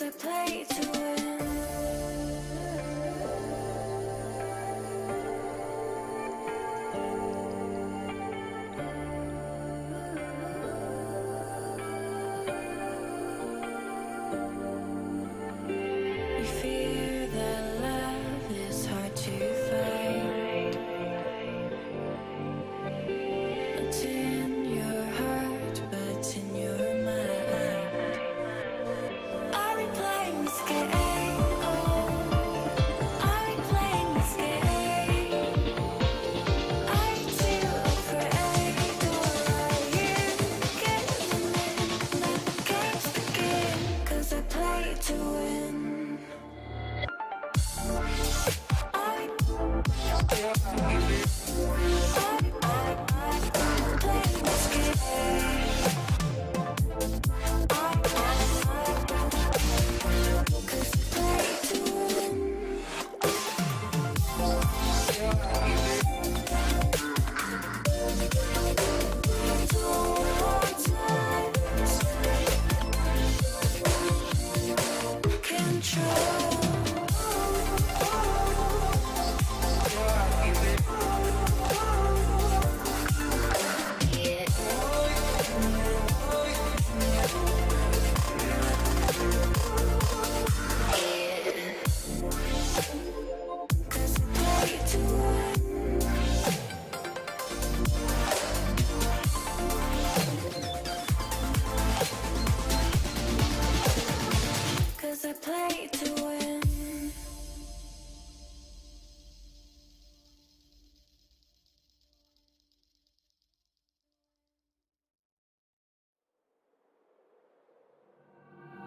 I play to win. We fear that love is hard to find. It's in your heart, but it's in your mind. Are we playing this game? Are we playing this game? Are you too afraid, or are you getting in? Let the games begin, 'cause I play to win. I play to win.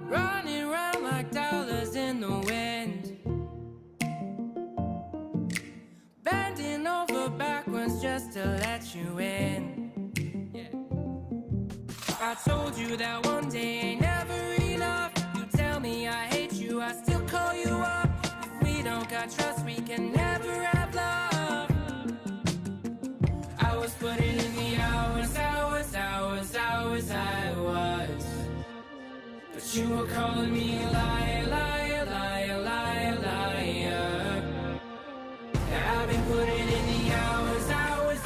Running round like dollars in the wind, bending over backwards just to let you in. I told you that one day ain't never enough. You tell me I hate you, I still call you up. If we don't got trust, we can never have love. I was putting in the hours, I was. But you were calling me a liar, liar, liar, liar, liar. I've been putting in the hours, I was.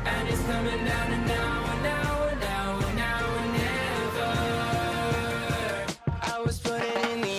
And it's coming down to now and now and now and now and never. I was putting in the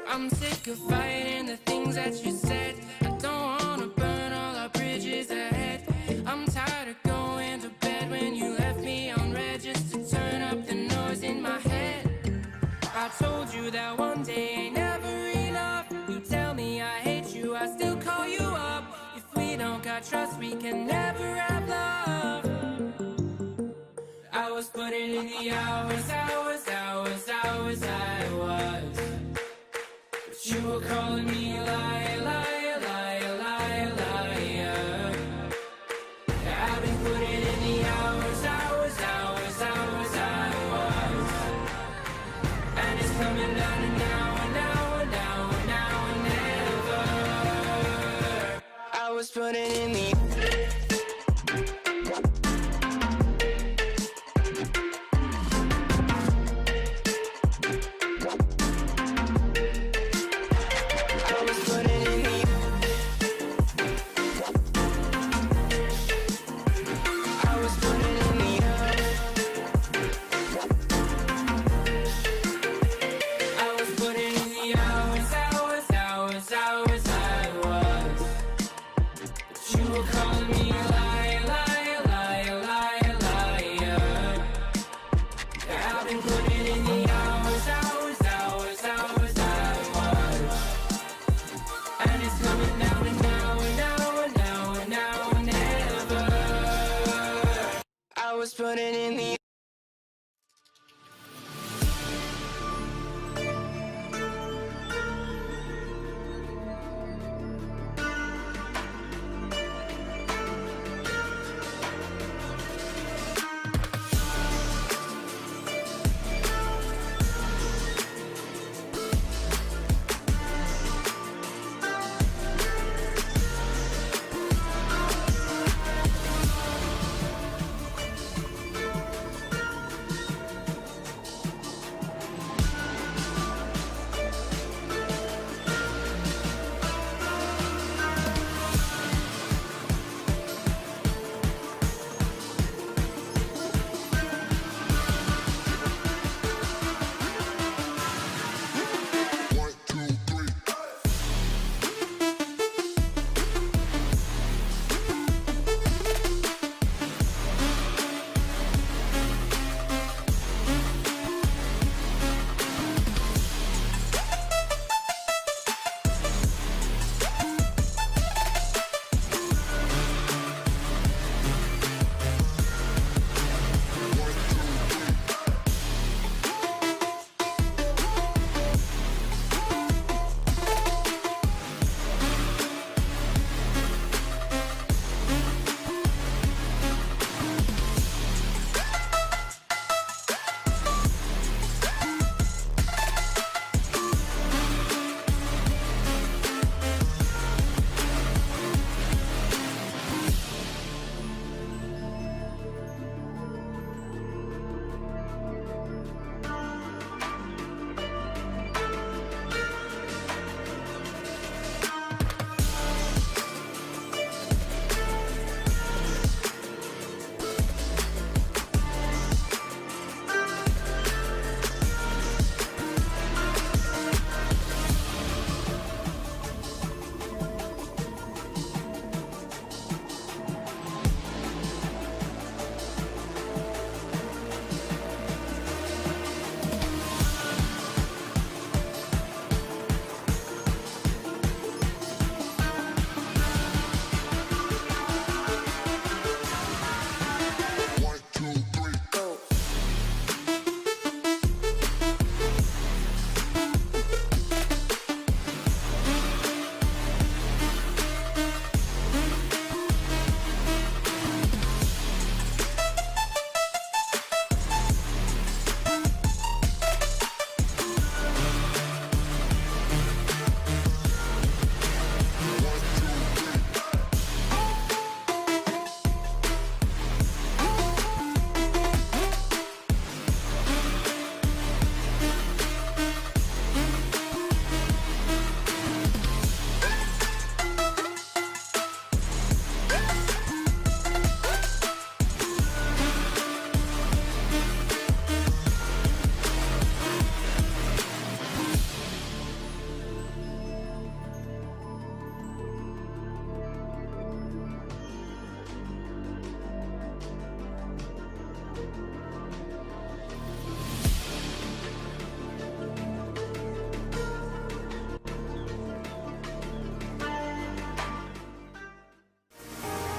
I'm sick of fighting the things that you said. I don't wanna burn all our bridges ahead. I'm tired of going to bed when you left me on red just to turn up the noise in my head. I told you that one day ain't never enough. You tell me I hate you, I still call you up. If we don't got trust, we can never have love. I was putting in the hours, I was. You were calling me a liar, liar, liar, liar, liar. I've been putting in the hours, I was. And it's coming down to now and now and now and now and never. I was putting in the putting in the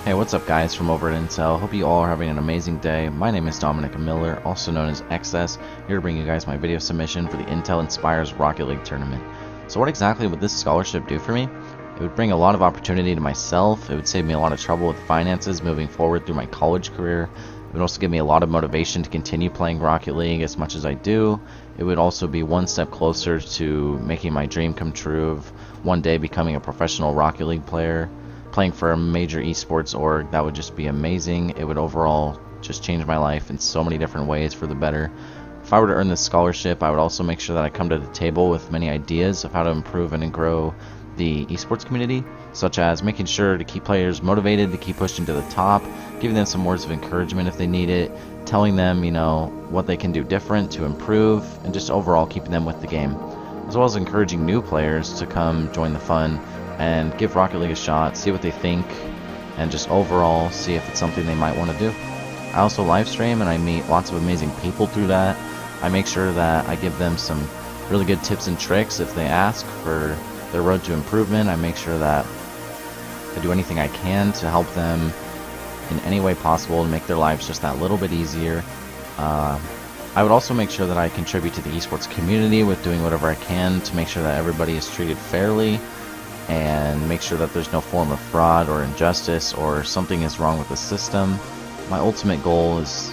Hey, what's up guys from over at Intel? Hope you all are having an amazing day. My name is Dominic Miller, also known as XS, here to bring you guys my video submission for the Intel Inspires Rocket League tournament. So what exactly would this scholarship do for me? It would bring a lot of opportunity to myself, it would save me a lot of trouble with finances moving forward through my college career. It would also give me a lot of motivation to continue playing Rocket League as much as I do. It would also be one step closer to making my dream come true of one day becoming a professional Rocket League player. Playing for a major esports org, that would just be amazing. It would overall just change my life in so many different ways for the better. If I were to earn this scholarship, I would also make sure that I come to the table with many ideas of how to improve and grow the esports community, such as making sure to keep players motivated to keep pushing to the top, giving them some words of encouragement if they need it, telling them, what they can do different to improve, and just overall keeping them with the game, as well as encouraging new players to come join the fun and give Rocket League a shot, see what they think, and just overall see if it's something they might want to do. I also live stream and I meet lots of amazing people through that. I make sure that I give them some really good tips and tricks if they ask for their road to improvement. I make sure that I do anything I can to help them in any way possible to make their lives just that little bit easier. I would also make sure that I contribute to the esports community with doing whatever I can to make sure that everybody is treated fairly, and make sure that there's no form of fraud or injustice or something is wrong with the system. My ultimate goal is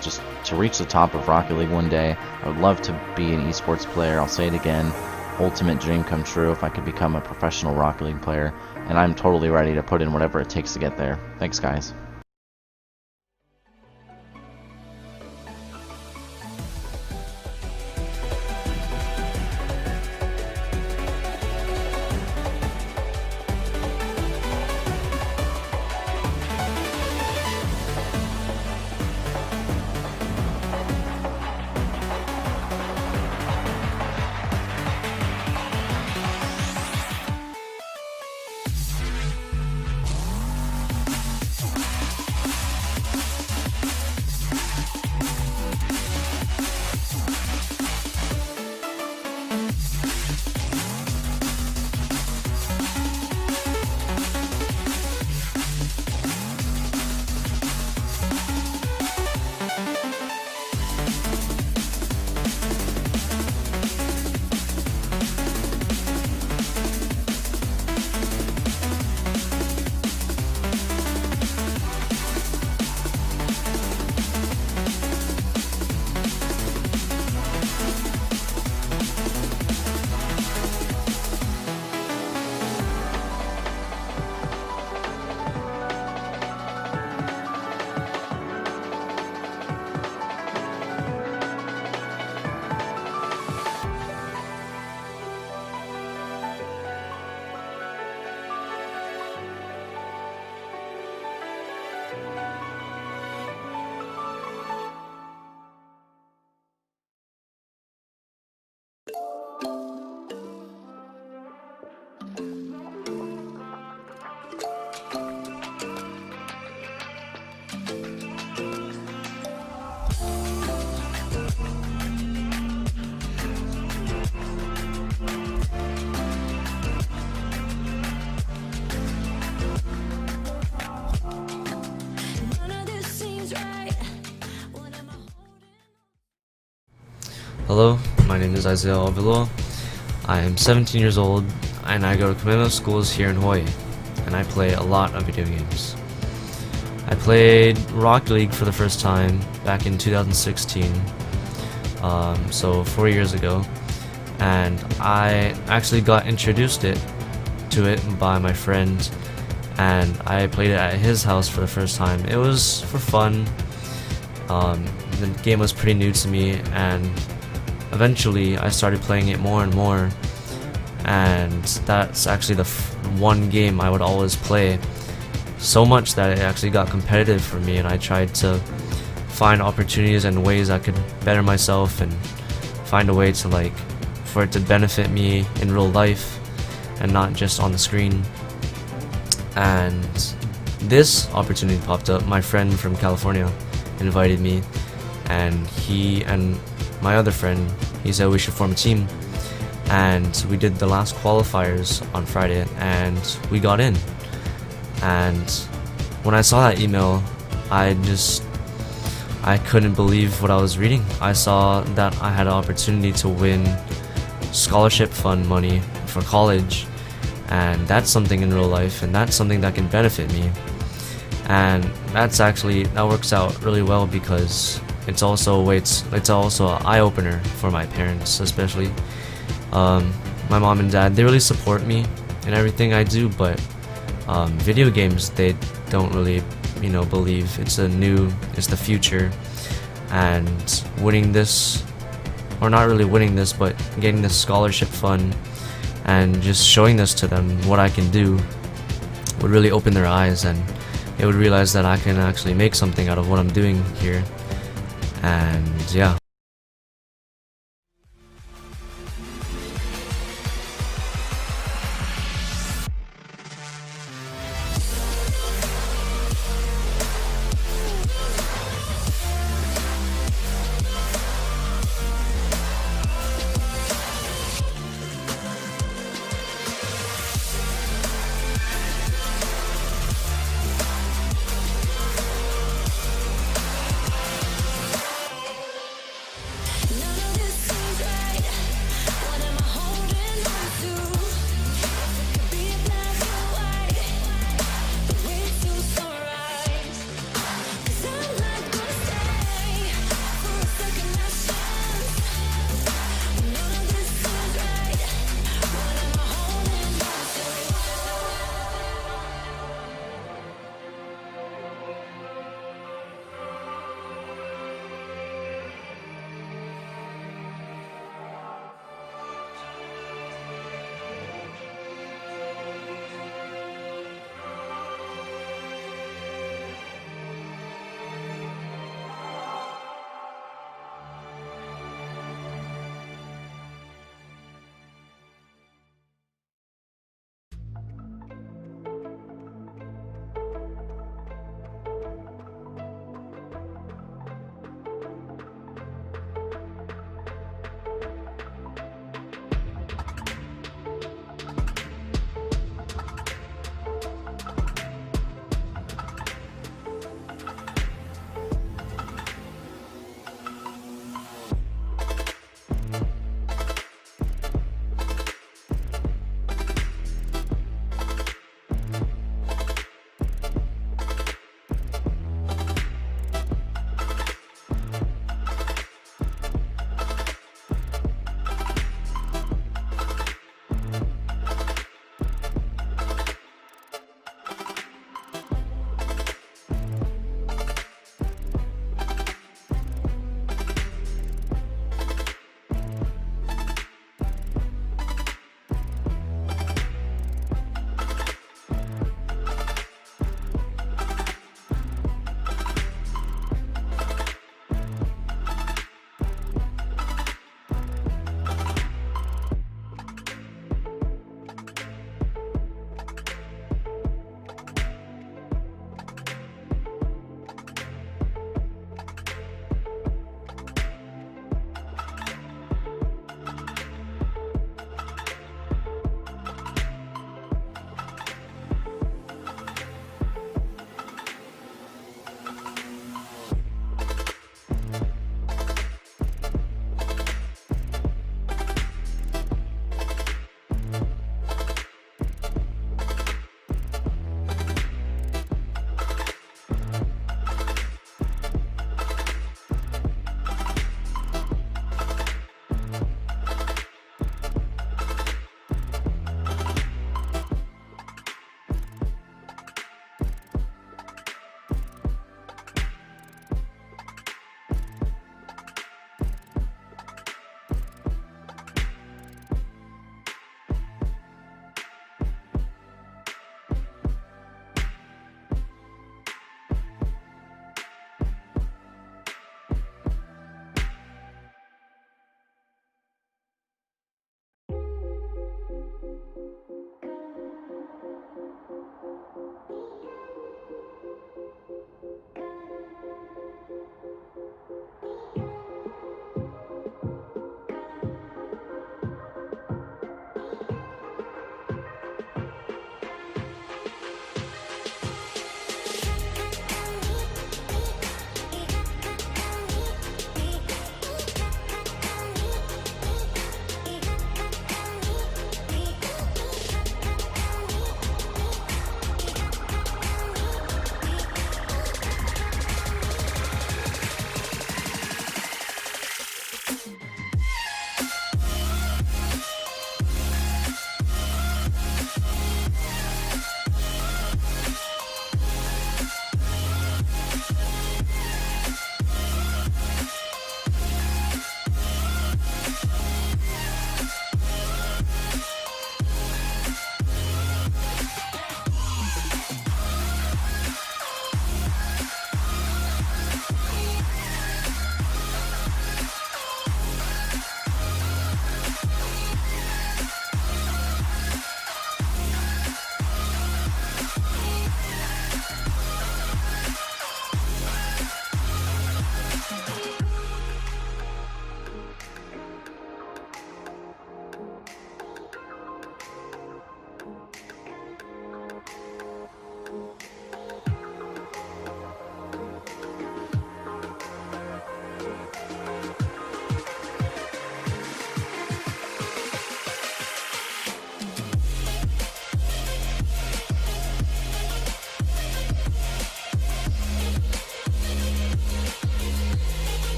just to reach the top of Rocket League one day. I would love to be an esports player. I'll say it again, ultimate dream come true if I could become a professional Rocket League player, and I'm totally ready to put in whatever it takes to get there. Thanks guys. None of this seems right. What am I holding? Hello, my name is Isaiah Avilo. I am 17 years old and I go to Kamehameha schools here in Hawaii, and I play a lot of video games. I played Rocket League for the first time back in 2016, so 4 years ago, and I actually got introduced to it by my friend, and I played it at his house for the first time. It was for fun. The game was pretty new to me, and eventually I started playing it more and more, and that's actually the one game I would always play, so much that it actually got competitive for me, and I tried to find opportunities and ways I could better myself and find a way to for it to benefit me in real life and not just on the screen. And this opportunity popped up. My friend from California invited me, and he and my other friend, he said we should form a team, and we did the last qualifiers on Friday and we got in. And when I saw that email, I couldn't believe what I was reading. I saw that I had an opportunity to win scholarship fund money for college, and that's something in real life, and that's something that can benefit me. And that works out really well, because it's also an eye-opener for my parents, especially. My mom and dad, they really support me in everything I do, but video games, they don't really, believe it's the future, and winning this, or not really winning this, but getting this scholarship fund and just showing this to them, what I can do, would really open their eyes, and they would realize that I can actually make something out of what I'm doing here. And yeah.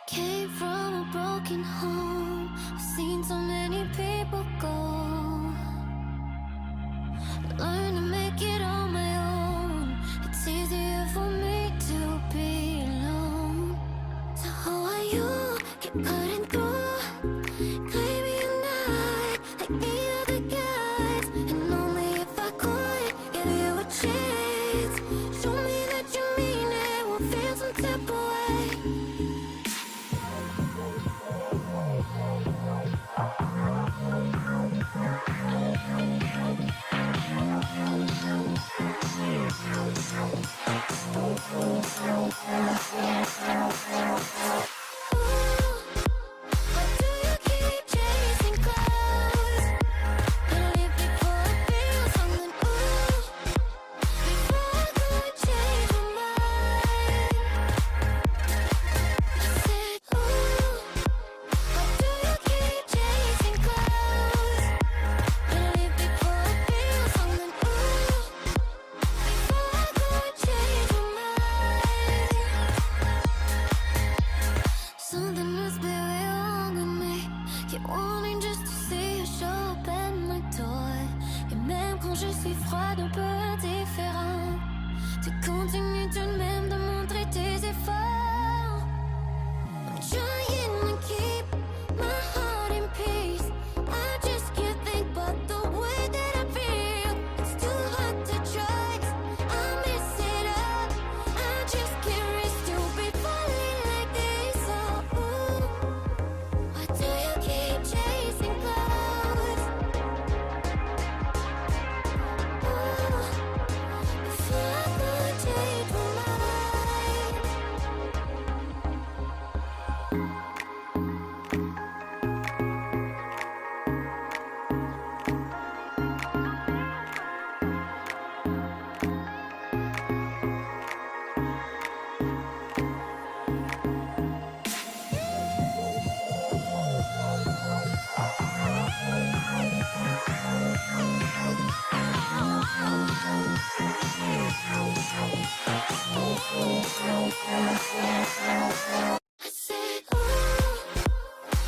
Came from a broken home. I've seen so many people go. Learn to make it on my own. It's easier for me to be alone. So how are you? Keep cutting through. Claiming you're not like the other guys. And only if I could give you a chance. Show me that you mean it. We'll feel some type of way. Something must be wrong with me. Keep wanting just to see you show up at my door. Et même quand je suis froide, un peu indifférent, tu continues tout de même de montrer tes efforts. I'm trying to keep my heart in peace. I just can't think about the way that I feel. It's too hard to trust. I mess it up. I just can't risk to be falling like this. Oh, ooh. Why do you keep chasing clouds? Ooh. If I could change my mind. I said, ooh,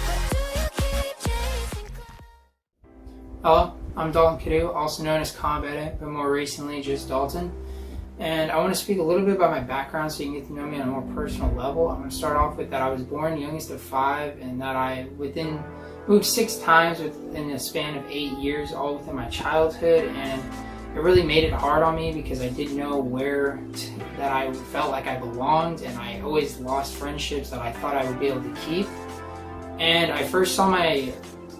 why do you keep chasing clouds? Hello, I'm Dalton Cadu, also known as Combat, but more recently just Dalton. And I want to speak a little bit about my background so you can get to know me on a more personal level. I'm going to start off with that I was born youngest of 5 and that I moved 6 times within a span of 8 years, all within my childhood. And it really made it hard on me because I didn't know that I felt like I belonged, and I always lost friendships that I thought I would be able to keep. And I first saw my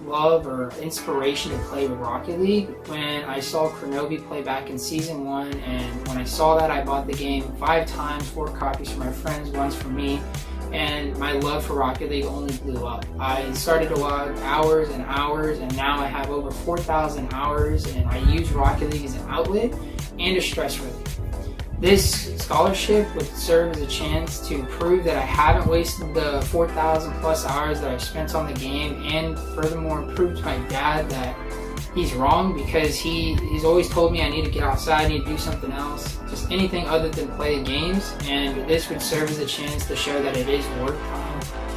love or inspiration to play with Rocket League when I saw Kronovi play back in Season 1, and when I saw that, I bought the game 5 times, 4 copies for my friends, once for me, and my love for Rocket League only blew up. I started to log hours and hours, and now I have over 4,000 hours, and I use Rocket League as an outlet and a stress relief. This scholarship would serve as a chance to prove that I haven't wasted the 4,000 plus hours that I've spent on the game, and furthermore prove to my dad that he's wrong, because he's always told me I need to get outside, I need to do something else, just anything other than play games. And this would serve as a chance to show that it is worth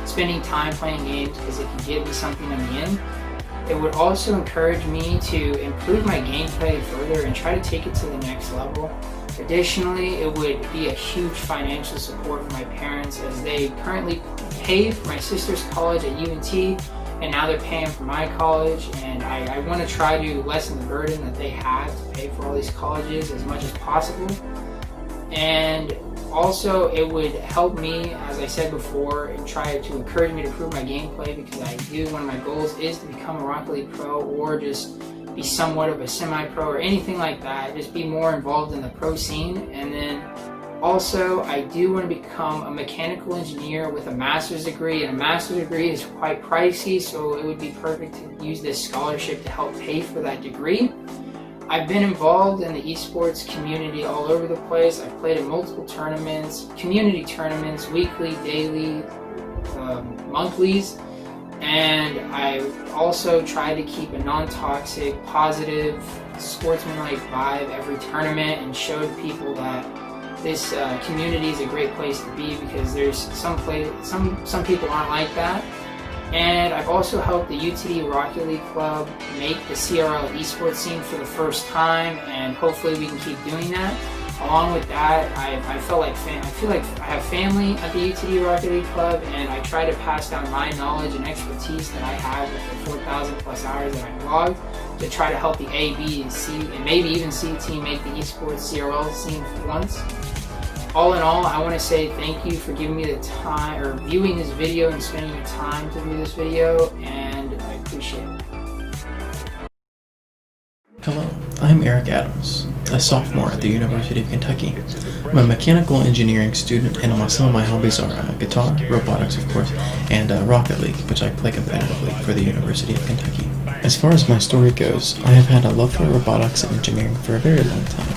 spending time playing games, because it can give me something in the end. It would also encourage me to improve my gameplay further and try to take it to the next level. Additionally, it would be a huge financial support for my parents, as they currently pay for my sister's college at UNT, and now they're paying for my college, and I want to try to lessen the burden that they have to pay for all these colleges as much as possible. And also, it would help me, as I said before, and try to encourage me to improve my gameplay, because one of my goals is to become a Rocket League pro, or just be somewhat of a semi-pro or anything like that, just be more involved in the pro scene. And then also, I do want to become a mechanical engineer with a master's degree, and a master's degree is quite pricey, so it would be perfect to use this scholarship to help pay for that degree. I've been involved in the esports community all over the place. I've played in multiple tournaments, community tournaments, weekly, daily, monthlies, and I also try to keep a non-toxic, positive, sportsmanlike vibe every tournament, and showed people that this community is a great place to be, because there's some people aren't like that. And I've also helped the UTD Rocket League Club make the CRL esports scene for the first time, and hopefully we can keep doing that. Along with that, I feel like I have family at the UTD Rocket League Club, and I try to pass down my knowledge and expertise that I have with the 4,000 plus hours that I logged, to try to help the A, B, and C, and maybe even C team make the esports CRL scene once. All in all, I want to say thank you for giving me the time, or viewing this video and spending your time to view this video, and I appreciate it. Hello, I'm Eric Adams, a sophomore at the University of Kentucky. I'm a mechanical engineering student, and some of my hobbies are guitar, robotics of course, and Rocket League, which I play competitively for the University of Kentucky. As far as my story goes, I have had a love for robotics and engineering for a very long time.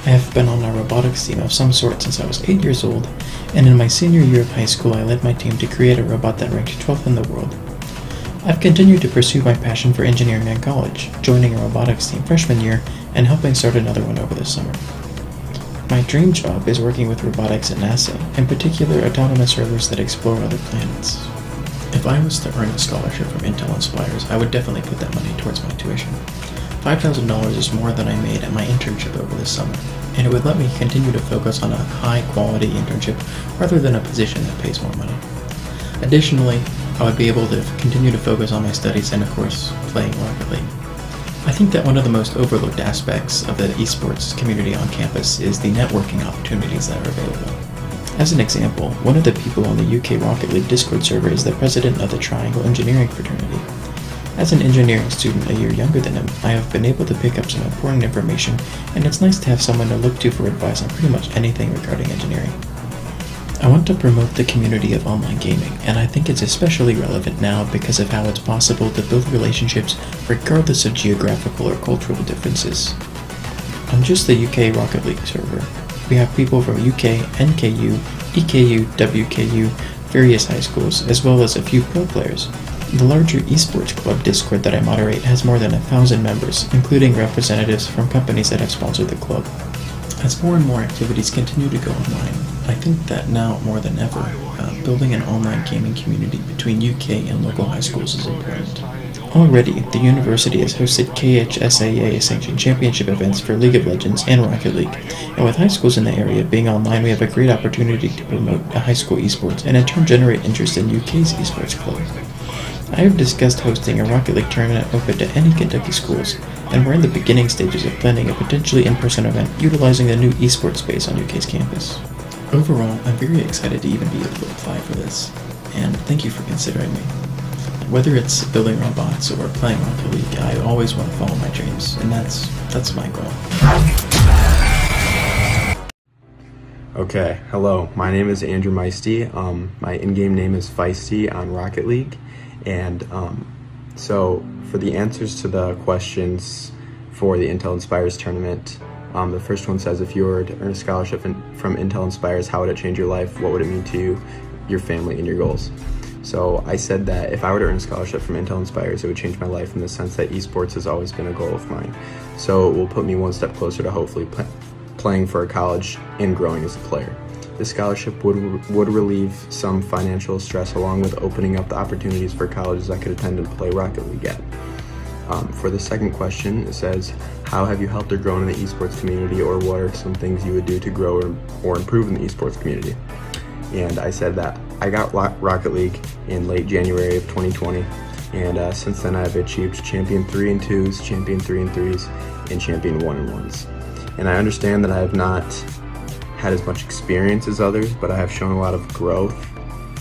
I have been on a robotics team of some sort since I was 8 years old, and in my senior year of high school I led my team to create a robot that ranked 12th in the world. I've continued to pursue my passion for engineering in college, joining a robotics team freshman year and helping start another one over the summer. My dream job is working with robotics at NASA, in particular autonomous rovers that explore other planets. If I was to earn a scholarship from Intel Inspires, I would definitely put that money towards my tuition. $5,000 is more than I made at my internship over the summer, and it would let me continue to focus on a high-quality internship rather than a position that pays more money. Additionally, I would be able to continue to focus on my studies and, of course, playing Rocket League. I think that one of the most overlooked aspects of the esports community on campus is the networking opportunities that are available. As an example, one of the people on the UK Rocket League Discord server is the president of the Triangle Engineering Fraternity. As an engineering student a year younger than him, I have been able to pick up some important information, and it's nice to have someone to look to for advice on pretty much anything regarding engineering. I want to promote the community of online gaming, and I think it's especially relevant now because of how it's possible to build relationships regardless of geographical or cultural differences. On just the UK Rocket League server, we have people from UK, NKU, EKU, WKU, various high schools, as well as a few pro players. The larger esports club Discord that I moderate has more than 1,000 members, including representatives from companies that have sponsored the club. As more and more activities continue to go online, I think that now more than ever, building an online gaming community between UK and local high schools is important. Already, the university has hosted KHSAA sanctioned championship events for League of Legends and Rocket League, and with high schools in the area being online, we have a great opportunity to promote a high school esports and in turn generate interest in UK's esports club. I have discussed hosting a Rocket League tournament open to any Kentucky schools, and we're in the beginning stages of planning a potentially in-person event utilizing the new esports space on UK's campus. Overall, I'm very excited to even be able to apply for this, and thank you for considering me. Whether it's building robots or playing Rocket League, I always want to follow my dreams, and that's my goal. Okay, hello, my name is Andrew Meisty. My in-game name is Feisty on Rocket League. And so for the answers to the questions for the Intel Inspires tournament, the first one says, if you were to earn a scholarship from Intel Inspires, how would it change your life? What would it mean to you, your family, and your goals? So I said that if I were to earn a scholarship from Intel Inspires, it would change my life in the sense that esports has always been a goal of mine. So it will put me one step closer to hopefully playing for a college and growing as a player. This scholarship would relieve some financial stress along with opening up the opportunities for colleges I could attend and play Rocket League at. For the second question, it says, how have you helped or grown in the esports community, or what are some things you would do to grow or improve in the esports community? And I said that I got Rocket League in late January of 2020, and since then I've achieved Champion 3 and 2s, Champion 3 and 3s, and Champion 1 and 1s. And I understand that I have not had as much experience as others, but I have shown a lot of growth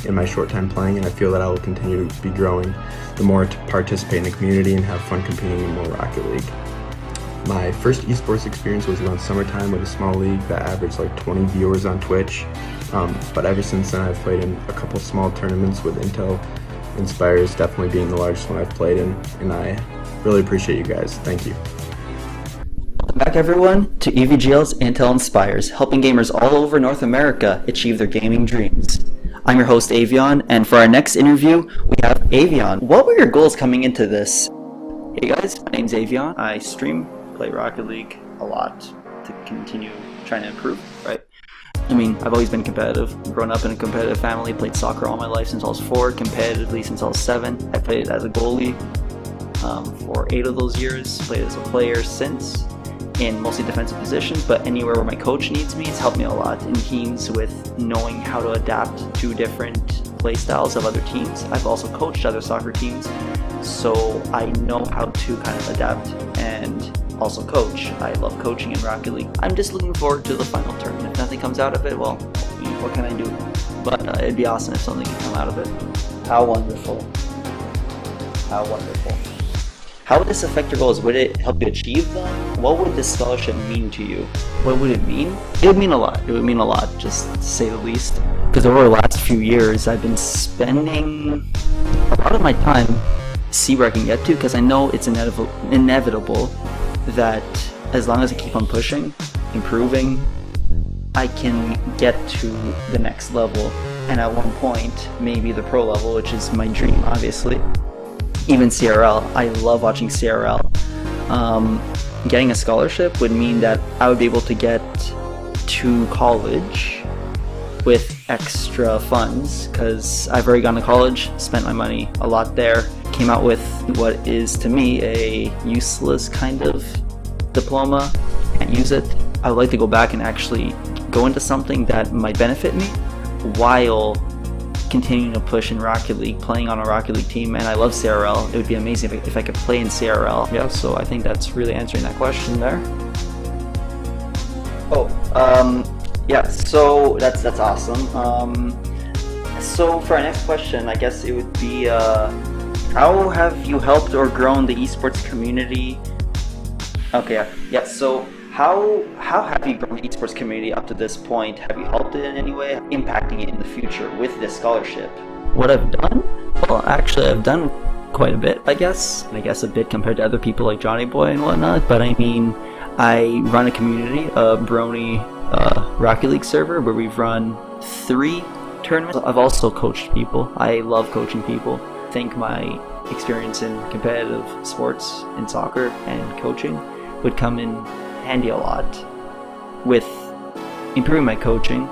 in my short time playing, and I feel that I will continue to be growing the more to participate in the community and have fun competing in more Rocket League. My first esports experience was around summertime with a small league that averaged like 20 viewers on Twitch, but ever since then I've played in a couple small tournaments, with Intel Inspires definitely being the largest one I've played in, and I really appreciate you guys. Thank you. Welcome back, everyone, to EVGL's Intel Inspires, helping gamers all over North America achieve their gaming dreams. I'm your host, Avion, and for our next interview, we have Avion. What were your goals coming into this? Hey guys, my name's Avion. I stream, play Rocket League a lot to continue trying to improve, right? I mean, I've always been competitive. Grown up in a competitive family, played soccer all my life since I was 4, competitively since I was 7. I played as a goalie for 8 of those years, played as a player since, in mostly defensive positions, but anywhere where my coach needs me, it's helped me a lot in teams with knowing how to adapt to different play styles of other teams. I've also coached other soccer teams, so I know how to kind of adapt and also coach. I love coaching in Rocket League. I'm just looking forward to the final tournament. If nothing comes out of it, well, what can I do? But it'd be awesome if something could come out of it. How wonderful. How wonderful. How would this affect your goals? Would it help you achieve them? What would this scholarship mean to you? What would it mean? It would mean a lot. It would mean a lot, just to say the least. Because over the last few years, I've been spending a lot of my time see where I can get to, because I know it's inevitable that as long as I keep on pushing, improving, I can get to the next level. And at one point, maybe the pro level, which is my dream, obviously. Even CRL, I love watching CRL. Getting a scholarship would mean that I would be able to get to college with extra funds, because I've already gone to college, spent my money a lot there, came out with what is to me a useless kind of diploma, can't use it. I would like to go back and actually go into something that might benefit me while continuing to push in Rocket League, playing on a Rocket League team, and I love CRL. It would be amazing if I could play in CRL. Yeah, so I think that's really answering that question there. Yeah, so that's awesome. So for our next question, I guess it would be, how have you helped or grown the esports community? Okay, yeah, so how have you grown the esports community up to this point? Have you helped it in any way, impacting it in the future with this scholarship? What I've done? Well, actually, I've done quite a bit, I guess a bit compared to other people like Johnny Boy and whatnot, but I mean, I run a community, a Brony Rocket League server, where we've run 3 tournaments. I've also coached people. I love coaching people. I think my experience in competitive sports, in soccer and coaching, would come in handy a lot with improving my coaching,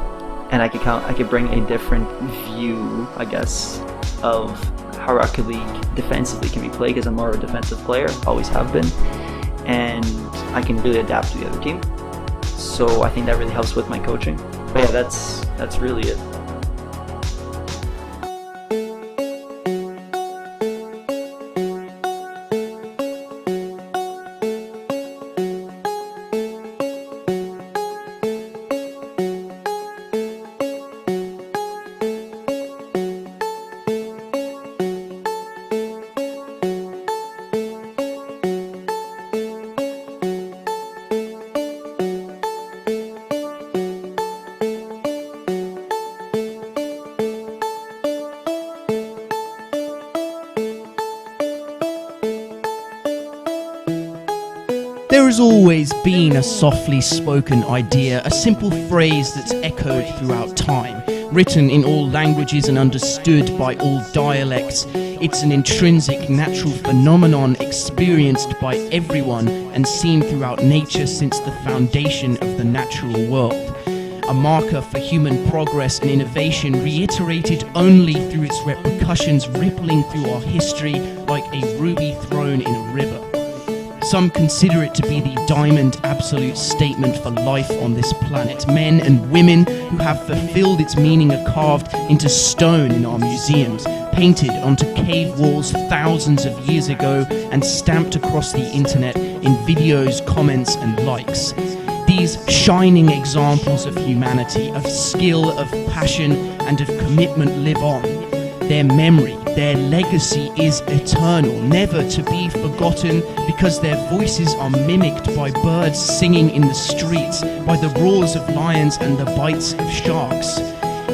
and I could bring a different view, I guess, of how Rocket League defensively can be played, because I'm more of a defensive player, always have been, and I can really adapt to the other team. So I think that really helps with my coaching. But yeah, that's really it. There has always been a softly spoken idea, a simple phrase that's echoed throughout time, written in all languages and understood by all dialects. It's an intrinsic natural phenomenon experienced by everyone and seen throughout nature since the foundation of the natural world. A marker for human progress and innovation, reiterated only through its repercussions rippling through our history like a ruby thrown in a river. Some consider it to be the diamond absolute statement for life on this planet. Men and women who have fulfilled its meaning are carved into stone in our museums, painted onto cave walls thousands of years ago and stamped across the internet in videos, comments, and likes. These shining examples of humanity, of skill, of passion, and of commitment live on. Their memory, their legacy is eternal, never to be forgotten, because their voices are mimicked by birds singing in the streets, by the roars of lions and the bites of sharks.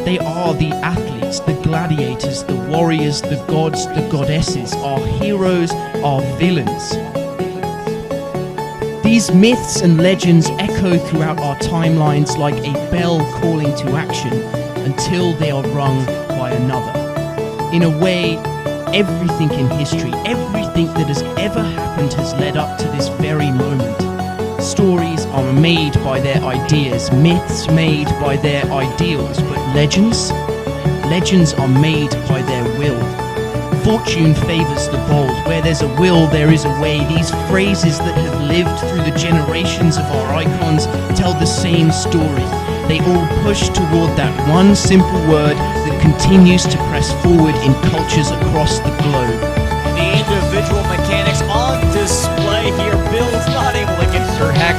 They are the athletes, the gladiators, the warriors, the gods, the goddesses, our heroes, our villains. These myths and legends echo throughout our timelines like a bell calling to action until they are rung by another. In a way, everything in history, everything that has ever happened has led up to this very moment. Stories are made by their ideas, myths made by their ideals, but legends are made by their will. Fortune favors the bold. Where there's a will, there is a way. These phrases that have lived through the generations of our icons tell the same story. They all push toward that one simple word that continues to press forward in cultures across the globe. The individual mechanics on display here. Bill's not able to get Sir Hex.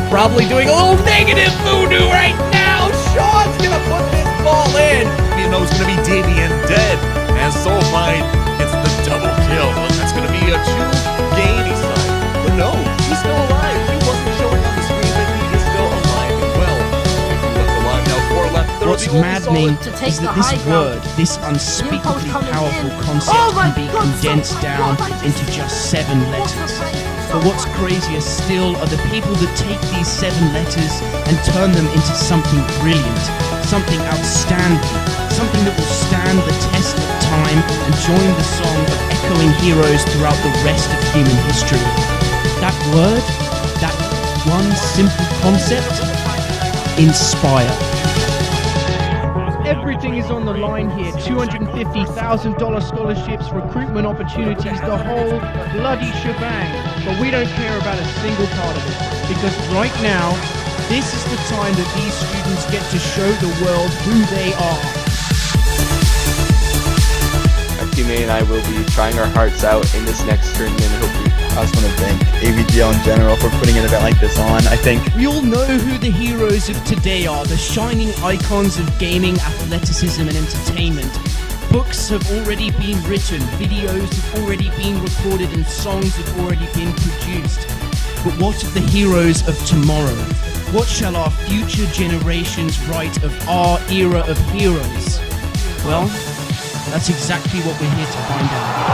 Probably doing a little negative voodoo right now. Sean's gonna put this ball in. You know it's gonna be Damien dead, and Soulfind gets the double kill. That's gonna be a 2-game side. But no, he's still alive. He wasn't showing on the screen, but he is still alive as well. Left alive now, 4 left. What's maddening is that this word, this unspeakably powerful concept, can be condensed down into just 7 letters. But what's crazier still are the people that take these 7 letters and turn them into something brilliant, something outstanding, something that will stand the test of time and join the song of echoing heroes throughout the rest of human history. That word, that one simple concept, inspire. Everything is on the line here. $250,000 scholarships, recruitment opportunities, the whole bloody shebang. But we don't care about a single part of it. Because right now, this is the time that these students get to show the world who they are. Our teammate and I will be trying our hearts out in this next tournament. Hopefully, I just want to thank AVGL in general for putting an event like this on. I think we all know who the heroes of today are, the shining icons of gaming, athleticism, and entertainment. Books have already been written, videos have already been recorded, and songs have already been produced. But what of the heroes of tomorrow? What shall our future generations write of our era of heroes? Well, that's exactly what we're here to find out.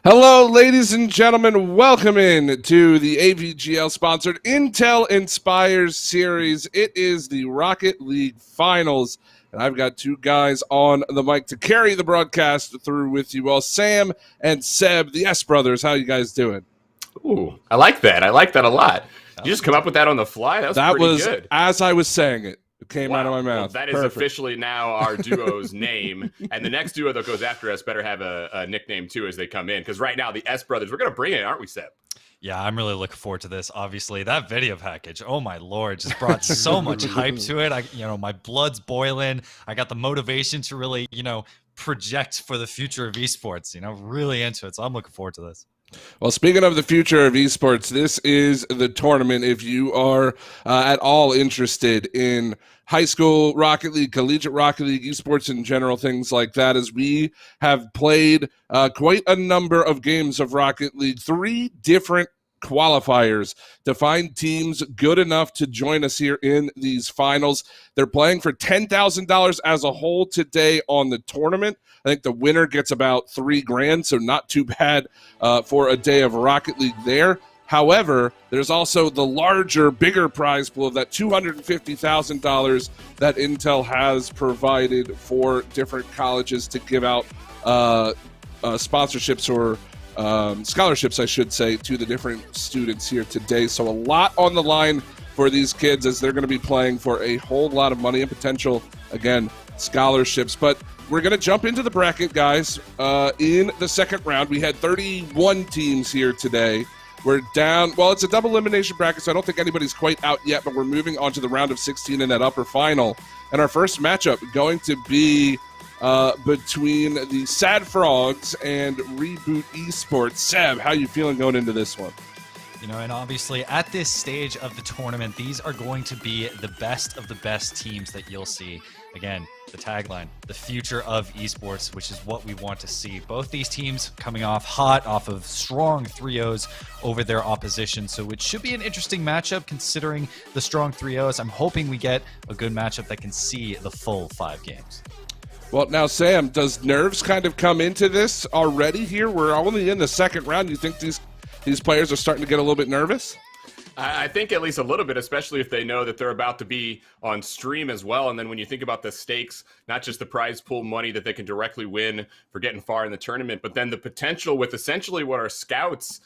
Hello, ladies and gentlemen. Welcome in to the AVGL-sponsored Intel Inspires series. It is the Rocket League Finals, and I've got 2 guys on the mic to carry the broadcast through with you all. Sam and Seb, the S Brothers. How you guys doing? Ooh, I like that. I like that a lot. You just come up with that on the fly? That was pretty good. As I was saying it. It came out of my mouth. Well, that is officially now our duo's name. And the next duo that goes after us better have a nickname, too, as they come in. Because right now, the S Brothers, we're going to bring it, aren't we, Seb? Yeah, I'm really looking forward to this. Obviously, that video package, oh my Lord, just brought so much hype to it. My blood's boiling. I got the motivation to really, project for the future of esports, really into it. So I'm looking forward to this. Well, speaking of the future of esports, this is the tournament. If you are at all interested in high school Rocket League, collegiate Rocket League, esports in general, things like that, as we have played quite a number of games of Rocket League, 3 different qualifiers to find teams good enough to join us here in these finals. They're playing for $10,000 as a whole today on the tournament. I think the winner gets about $3,000, so not too bad for a day of Rocket League there. However, there's also the larger, bigger prize pool of that $250,000 that Intel has provided for different colleges to give out sponsorships or scholarships, I should say, to the different students here today. So a lot on the line for these kids as they're going to be playing for a whole lot of money and potential, again, scholarships. But we're going to jump into the bracket, guys. In the second round, we had 31 teams here today. We're down, well, it's a double elimination bracket, so I don't think anybody's quite out yet, but we're moving on to the round of 16 in that upper final. And our first matchup going to be between the Sad Frogs and Reboot Esports. Seb, how you feeling going into this one? You know, and obviously at this stage of the tournament, these are going to be the best of the best teams that you'll see. Again, the tagline, the future of esports, which is what we want to see. Both these teams coming off hot, off of strong 3-0s over their opposition. So it should be an interesting matchup considering the strong 3-0s. I'm hoping we get a good matchup that can see the full 5 games. Well, now, Sam, does nerves kind of come into this already here? We're only in the second round. You think these players are starting to get a little bit nervous? I think at least a little bit, especially if they know that they're about to be on stream as well. And then when you think about the stakes, not just the prize pool money that they can directly win for getting far in the tournament, but then the potential with essentially what are scouts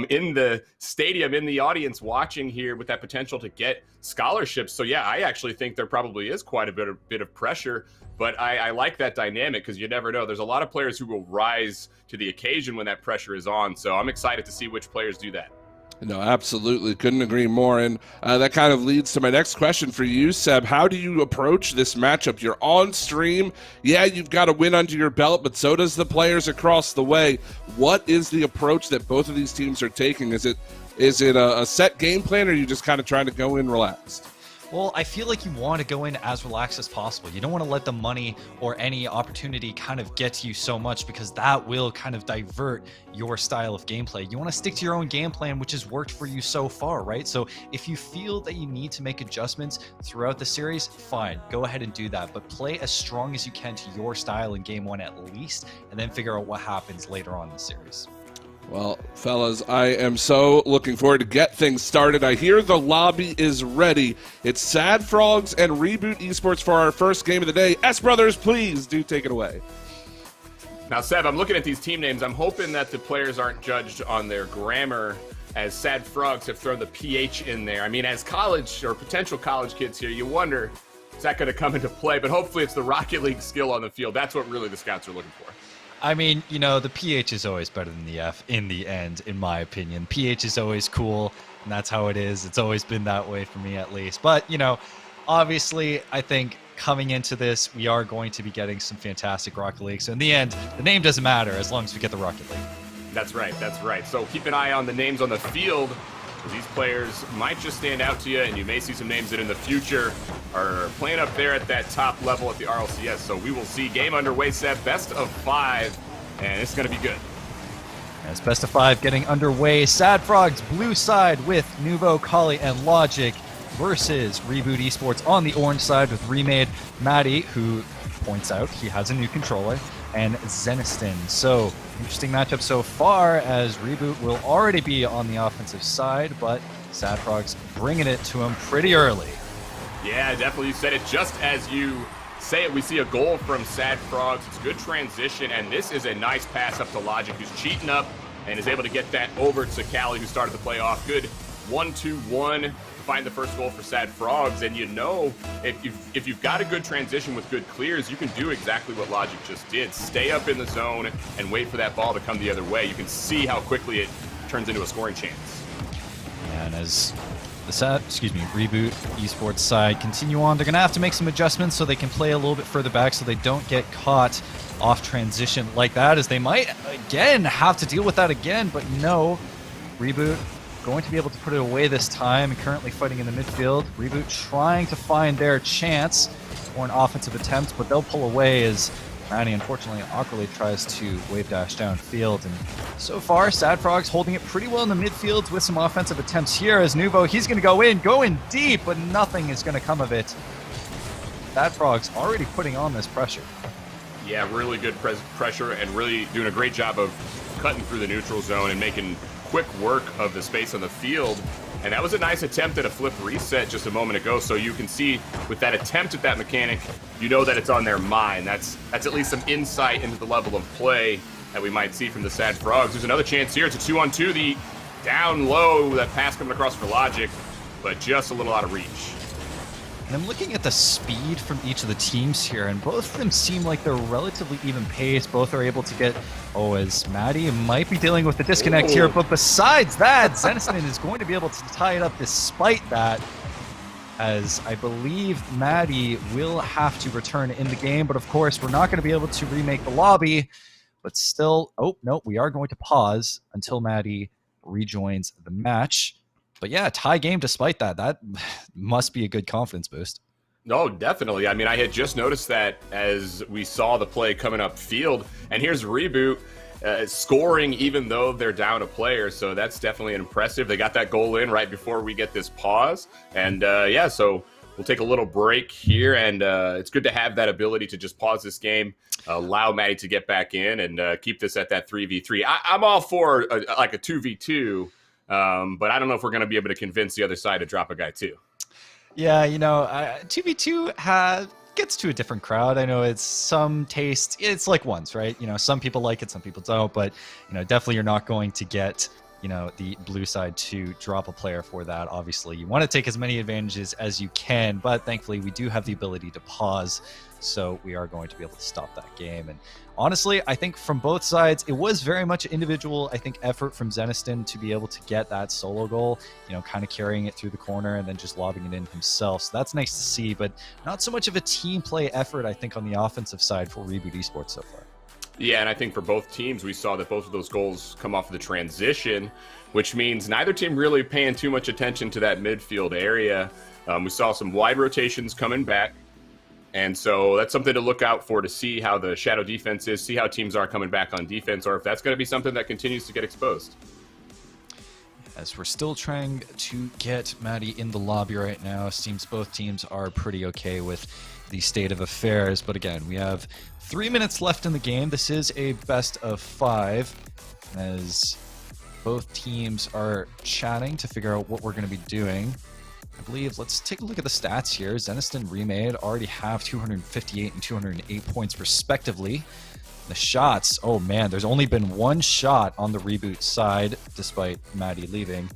in the stadium, in the audience watching here with that potential to get scholarships. So yeah, I actually think there probably is quite a bit of pressure, but I like that dynamic because you never know. There's a lot of players who will rise to the occasion when that pressure is on. So I'm excited to see which players do that. No, absolutely. Couldn't agree more. And that kind of leads to my next question for you, Seb. How do you approach this matchup? You're on stream. Yeah, you've got a win under your belt, but so does the players across the way. What is the approach that both of these teams are taking? Is it a set game plan, or are you just kind of trying to go in relaxed? Well, I feel like you want to go in as relaxed as possible. You don't want to let the money or any opportunity kind of get to you so much because that will kind of divert your style of gameplay. You want to stick to your own game plan, which has worked for you so far, right? So if you feel that you need to make adjustments throughout the series, fine, go ahead and do that. But play as strong as you can to your style in game 1 at least, and then figure out what happens later on in the series. Well, fellas, I am so looking forward to get things started. I hear the lobby is ready. It's Sad Frogs and Reboot Esports for our first game of the day. S Brothers, please do take it away. Now, Seb, I'm looking at these team names. I'm hoping that the players aren't judged on their grammar, as Sad Frogs have thrown the PH in there. I mean, as college or potential college kids here, you wonder, is that going to come into play? But hopefully it's the Rocket League skill on the field. That's what really the scouts are looking for. I mean, you know, the PH is always better than the F in the end, in my opinion. PH is always cool, and that's how it is. It's always been that way for me, at least. But, you know, obviously, I think coming into this, we are going to be getting some fantastic Rocket League. So in the end, the name doesn't matter as long as we get the Rocket League. That's right. That's right. So keep an eye on the names on the field. These players might just stand out to you, and you may see some names that in the future are playing up there at that top level at the RLCS. So we will see. Game underway, Seb. Best of 5, and it's going to be good. As best of 5 getting underway, Sad Frogs blue side with Nuvo, Kali, and Logic versus Reboot Esports on the orange side with Remade, Maddie, who points out he has a new controller, and Zeniston. So, interesting matchup so far as Reboot will already be on the offensive side, but Sad Frogs bringing it to him pretty early. Yeah, definitely. You said it just as you say it. We see a goal from Sad Frogs. It's a good transition, and this is a nice pass up to Logic, who's cheating up and is able to get that over to Kali, who started the play off. Good 1-2-1. Find the first goal for Sad Frogs, and you know if you've got a good transition with good clears, you can do exactly what Logic just did. Stay up in the zone and wait for that ball to come the other way. You can see how quickly it turns into a scoring chance. And as the Reboot Esports side continue on, they're going to have to make some adjustments so they can play a little bit further back so they don't get caught off transition like that, as they might again have to deal with that again, but no, Reboot going to be able to put it away this time, and currently fighting in the midfield. Reboot trying to find their chance for an offensive attempt, but they'll pull away as Manny, unfortunately, awkwardly tries to wave dash downfield, and so far, Sad Frog's holding it pretty well in the midfield with some offensive attempts here as Nuvo, he's going to go in deep, but nothing is going to come of it. Sad Frog's already putting on this pressure. Yeah, really good pressure and really doing a great job of cutting through the neutral zone and making quick work of the space on the field. And that was a nice attempt at a flip reset just a moment ago. So you can see with that attempt at that mechanic, you know that it's on their mind. That's at least some insight into the level of play that we might see from the Sad Frogs. There's another chance here. It's a 2-on-2. The down low, that pass coming across for Logic, but just a little out of reach. And I'm looking at the speed from each of the teams here, and both of them seem like they're relatively even pace. Both are able to get, as Maddie might be dealing with the disconnect here, but besides that, Zeniston is going to be able to tie it up despite that, as I believe Maddie will have to return in the game, but of course we're not going to be able to remake the lobby, but still, no, we are going to pause until Maddie rejoins the match. But yeah, tie game despite that. That must be a good confidence boost. No, definitely. I mean, I had just noticed that as we saw the play coming up field. And here's Reboot scoring even though they're down a player. So that's definitely impressive. They got that goal in right before we get this pause. And yeah, so we'll take a little break here. And it's good to have that ability to just pause this game, allow Maddie to get back in and keep this at that 3v3. I'm all for like a 2v2. But I don't know if we're going to be able to convince the other side to drop a guy too. Yeah, 2v2 gets to a different crowd. I know it's some taste. It's like ones, right? Some people like it, some people don't. But, definitely you're not going to get, the blue side to drop a player for that. Obviously, you want to take as many advantages as you can. But thankfully, we do have the ability to pause. So we are going to be able to stop that game. And honestly, I think from both sides, it was very much individual, effort from Zeniston to be able to get that solo goal, kind of carrying it through the corner and then just lobbing it in himself. So that's nice to see, but not so much of a team play effort, I think, on the offensive side for Reboot Esports so far. Yeah, and I think for both teams, we saw that both of those goals come off of the transition, which means neither team really paying too much attention to that midfield area. We saw some wide rotations coming back. And so that's something to look out for to see how the shadow defense is, see how teams are coming back on defense, or if that's going to be something that continues to get exposed. As we're still trying to get Maddie in the lobby right now, seems both teams are pretty okay with the state of affairs. But again, we have 3 minutes left in the game. This is a best of 5, as both teams are chatting to figure out what we're going to be doing. I believe, let's take a look at the stats here. Zeniston Remade already have 258 and 208 points respectively. The shots, oh man, there's only been one shot on the Reboot side, despite Maddie leaving.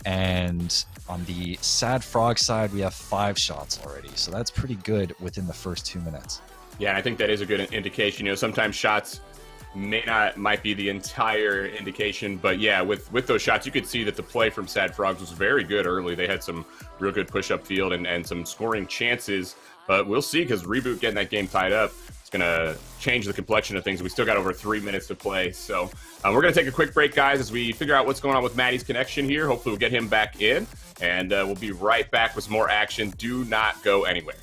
And on the Sad Frog side, we have 5 shots already. So that's pretty good within the first 2 minutes. Yeah, and I think that is a good indication. Sometimes shots might be the entire indication, but yeah, with those shots, you could see that the play from Sad Frogs was very good early. They had some real good push-up field and some scoring chances, but we'll see, because Reboot getting that game tied up, it's going to change the complexion of things. We still got over 3 minutes to play, so we're going to take a quick break, guys, as we figure out what's going on with Maddie's connection here. Hopefully we'll get him back in, and we'll be right back with some more action. Do not go anywhere.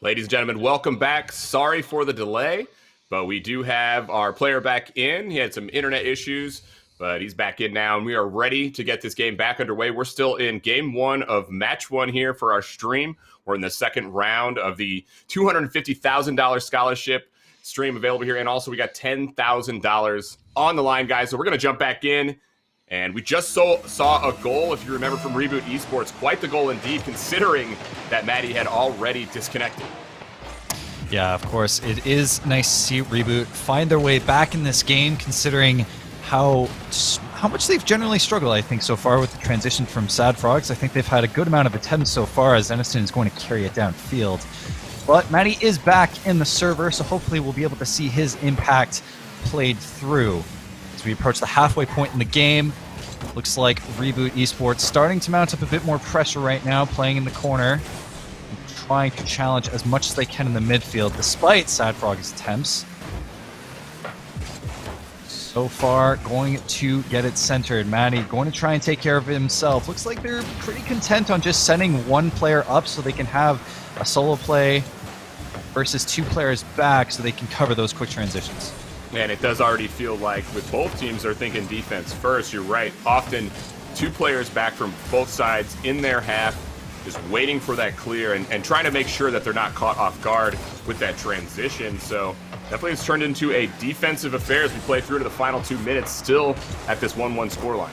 Ladies and gentlemen, welcome back. Sorry for the delay, but we do have our player back in. He had some internet issues, but he's back in now, and we are ready to get this game back underway. We're still in game one of match one here for our stream. We're in the second round of the $250,000 scholarship stream available here, and also we got $10,000 on the line, guys. So we're going to jump back in. And we just saw a goal, if you remember, from Reboot Esports. Quite the goal indeed, considering that Maddie had already disconnected. Yeah, of course. It is nice to see Reboot find their way back in this game, considering how much they've generally struggled, I think, so far with the transition from Sad Frogs. I think they've had a good amount of attempts so far, as Eniston is going to carry it downfield. But Maddie is back in the server, so hopefully we'll be able to see his impact played through. As we approach the halfway point in the game, looks like Reboot Esports starting to mount up a bit more pressure right now, playing in the corner, and trying to challenge as much as they can in the midfield, despite Sad Frog's attempts. So far, going to get it centered. Maddie going to try and take care of it himself. Looks like they're pretty content on just sending one player up so they can have a solo play versus two players back so they can cover those quick transitions. And it does already feel like with both teams, they're thinking defense first. You're right. Often two players back from both sides in their half, just waiting for that clear and trying to make sure that they're not caught off guard with that transition. So definitely it's turned into a defensive affair as we play through to the final 2 minutes, still at this 1-1 scoreline.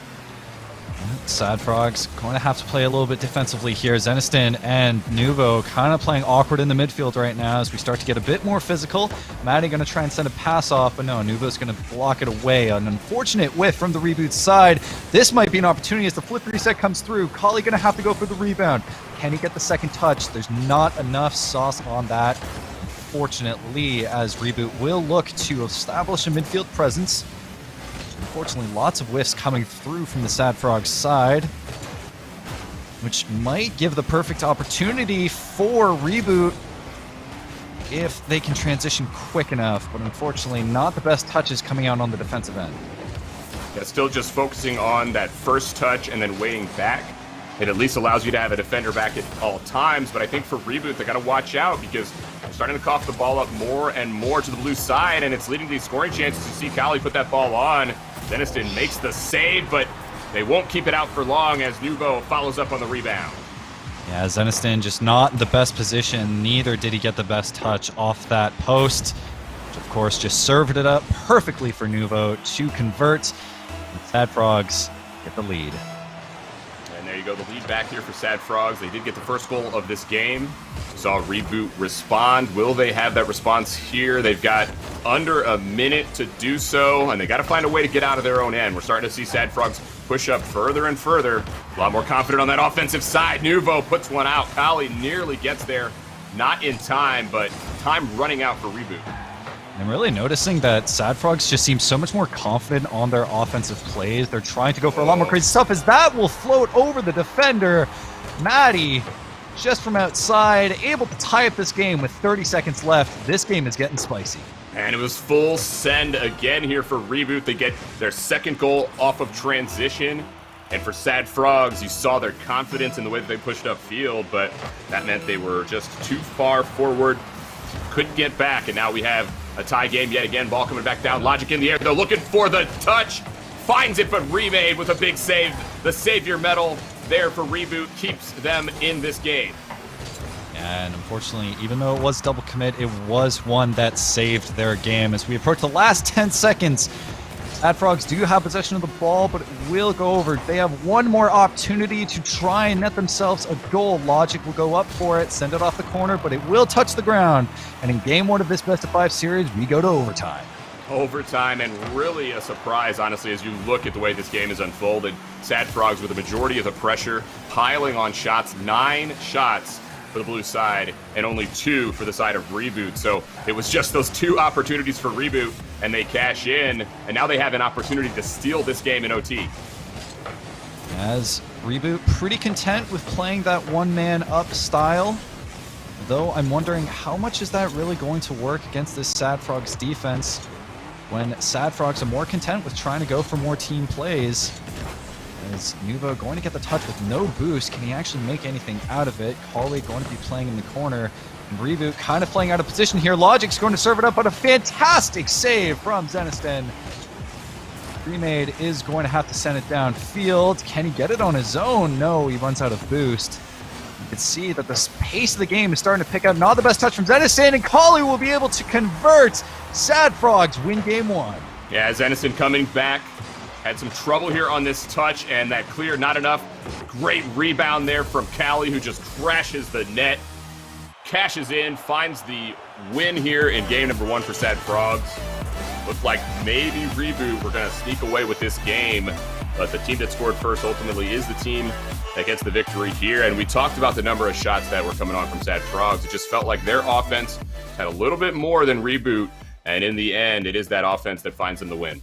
Sad Frogs going to have to play a little bit defensively here. Zeniston and Nuvo kind of playing awkward in the midfield right now as we start to get a bit more physical. Maddie going to try and send a pass off, but no, Nuvo's going to block it away. An unfortunate whiff from the Reboot side. This might be an opportunity as the flip reset comes through. Kali going to have to go for the rebound. Can he get the second touch? There's not enough sauce on that, unfortunately, as Reboot will look to establish a midfield presence. Unfortunately, lots of whiffs coming through from the Sad Frogs side, which might give the perfect opportunity for Reboot if they can transition quick enough, but unfortunately not the best touches coming out on the defensive end. Yeah, still just focusing on that first touch and then waiting back. It at least allows you to have a defender back at all times, but I think for Reboot, they got to watch out because they're starting to cough the ball up more and more to the blue side, and it's leading to these scoring chances. You see Kali put that ball on. Zeniston makes the save, but they won't keep it out for long as Nuvo follows up on the rebound. Yeah, Zeniston just not in the best position. Neither did he get the best touch off that post, which of course just served it up perfectly for Nuvo to convert. And Sad Frogs get the lead. And there you go, the lead back here for Sad Frogs. They did get the first goal of this game. Saw Reboot respond. Will they have that response here? They've got under a minute to do so, and they got to find a way to get out of their own end. We're starting to see Sad Frogs push up further and further. A lot more confident on that offensive side. Nuvo puts one out. Kali nearly gets there. Not in time, but time running out for Reboot. I'm really noticing that Sad Frogs just seem so much more confident on their offensive plays. They're trying to go for a lot more crazy stuff as that will float over the defender. Maddie, just from outside, able to tie up this game with 30 seconds left. This game is getting spicy. And it was full send again here for Reboot. They get their second goal off of transition. And for Sad Frogs, you saw their confidence in the way that they pushed upfield, but that meant they were just too far forward, couldn't get back, and now we have a tie game yet again. Ball coming back down, Logic in the air. They're looking for the touch, finds it, but Remade with a big save. The Savior medal there for Reboot keeps them in this game. And unfortunately, even though it was double commit, it was one that saved their game. As we approach the last 10 seconds, Sad Frogs do have possession of the ball, but it will go over. They have one more opportunity to try and net themselves a goal. Logic will go up for it, send it off the corner, but it will touch the ground. And in game one of this best-of-5 series, we go to overtime. Overtime, and really a surprise, honestly, as you look at the way this game has unfolded. Sad Frogs with the majority of the pressure, piling on shots, 9 shots for the blue side and only 2 for the side of Reboot. So it was just those 2 opportunities for Reboot, and they cash in, and now they have an opportunity to steal this game in OT. As Reboot pretty content with playing that one-man up style, though I'm wondering how much is that really going to work against this Sad Frogs defense when Sad Frogs are more content with trying to go for more team plays. Is Nuvo going to get the touch with no boost? Can he actually make anything out of it? Collie going to be playing in the corner. And Reboot kind of playing out of position here. Logic's going to serve it up, but a fantastic save from Zeniston. Remade is going to have to send it downfield. Can he get it on his own? No, he runs out of boost. You can see that the pace of the game is starting to pick up. Not the best touch from Zeniston, and Collie will be able to convert. Sad Frogs win game 1. Yeah, Zeniston coming back. Had some trouble here on this touch, and that clear, not enough. Great rebound there from Callie, who just crashes the net. Cashes in, finds the win here in game number 1 for Sad Frogs. Looked like maybe Reboot were going to sneak away with this game, but the team that scored first ultimately is the team that gets the victory here. And we talked about the number of shots that were coming on from Sad Frogs. It just felt like their offense had a little bit more than Reboot, and in the end, it is that offense that finds them the win.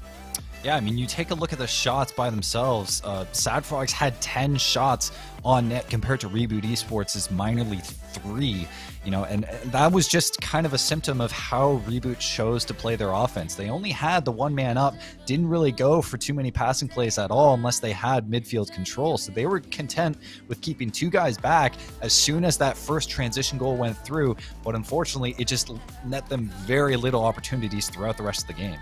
Yeah, I mean, you take a look at the shots by themselves. Sad Frogs had 10 shots on net compared to Reboot Esports' minorly 3. You know, and that was just kind of a symptom of how Reboot chose to play their offense. They only had the one man up, didn't really go for too many passing plays at all unless they had midfield control. So they were content with keeping 2 guys back as soon as that first transition goal went through. But unfortunately, it just net them very little opportunities throughout the rest of the game.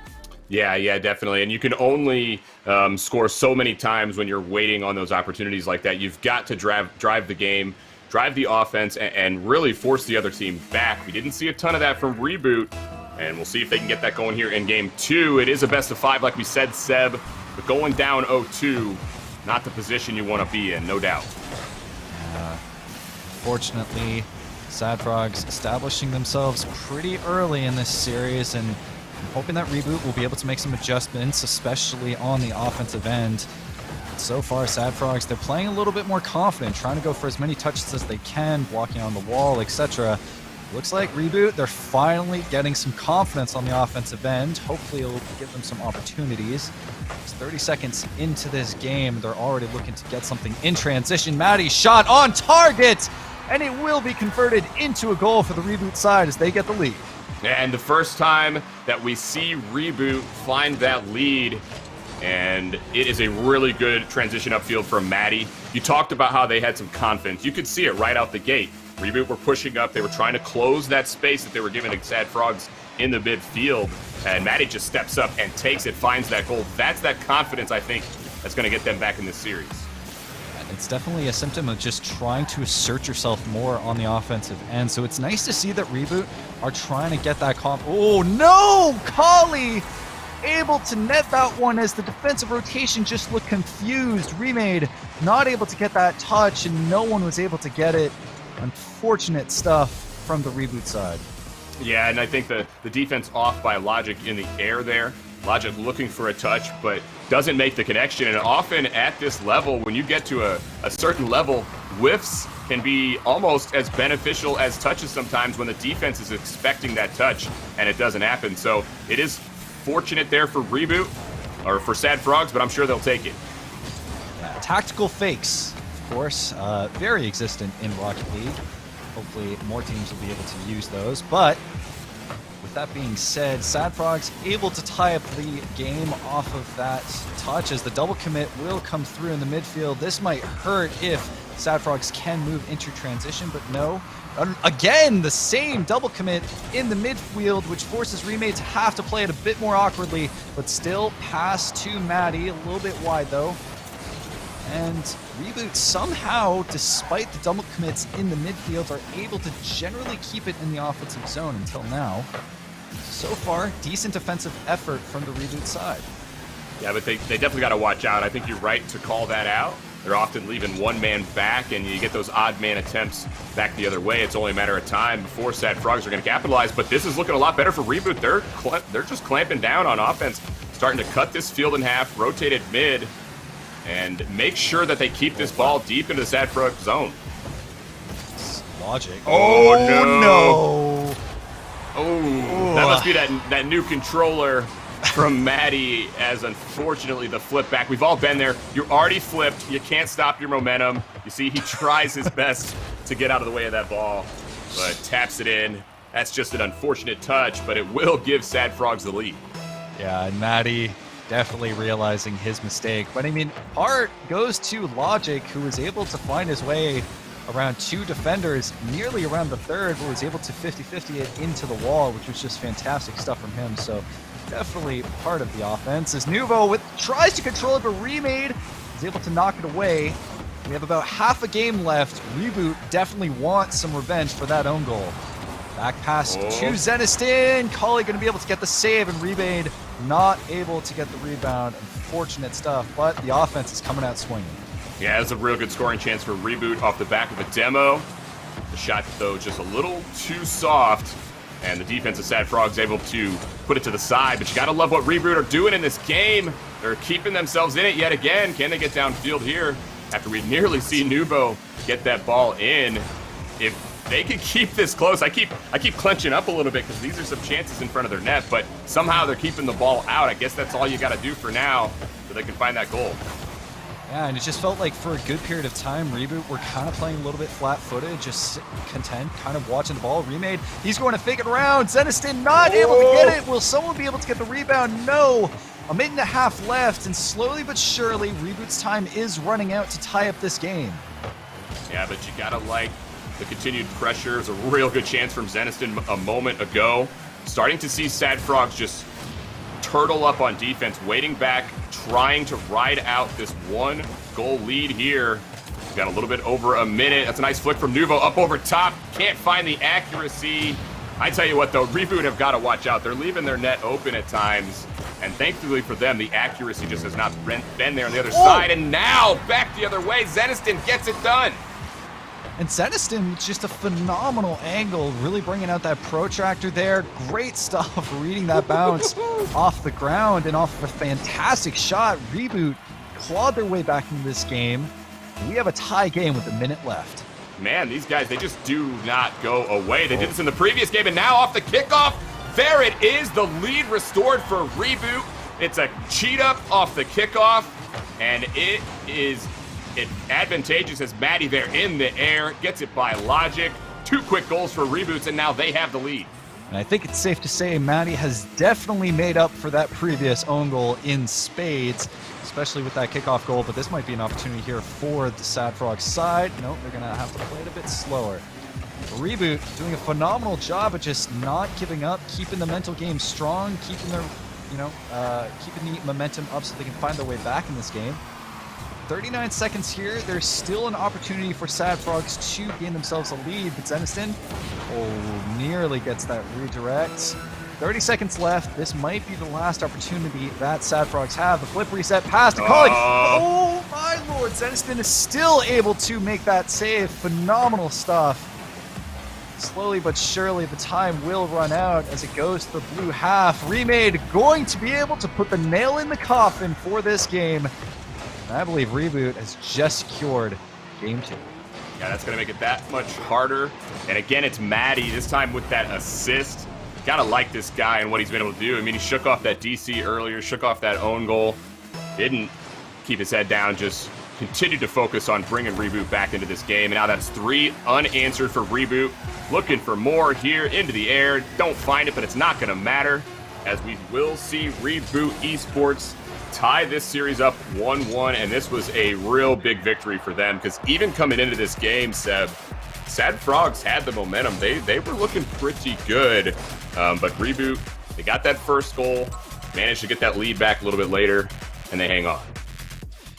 Yeah, definitely. And you can only score so many times when you're waiting on those opportunities like that. You've got to drive the game, drive the offense, and really force the other team back. We didn't see a ton of that from Reboot, and we'll see if they can get that going here in game 2. It is a best of 5, like we said, Seb, but going down 0-2, not the position you want to be in, no doubt. Fortunately, Sad Frogs establishing themselves pretty early in this series, and I'm hoping that Reboot will be able to make some adjustments, especially on the offensive end. So far, Sad Frogs, they're playing a little bit more confident, trying to go for as many touches as they can, blocking on the wall, etc. Looks like Reboot, they're finally getting some confidence on the offensive end. Hopefully it'll give them some opportunities. It's 30 seconds into this game. They're already looking to get something in transition. Maddie's shot on target, and it will be converted into a goal for the Reboot side as they get the lead. And the first time that we see Reboot find that lead, and it is a really good transition upfield from Maddie. You talked about how they had some confidence. You could see it right out the gate. Reboot were pushing up. They were trying to close that space that they were giving to Sad Frogs in the midfield, and Maddie just steps up and takes it, finds that goal. That's that confidence, I think, that's going to get them back in this series. It's definitely a symptom of just trying to assert yourself more on the offensive end. So it's nice to see that Reboot are trying to get that Oh no! Collie able to net that one as the defensive rotation just looked confused. Remade not able to get that touch, and no one was able to get it. Unfortunate stuff from the Reboot side. Yeah, and I think the defense off by Logic in the air there. Logic looking for a touch, but doesn't make the connection. And often at this level, when you get to a certain level, whiffs can be almost as beneficial as touches sometimes when the defense is expecting that touch and it doesn't happen. So it is fortunate there for Reboot, or for Sad Frogs, but I'm sure they'll take it. Tactical fakes, of course, very existent in Rocket League. Hopefully more teams will be able to use those, but with that being said, Sad Frogs able to tie up the game off of that touch as the double commit will come through in the midfield. This might hurt if Sad Frogs can move into transition, but no. Again, the same double commit in the midfield, which forces Remade to have to play it a bit more awkwardly, but still pass to Maddie, a little bit wide though. And Reboot somehow, despite the double commits in the midfield, are able to generally keep it in the offensive zone until now. So far, decent defensive effort from the Reboot side. Yeah, but they definitely got to watch out. I think you're right to call that out. They're often leaving one man back, and you get those odd man attempts back the other way. It's only a matter of time before Sad Frogs are going to capitalize, but this is looking a lot better for Reboot. They're just clamping down on offense, starting to cut this field in half, rotate it mid, and make sure that they keep this ball deep into the Sad Frogs zone. Logic. Oh, no! Oh, that must be that new controller from Maddie, as unfortunately the flip back. We've all been there. You're already flipped. You can't stop your momentum. You see, he tries his best to get out of the way of that ball, but taps it in. That's just an unfortunate touch, but it will give Sad Frogs the lead. Yeah, and Maddie definitely realizing his mistake. But I mean, part goes to Logic, who was able to find his way around 2 defenders, nearly around the third, but was able to 50-50 it into the wall, which was just fantastic stuff from him. So definitely part of the offense. As Nuvo tries to control it, but Remade is able to knock it away. We have about half a game left. Reboot definitely wants some revenge for that own goal. Back pass to Zeniston. Kali going to be able to get the save, and Remade not able to get the rebound. Unfortunate stuff, but the offense is coming out swinging. Yeah, that's a real good scoring chance for Reboot off the back of a demo. The shot, though, just a little too soft, and the defense of Sad Frogs able to put it to the side. But you got to love what Reboot are doing in this game. They're keeping themselves in it yet again. Can they get downfield here after we nearly see Nuvo get that ball in? If they can keep this close, I keep clenching up a little bit because these are some chances in front of their net, but somehow they're keeping the ball out. I guess that's all you got to do for now so they can find that goal. Yeah, and it just felt like for a good period of time, Reboot were kind of playing a little bit flat-footed, just content, kind of watching the ball. Remade, he's going to fake it around. Zeniston not able to get it. Will someone be able to get the rebound? No. A minute and a half left, and slowly but surely, Reboot's time is running out to tie up this game. Yeah, but you gotta like the continued pressure. It was a real good chance from Zeniston a moment ago. Starting to see Sad Frogs just turtle up on defense, waiting back, trying to ride out this 1-goal lead here. We've got a little bit over a minute. That's a nice flick from Nuvo up over top. Can't find the accuracy. I tell you what, though, Reboot have got to watch out. They're leaving their net open at times, and thankfully for them, the accuracy just has not been there on the other side. And now, back the other way, Zeniston gets it done. And Zeniston, just a phenomenal angle, really bringing out that protractor there. Great stuff, reading that bounce off the ground and off of a fantastic shot. Reboot clawed their way back into this game. We have a tie game with a minute left. Man, these guys, they just do not go away. They did this in the previous game, and now off the kickoff, there it is, the lead restored for Reboot. It's a cheat up off the kickoff, and it is advantageous as Maddie there in the air, gets it by Logic. 2 quick goals for Reboots, and now they have the lead. And I think it's safe to say Maddie has definitely made up for that previous own goal in spades, especially with that kickoff goal, but this might be an opportunity here for the Sad Frogs side. Nope, they're going to have to play it a bit slower. Reboot doing a phenomenal job of just not giving up, keeping the mental game strong, keeping their, keeping the momentum up so they can find their way back in this game. 39 seconds here. There's still an opportunity for Sad Frogs to gain themselves a lead, but Zeniston nearly gets that redirect. 30 seconds left. This might be the last opportunity that Sad Frogs have. The flip reset pass to Collie. Oh my lord, Zeniston is still able to make that save. Phenomenal stuff. Slowly but surely, the time will run out as it goes to the blue half. Remade going to be able to put the nail in the coffin for this game. And I believe Reboot has just secured game 2. Yeah, that's going to make it that much harder. And again, it's Maddie, this time with that assist. Gotta like this guy and what he's been able to do. I mean, he shook off that DC earlier, shook off that own goal. Didn't keep his head down, just continued to focus on bringing Reboot back into this game. And now that's 3 unanswered for Reboot. Looking for more here into the air. Don't find it, but it's not going to matter, as we will see Reboot Esports tie this series up 1-1, and this was a real big victory for them, because even coming into this game, Seb, Sad Frogs had the momentum. They were looking pretty good, but Reboot, they got that first goal, managed to get that lead back a little bit later, and they hang on.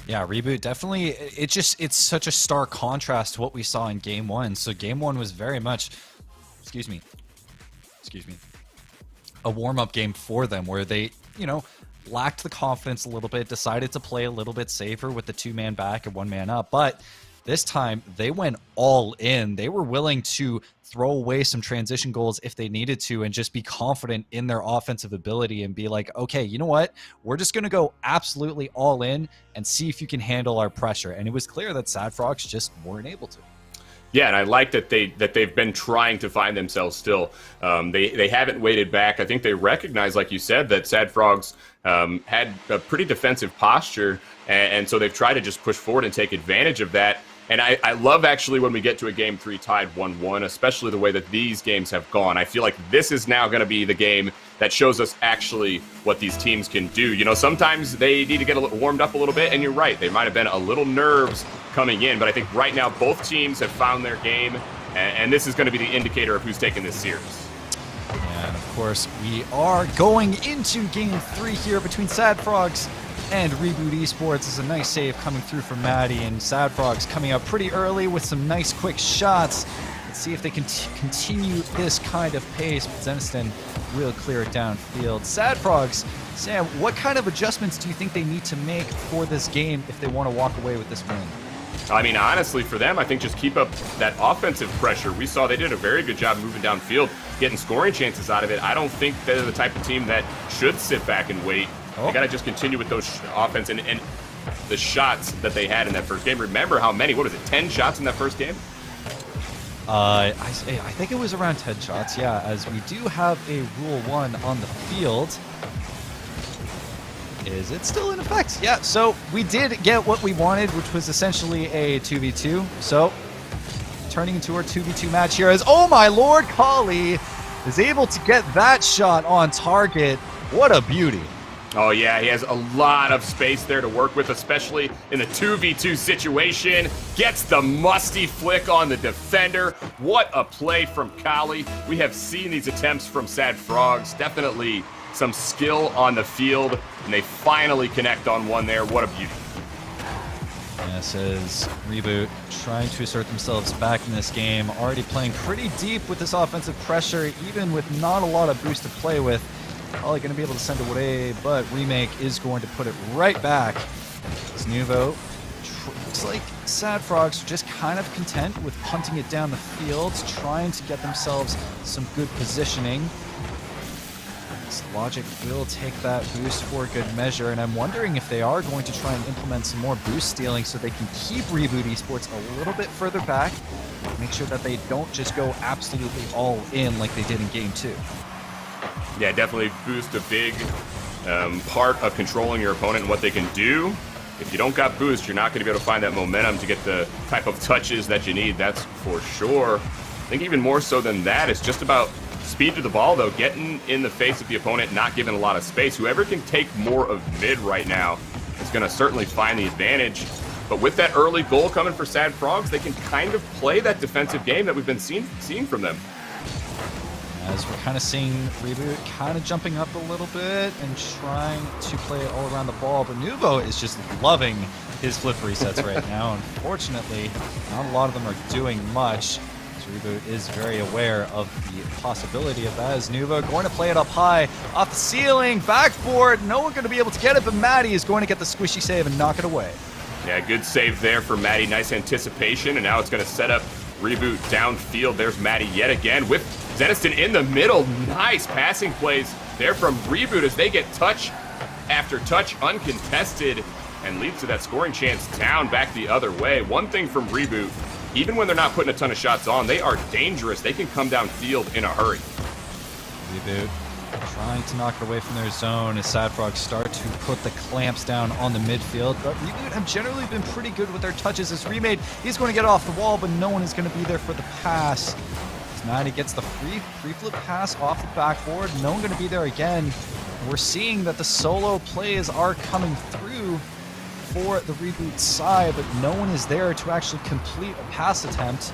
Yeah, Reboot definitely, it's such a stark contrast to what we saw in game 1. So game 1 was very much, excuse me, a warm-up game for them, where they, lacked the confidence a little bit, decided to play a little bit safer with the 2-man back and 1-man up. But this time, they went all in. They were willing to throw away some transition goals if they needed to and just be confident in their offensive ability and be like, okay, you know what? We're just going to go absolutely all in and see if you can handle our pressure. And it was clear that Sad Frogs just weren't able to. Yeah, and I like that they've been trying to find themselves still. They haven't waited back. I think they recognize, like you said, that Sad Frogs had a pretty defensive posture, and so they've tried to just push forward and take advantage of that. And I love, actually, when we get to a Game 3 tied 1-1, especially the way that these games have gone. I feel like this is now going to be the game that shows us actually what these teams can do. You know, sometimes they need to get warmed up a little bit, and you're right. They might have been a little nerves coming in, but I think right now both teams have found their game, and this is going to be the indicator of who's taking this series. And, of course, we are going into Game 3 here between Sad Frogs and Reboot Esports. Is a nice save coming through from Maddie, and Sad Frogs coming up pretty early with some nice quick shots. Let's see if they can continue this kind of pace, but Zeniston will clear it downfield. Sad Frogs, Sam, what kind of adjustments do you think they need to make for this game if they want to walk away with this win? I mean, honestly, for them, I think just keep up that offensive pressure. We saw they did a very good job moving downfield, getting scoring chances out of it. I don't think they're the type of team that should sit back and wait. They got to just continue with those offense and the shots that they had in that first game. Remember how many, what was it, 10 shots in that first game? I think it was around 10 shots, yeah, as we do have a Rule 1 on the field. Is it still in effect? Yeah, so we did get what we wanted, which was essentially a 2v2. So, turning into our 2v2 match here as, oh my lord, Kali is able to get that shot on target. What a beauty. Oh yeah, he has a lot of space there to work with, especially in the 2v2 situation. Gets the musty flick on the defender. What a play from Kali. We have seen these attempts from Sad Frogs. Definitely some skill on the field, and they finally connect on one there. What a beauty. This is Reboot trying to assert themselves back in this game. Already playing pretty deep with this offensive pressure, even with not a lot of boost to play with. Probably going to be able to send it away, but Remake is going to put it right back. As Nuvo, looks like Sad Frogs are just kind of content with punting it down the field, trying to get themselves some good positioning. Logic will take that boost for good measure, and I'm wondering if they are going to try and implement some more boost stealing so they can keep Reboot Esports a little bit further back, make sure that they don't just go absolutely all in like they did in Game 2. Yeah, definitely boost a big part of controlling your opponent and what they can do. If you don't got boost, you're not going to be able to find that momentum to get the type of touches that you need, that's for sure. I think even more so than that, it's just about speed to the ball, though, getting in the face of the opponent, not giving a lot of space. Whoever can take more of mid right now is going to certainly find the advantage. But with that early goal coming for Sad Frogs, they can kind of play that defensive game that we've been seeing from them. As we're kind of seeing Reboot kind of jumping up a little bit and trying to play it all around the ball, but Nuvo is just loving his flip resets right now. Unfortunately, not a lot of them are doing much. Reboot is very aware of the possibility of that, as Nuvo going to play it up high, off the ceiling, backboard, no one going to be able to get it, but Maddie is going to get the squishy save and knock it away. Yeah, good save there for Maddie, nice anticipation, and now it's going to set up Reboot downfield. There's Maddie yet again with Zeniston in the middle. Nice passing plays there from Reboot as they get touch after touch uncontested and leads to that scoring chance down back the other way. One thing from Reboot, even when they're not putting a ton of shots on, they are dangerous. They can come downfield in a hurry. Reboot trying to knock it away from their zone as Sad Frogs start to put the clamps down on the midfield. But Reboot have generally been pretty good with their touches as Remade. He's going to get off the wall, but no one is going to be there for the pass. As Maddie gets the free flip pass off the backboard. No one going to be there again. And we're seeing that the solo plays are coming through for the Reboot side, but no one is there to actually complete a pass attempt,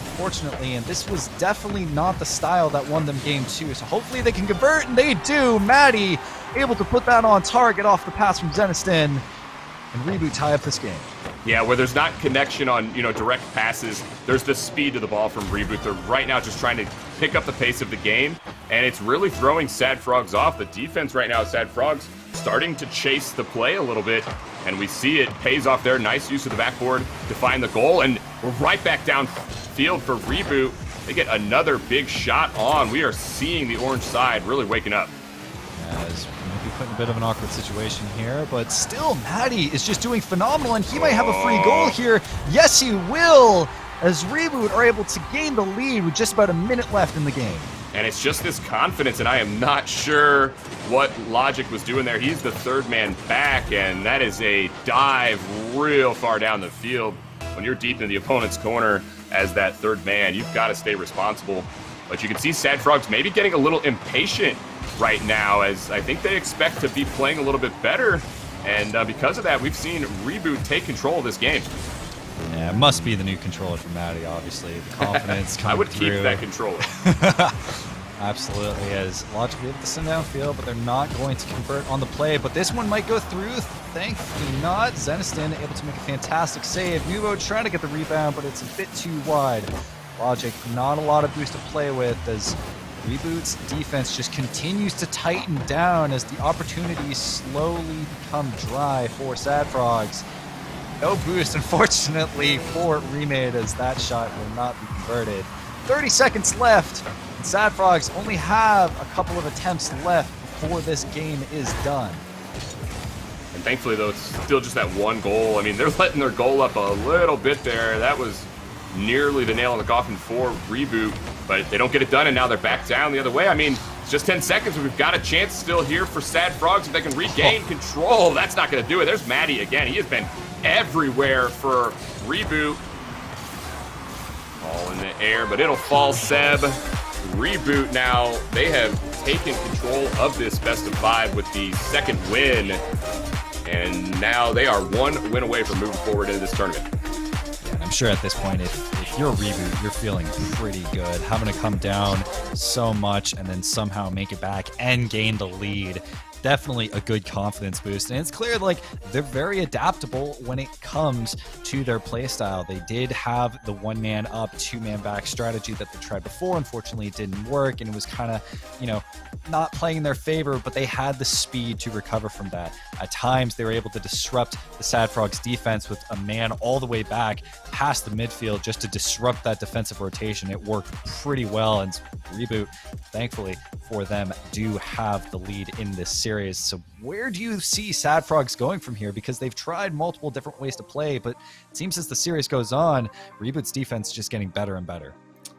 unfortunately, and this was definitely not the style that won them Game 2, so hopefully they can convert, and they do. Maddie able to put that on target off the pass from Zeniston, and Reboot tie up this game. Yeah, where there's not connection on, direct passes, there's the speed to the ball from Reboot. They're right now just trying to pick up the pace of the game, and it's really throwing Sad Frogs off. The defense right now, Sad Frogs, starting to chase the play a little bit, and we see it pays off there. Nice use of the backboard to find the goal, and we're right back downfield for Reboot. They get another big shot on. We are seeing the orange side really waking up. As we might be put in a bit of an awkward situation here, but still Maddie is just doing phenomenal, and he might have a free goal here. Yes, he will. as Reboot are able to gain the lead with just about a minute left in the game. And it's just this confidence, and I am not sure what Logic was doing there. He's the third man back, and that is a dive real far down the field. When you're deep in the opponent's corner as that third man, you've got to stay responsible. But you can see Sad Frogs maybe getting a little impatient right now, as I think they expect to be playing a little bit better. And because of that, we've seen Reboot take control of this game. Yeah, it must be the new controller for Maddie, obviously. The confidence coming I would through. keep that controller. Absolutely, as Logic will be able to send downfield, but they're not going to convert on the play. But this one might go through. Thankfully not. Zeniston able to make a fantastic save. Nuvo trying to get the rebound, but it's a bit too wide. Logic, not a lot of boost to play with, as Reboot's defense just continues to tighten down as the opportunities slowly become dry for Sad Frogs. No boost, unfortunately, for Remade, as that shot will not be converted. 30 seconds left, and Sad Frogs only have a couple of attempts left before this game is done. And thankfully, though, it's still just that one goal. I mean, they're letting their goal up a little bit there. That was nearly the nail in the coffin for Reboot, but they don't get it done, and now they're back down the other way. I mean, it's just 10 seconds, but we've got a chance still here for Sad Frogs if they can regain control. That's not going to do it. There's Maddie again. He has been everywhere for Reboot. Ball in the air, but it'll fall, Seb. Reboot now, they have taken control of this best of 5 with the second win, and now they are one win away from moving forward into this tournament. I'm sure at this point, if you're a Reboot, you're feeling pretty good. Having to come down so much and then somehow make it back and gain the lead. Definitely a good confidence boost, and it's clear like they're very adaptable when it comes to their playstyle. They did have the one-man up, two-man back strategy that they tried before. Unfortunately, it didn't work, and it was kind of, you know, not playing in their favor, but they had the speed to recover from that. At times, they were able to disrupt the Sad Frogs defense with a man all the way back past the midfield just to disrupt that defensive rotation. It worked pretty well, and Reboot, thankfully for them, do have the lead in this series. So where do you see Sad Frogs going from here? Because they've tried multiple different ways to play, but it seems as the series goes on, Reboot's defense is just getting better and better.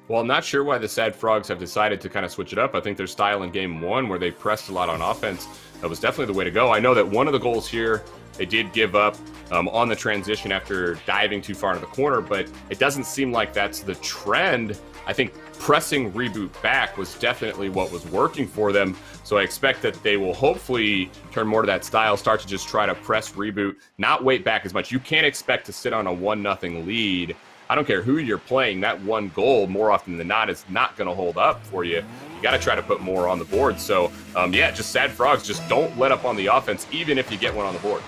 Well, I'm not sure why the Sad Frogs have decided to kind of switch it up. I think their style in game 1, where they pressed a lot on offense, that was definitely the way to go. I know that one of the goals here, they did give up on the transition after diving too far into the corner, but it doesn't seem like that's the trend. I think pressing Reboot back was definitely what was working for them. So I expect that they will hopefully turn more to that style, start to just try to press Reboot, not wait back as much. You can't expect to sit on a 1-0 lead. I don't care who you're playing, that one goal more often than not is not going to hold up for you. You got to try to put more on the board. So yeah, just Sad Frogs, just don't let up on the offense, even if you get one on the board.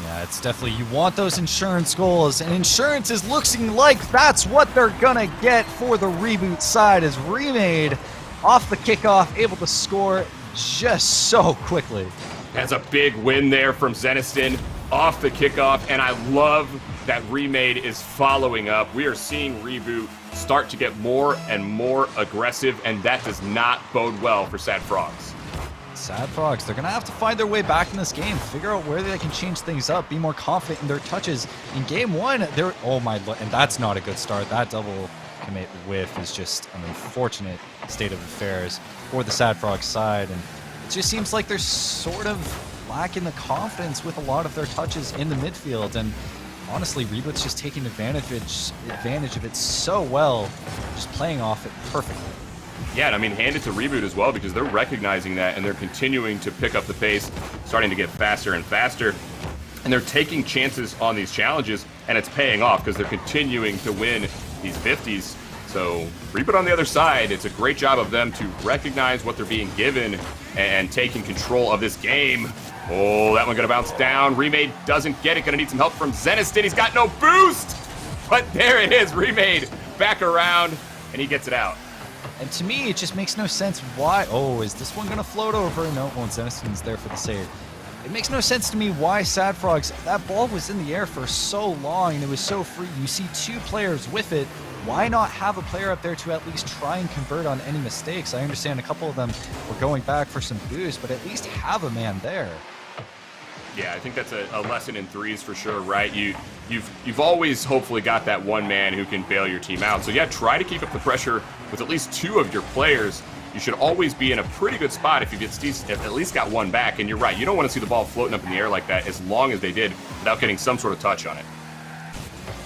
Yeah, it's definitely, you want those insurance goals, and insurance is looking like that's what they're gonna get for the Reboot side, as Remade off the kickoff, able to score just so quickly. That's a big win there from Zeniston off the kickoff, and I love that Remade is following up. We are seeing Reboot start to get more and more aggressive, and that does not bode well for Sad Frogs. Sad Frogs, they're going to have to find their way back in this game, figure out where they can change things up, be more confident in their touches. In game 1, they're, oh my, and that's not a good start. That double commit whiff is just an unfortunate state of affairs for the Sad Frogs side, and it just seems like they're sort of lacking the confidence with a lot of their touches in the midfield, and honestly, Reboot's just taking advantage of it so well, just playing off it perfectly. Yeah, and I mean, hand it to Reboot as well, because they're recognizing that and they're continuing to pick up the pace, starting to get faster and faster. And they're taking chances on these challenges, and it's paying off because they're continuing to win these 50s. So Reboot on the other side, it's a great job of them to recognize what they're being given and taking control of this game. Oh, that one going to bounce down. Remade doesn't get it. Going to need some help from Zeniston. He's got no boost. But there it is. Remade back around, and he gets it out. And to me, it just makes no sense why... Oh, is this one going to float over? No, well, Zeniston's there for the save. It makes no sense to me why Sad Frogs... That ball was in the air for so long, and it was so free. You see 2 players with it. Why not have a player up there to at least try and convert on any mistakes? I understand a couple of them were going back for some boost, but at least have a man there. Yeah, I think that's a lesson in threes for sure, right? You you've always hopefully got that one man who can bail your team out. So yeah, try to keep up the pressure with at least 2 of your players. You should always be in a pretty good spot if you get at least got one back. And you're right, you don't want to see the ball floating up in the air like that as long as they did without getting some sort of touch on it.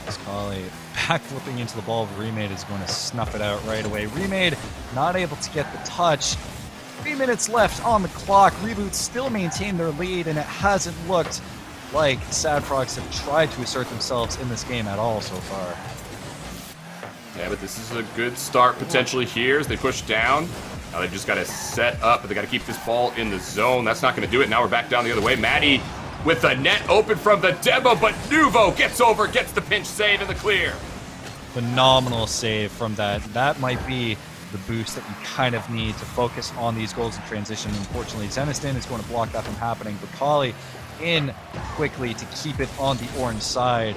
Scully backflipping into the ball. Remade is going to snuff it out right away. Remade not able to get the touch. 3 minutes left on the clock. Reboot still maintain their lead, and it hasn't looked like Sad Frogs have tried to assert themselves in this game at all so far. Yeah, but this is a good start potentially here as they push down. Now they've just got to set up, but they got to keep this ball in the zone. That's not going to do it. Now we're back down the other way. Maddie with the net open from the demo, but Nuvo gets over, gets the pinch save in the clear. Phenomenal save from that. That might be the boost that you kind of need to focus on these goals in transition. Unfortunately, Zeniston is going to block that from happening. But Kali in quickly to keep it on the orange side.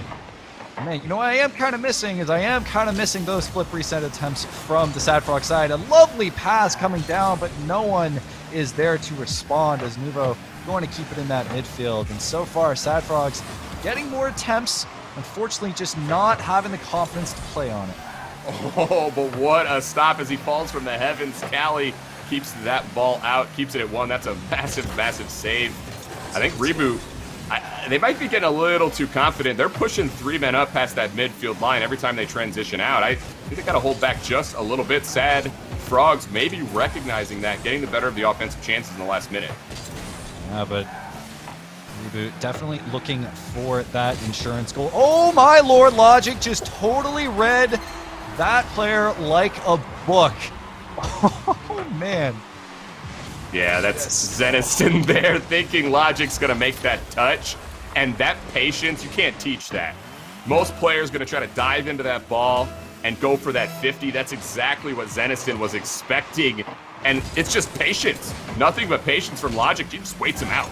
Man, you know what I am kind of missing those flip reset attempts from the Sad Frog side. A lovely pass coming down, but no one is there to respond as Nuvo going to keep it in that midfield. And so far, Sad Frogs getting more attempts, unfortunately just not having the confidence to play on it. Oh, but what a stop as he falls from the heavens. Cali keeps that ball out, keeps it at 1. That's a massive, massive save. I think Reboot, they might be getting a little too confident. They're pushing 3 men up past that midfield line every time they transition out. I think they got to hold back just a little bit. Sad Frogs maybe recognizing that, getting the better of the offensive chances in the last minute. Yeah, but Reboot definitely looking for that insurance goal. Oh my lord, Logic just totally read that player like a book. Oh man. Yeah, that's Zeniston there thinking Logic's going to make that touch. And that patience, you can't teach that. Most players going to try to dive into that ball and go for that 50. That's exactly what Zeniston was expecting. And it's just patience. Nothing but patience from Logic. He just waits him out.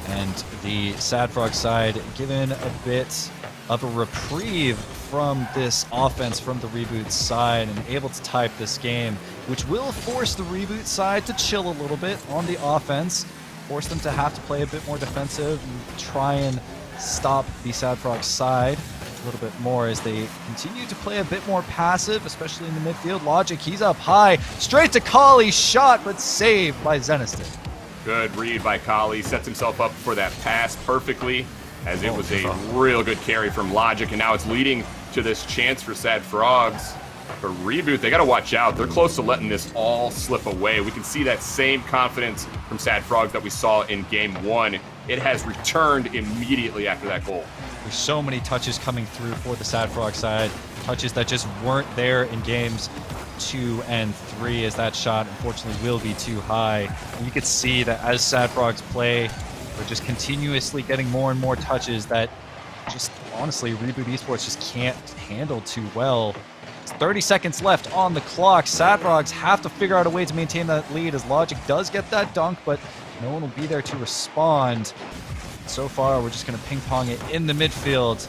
And the Sad Frog side given a bit of a reprieve from this offense from the Reboot side and able to type this game, which will force the Reboot side to chill a little bit on the offense, force them to have to play a bit more defensive and try and stop the Sad Frog side a little bit more as they continue to play a bit more passive, especially in the midfield. Logic, he's up high, straight to Kali, shot, but saved by Zeniston. Good read by Kali, sets himself up for that pass perfectly, as it was a real good carry from Logic, and now it's leading to this chance for Sad Frogs. For Reboot, they got to watch out. They're close to letting this all slip away. We can see that same confidence from Sad Frogs that we saw in Game 1. It has returned immediately after that goal. There's so many touches coming through for the Sad Frog side, touches that just weren't there in Games 2 and 3, as that shot unfortunately will be too high. And you could see that as Sad Frogs play, they're just continuously getting more and more touches that just honestly Reboot Esports just can't handle too well. It's 30 seconds left on the clock. Sad Frogs have to figure out a way to maintain that lead as Logic does get that dunk, but no one will be there to respond. So far, we're just going to ping pong it in the midfield.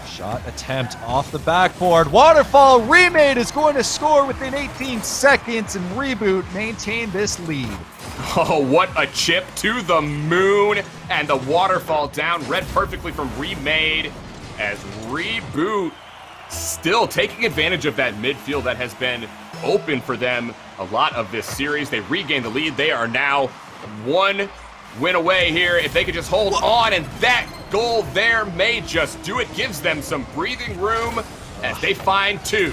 Shot attempt off the backboard. Waterfall Remade is going to score within 18 seconds and Reboot maintain this lead. Oh, what a chip to the moon, and the waterfall down, read perfectly from Remade, as Reboot still taking advantage of that midfield that has been open for them a lot of this series. They regain the lead. They are now 1 win away here. If they could just hold on, and that goal there may just do it, gives them some breathing room as they find 2.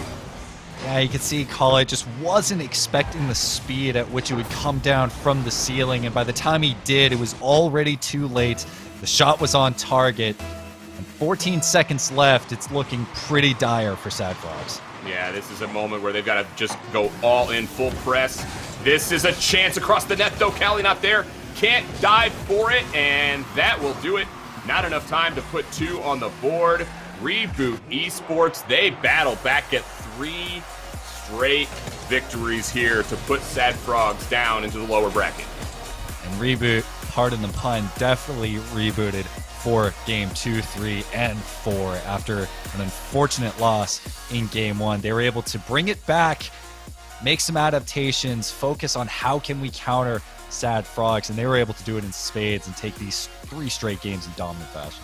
Yeah, you can see Kali just wasn't expecting the speed at which it would come down from the ceiling, and by the time he did, it was already too late. The shot was on target, and 14 seconds left. It's looking pretty dire for Sad Frogs. Yeah, this is a moment where they've got to just go all in, full press. This is a chance across the net, though. Cali not there. Can't dive for it, and that will do it. Not enough time to put 2 on the board. Reboot Esports, they battle back at 3 straight victories here to put Sad Frogs down into the lower bracket. And Reboot, pardon the pun, definitely rebooted for Game 2, 3, and 4 after an unfortunate loss in Game 1. They were able to bring it back, make some adaptations, focus on how can we counter Sad Frogs, and they were able to do it in spades and take these 3 straight games in dominant fashion.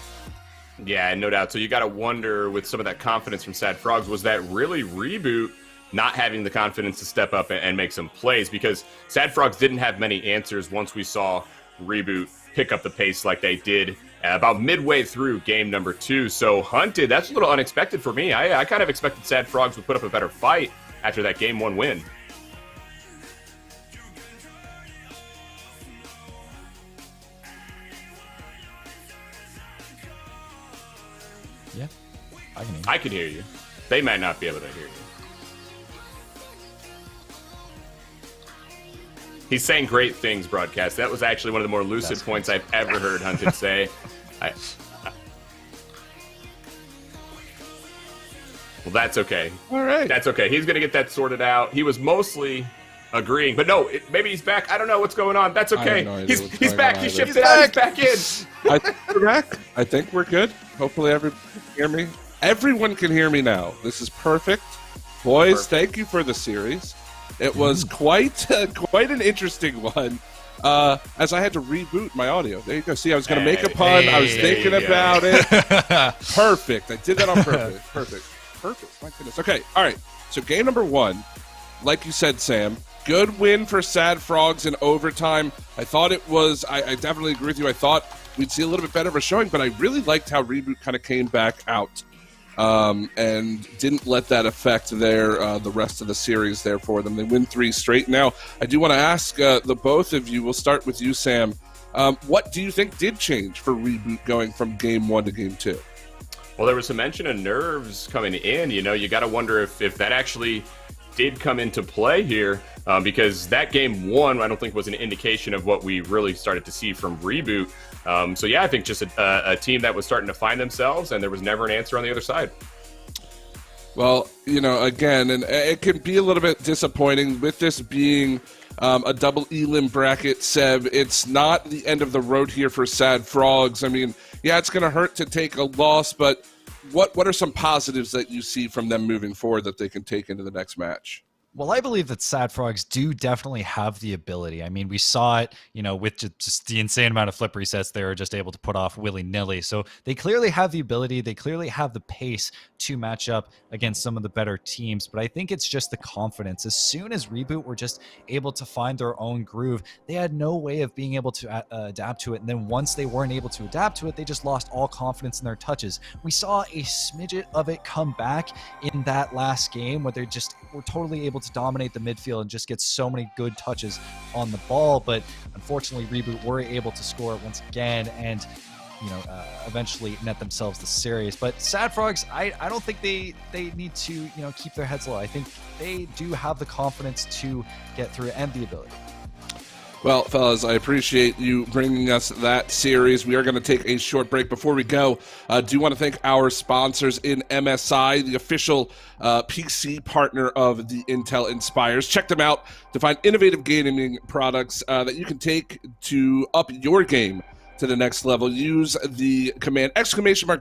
Yeah, no doubt. So you got to wonder, with some of that confidence from Sad Frogs, was that really Reboot not having the confidence to step up and make some plays? Because Sad Frogs didn't have many answers once we saw Reboot pick up the pace like they did about midway through game number 2. So Hunted, that's a little unexpected for me. I kind of expected Sad Frogs would put up a better fight after that game 1 win. Yeah, I can hear you. They might not be able to hear you. He's saying great things, broadcast. That was actually one of the more lucid points I've ever heard Hunted say. Well, that's okay. All right. That's okay. He's going to get that sorted out. He was mostly agreeing, but no, maybe he's back. I don't know what's going on. That's okay. He's back. He shifted out. He's back in. I think we're back. I think we're good. Hopefully everyone can hear me. Everyone can hear me now. This is perfect. Boys, thank you for the series. It was quite an interesting one, as I had to reboot my audio. There you go. See, I was going to make a pun. I was thinking about it. Perfect. I did that on purpose. Perfect. My goodness. Okay. All right. So game number 1, like you said, Sam, good win for Sad Frogs in overtime. I thought it was, I definitely agree with you. I thought we'd see a little bit better of a showing, but I really liked how Reboot kind of came back out. And didn't let that affect the rest of the series there for them. They win 3 straight. Now, I do want to ask the both of you, we'll start with you, Sam. What do you think did change for Reboot going from game 1 to game 2? Well, there was some mention of nerves coming in. You got to wonder if that actually did come into play here, because that game 1, I don't think, was an indication of what we really started to see from Reboot. So yeah, I think just a team that was starting to find themselves, and there was never an answer on the other side. Well, again, and it can be a little bit disappointing with this being a double elim bracket, Seb. It's not the end of the road here for Sad Frogs. I mean, yeah, it's going to hurt to take a loss, but what are some positives that you see from them moving forward that they can take into the next match? Well, I believe that Sad Frogs do definitely have the ability. I mean, we saw it, with just the insane amount of flip resets they were just able to put off willy-nilly. So they clearly have the ability. They clearly have the pace to match up against some of the better teams. But I think it's just the confidence. As soon as Reboot were just able to find their own groove, they had no way of being able to adapt to it. And then once they weren't able to adapt to it, they just lost all confidence in their touches. We saw a smidget of it come back in that last game where they just were totally able to dominate the midfield and just get so many good touches on the ball. But unfortunately, Reboot were able to score once again and eventually net themselves the series. But Sad Frogs, I don't think they need to keep their heads low. I think they do have the confidence to get through it and the ability. Well, fellas, I appreciate you bringing us that series. We are going to take a short break. Before we go, I do want to thank our sponsors in MSI, the official PC partner of the Intel Inspires. Check them out to find innovative gaming products that you can take to up your game to the next level. Use the command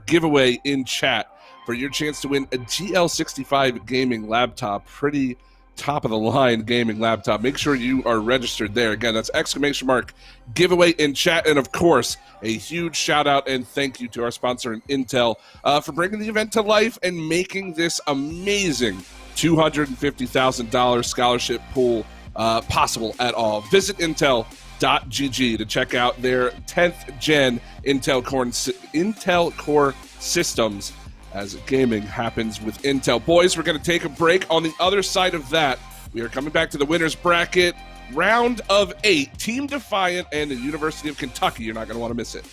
!giveaway in chat for your chance to win a GL65 gaming laptop. Pretty top-of-the-line gaming laptop. Make sure you are registered there. Again, that's !giveaway in chat. And, of course, a huge shout-out and thank you to our sponsor in Intel for bringing the event to life and making this amazing $250,000 scholarship pool possible at all. Visit Intel.gg to check out their 10th gen Intel Core systems as gaming happens with Intel. Boys, we're going to take a break. On the other side of that, we are coming back to the winner's bracket, round of 8, Team Defiant and the University of Kentucky. You're not going to want to miss it.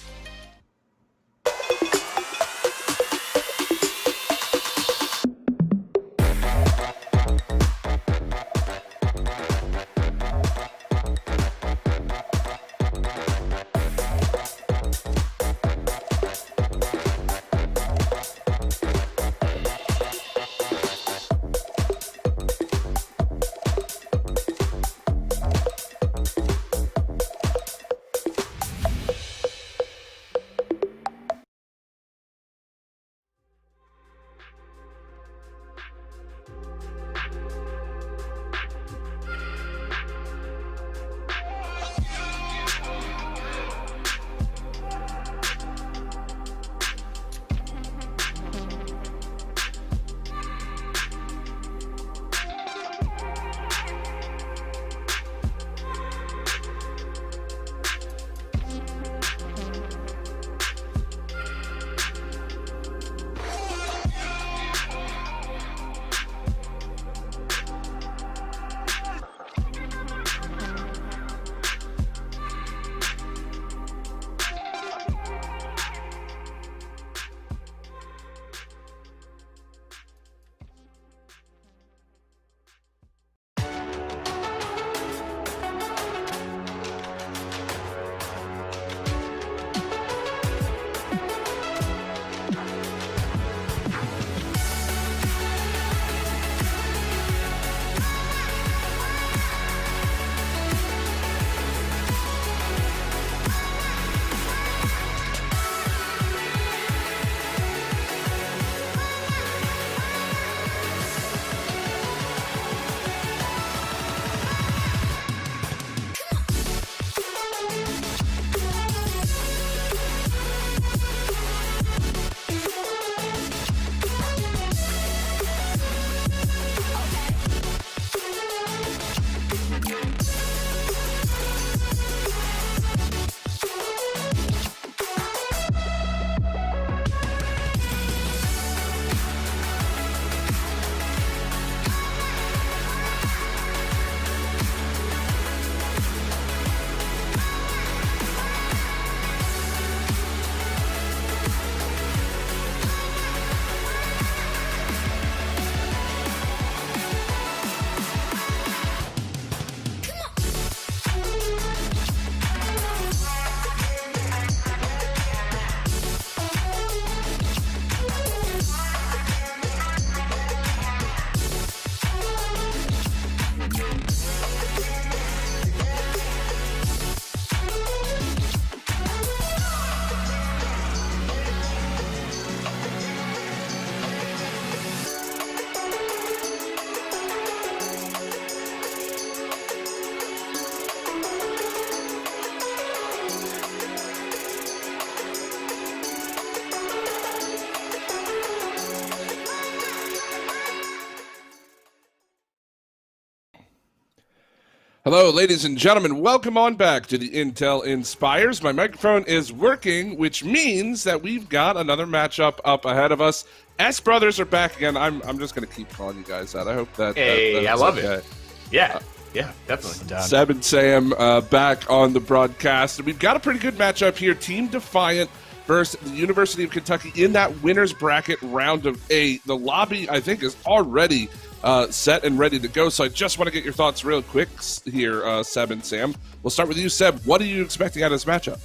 Hello, ladies and gentlemen. Welcome on back to the Intel Inspires. My microphone is working, which means that we've got another matchup up ahead of us. S Brothers are back again. I'm just going to keep calling you guys that. I hope that. Hey, I love okay. it. Yeah, definitely. Seb and Sam back on the broadcast. And we've got a pretty good matchup here. Team Defiant versus the University of Kentucky in that winner's bracket round of 8. The lobby, I think, is already set and ready to go. So I just want to get your thoughts real quick here, Seb and Sam. We'll start with you, Seb. What are you expecting out of this matchup?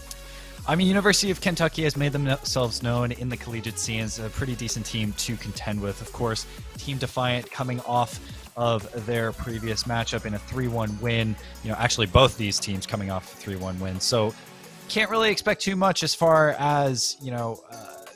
I mean, University of Kentucky has made themselves known in the collegiate scene as a pretty decent team to contend with. Of course, Team Defiant coming off of their previous matchup in a 3-1 win. Actually, both these teams coming off a 3-1 win. So can't really expect too much as far as,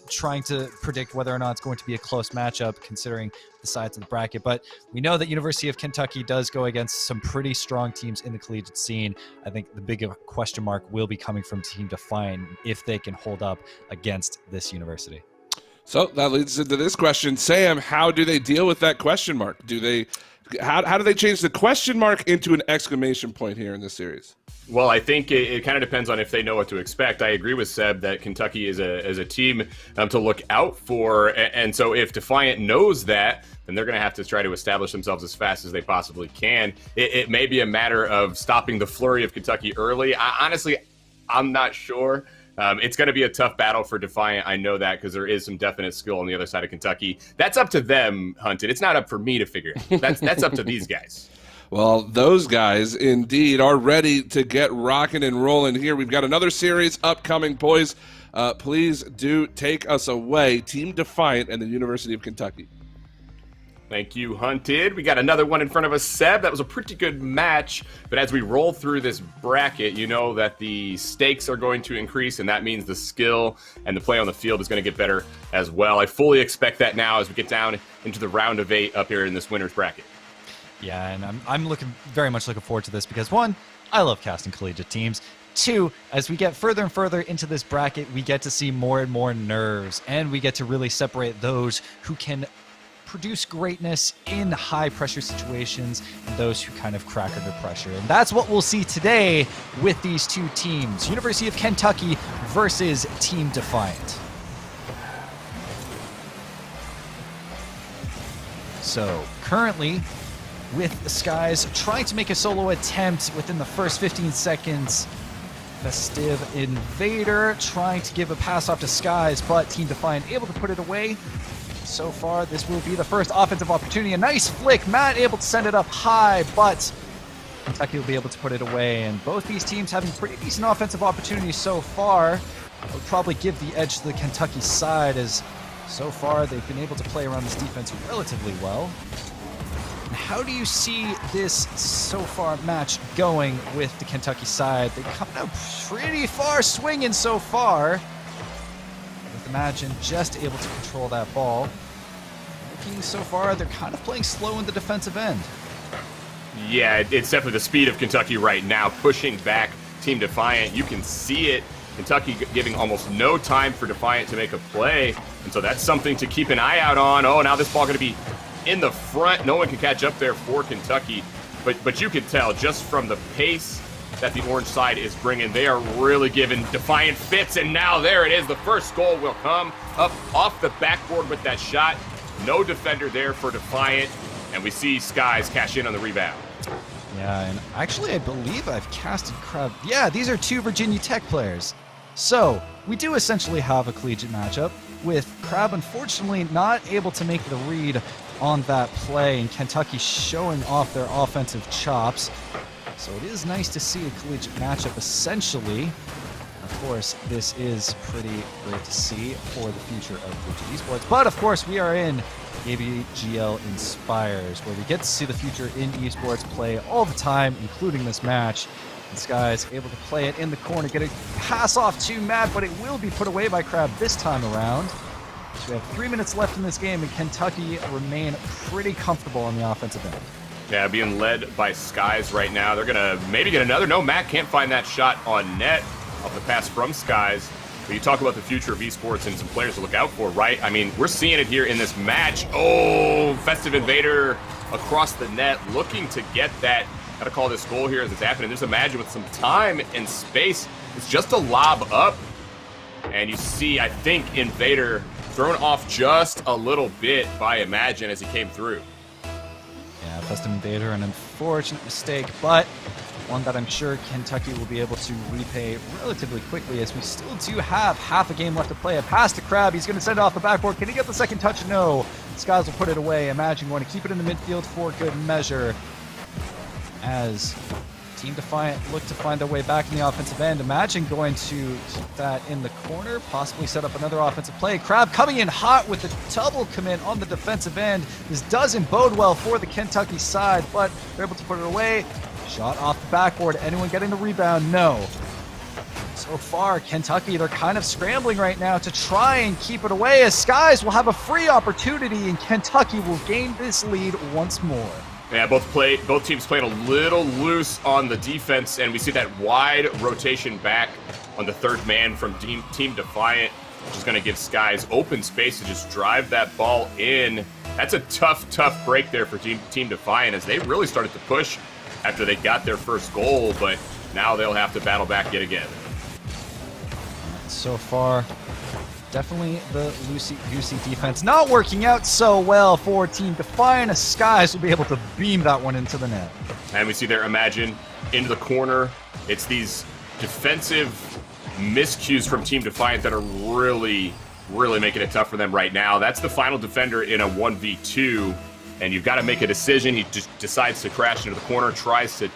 trying to predict whether or not it's going to be a close matchup considering the sides of the bracket. But we know that University of Kentucky does go against some pretty strong teams in the collegiate scene. I think the big question mark will be coming from Team Defiant if they can hold up against this university. So that leads into this question. Sam, how do they deal with that question mark? How do they change the question mark into an exclamation point here in this series? Well, I think it kind of depends on if they know what to expect. I agree with Seb that Kentucky is a team to look out for. And so if Defiant knows that, then they're going to have to try to establish themselves as fast as they possibly can. It may be a matter of stopping the flurry of Kentucky early. Honestly, I'm not sure. It's going to be a tough battle for Defiant. I know that because there is some definite skill on the other side of Kentucky. That's up to them, Hunted. It's not up for me to figure out. That's up to these guys. Well, those guys indeed are ready to get rocking and rolling here. We've got another series upcoming, boys. Please do take us away. Team Defiant and the University of Kentucky. Thank you, Hunted. We got another one in front of us, Seb. That was a pretty good match. But as we roll through this bracket, you know that the stakes are going to increase, and that means the skill and the play on the field is going to get better as well. I fully expect that now as we get down into the round of 8 up here in this winner's bracket. Yeah, and I'm very much looking forward to this because, 1, I love casting collegiate teams. 2, as we get further and further into this bracket, we get to see more and more nerves, and we get to really separate those who can produce greatness in high-pressure situations and those who kind of crack under pressure. And that's what we'll see today with these two teams, University of Kentucky versus Team Defiant. So, currently, with the Skies trying to make a solo attempt within the first 15 seconds. Festive Invader trying to give a pass off to Skies, but Team Defiant able to put it away. So far, this will be the first offensive opportunity. A nice flick. Matt able to send it up high, but Kentucky will be able to put it away. And both these teams having pretty decent offensive opportunities so far. I would probably give the edge to the Kentucky side, as so far they've been able to play around this defense relatively well. How do you see this so far match going with the Kentucky side? They come out pretty far swinging so far. With Imagine just able to control that ball. Looking so far, they're kind of playing slow in the defensive end. Yeah, it's definitely the speed of Kentucky right now, pushing back Team Defiant. You can see it. Kentucky giving almost no time for Defiant to make a play. And so that's something to keep an eye out on. Oh, now this ball going to be in the front. No one can catch up there for Kentucky. But you can tell just from the pace that the orange side is bringing, they are really giving Defiant fits. And now there it is. The first goal will come up off the backboard with that shot. No defender there for Defiant. And we see Skies cash in on the rebound. Yeah, and actually I believe I've casted Crab. Yeah, these are two Virginia Tech players. So, we do essentially have a collegiate matchup, with Crab unfortunately not able to make the read on that play, and Kentucky showing off their offensive chops. So it is nice to see a collegiate matchup essentially. Of course, this is pretty great to see for the future of collegiate esports. But of course, we are in AVGL Inspires, where we get to see the future in esports play all the time, including this match. And Skies able to play it in the corner, get a pass off to Matt, but it will be put away by Crab this time around. So we have 3 minutes left in this game, and Kentucky remain pretty comfortable on the offensive end. Yeah, being led by Skies right now. They're going to maybe get another. No, Matt can't find that shot on net off the pass from Skies. But you talk about the future of esports and some players to look out for, right? I mean, we're seeing it here in this match. Oh, Festive Invader across the net, looking to get that Got to call this goal here as it's happening. There's Imagine with some time and space. It's just a lob up. And you see, I think, Invader thrown off just a little bit by Imagine as he came through. Yeah, Festive Invader, an unfortunate mistake, but one that I'm sure Kentucky will be able to repay relatively quickly, as we still do have half a game left to play. A pass to Crab. He's going to send it off the backboard. Can he get the second touch? No. Skies will put it away. Imagine going to keep it in the midfield for good measure. As Team Defiant look to find their way back in the offensive end. Imagine going to keep that in the corner, possibly set up another offensive play. Crab coming in hot with the double commit on the defensive end. This doesn't bode well for the Kentucky side, but they're able to put it away. Shot off the backboard. Anyone getting the rebound? No. So far, Kentucky, they're kind of scrambling right now to try and keep it away, as Skies will have a free opportunity and Kentucky will gain this lead once more. Yeah, both teams playing a little loose on the defense, and we see that wide rotation back on the third man from Team Defiant, which is going to give Skies open space to just drive that ball in. That's a tough break there for Team Defiant, as they really started to push after they got their first goal, but now they'll have to battle back yet again. So far, definitely the loosey-goosey defense not working out so well for Team Defiant, as Skies will be able to beam that one into the net. And we see there Imagine into the corner. It's these defensive miscues from Team Defiant that are really making it tough for them right now. That's the final defender in a 1v2, and you've got to make a decision. He just decides to crash into the corner, tries to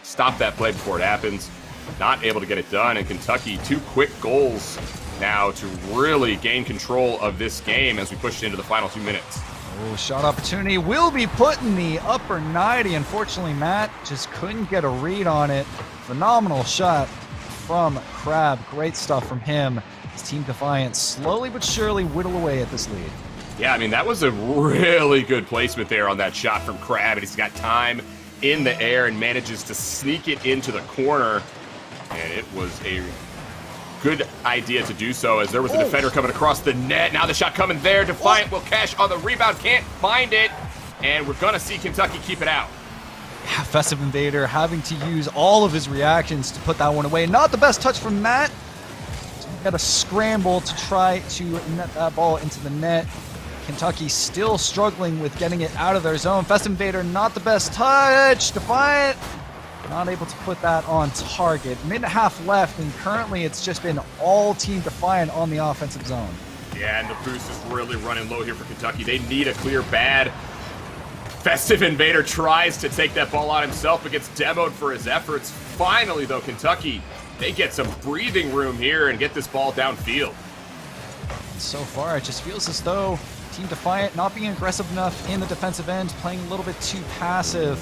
stop that play before it happens. Not able to get it done, and Kentucky, 2 quick goals now to really gain control of this game as we push into the final 2 minutes. Oh, shot opportunity will be put in the upper 90. Unfortunately, Matt just couldn't get a read on it. Phenomenal shot from Crab. Great stuff from him. His Team Defiant slowly but surely whittle away at this lead. Yeah, I mean, that was a really good placement there on that shot from Crab, and he's got time in the air and manages to sneak it into the corner. And it was a good idea to do so, as there was a defender coming across the net. Now the shot coming there. Defiant will cash on the rebound. Can't find it. And we're going to see Kentucky keep it out. Festive Invader having to use all of his reactions to put that one away. Not the best touch from Matt. Got to scramble to try to net that ball into the net. Kentucky still struggling with getting it out of their zone. Festive Invader, not the best touch. Defiant not able to put that on target. Minute and a half left, and currently it's just been all Team Defiant on the offensive zone. Yeah, and the boost is really running low here for Kentucky. They need a clear bad. Festive Invader tries to take that ball on himself, but gets demoed for his efforts. Finally, though, Kentucky, they get some breathing room here and get this ball downfield. So far, it just feels as though Team Defiant not being aggressive enough in the defensive end, playing a little bit too passive.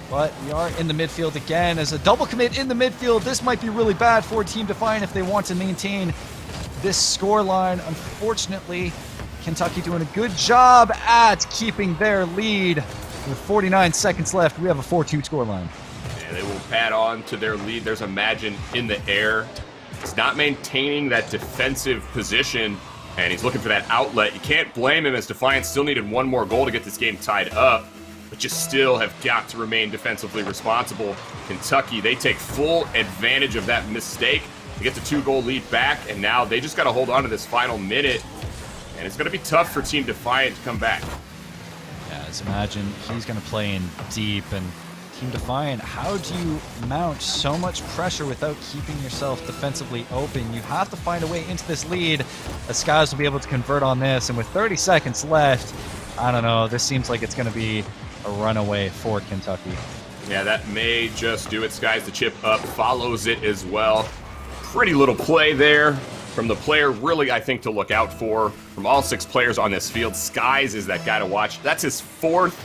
But we are in the midfield again as a double commit in the midfield. This might be really bad for Team Defiant if they want to maintain this scoreline. Unfortunately, Kentucky doing a good job at keeping their lead. With 49 seconds left, we have a 4-2 scoreline. And they will pad on to their lead. There's Imagine in the air. He's not maintaining that defensive position, and he's looking for that outlet. You can't blame him, as Defiant still needed one more goal to get this game tied up. But you still have got to remain defensively responsible. Kentucky, they take full advantage of that mistake. They get the 2-goal lead back, and now they just got to hold on to this final minute. And it's going to be tough for Team Defiant to come back. Yeah, as Imagine, he's going to play in deep. And Team Defiant, how do you mount so much pressure without keeping yourself defensively open? You have to find a way into this lead. The Skies will be able to convert on this. And with 30 seconds left, I don't know, this seems like it's going to be a runaway for Kentucky. Yeah, that may just do it. Skies the chip up, follows it as well. Pretty little play there from the player, really, I think, to look out for. From all 6 players on this field, Skies is that guy to watch. That's his 4th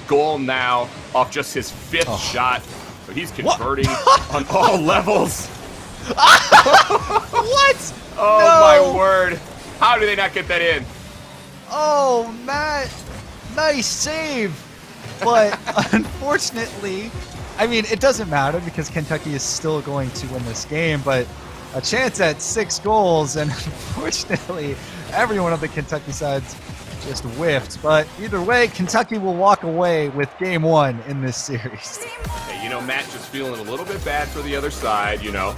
goal now off just his 5th shot. So he's converting on all levels. What? Oh, no. My word. How do they not get that in? Oh, Matt. Nice save. But unfortunately, I mean, it doesn't matter because Kentucky is still going to win this game, but a chance at 6 goals, and unfortunately, everyone on the Kentucky side just whiffed. But either way, Kentucky will walk away with game 1 in this series. Hey, you know, Matt just feeling a little bit bad for the other side, you know.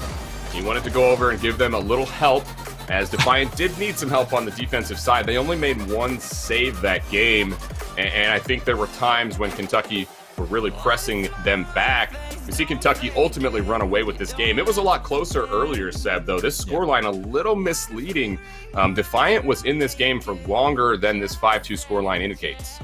He wanted to go over and give them a little help, as Defiant did need some help on the defensive side. They only made 1 save that game, and I think there were times when Kentucky were really pressing them back. We see Kentucky ultimately run away with this game. It was a lot closer earlier, Seb, though. This scoreline a little misleading. Defiant was in this game for longer than this 5-2 scoreline indicates.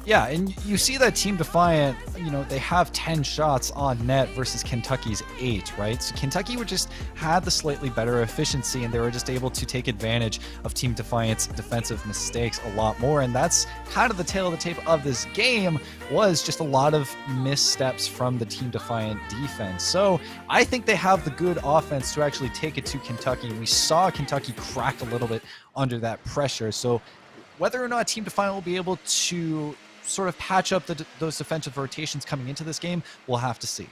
Yeah, and you see that Team Defiant, you know, they have 10 shots on net versus Kentucky's 8, right? So Kentucky would just had the slightly better efficiency, and they were just able to take advantage of Team Defiant's defensive mistakes a lot more. And that's kind of the tail of the tape of this game, was just a lot of missteps from the Team Defiant defense. So I think they have the good offense to actually take it to Kentucky. We saw Kentucky crack a little bit under that pressure. So whether or not Team Defiant will be able to sort of patch up those defensive rotations coming into this game, we'll have to see.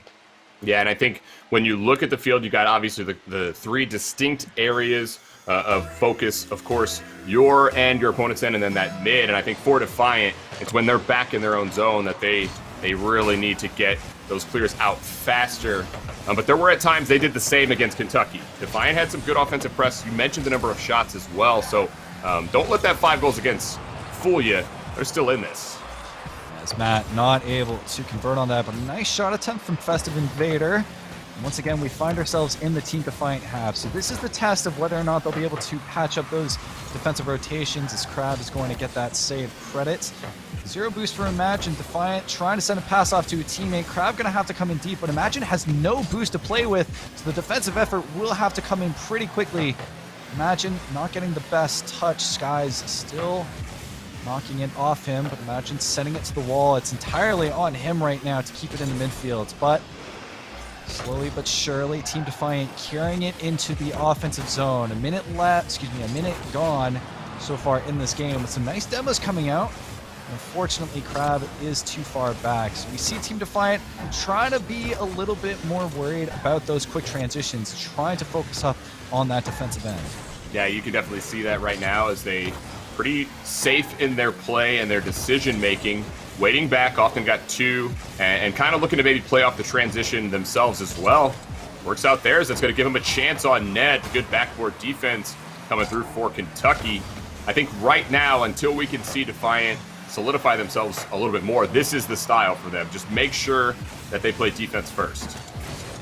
Yeah, and I think when you look at the field, you got obviously the 3 distinct areas of focus. Of course, your end, your opponent's end, and then that mid. And I think for Defiant, it's when they're back in their own zone that they really need to get those clears out faster. But there were at times they did the same against Kentucky. Defiant had some good offensive press. You mentioned the number of shots as well. So don't let that 5 goals against fool you. They're still in this. As Matt not able to convert on that, but a nice shot attempt from Festive Invader. And once again, we find ourselves in the Team Defiant half. So this is the test of whether or not they'll be able to patch up those defensive rotations, as Crab is going to get that save credit. 0 boost for Imagine. Defiant trying to send a pass off to a teammate. Crab going to have to come in deep, but Imagine has no boost to play with, so the defensive effort will have to come in pretty quickly. Imagine not getting the best touch. Skies still knocking it off him, but Imagine sending it to the wall. It's entirely on him right now to keep it in the midfield, but slowly but surely, Team Defiant carrying it into the offensive zone. A minute gone so far in this game, with some nice demos coming out. Unfortunately, Crab is too far back. So we see Team Defiant trying to be a little bit more worried about those quick transitions, trying to focus up on that defensive end. Yeah, you can definitely see that right now as they pretty safe in their play and their decision making, waiting back, often got 2, and kind of looking to maybe play off the transition themselves as well. Works out theirs. That's going to give them a chance on net. Good backboard defense coming through for Kentucky. I think right now, until we can see Defiant solidify themselves a little bit more, this is the style for them. Just make sure that they play defense first.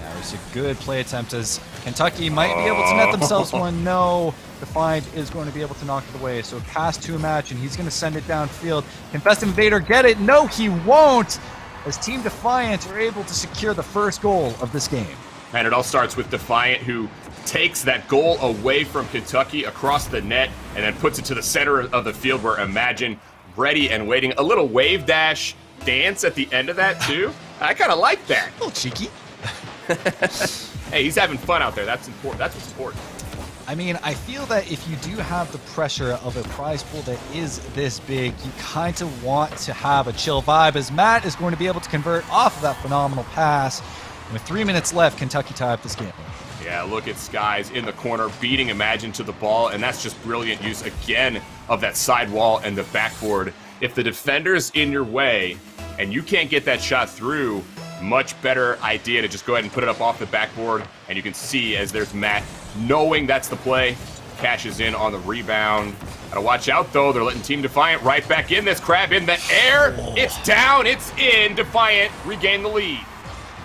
Yeah, it was a good play attempt, as Kentucky might be able to net themselves one. No, Defiant is going to be able to knock it away. So a pass to Imagine. He's going to send it downfield. Can Festive Invader get it? No, he won't, as Team Defiant are able to secure the first goal of this game. And it all starts with Defiant, who takes that goal away from Kentucky across the net and then puts it to the center of the field, where Imagine ready and waiting. A little wave dash dance at the end of that too. I kind of like that. A little cheeky. Hey, he's having fun out there. That's important. That's what's important. I mean, I feel that if you do have the pressure of a prize pool that is this big, you kind of want to have a chill vibe, as Matt is going to be able to convert off of that phenomenal pass. And with 3 minutes left, Kentucky tie up this game. Yeah, look at Skies in the corner, beating Imagine to the ball, and that's just brilliant use, again, of that side wall and the backboard. If the defender's in your way and you can't get that shot through, much better idea to just go ahead and put it up off the backboard, and you can see as there's Matt, knowing that's the play, cashes in on the rebound. Gotta watch out, though. They're letting Team Defiant right back in this. Crab in the air. It's down. It's in. Defiant regain the lead.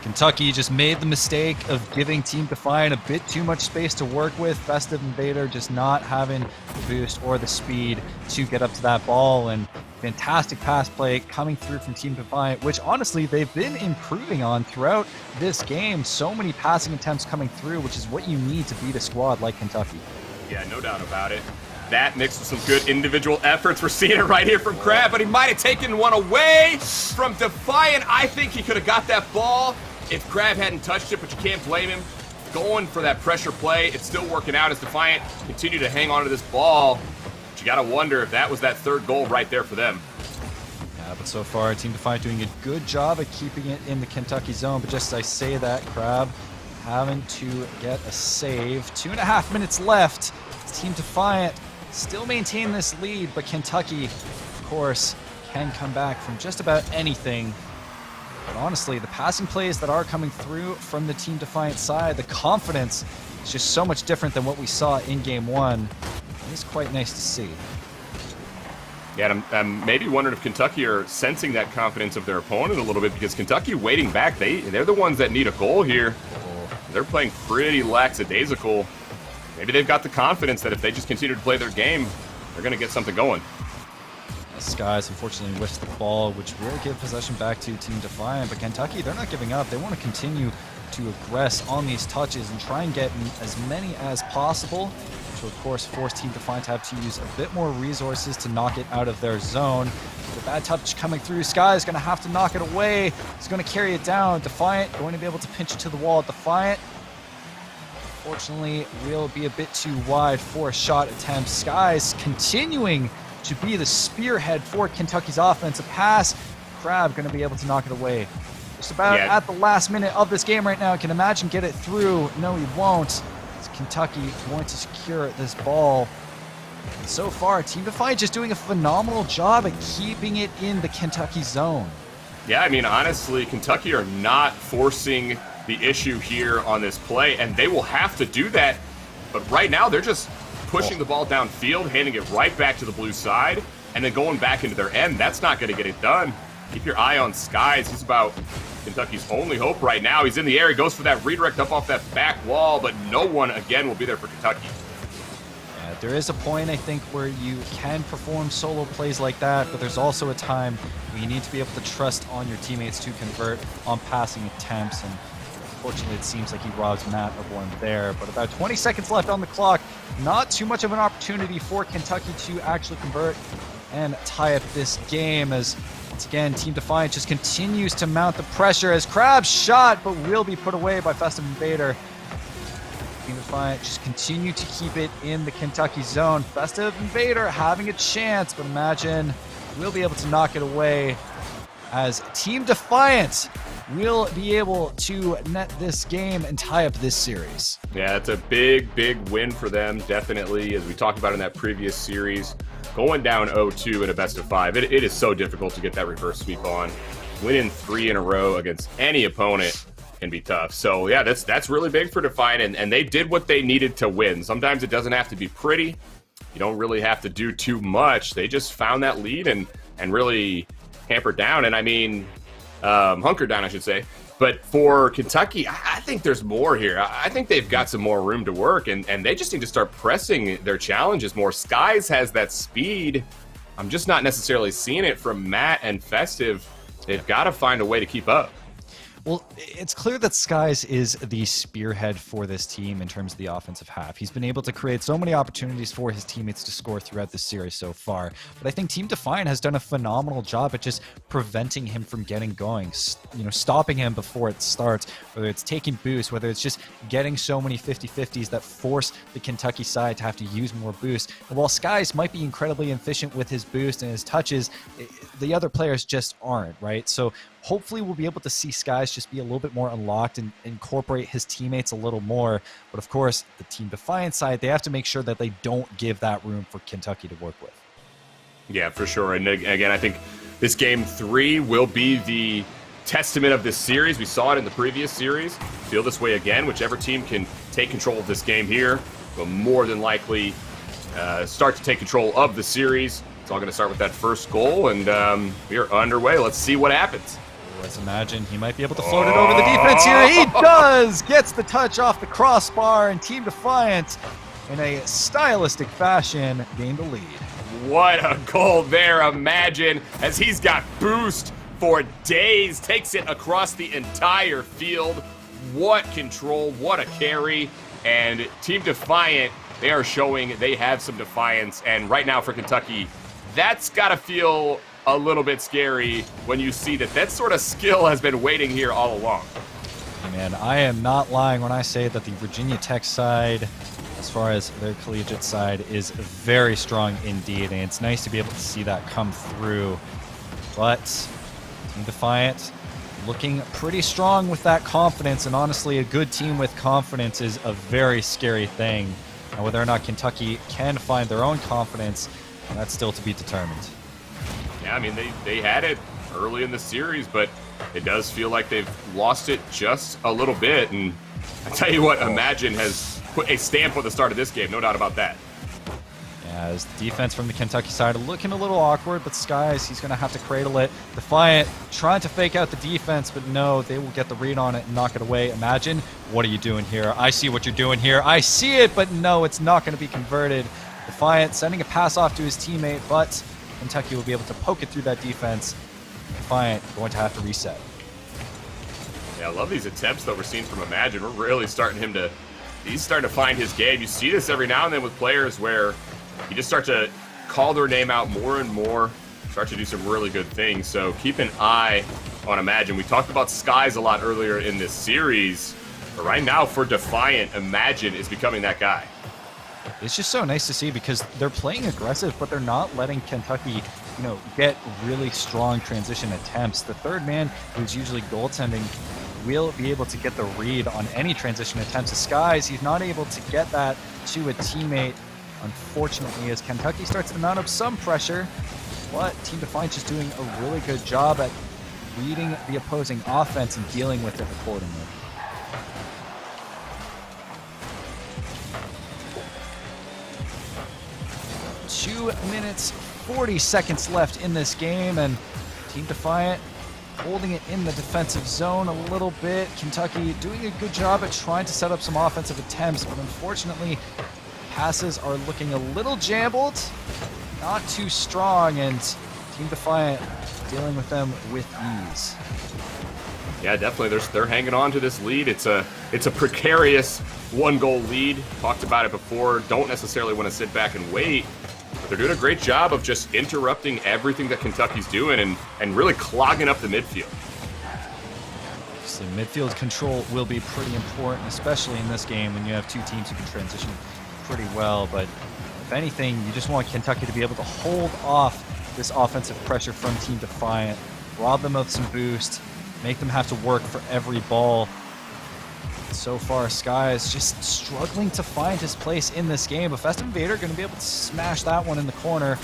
Kentucky just made the mistake of giving Team Defiant a bit too much space to work with. Festive Invader just not having the boost or the speed to get up to that ball, and fantastic pass play coming through from Team Defiant, which honestly they've been improving on throughout this game. So many passing attempts coming through, which is what you need to beat a squad like Kentucky. Yeah, no doubt about it. That mixed with some good individual efforts. We're seeing it right here from Crab, but he might have taken one away from Defiant. I think he could have got that ball if Crab hadn't touched it, but you can't blame him. Going for that pressure play. It's still working out as Defiant continue to hang on to this ball. But you got to wonder if that was that third goal right there for them. Yeah, but so far, Team Defiant doing a good job of keeping it in the Kentucky zone. But just as I say that, Crab having to get a save. 2.5 minutes left. Team Defiant still maintain this lead, but Kentucky, of course, can come back from just about anything. But honestly, the passing plays that are coming through from the Team Defiant side, the confidence is just so much different than what we saw in Game 1. It's quite nice to see. Yeah, and I'm maybe wondering if Kentucky are sensing that confidence of their opponent a little bit, because Kentucky waiting back, they're the ones that need a goal here. They're playing pretty lackadaisical. Maybe they've got the confidence that if they just continue to play their game, they're going to get something going. Skies unfortunately whiffs the ball, which will give possession back to Team Defiant, but Kentucky, they're not giving up. They want to continue to aggress on these touches and try and get as many as possible, which will of course force Team Defiant to have to use a bit more resources to knock it out of their zone. The bad touch coming through, Sky is going to have to knock it away. He's going to carry it down. Defiant going to be able to pinch it to the wall. Defiant, unfortunately, will be a bit too wide for a shot attempt. Skies continuing to be the spearhead for Kentucky's offensive pass. Crab going to be able to knock it away. Just about at the last minute of this game right now. I can imagine get it through. No, he won't. It's Kentucky going to secure this ball. And so far, Team Defiant just doing a phenomenal job at keeping it in the Kentucky zone. Yeah, I mean, honestly, Kentucky are not forcing the issue here on this play, and they will have to do that. But right now, they're just pushing the ball downfield, handing it right back to the blue side, and then going back into their end. That's not going to get it done. Keep your eye on Skies. He's about Kentucky's only hope right now. He's in the air. He goes for that redirect up off that back wall, but no one, again, will be there for Kentucky. Yeah, there is a point, I think, where you can perform solo plays like that, but there's also a time where you need to be able to trust on your teammates to convert on passing attempts, and unfortunately, it seems like he robs Matt of one there. But about 20 seconds left on the clock. Not too much of an opportunity for Kentucky to actually convert and tie up this game, as once again, Team Defiant just continues to mount the pressure as Crab's shot, but will be put away by Festive Invader. Team Defiant just continue to keep it in the Kentucky zone. Festive Invader having a chance, but imagine we'll be able to knock it away as Team Defiant will be able to net this game and tie up this series. Yeah, it's a big, big win for them, definitely. As we talked about in that previous series, going down 0-2 in a best-of-5, it is so difficult to get that reverse sweep on. Winning 3 in a row against any opponent can be tough. So, yeah, that's really big for Defiant, and they did what they needed to win. Sometimes it doesn't have to be pretty. You don't really have to do too much. They just found that lead and really hampered down. And, I mean, hunkered down, I should say. But for Kentucky, I think there's more here. I think they've got some more room to work, and they just need to start pressing their challenges more. Skies has that speed. I'm just not necessarily seeing it from Matt and Festive. They've got to find a way to keep up. Well, it's clear that Skies is the spearhead for this team in terms of the offensive half. He's been able to create so many opportunities for his teammates to score throughout this series so far. But I think Team Defiant has done a phenomenal job at just preventing him from getting going, stopping him before it starts, whether it's taking boosts, whether it's just getting so many 50-50s that force the Kentucky side to have to use more boosts. And while Skies might be incredibly efficient with his boost and his touches, the other players just aren't, right? So hopefully we'll be able to see Skies just be a little bit more unlocked and incorporate his teammates a little more. But of course, the Team Defiant side, they have to make sure that they don't give that room for Kentucky to work with. Yeah, for sure. And again, I think this game 3 will be the testament of this series. We saw it in the previous series. Feel this way again. Whichever team can take control of this game here will more than likely start to take control of the series. It's all going to start with that first goal, and we are underway. Let's see what happens. Let's imagine he might be able to float it over the defense here. He does! Gets the touch off the crossbar, and Team Defiant, in a stylistic fashion, gained the lead. What a goal there. Imagine, as he's got boost for days, takes it across the entire field. What control, what a carry. And Team Defiant, they are showing they have some defiance. And right now for Kentucky, that's got to feel a little bit scary when you see that sort of skill has been waiting here all along. Man, I am not lying when I say that the Virginia Tech side, as far as their collegiate side, is very strong indeed, and it's nice to be able to see that come through. But Team Defiant looking pretty strong with that confidence, and honestly, a good team with confidence is a very scary thing. Now, whether or not Kentucky can find their own confidence, that's still to be determined. Yeah, I mean, they had it early in the series, but it does feel like they've lost it just a little bit. And I tell you what, Imagine has put a stamp on the start of this game, no doubt about that. Yeah, his defense from the Kentucky side looking a little awkward, but Skies, he's going to have to cradle it. Defiant trying to fake out the defense, but no, they will get the read on it and knock it away. Imagine, what are you doing here? I see what you're doing here. I see it, but no, it's not going to be converted. Defiant sending a pass off to his teammate, but Kentucky will be able to poke it through that defense. Defiant going to have to reset. Yeah, I love these attempts that we're seeing from Imagine. We're really starting him to, he's starting to find his game. You see this every now and then with players where you just start to call their name out more and more, start to do some really good things. So keep an eye on Imagine. We talked about Skies a lot earlier in this series, but right now for Defiant, Imagine is becoming that guy. It's just so nice to see because they're playing aggressive, but they're not letting Kentucky, get really strong transition attempts. The third man, who's usually goaltending, will be able to get the read on any transition attempts. The Skies, he's not able to get that to a teammate, unfortunately, as Kentucky starts to mount up some pressure, but Team Defiant just doing a really good job at reading the opposing offense and dealing with it accordingly. Two minutes, 40 seconds left in this game, and Team Defiant holding it in the defensive zone a little bit. Kentucky doing a good job at trying to set up some offensive attempts, but unfortunately, passes are looking a little jumbled, not too strong, and Team Defiant dealing with them with ease. Yeah, definitely. They're hanging on to this lead. It's a precarious one-goal lead. Talked about it before. Don't necessarily want to sit back and wait. But they're doing a great job of just interrupting everything that Kentucky's doing and really clogging up the midfield. So midfield control will be pretty important, especially in this game when you have two teams who can transition pretty well. But if anything, you just want Kentucky to be able to hold off this offensive pressure from Team Defiant, rob them of some boost, make them have to work for every ball. So far, Skies just struggling to find his place in this game, but Festive Invader going to be able to smash that one in the corner.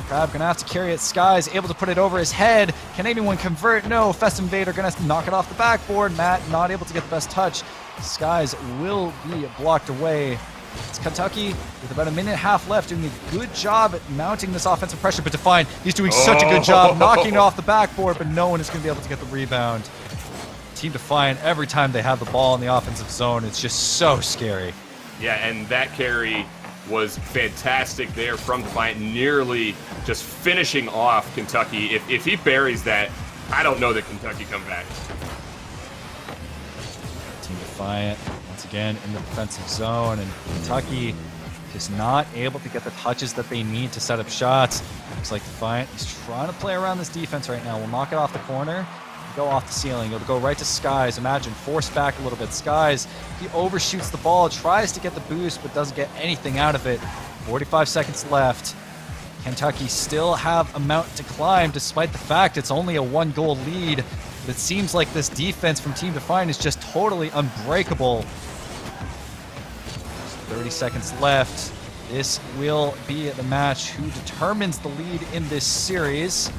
Crab going to have to carry it. Skies able to put it over his head. Can anyone convert? No. Festive Invader going to knock it off the backboard. Matt not able to get the best touch. Skies will be blocked away. It's Kentucky with about a minute and a half left, doing a good job at mounting this offensive pressure, but Defiant, he's doing such a good job knocking it off the backboard, but no one is going to be able to get the rebound. Team Defiant, every time they have the ball in the offensive zone, it's just so scary. Yeah, and that carry was fantastic there from Defiant, nearly just finishing off Kentucky. If he buries that, I don't know that Kentucky come back. Team Defiant, once again, in the defensive zone, and Kentucky just not able to get the touches that they need to set up shots. Looks like Defiant is trying to play around this defense right now. We'll knock it off the corner, go off the ceiling. It'll go right to Skies. Imagine, force back a little bit. Skies, he overshoots the ball, tries to get the boost, but doesn't get anything out of it. 45 seconds left. Kentucky still have a mountain to climb, despite the fact it's only a one-goal lead. But it seems like this defense from Team Defiant is just totally unbreakable. 30 seconds left. This will be the match who determines the lead in this series.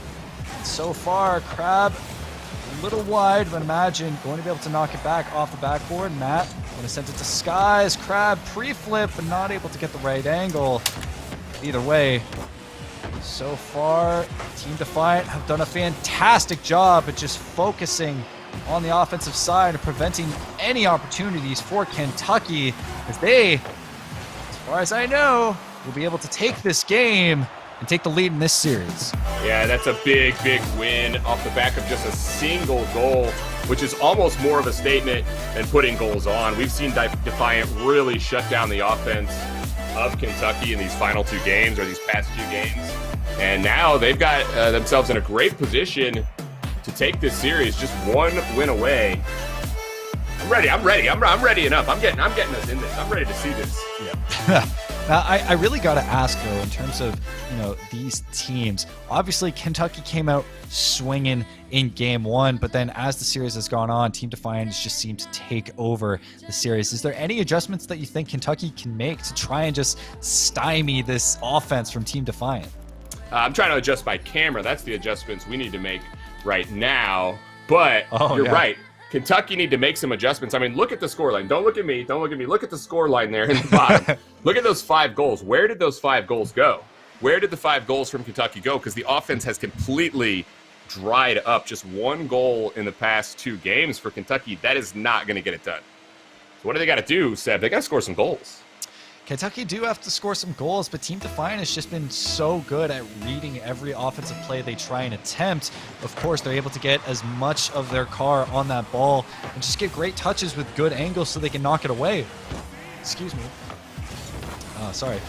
So far, Crab a little wide, but Imagine going to be able to knock it back off the backboard. Matt going to send it to Skies. Crab pre-flip, but not able to get the right angle. Either way, so far, Team Defiant have done a fantastic job at just focusing on the offensive side and preventing any opportunities for Kentucky, as they, as far as I know, will be able to take this game and take the lead in this series. Yeah, that's a big, big win off the back of just a single goal, which is almost more of a statement than putting goals on. We've seen Defiant really shut down the offense of Kentucky in these final two games, or these past two games. And now they've got themselves in a great position to take this series just one win away. I'm ready. I'm ready enough. I'm getting us in this. I'm ready to see this. Yeah. Now, I really got to ask, though, in terms of, these teams, obviously Kentucky came out swinging in game one, but then as the series has gone on, Team Defiant has just seemed to take over the series. Is there any adjustments that you think Kentucky can make to try and just stymie this offense from Team Defiant? I'm trying to adjust my camera. That's the adjustments we need to make right now. But you're right. Kentucky need to make some adjustments. I mean, look at the scoreline. Don't look at me. Don't look at me. Look at the scoreline there in the bottom. Look at those 5 goals. Where did those 5 goals go? Where did the 5 goals from Kentucky go? Because the offense has completely dried up. Just 1 goal in the past 2 games for Kentucky. That is not going to get it done. So what do they got to do, Seb? They got to score some goals. Kentucky do have to score some goals, but Team Defiant has just been so good at reading every offensive play they try and attempt. Of course, they're able to get as much of their car on that ball and just get great touches with good angles so they can knock it away. Excuse me. Sorry.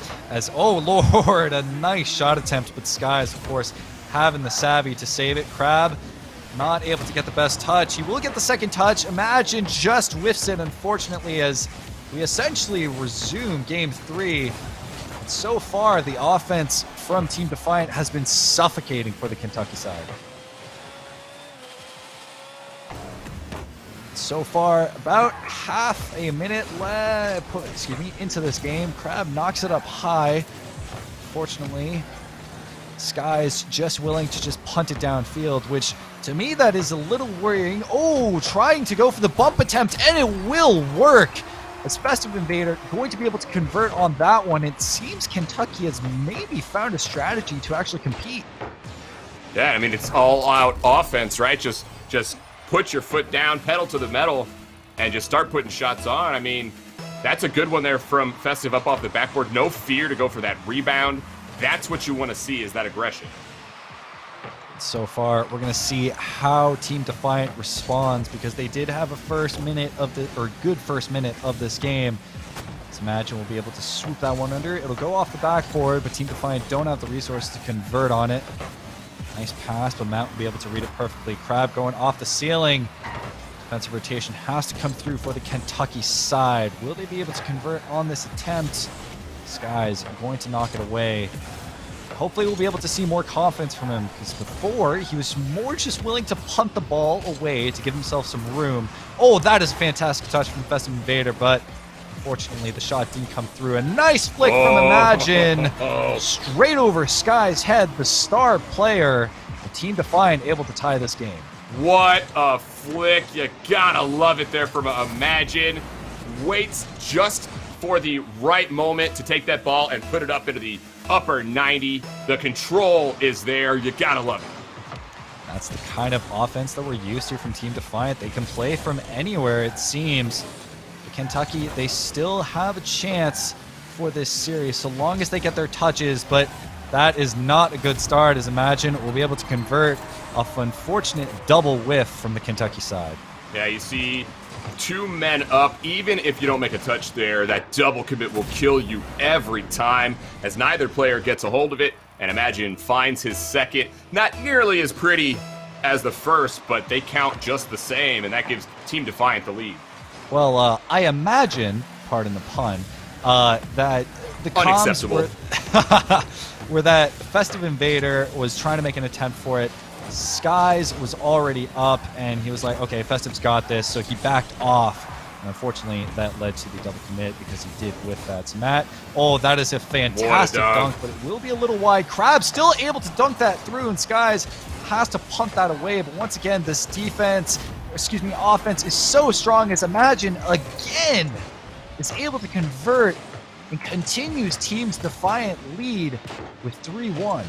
Oh, Lord, a nice shot attempt, but Skies, of course, having the savvy to save it. Crab not able to get the best touch. He will get the second touch. Imagine just whiffs it, unfortunately, as we essentially resume Game 3. And so far, the offense from Team Defiant has been suffocating for the Kentucky side. So far, about half a minute into this game. Crab knocks it up high. Fortunately, Sky's just willing to just punt it downfield, which to me that is a little worrying. Oh, trying to go for the bump attempt, and it will work. As Festive Invader going to be able to convert on that one. It seems Kentucky has maybe found a strategy to actually compete. Yeah, I mean, it's all-out offense, right? Just put your foot down, pedal to the metal, and just start putting shots on. I mean, that's a good one there from Festive up off the backboard. No fear to go for that rebound. That's what you want to see, is that aggression. So far, we're going to see how Team Defiant responds, because they did have a good first minute of this game. Let's imagine we'll be able to swoop that one under. It'll go off the backboard, but Team Defiant don't have the resources to convert on it. Nice pass, but Mount will be able to read it perfectly. Crab going off the ceiling. Defensive rotation has to come through for the Kentucky side. Will they be able to convert on this attempt? Skies are going to knock it away. Hopefully we'll be able to see more confidence from him, because before he was more just willing to punt the ball away to give himself some room. Oh, that is a fantastic touch from Festive Invader, but unfortunately the shot didn't come through. A nice flick from Imagine. Straight over Sky's head, the star player. The Team Defiant able to tie this game. What a flick. You gotta love it there from Imagine. Waits just for the right moment to take that ball and put it up into the upper 90. The control is there. You gotta love it. That's the kind of offense that we're used to from Team Defiant. They can play from anywhere, it seems. But Kentucky, they still have a chance for this series so long as they get their touches, but that is not a good start, as Imagine will be able to convert off unfortunate double whiff from the Kentucky side. Yeah, you see 2 men up. Even if you don't make a touch there, that double commit will kill you every time, as neither player gets a hold of it, and Imagine finds his second. Not nearly as pretty as the first, but they count just the same, and that gives Team Defiant the lead. Well, I imagine, pardon the pun, that the unacceptable were that Festive Invader was trying to make an attempt for it. Skies was already up, and he was like, okay, Festive's got this, so he backed off. And unfortunately, that led to the double commit because he did whiff that. So Matt, that is a fantastic dunk, but it will be a little wide. Crab still able to dunk that through, and Skies has to punt that away. But once again, this offense is so strong, as Imagine again is able to convert and continues Team's Defiant lead with 3-1.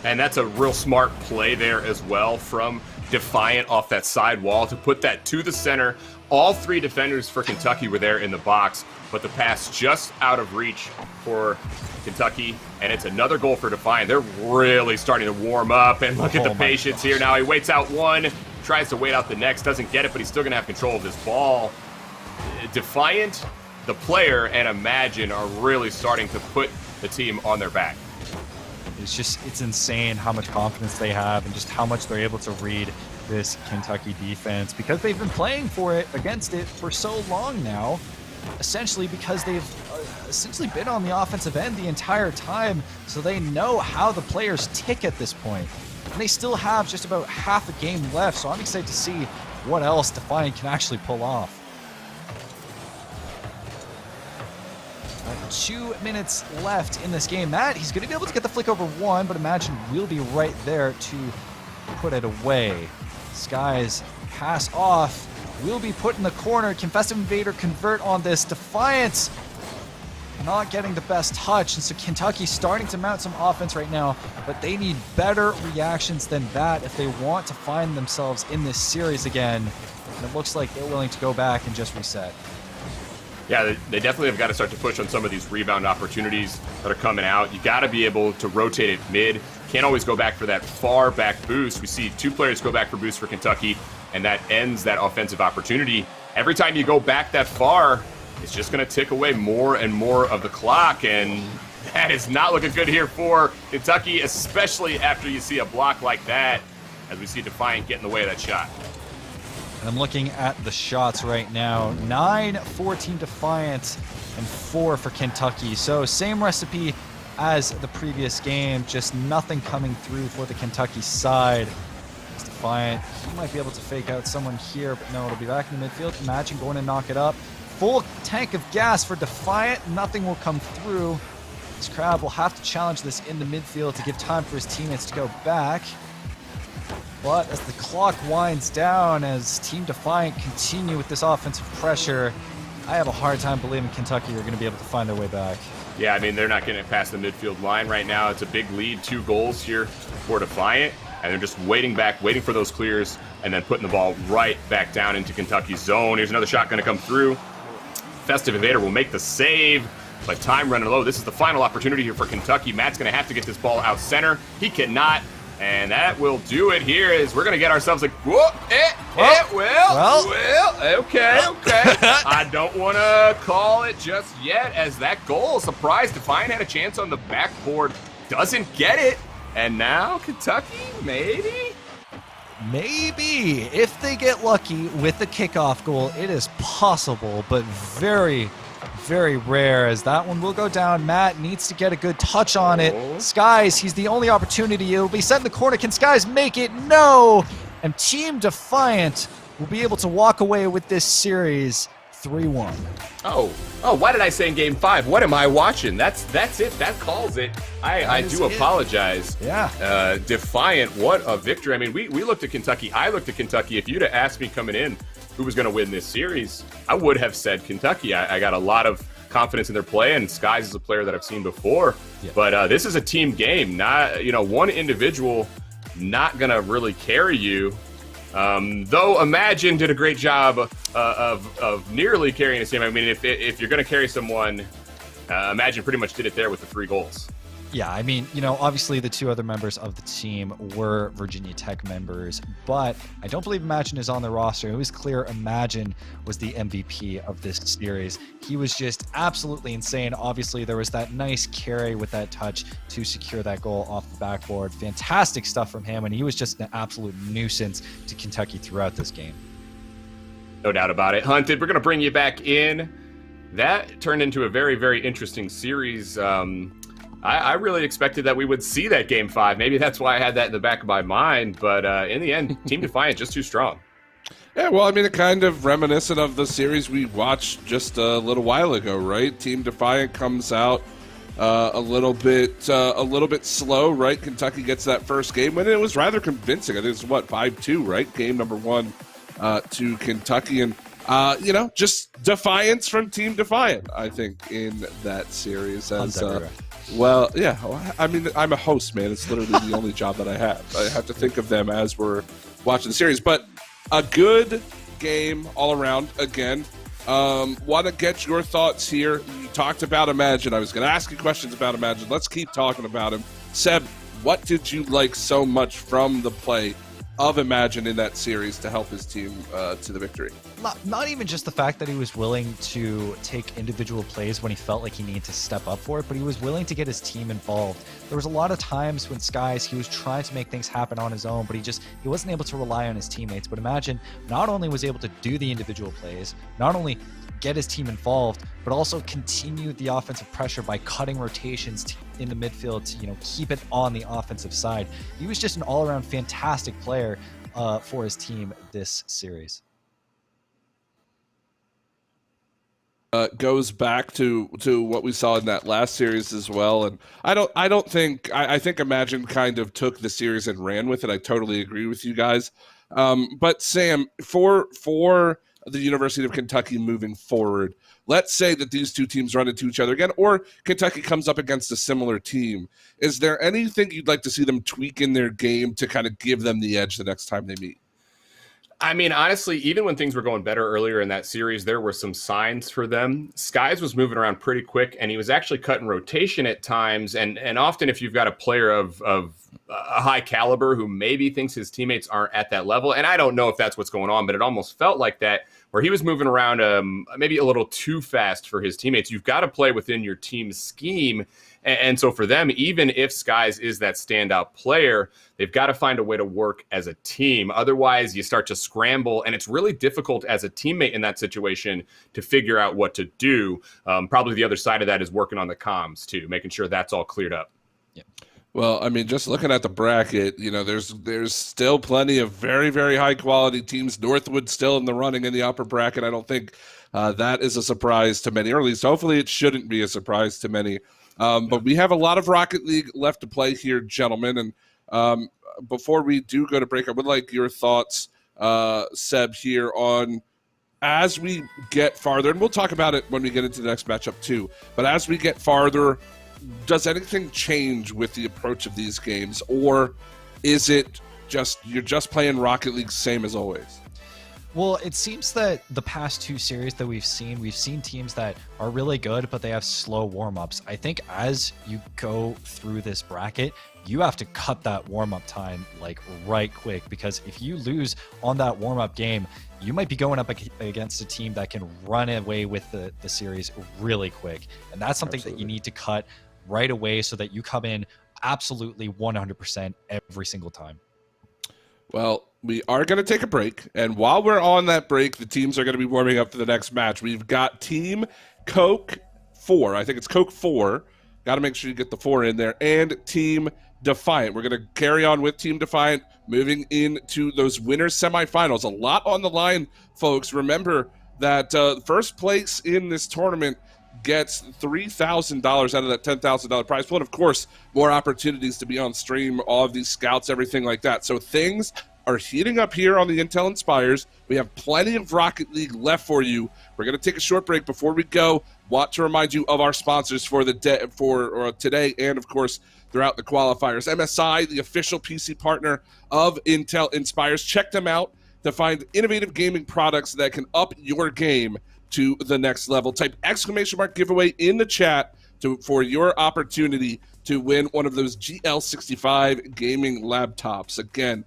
And that's a real smart play there as well from Defiant off that side wall to put that to the center. All 3 defenders for Kentucky were there in the box, but the pass just out of reach for Kentucky, and it's another goal for Defiant. They're really starting to warm up, and look at the patience here. Now he waits out one, tries to wait out the next, doesn't get it, but he's still going to have control of this ball. Defiant, the player, and Imagine are really starting to put the team on their back. It's insane how much confidence they have and just how much they're able to read this Kentucky defense, because they've been playing against it for so long now. essentially because they've essentially been on the offensive end the entire time, so they know how the players tick at this point. And they still have just about half a game left, so I'm excited to see what else Defiant can actually pull off. 2 minutes left in this game. Matt, he's going to be able to get the flick over one, but Imagine will be right there to put it away. Skies pass off, will be put in the corner. Can Festive Invader convert on this? Defiance not getting the best touch, and so Kentucky starting to mount some offense right now, but they need better reactions than that if they want to find themselves in this series again. And it looks like they're willing to go back and just reset. Yeah, they definitely have got to start to push on some of these rebound opportunities that are coming out. You got to be able to rotate it mid. Can't always go back for that far back boost. We see two players go back for boost for Kentucky, and that ends that offensive opportunity. Every time you go back that far, it's just going to tick away more and more of the clock, and that is not looking good here for Kentucky, especially after you see a block like that, as we see Defiant get in the way of that shot. And I'm looking at the shots right now. 9 for Team Defiant and 4 for Kentucky. So same recipe as the previous game, just nothing coming through for the Kentucky side. It's Defiant. He might be able to fake out someone here, but no, it'll be back in the midfield. Imagine going to knock it up. Full tank of gas for Defiant. Nothing will come through. This Crab will have to challenge this in the midfield to give time for his teammates to go back. But as the clock winds down, as Team Defiant continue with this offensive pressure, I have a hard time believing Kentucky are going to be able to find their way back. Yeah, I mean, they're not getting past the midfield line right now. It's a big lead, 2 goals here for Defiant, and they're just waiting back, waiting for those clears, and then putting the ball right back down into Kentucky's zone. Here's another shot going to come through. Festive Invader will make the save, but time running low. This is the final opportunity here for Kentucky. Matt's going to have to get this ball out center. He cannot. And that will do it here, as we're going to get ourselves a... Okay. I don't want to call it just yet, as that goal, surprise, Defiant had a chance on the backboard, doesn't get it. And now Kentucky, maybe? Maybe. If they get lucky with the kickoff goal, it is possible, but very, very rare, as that one will go down. Matt needs to get a good touch on it. Skies, he's the only opportunity. It'll be set in the corner. Can Skies make it? No! And Team Defiant will be able to walk away with this series 3-1. Oh, why did I say in Game 5? What am I watching? That's it. That calls it. I do apologize. Yeah. Defiant, what a victory. I mean, we looked at Kentucky. I looked at Kentucky. If you'd have asked me coming in who was going to win this series, I would have said Kentucky. I got a lot of confidence in their play, and Skies is a player that I've seen before. Yeah. But this is a team game. Not, one individual not going to really carry you. Though Imagine did a great job of nearly carrying a team. I mean, if you're going to carry someone, Imagine pretty much did it there with the 3 goals. Yeah, I mean, obviously the 2 other members of the team were Virginia Tech members, but I don't believe Imagine is on the roster. It was clear Imagine was the MVP of this series. He was just absolutely insane. Obviously, there was that nice carry with that touch to secure that goal off the backboard. Fantastic stuff from him, and he was just an absolute nuisance to Kentucky throughout this game. No doubt about it. Hunted, we're going to bring you back in. That turned into a very, very interesting series. I really expected that we would see that Game 5. Maybe that's why I had that in the back of my mind. But in the end, Team Defiant just too strong. Yeah, well, I mean, it kind of reminiscent of the series we watched just a little while ago, right? Team Defiant comes out a little bit slow, right? Kentucky gets that first game win, and it was rather convincing. I think it's 5-2, right? Game number 1 to Kentucky, and just defiance from Team Defiant, I think, in that series. Well, yeah, I mean, I'm a host, man. It's literally the only job that I have. I have to think of them as we're watching the series. But a good game all around, again. Want to get your thoughts here. You talked about Imagine. I was going to ask you questions about Imagine. Let's keep talking about him. Seb, what did you like so much from the play of Imagine in that series to help his team to the victory? Not even just the fact that he was willing to take individual plays when he felt like he needed to step up for it, but he was willing to get his team involved. There was a lot of times when Skies, he was trying to make things happen on his own, but he wasn't able to rely on his teammates. But Imagine not only was able to do the individual plays, not only get his team involved, but also continue the offensive pressure by cutting rotations in the midfield to, keep it on the offensive side. He was just an all-around fantastic player for his team this series. Goes back to what we saw in that last series as well, and I think Imagine kind of took the series and ran with it. I totally agree with you guys. But Sam, for the University of Kentucky moving forward, let's say that these two teams run into each other again, or Kentucky comes up against a similar team. Is there anything you'd like to see them tweak in their game to kind of give them the edge the next time they meet? I mean, honestly, even when things were going better earlier in that series, there were some signs for them. Skies was moving around pretty quick, and he was actually cutting rotation at times. And often if you've got a player of a high caliber who maybe thinks his teammates aren't at that level, and I don't know if that's what's going on, but it almost felt like that, where he was moving around maybe a little too fast for his teammates. You've got to play within your team's scheme. And so for them, even if Skies is that standout player, they've got to find a way to work as a team. Otherwise, you start to scramble, and it's really difficult as a teammate in that situation to figure out what to do. Probably the other side of that is working on the comms, too, making sure that's all cleared up. Yeah. Well, I mean, just looking at the bracket, there's still plenty of very, very high-quality teams. Northwood still in the running in the upper bracket. I don't think that is a surprise to many, or at least hopefully it shouldn't be a surprise to many. But we have a lot of Rocket League left to play here, gentlemen. And before we do go to break, I would like your thoughts, Seb, here on as we get farther, and we'll talk about it when we get into the next matchup too, but as we get farther, does anything change with the approach of these games, or is it you're just playing Rocket League same as always? Well, it seems that the past two series that we've seen teams that are really good, but they have slow warm-ups. I think as you go through this bracket, you have to cut that warm-up time right quick, because if you lose on that warm-up game, you might be going up against a team that can run away with the series really quick. And that's something that you need to cut right away so that you come in absolutely 100% every single time. Well, we are going to take a break, and while we're on that break, the teams are going to be warming up for the next match. We've got Team Coke 4. I think it's Coke 4. Got to make sure you get the 4 in there. And Team Defiant. We're going to carry on with Team Defiant, moving into those winners semifinals. A lot on the line, folks. Remember that first place in this tournament gets $3,000 out of that $10,000 prize pool. And, of course, more opportunities to be on stream, all of these scouts, everything like that. So things are heating up here on the Intel Inspires. We have plenty of Rocket League left for you. We're going to take a short break. Before we go, want to remind you of our sponsors for the today and, of course, throughout the qualifiers. MSI, the official PC partner of Intel Inspires. Check them out to find innovative gaming products that can up your game to the next level. Type ! giveaway in the chat for your opportunity to win one of those GL65 gaming laptops. Again, !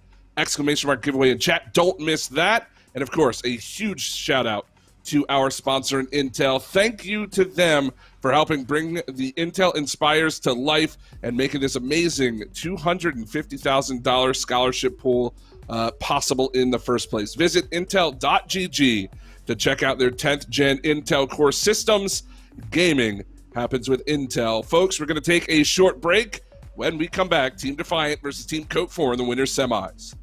giveaway in chat. Don't miss that. And of course, a huge shout out to our sponsor in Intel. Thank you to them for helping bring the Intel Inspires to life and making this amazing $250,000 scholarship pool possible in the first place. Visit intel.gg to check out their 10th gen Intel Core systems. Gaming happens with Intel. Folks, we're going to take a short break. When we come back, Team Defiant versus Team Coke 4 in the winners semis.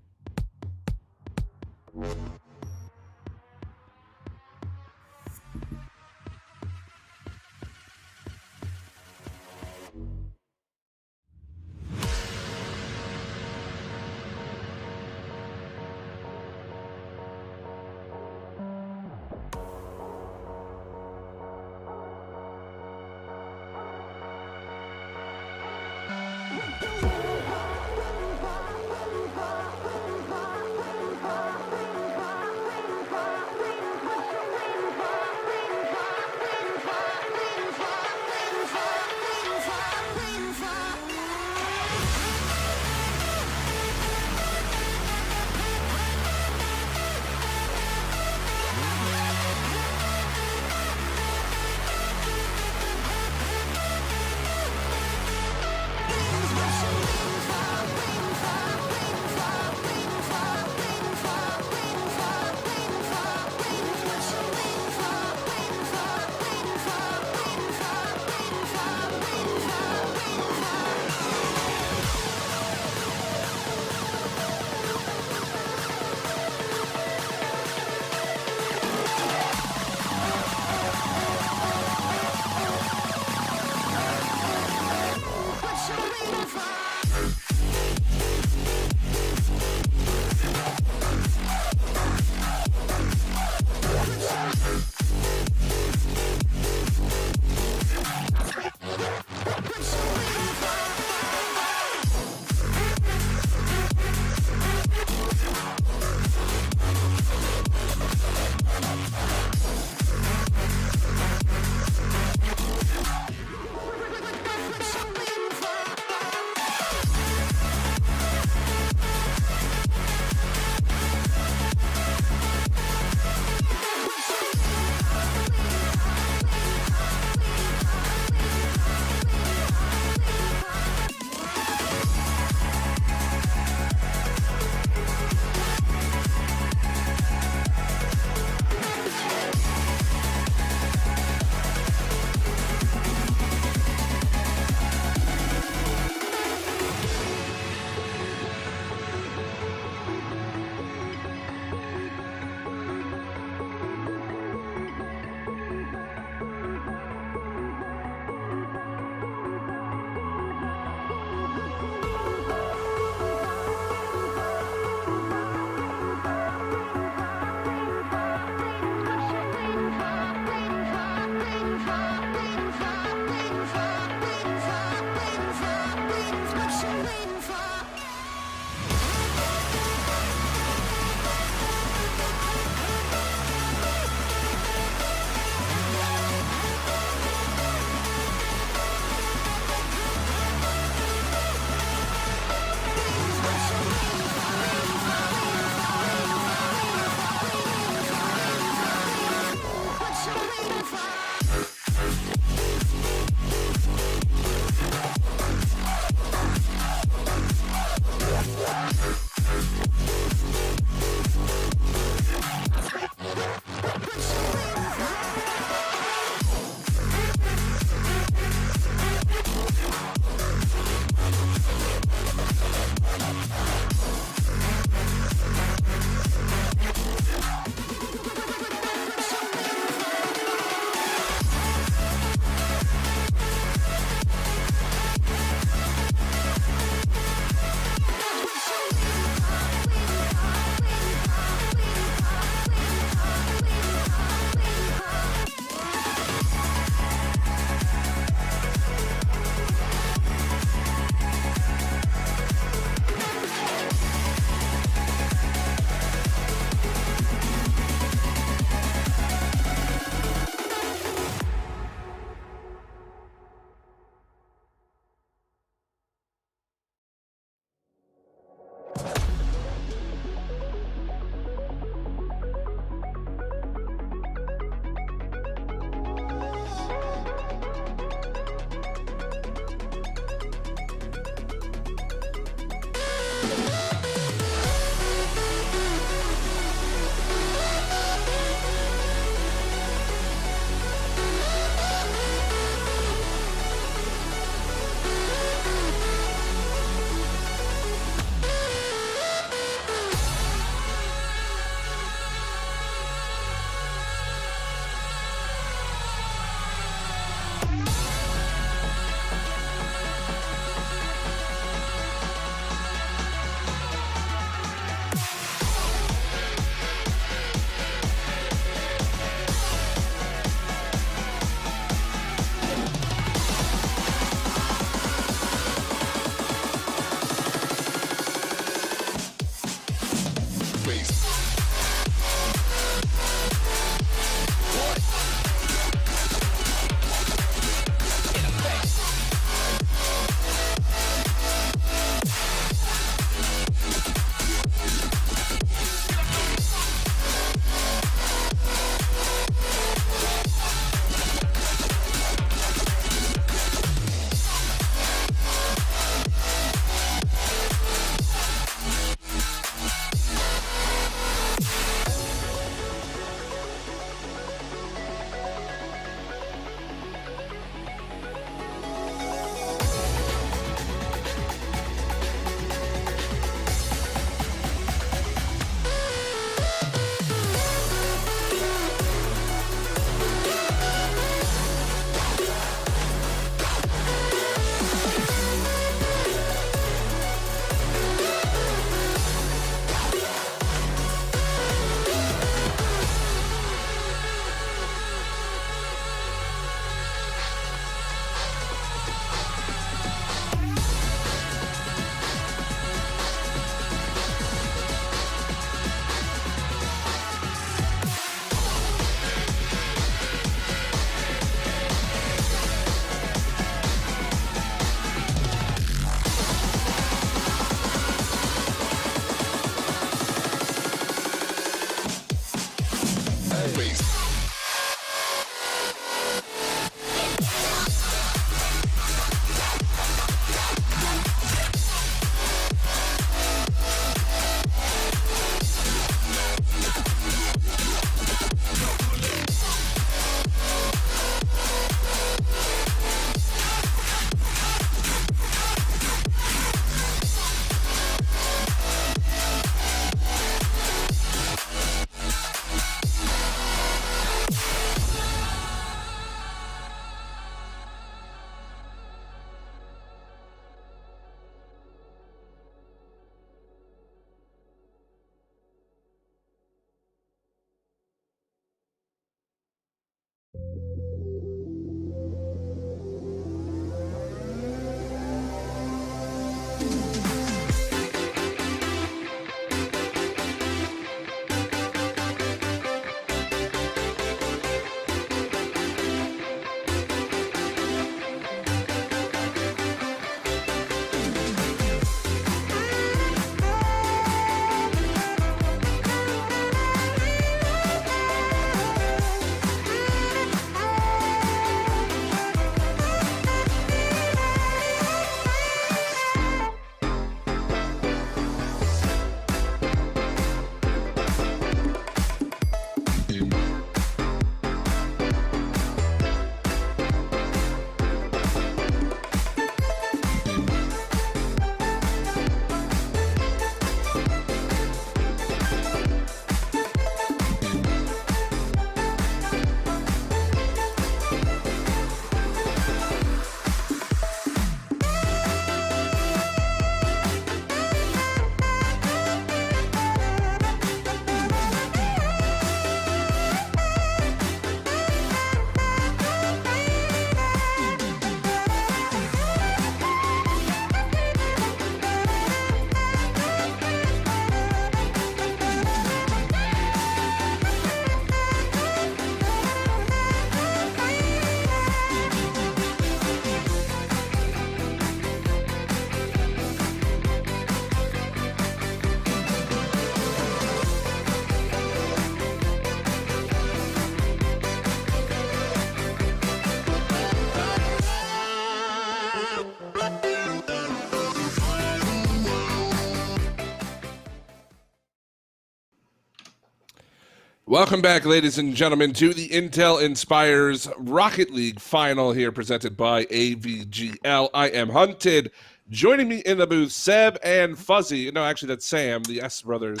Welcome back, ladies and gentlemen, to the Intel Inspires Rocket League final here, presented by AVGL. I am Hunted. Joining me in the booth, Seb and Fuzzy. No, actually, that's Sam, the S brothers.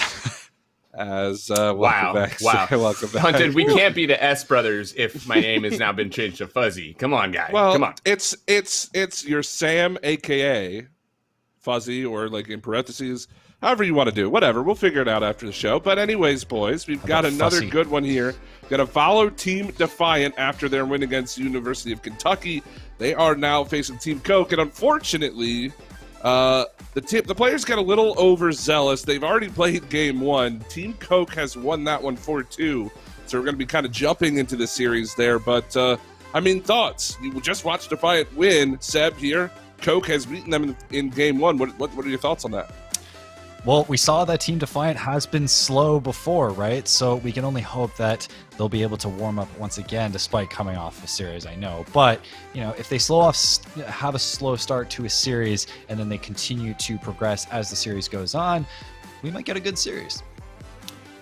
Welcome back. Welcome back. Hunted, we can't be the S brothers if my name has now been changed to Fuzzy. Come on, guys. Well, come on. It's your Sam, aka Fuzzy, or like in parentheses. However you want to do it. Whatever. We'll figure it out after the show. But anyways, boys, we've got another Fussy. good one here. Got to follow Team Defiant after their win against the University of Kentucky. They are now facing Team Coke. And unfortunately, the players got a little overzealous. They've already played game one. Team Coke has won that one 4-2. So we're going to be kind of jumping into the series there. But, I mean, thoughts? You just watched Defiant win. Seb here. Coke has beaten them in game one. What are your thoughts on that? Well, we saw that Team Defiant has been slow before, right? So we can only hope that they'll be able to warm up once again, despite coming off a series, I know. But, you know, if they have a slow start to a series and then they continue to progress as the series goes on, we might get a good series.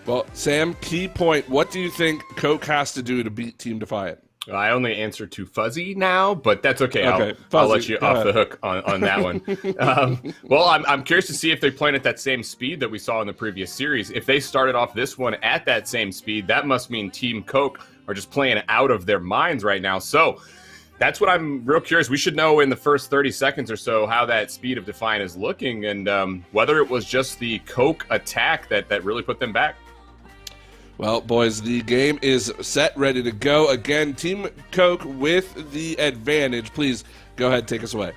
Well, Sam, key point. What do you think Coke has to do to beat Team Defiant? I only answer to Fuzzy now, but that's okay. Okay, I'll Fuzzy, let you go off ahead. the hook on that one. Well, I'm curious to see if they play at that same speed that we saw in the previous series. If they started off this one at that same speed, that must mean Team Coke are just playing out of their minds right now. So that's what I'm real curious. We should know in the first 30 seconds or so how that speed of Defiant is looking, and whether it was just the Coke attack that really put them back. Well, boys, the game is set, ready to go. Again, Team Coke with the advantage. Please go ahead, take us away.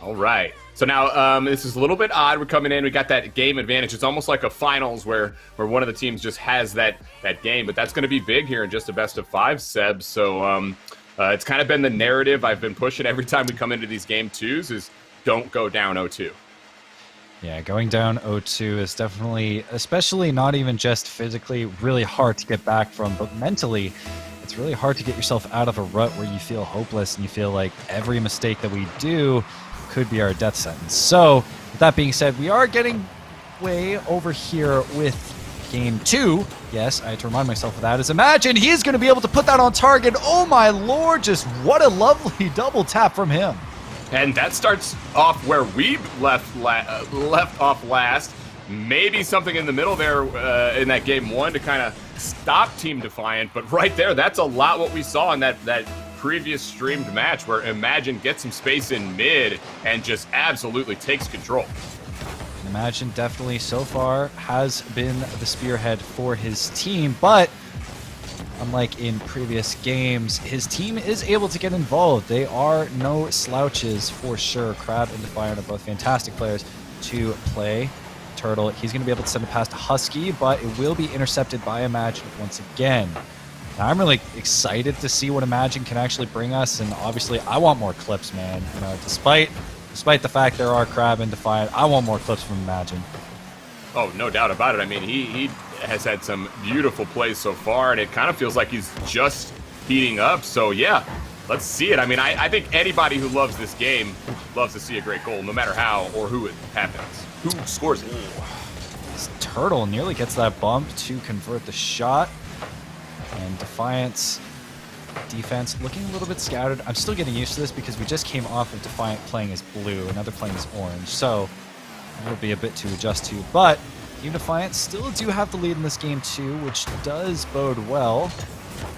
All right. So now this is a little bit odd. We're coming in. We got that game advantage. It's almost like a finals where one of the teams just has that game. But that's going to be big here in just a best of five, Seb. So it's kind of been the narrative I've been pushing every time we come into these game twos is don't go down 0-2. Yeah, going down 0-2 is definitely, especially not even just physically, really hard to get back from, but mentally, it's really hard to get yourself out of a rut where you feel hopeless and you feel like every mistake that we do could be our death sentence. So, with that being said, we are getting way over here with game 2. Yes, I had to remind myself of that. As Imagine, he's going to be able to put that on target. Oh my lord, just what a lovely double tap from him. And that starts off where we left off last. Maybe something in the middle there in that game 1 to kind of stop Team Defiant. But right there, that's a lot what we saw in that previous streamed match where Imagine gets some space in mid and just absolutely takes control. Imagine definitely so far has been the spearhead for his team, but unlike in previous games, his team is able to get involved. They are no slouches for sure. Crab and Defiant are both fantastic players to play. Turtle, he's going to be able to send a pass to Husky, but it will be intercepted by Imagine once again. Now, I'm really excited to see what Imagine can actually bring us, and obviously I want more clips, man. You know, despite the fact there are Crab and Defiant, I want more clips from Imagine. Oh, no doubt about it. I mean, he has had some beautiful plays so far, and it kind of feels like he's just heating up. So, yeah, let's see it. I mean, I think anybody who loves this game loves to see a great goal, no matter how or who it happens. Who scores it? This Turtle nearly gets that bump to convert the shot. And Defiant's defense looking a little bit scattered. I'm still getting used to this because we just came off of Defiant playing as blue, another playing as orange. So it'll be a bit to adjust to. But Team Defiant still do have the lead in this game too, which does bode well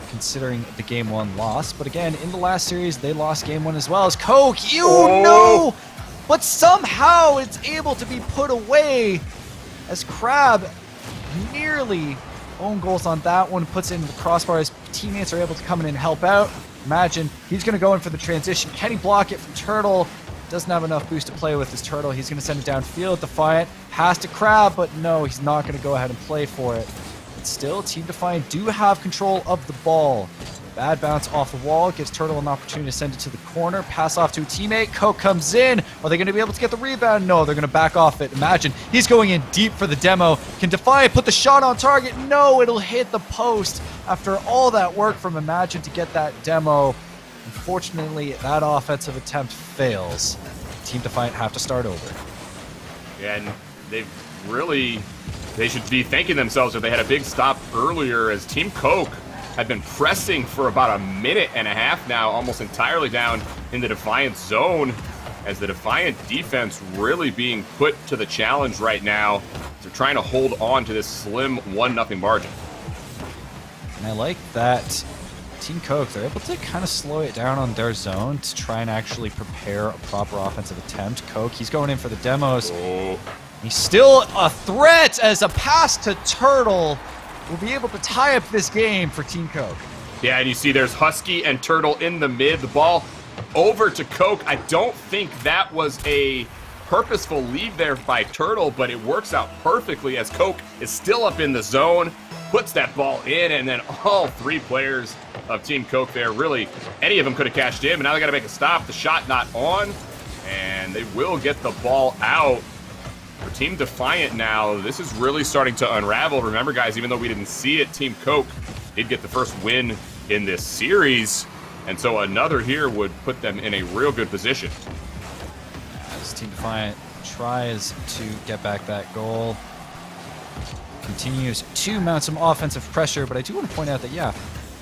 considering the game 1 loss. But again, in the last series, they lost game 1 as well as Coke. You know! But somehow it's able to be put away as Crab nearly own goals on that one, puts it into the crossbar. His teammates are able to come in and help out. Imagine he's going to go in for the transition. Can he block it from Turtle? Doesn't have enough boost to play with his Turtle. He's going to send it downfield. Defiant has to Crab, but no, he's not going to go ahead and play for it. But still, Team Defiant do have control of the ball. Bad bounce off the wall, gives Turtle an opportunity to send it to the corner, pass off to a teammate. Coke comes in. Are they going to be able to get the rebound? No, they're going to back off it. Imagine he's going in deep for the demo. Can Defiant put the shot on target? No, it'll hit the post. After all that work from Imagine to get that demo, unfortunately, that offensive attempt fails. Team Defiant have to start over. Yeah, and they should be thanking themselves if they had a big stop earlier, as Team Coke had been pressing for about a minute and a half now, almost entirely down in the Defiant zone, as the Defiant defense really being put to the challenge right now. They're trying to hold on to this slim 1-0 margin. And I like that Team Coke, they're able to kind of slow it down on their zone to try and actually prepare a proper offensive attempt. Coke, he's going in for the demos. He's still a threat as a pass to Turtle will be able to tie up this game for Team Coke. Yeah, and you see there's Husky and Turtle in the mid. The ball over to Coke. I don't think that was a purposeful lead there by Turtle, but it works out perfectly as Coke is still up in the zone, puts that ball in, and then all 3 players of Team Coke there, really, any of them could have cashed in, but now they got to make a stop. The shot not on, and they will get the ball out. For Team Defiant now, this is really starting to unravel. Remember, guys, even though we didn't see it, Team Coke did get the first win in this series, and so another here would put them in a real good position. As Team Defiant tries to get back that goal, continues to mount some offensive pressure, but I do want to point out that, yeah,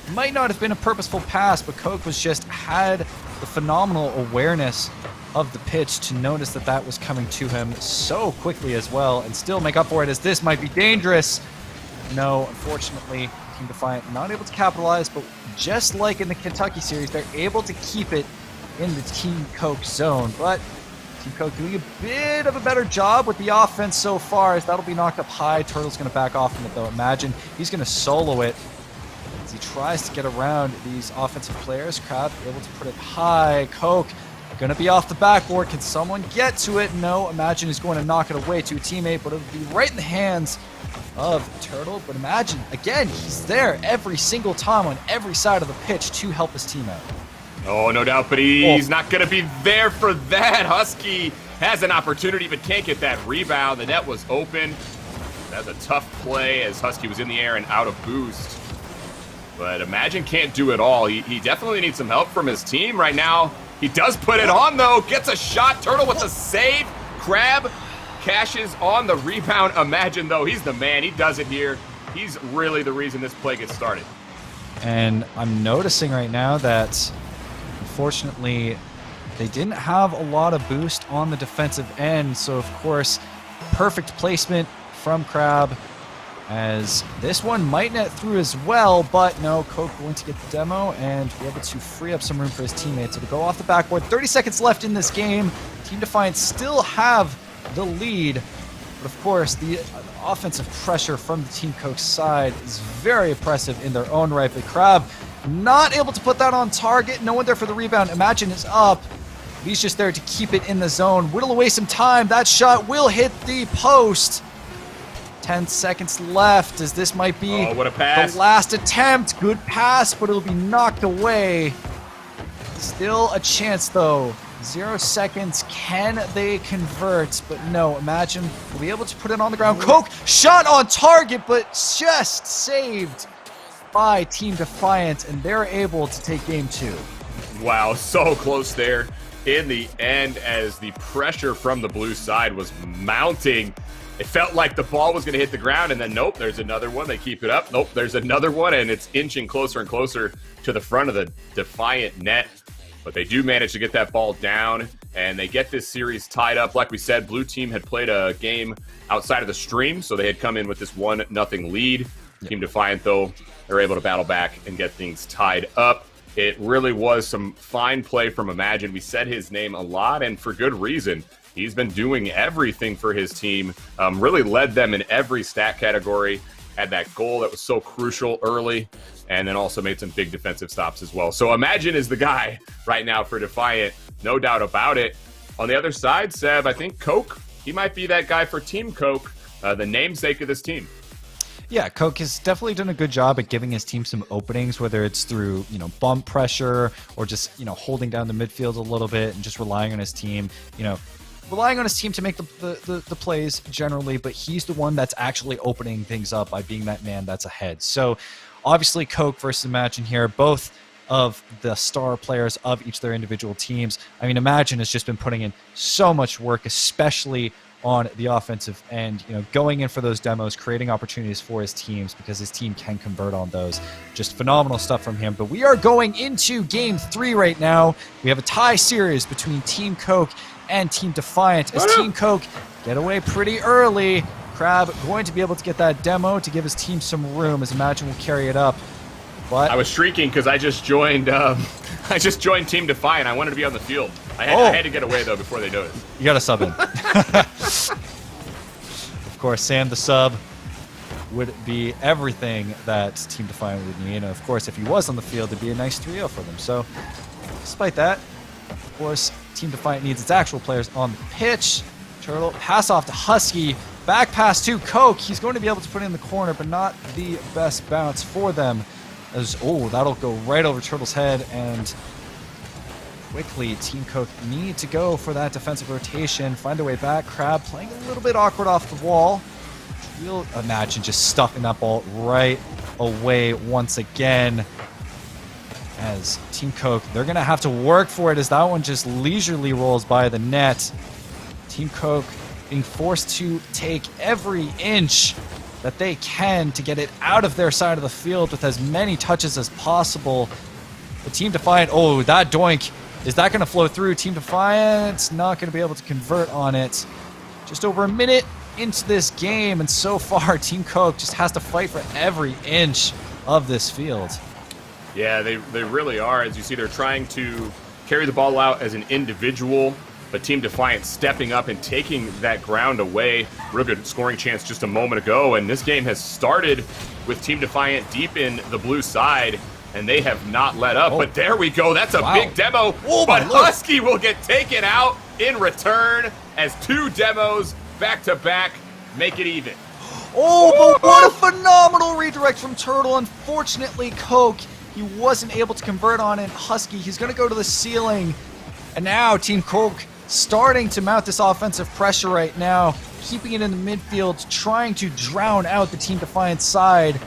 it might not have been a purposeful pass, but Coke was just had the phenomenal awareness of the pitch to notice that that was coming to him so quickly as well, and still make up for it, as this might be dangerous. No, unfortunately, Team Defiant not able to capitalize, but just like in the Kentucky series, they're able to keep it in the Team Coke zone. But Team Coke doing a bit of a better job with the offense so far, as that'll be knocked up high. Turtle's going to back off from it, though. Imagine he's going to solo it as he tries to get around these offensive players. Crab able to put it high. Coke gonna be off the backboard. Can someone get to it? No. Imagine is going to knock it away to a teammate, but it'll be right in the hands of Turtle. But Imagine, again, he's there every single time on every side of the pitch to help his team out. Oh, no doubt, but he's not going to be there for that. Husky has an opportunity but can't get that rebound. The net was open. That's a tough play as Husky was in the air and out of boost. But Imagine can't do it all. He definitely needs some help from his team right now. He does put it on, though. Gets a shot. Turtle with a save. Crab cashes on the rebound. Imagine, though, he's the man. He does it here. He's really the reason this play gets started. And I'm noticing right now that, unfortunately, they didn't have a lot of boost on the defensive end. So, of course, perfect placement from Crab, as this one might net through as well, but no, Coke going to get the demo and be able to free up some room for his teammates. It'll go off the backboard. 30 seconds left in this game. Team Defiant still have the lead, but of course, the offensive pressure from the Team Coke side is very oppressive in their own right, but Crab not able to put that on target. No one there for the rebound. Imagine is up. He's just there to keep it in the zone. Whittle away some time. That shot will hit the post. 10 seconds left, as this might be what a pass. The last attempt. Good pass, but it'll be knocked away. Still a chance, though. 0 seconds. Can they convert? But no, Imagine will be able to put it on the ground. Coke, shot on target, but just saved by Team Defiant, and they're able to take game 2. Wow, so close there in the end as the pressure from the blue side was mounting. It felt like the ball was going to hit the ground, and then nope, there's another one. They keep it up. Nope, there's another one, and it's inching closer and closer to the front of the Defiant net. But they do manage to get that ball down, and they get this series tied up. Like we said, blue team had played a game outside of the stream, so they had come in with this 1-0 lead. Yep. Team Defiant, though, they're able to battle back and get things tied up. It really was some fine play from Imagine. We said his name a lot, and for good reason. He's been doing everything for his team, really led them in every stat category, had that goal that was so crucial early, and then also made some big defensive stops as well. So Imagine is the guy right now for Defiant, no doubt about it. On the other side, Seb, I think Coke, he might be that guy for Team Coke, the namesake of this team. Yeah, Coke has definitely done a good job at giving his team some openings, whether it's through, bump pressure or just, holding down the midfield a little bit and just relying on his team, relying on his team to make the plays generally, but he's the one that's actually opening things up by being that man that's ahead. So obviously Coke versus Imagine here, both of the star players of each of their individual teams. I mean, Imagine has just been putting in so much work, especially on the offensive end, going in for those demos, creating opportunities for his teams because his team can convert on those. Just phenomenal stuff from him. But we are going into game 3 right now. We have a tie series between Team Coke and Team Defiant, as Team Coke get away pretty early. Crab going to be able to get that demo to give his team some room, as Imagine will carry it up. But I was streaking because I just joined Team Defiant. I wanted to be on the field. I had to get away, though, before they noticed. You got to sub in. Of course, Sam the sub would be everything that Team Defiant would need. And of course, if he was on the field, it'd be a nice 3-0 for them. So despite that, of course, Team Defiant needs its actual players on the pitch. Turtle, pass off to Husky. Back pass to Coke. He's going to be able to put it in the corner, but not the best bounce for them. As, that'll go right over Turtle's head, and quickly Team Coke need to go for that defensive rotation, find a way back. Crab playing a little bit awkward off the wall. You'll Imagine just stuffing that ball right away once again. As Team Coke, they're going to have to work for it as that one just leisurely rolls by the net. Team Coke being forced to take every inch that they can to get it out of their side of the field with as many touches as possible. The Team Defiant, that doink, is that going to flow through? Team Defiant's not going to be able to convert on it. Just over a minute into this game, and so far Team Coke just has to fight for every inch of this field. Yeah, they really are. As you see, they're trying to carry the ball out as an individual, but Team Defiant stepping up and taking that ground away. Real good scoring chance just a moment ago, and this game has started with Team Defiant deep in the blue side, and they have not let up. But there we go. That's a big demo, but Husky will get taken out in return as 2 demos back-to-back make it even. But what a phenomenal redirect from Turtle. Unfortunately, Coke, he wasn't able to convert on it. Husky, he's going to go to the ceiling. And now Team Coke starting to mount this offensive pressure right now, keeping it in the midfield, trying to drown out the Team Defiant side.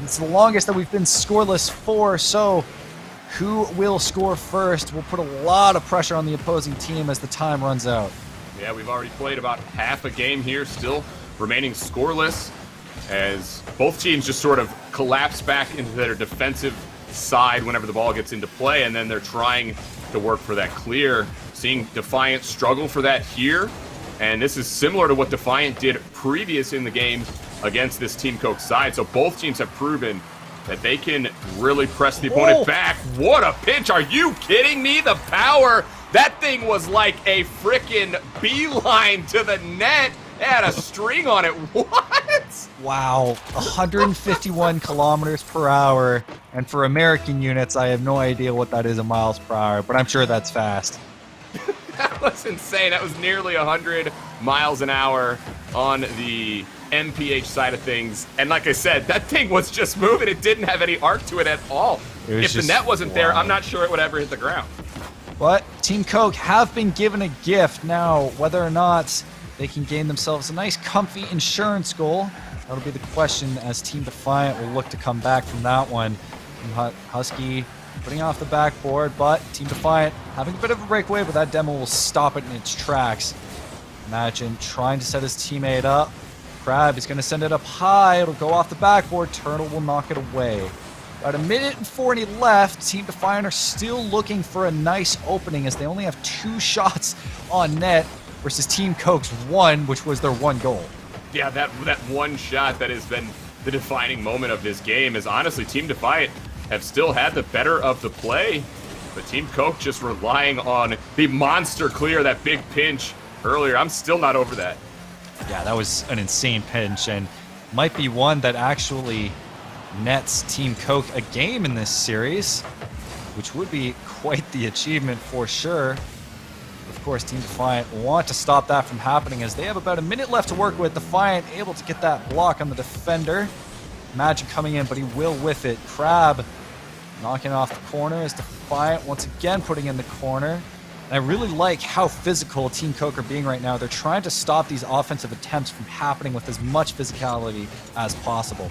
It's the longest that we've been scoreless for, so who will score first will put a lot of pressure on the opposing team as the time runs out. Yeah, we've already played about half a game here, still remaining scoreless, as both teams just sort of collapse back into their defensive side whenever the ball gets into play, and then they're trying to work for that clear. Seeing Defiant struggle for that here, and this is similar to what Defiant did previous in the game against this Team Coke side. So both teams have proven that they can really press the opponent back. What a pinch. Are you kidding me? The power. That thing was like a frickin' beeline to the net. It had a string on it. What? Wow. 151 kilometers per hour. And for American units, I have no idea what that is in miles per hour, but I'm sure that's fast. That was insane. That was nearly 100 miles an hour on the MPH side of things. And like I said, that thing was just moving. It didn't have any arc to it at all. If the net wasn't there, I'm not sure it would ever hit the ground. But Team Coke have been given a gift. Now, whether or not they can gain themselves a nice, comfy insurance goal, that'll be the question as Team Defiant will look to come back from that one. Husky putting off the backboard, but Team Defiant having a bit of a breakaway, but that demo will stop it in its tracks. Imagine trying to set his teammate up. Crab is going to send it up high. It'll go off the backboard. Turtle will knock it away. About 1 minute and 40 left. Team Defiant are still looking for a nice opening as they only have 2 shots on net versus Team Coke's 1, which was their 1 goal. Yeah, that one shot that has been the defining moment of this game is honestly Team Defiant have still had the better of the play, but Team Coke just relying on the monster clear, that big pinch earlier. I'm still not over that. Yeah, that was an insane pinch and might be one that actually nets Team Coke a game in this series, which would be quite the achievement for sure. Of course, Team Defiant want to stop that from happening as they have about 1 minute left to work with. Defiant able to get that block on the defender. Magic coming in, but he will whiff it. Crab knocking off the corner as Defiant once again putting in the corner. And I really like how physical Team Coke are being right now. They're trying to stop these offensive attempts from happening with as much physicality as possible.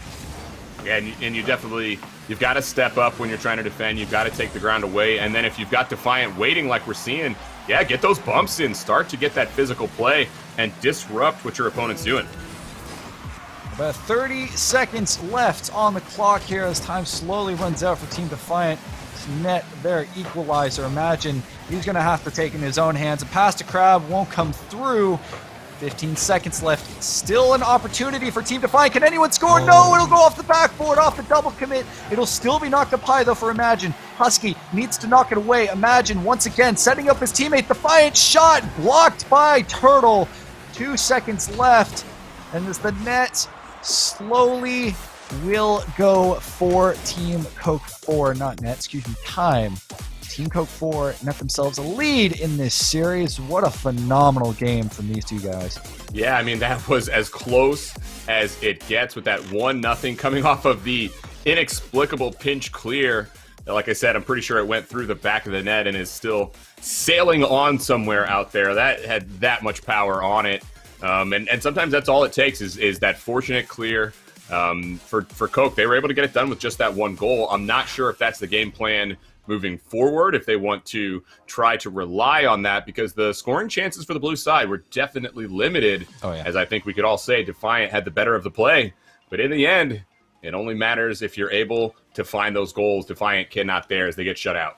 Yeah, and you definitely, you've got to step up when you're trying to defend. You've got to take the ground away. And then if you've got Defiant waiting like we're seeing, yeah, get those bumps in. Start to get that physical play and disrupt what your opponent's doing. About 30 seconds left on the clock here as time slowly runs out for Team Defiant to net their equalizer. Imagine he's going to have to take it in his own hands. A pass to Crab won't come through. 15 seconds left. Still an opportunity for Team Defiant. Can anyone score? No, it'll go off the backboard, off the double commit. It'll still be knocked up high, though, for Imagine. Husky needs to knock it away. Imagine, once again, setting up his teammate. Defiant shot blocked by Turtle. 2 seconds left. And as the net slowly will go for Team Coke 4. Not net, excuse me, time. Team Coke 4 net themselves a lead in this series. What a phenomenal game from these two guys. Yeah, I mean, that was as close as it gets with that 1-0 coming off of the inexplicable pinch clear. Like I said, I'm pretty sure it went through the back of the net and is still sailing on somewhere out there. That had that much power on it. And sometimes that's all it takes is that fortunate clear. For Coke, they were able to get it done with just that 1 goal. I'm not sure if that's the game plan moving forward, if they want to try to rely on that, because the scoring chances for the blue side were definitely limited. Oh, yeah. As I think we could all say, Defiant had the better of the play. But in the end, it only matters if you're able to find those goals. Defiant cannot there as they get shut out.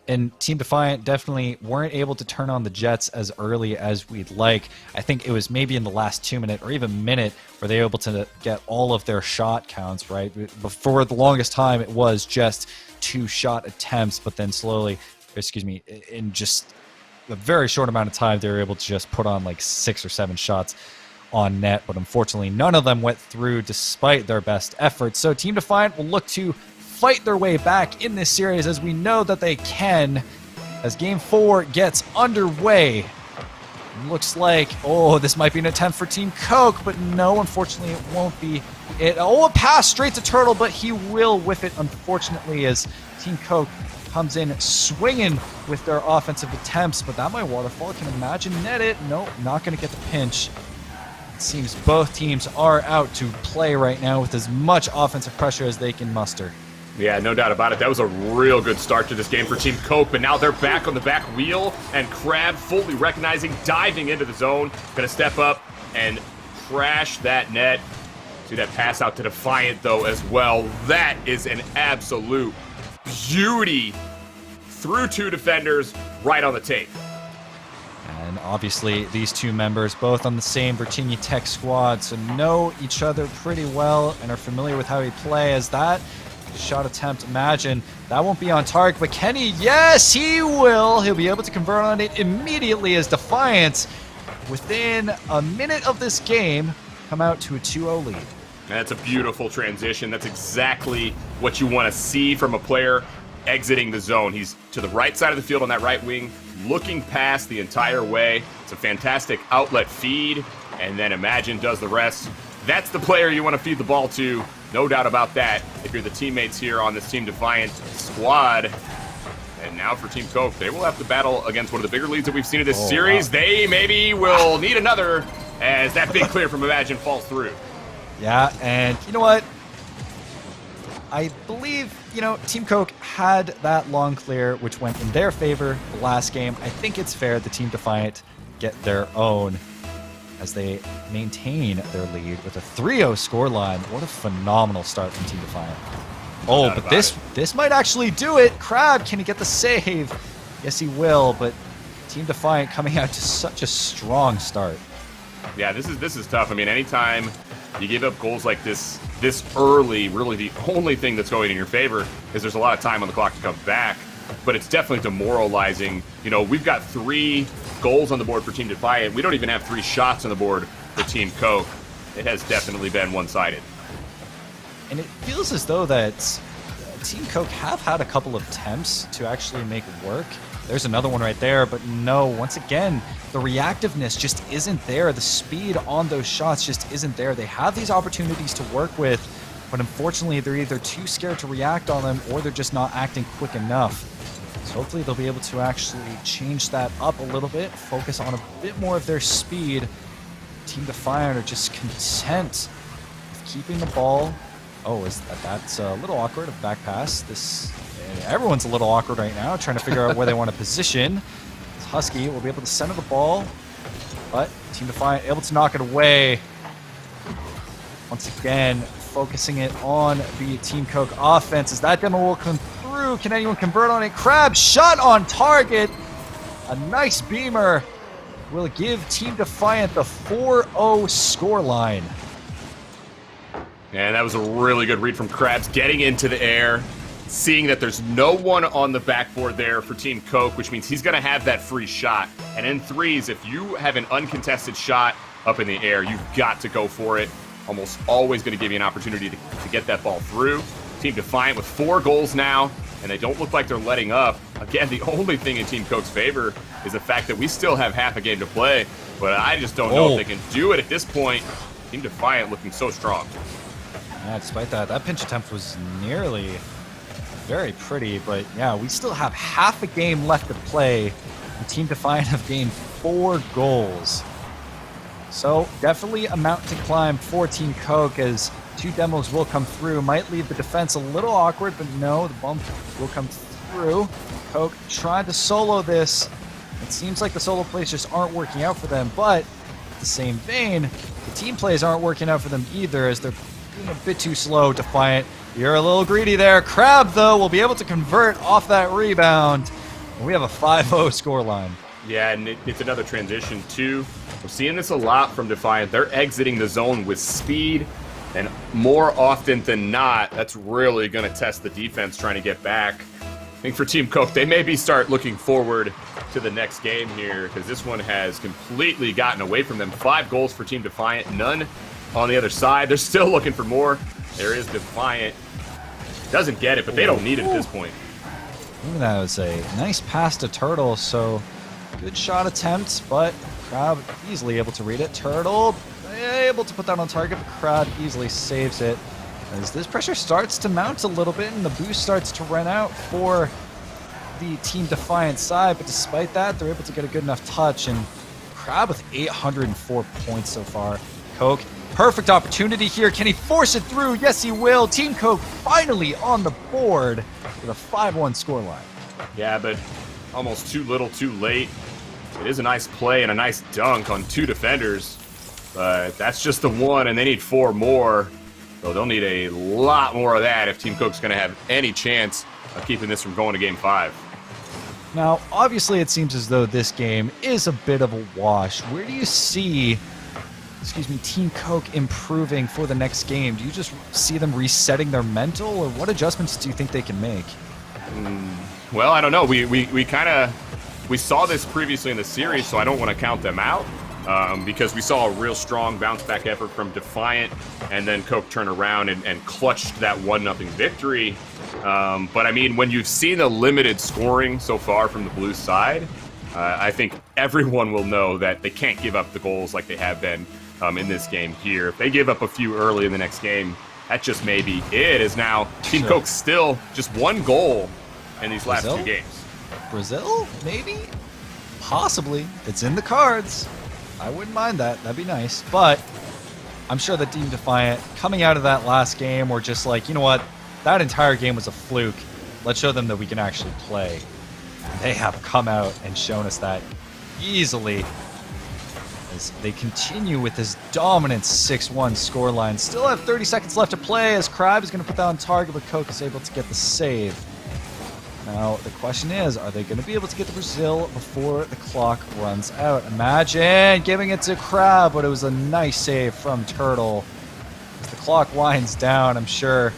And Team Defiant definitely weren't able to turn on the Jets as early as we'd like. I think it was maybe in the last 2 minutes or even minute where they were able to get all of their shot counts, right? Before the longest time, it was just 2 shot attempts, but then slowly, in just a very short amount of time, they were able to just put on like 6 or 7 shots on net. But unfortunately, none of them went through despite their best efforts. So Team Defiant will look to fight their way back in this series, as we know that they can, as Game 4 gets underway. Looks like, this might be an attempt for Team Coke, but no, unfortunately it won't be. A pass straight to Turtle, but he will whiff it, unfortunately, as Team Coke comes in swinging with their offensive attempts, but that might waterfall. Can Imagine net it? Nope, not going to get the pinch. It seems both teams are out to play right now with as much offensive pressure as they can muster. Yeah, no doubt about it. That was a real good start to this game for Team Coke, but now they're back on the back wheel, and Crab fully recognizing, diving into the zone, gonna step up and crash that net. See that pass out to Defiant, though, as well. That is an absolute beauty. Through two defenders, right on the tape. And obviously, these two members, both on the same Virginia Tech squad, so know each other pretty well and are familiar with how we play. As that shot attempt, Imagine, that won't be on target, but Kenny, yes, he will. He'll be able to convert on it immediately as Defiant, within a minute of this game, come out to a 2-0 lead. And that's a beautiful transition. That's exactly what you want to see from a player exiting the zone. He's to the right side of the field on that right wing, looking past the entire way. It's a fantastic outlet feed, and then Imagine does the rest. That's the player you want to feed the ball to, no doubt about that, if you're the teammates here on this Team Defiant squad. And now for Team Coke, they will have to battle against one of the bigger leads that we've seen in this series. Wow. They maybe will need another as that big clear from Imagine falls through. Yeah, and you know what? I believe, Team Coke had that long clear, which went in their favor the last game. I think it's fair the Team Defiant get their own as they maintain their lead with a 3-0 scoreline. What a phenomenal start from Team Defiant. Oh, but this might actually do it. Crab, can he get the save? Yes, he will, but Team Defiant coming out to such a strong start. Yeah, this is tough. I mean, anytime you give up goals like this early, really the only thing that's going in your favor is there's a lot of time on the clock to come back. But it's definitely demoralizing. We've got 3 goals on the board for Team Defiant. We don't even have 3 shots on the board for Team Coke. It has definitely been one-sided. And it feels as though that Team Coke have had a couple of attempts to actually make it work. There's another one right there, but no, once again, the reactiveness just isn't there. The speed on those shots just isn't there. They have these opportunities to work with, but unfortunately, they're either too scared to react on them or they're just not acting quick enough. So hopefully they'll be able to actually change that up a little bit, focus on a bit more of their speed. Team Defiant are just content with keeping the ball. Oh, that's a little awkward, a back pass. Everyone's a little awkward right now, trying to figure out where they want to position. Husky will be able to center the ball, but Team Defiant able to knock it away. Once again, focusing it on the Team Coke offense as that demo will come through. Can anyone convert on it? Crab shot on target. A nice beamer will give Team Defiant the 4-0 scoreline. And that was a really good read from Krabs, getting into the air, seeing that there's no one on the backboard there for Team Coke, which means he's going to have that free shot. And in threes, if you have an uncontested shot up in the air, you've got to go for it. Almost always going to give you an opportunity to get that ball through. Team Defiant with 4 goals now, and they don't look like they're letting up. Again, the only thing in Team Coke's favor is the fact that we still have half a game to play, but I just don't know if they can do it at this point. Team Defiant looking so strong. Yeah, despite that pinch attempt was nearly very pretty, but yeah, we still have half a game left to play. And Team Defiant have gained 4 goals. So definitely a mountain to climb for Team Coke as 2 demos will come through. Might leave the defense a little awkward, but no, the bump will come through. Coke tried to solo this. It seems like the solo plays just aren't working out for them, but in the same vein, the team plays aren't working out for them either as they're being a bit too slow. Defiant, you're a little greedy there. Crab, though, will be able to convert off that rebound. We have a 5-0 scoreline. Yeah, and it's another transition, too. We're seeing this a lot from Defiant. They're exiting the zone with speed, and more often than not, that's really going to test the defense trying to get back. I think for Team Coke, they maybe start looking forward to the next game here, because this one has completely gotten away from them. 5 goals for Team Defiant, none on the other side. They're still looking for more. There is Defiant. Doesn't get it, but they don't need it at this point. Ooh, that was a nice pass to Turtle, so good shot attempt, but Crab easily able to read it. Turtle able to put that on target, but Crab easily saves it. As this pressure starts to mount a little bit and the boost starts to run out for the Team Defiant side, but despite that, they're able to get a good enough touch, and Crab with 804 points so far. Coke, perfect opportunity here. Can he force it through? Yes, he will. Team Coke finally on the board with a 5-1 scoreline. Yeah, but almost too little, too late. It is a nice play and a nice dunk on 2 defenders, but that's just the one, and they need 4 more. So they'll need a lot more of that if Team Coke's going to have any chance of keeping this from going to Game 5. Now, obviously, it seems as though this game is a bit of a wash. Where do you see, Team Coke improving for the next game? Do you just see them resetting their mental, or what adjustments do you think they can make? Well, I don't know. We saw this previously in the series, so I don't want to count them out. Because we saw a real strong bounce-back effort from Defiant, and then Coke turned around and clutched that 1-0 victory. But, I mean, when you've seen the limited scoring so far from the blue side, I think everyone will know that they can't give up the goals like they have been in this game here. If they give up a few early in the next game, that just may be it, as now Team Coke still just 1 goal in these last 2 games. Brazil? Maybe? Possibly. It's in the cards. I wouldn't mind that. That'd be nice. But I'm sure that Team Defiant, coming out of that last game, were just like, you know what? That entire game was a fluke. Let's show them that we can actually play. And they have come out and shown us that easily, as they continue with this dominant 6-1 scoreline. Still have 30 seconds left to play, as Crab is going to put that on target, but Coke is able to get the save. Now, the question is, are they going to be able to get to Brazil before the clock runs out? Imagine giving it to Crab, but it was a nice save from Turtle. As the clock winds down, I'm sure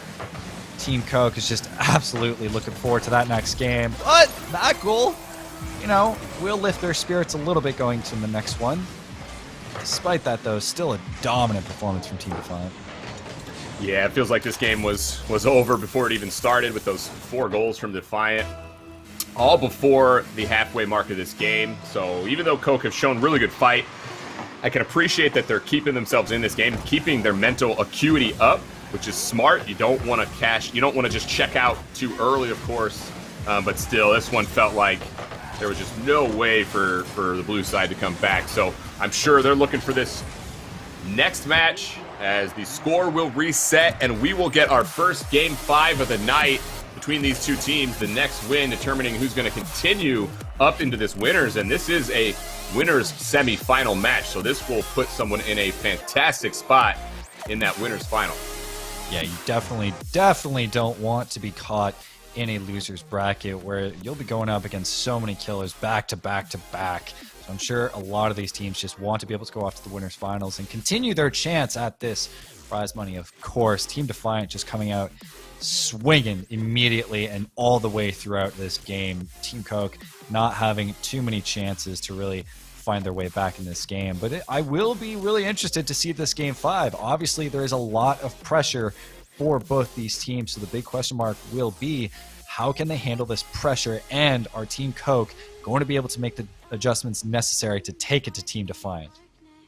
Team Coke is just absolutely looking forward to that next game. But that goal, will lift their spirits a little bit going to the next one. Despite that, though, still a dominant performance from Team Defiant. Yeah, it feels like this game was over before it even started, with those 4 goals from Defiant, all before the halfway mark of this game. So even though Coke have shown really good fight, I can appreciate that they're keeping themselves in this game, keeping their mental acuity up, which is smart. You don't want to just check out too early, of course, but still, this one felt like there was just no way for the blue side to come back. So I'm sure they're looking for this next match, as the score will reset and we will get our first Game 5 of the night between these 2 teams. The next win determining who's going to continue up into this winners, and this is a winners semi-final match, so this will put someone in a fantastic spot in that winners final. Yeah, you definitely don't want to be caught in a loser's bracket where you'll be going up against so many killers back to back to back. I'm sure a lot of these teams just want to be able to go off to the winners finals and continue their chance at this prize money. Of course, Team Defiant just coming out swinging immediately and all the way throughout this game. Team Coke not having too many chances to really find their way back in this game. But I will be really interested to see this Game 5. Obviously, there is a lot of pressure for both these teams, so the big question mark will be, how can they handle this pressure, and are Team Coke going to be able to make the adjustments necessary to take it to Team Defiant?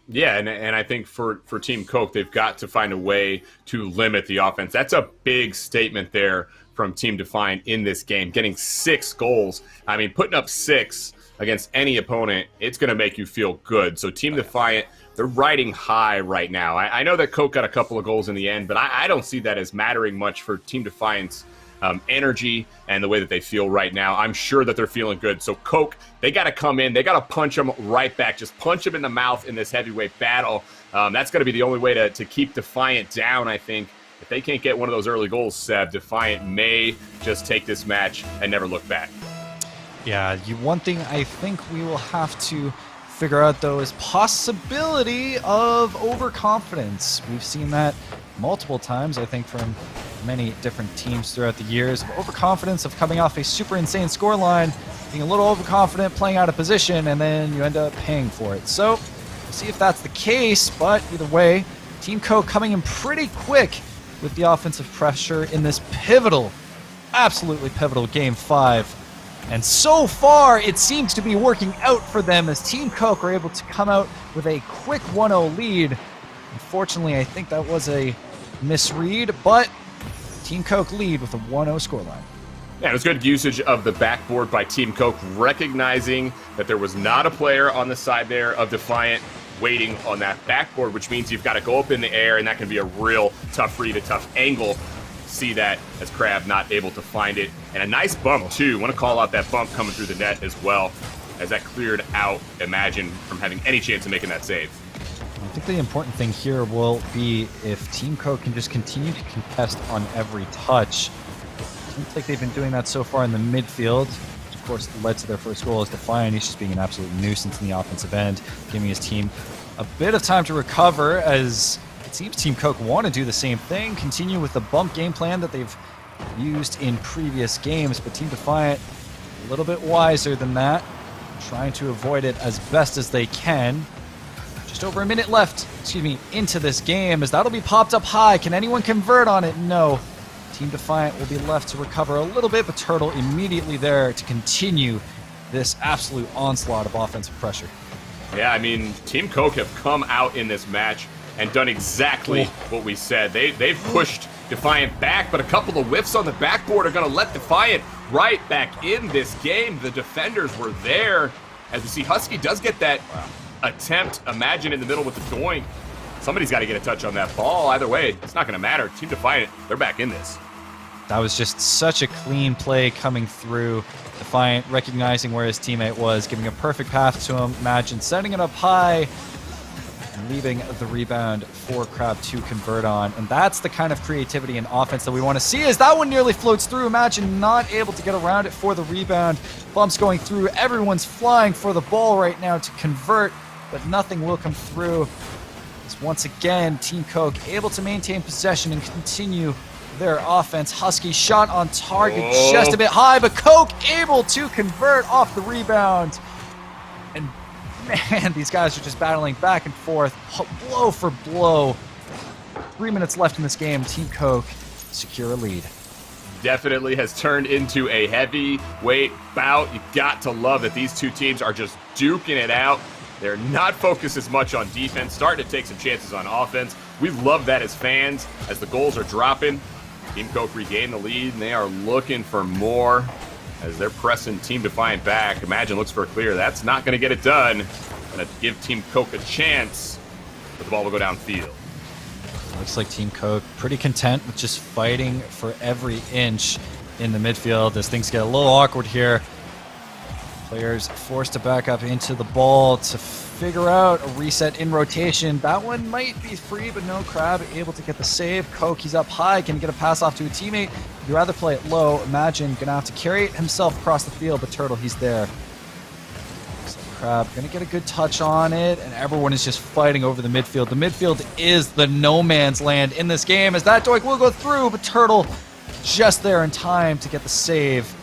Yeah, and I think for Team Coke, they've got to find a way to limit the offense. That's a big statement there from Team Defiant in this game, getting 6 goals. I mean, putting up 6 against any opponent, it's going to make you feel good. So Team Defiant, they're riding high right now. I know that Coke got a couple of goals in the end, but I don't see that as mattering much for Team Defiant's energy and the way that they feel right now. I'm sure that they're feeling good. So Coke, they got to come in. They got to punch them right back. Just punch them in the mouth in this heavyweight battle. That's going to be the only way to keep Defiant down, I think. If they can't get one of those early goals, Seb, Defiant may just take this match and never look back. Yeah, one thing I think we will have to figure out, though, is possibility of overconfidence. We've seen that multiple times, I think, from many different teams throughout the years. Overconfidence of coming off a super insane scoreline, being a little overconfident, playing out of position, and then you end up paying for it. So we'll see if that's the case, but either way, Team Coke coming in pretty quick with the offensive pressure in this pivotal, absolutely pivotal Game 5. And so far, it seems to be working out for them as Team Coke are able to come out with a quick 1-0 lead. Unfortunately, I think that was a misread, but Team Coke lead with a 1-0 scoreline. Yeah, it was good usage of the backboard by Team Coke, recognizing that there was not a player on the side there of Defiant waiting on that backboard, which means you've got to go up in the air, and that can be a real tough read, a tough angle. See that as Crab not able to find it. And a nice bump, too. Want to call out that bump coming through the net as well, as that cleared out Imagine from having any chance of making that save. I think the important thing here will be if Team Coke can just continue to contest on every touch. Seems like they've been doing that so far in the midfield, which of course led to their first goal as Defiant. He's just being an absolute nuisance in the offensive end, giving his team a bit of time to recover, as it seems Team Coke want to do the same thing, continue with the bump game plan that they've used in previous games, but Team Defiant a little bit wiser than that, trying to avoid it as best as they can. Just over a minute left, into this game, as that'll be popped up high. Can anyone convert on it? No. Team Defiant will be left to recover a little bit, but Turtle immediately there to continue this absolute onslaught of offensive pressure. Yeah, I mean, Team Coke have come out in this match and done exactly what we said. They've pushed Defiant back, but a couple of whiffs on the backboard are going to let Defiant right back in this game. The defenders were there. As we see, Husky does get that attempt. Imagine in the middle with the doink. Somebody's got to get a touch on that ball. Either way, it's not going to matter. Team Defiant, they're back in this. That was just such a clean play coming through. Defiant recognizing where his teammate was, giving a perfect path to him. Imagine setting it up high and leaving the rebound for Crab to convert on. And that's the kind of creativity and offense that we want to see, as that one nearly floats through. Imagine not able to get around it for the rebound. Bumps going through. Everyone's flying for the ball right now to convert, but nothing will come through. As once again, Team Coke able to maintain possession and continue their offense. Husky shot on target just a bit high, but Coke able to convert off the rebound. And man, these guys are just battling back and forth, blow for blow. 3 minutes left in this game. Team Coke secure a lead. Definitely has turned into a heavyweight bout. You got to love that these two teams are just duking it out. They're not focused as much on defense, starting to take some chances on offense. We love that as fans, as the goals are dropping. Team Coke regain the lead, and they are looking for more as they're pressing Team Defiant back. Imagine looks for a clear. That's not going to get it done. Going to give Team Coke a chance, but the ball will go downfield. Looks like Team Coke pretty content with just fighting for every inch in the midfield as things get a little awkward here. Players forced to back up into the ball to figure out a reset in rotation. That one might be free, but no. Crab able to get the save. Coke, he's up high. Can he get a pass off to a teammate? You'd rather play it low. Imagine gonna have to carry it himself across the field, but Turtle, he's there. So Crab gonna get a good touch on it, and everyone is just fighting over the midfield. The midfield is the no man's land in this game, as that doink will go through, but Turtle just there in time to get the save.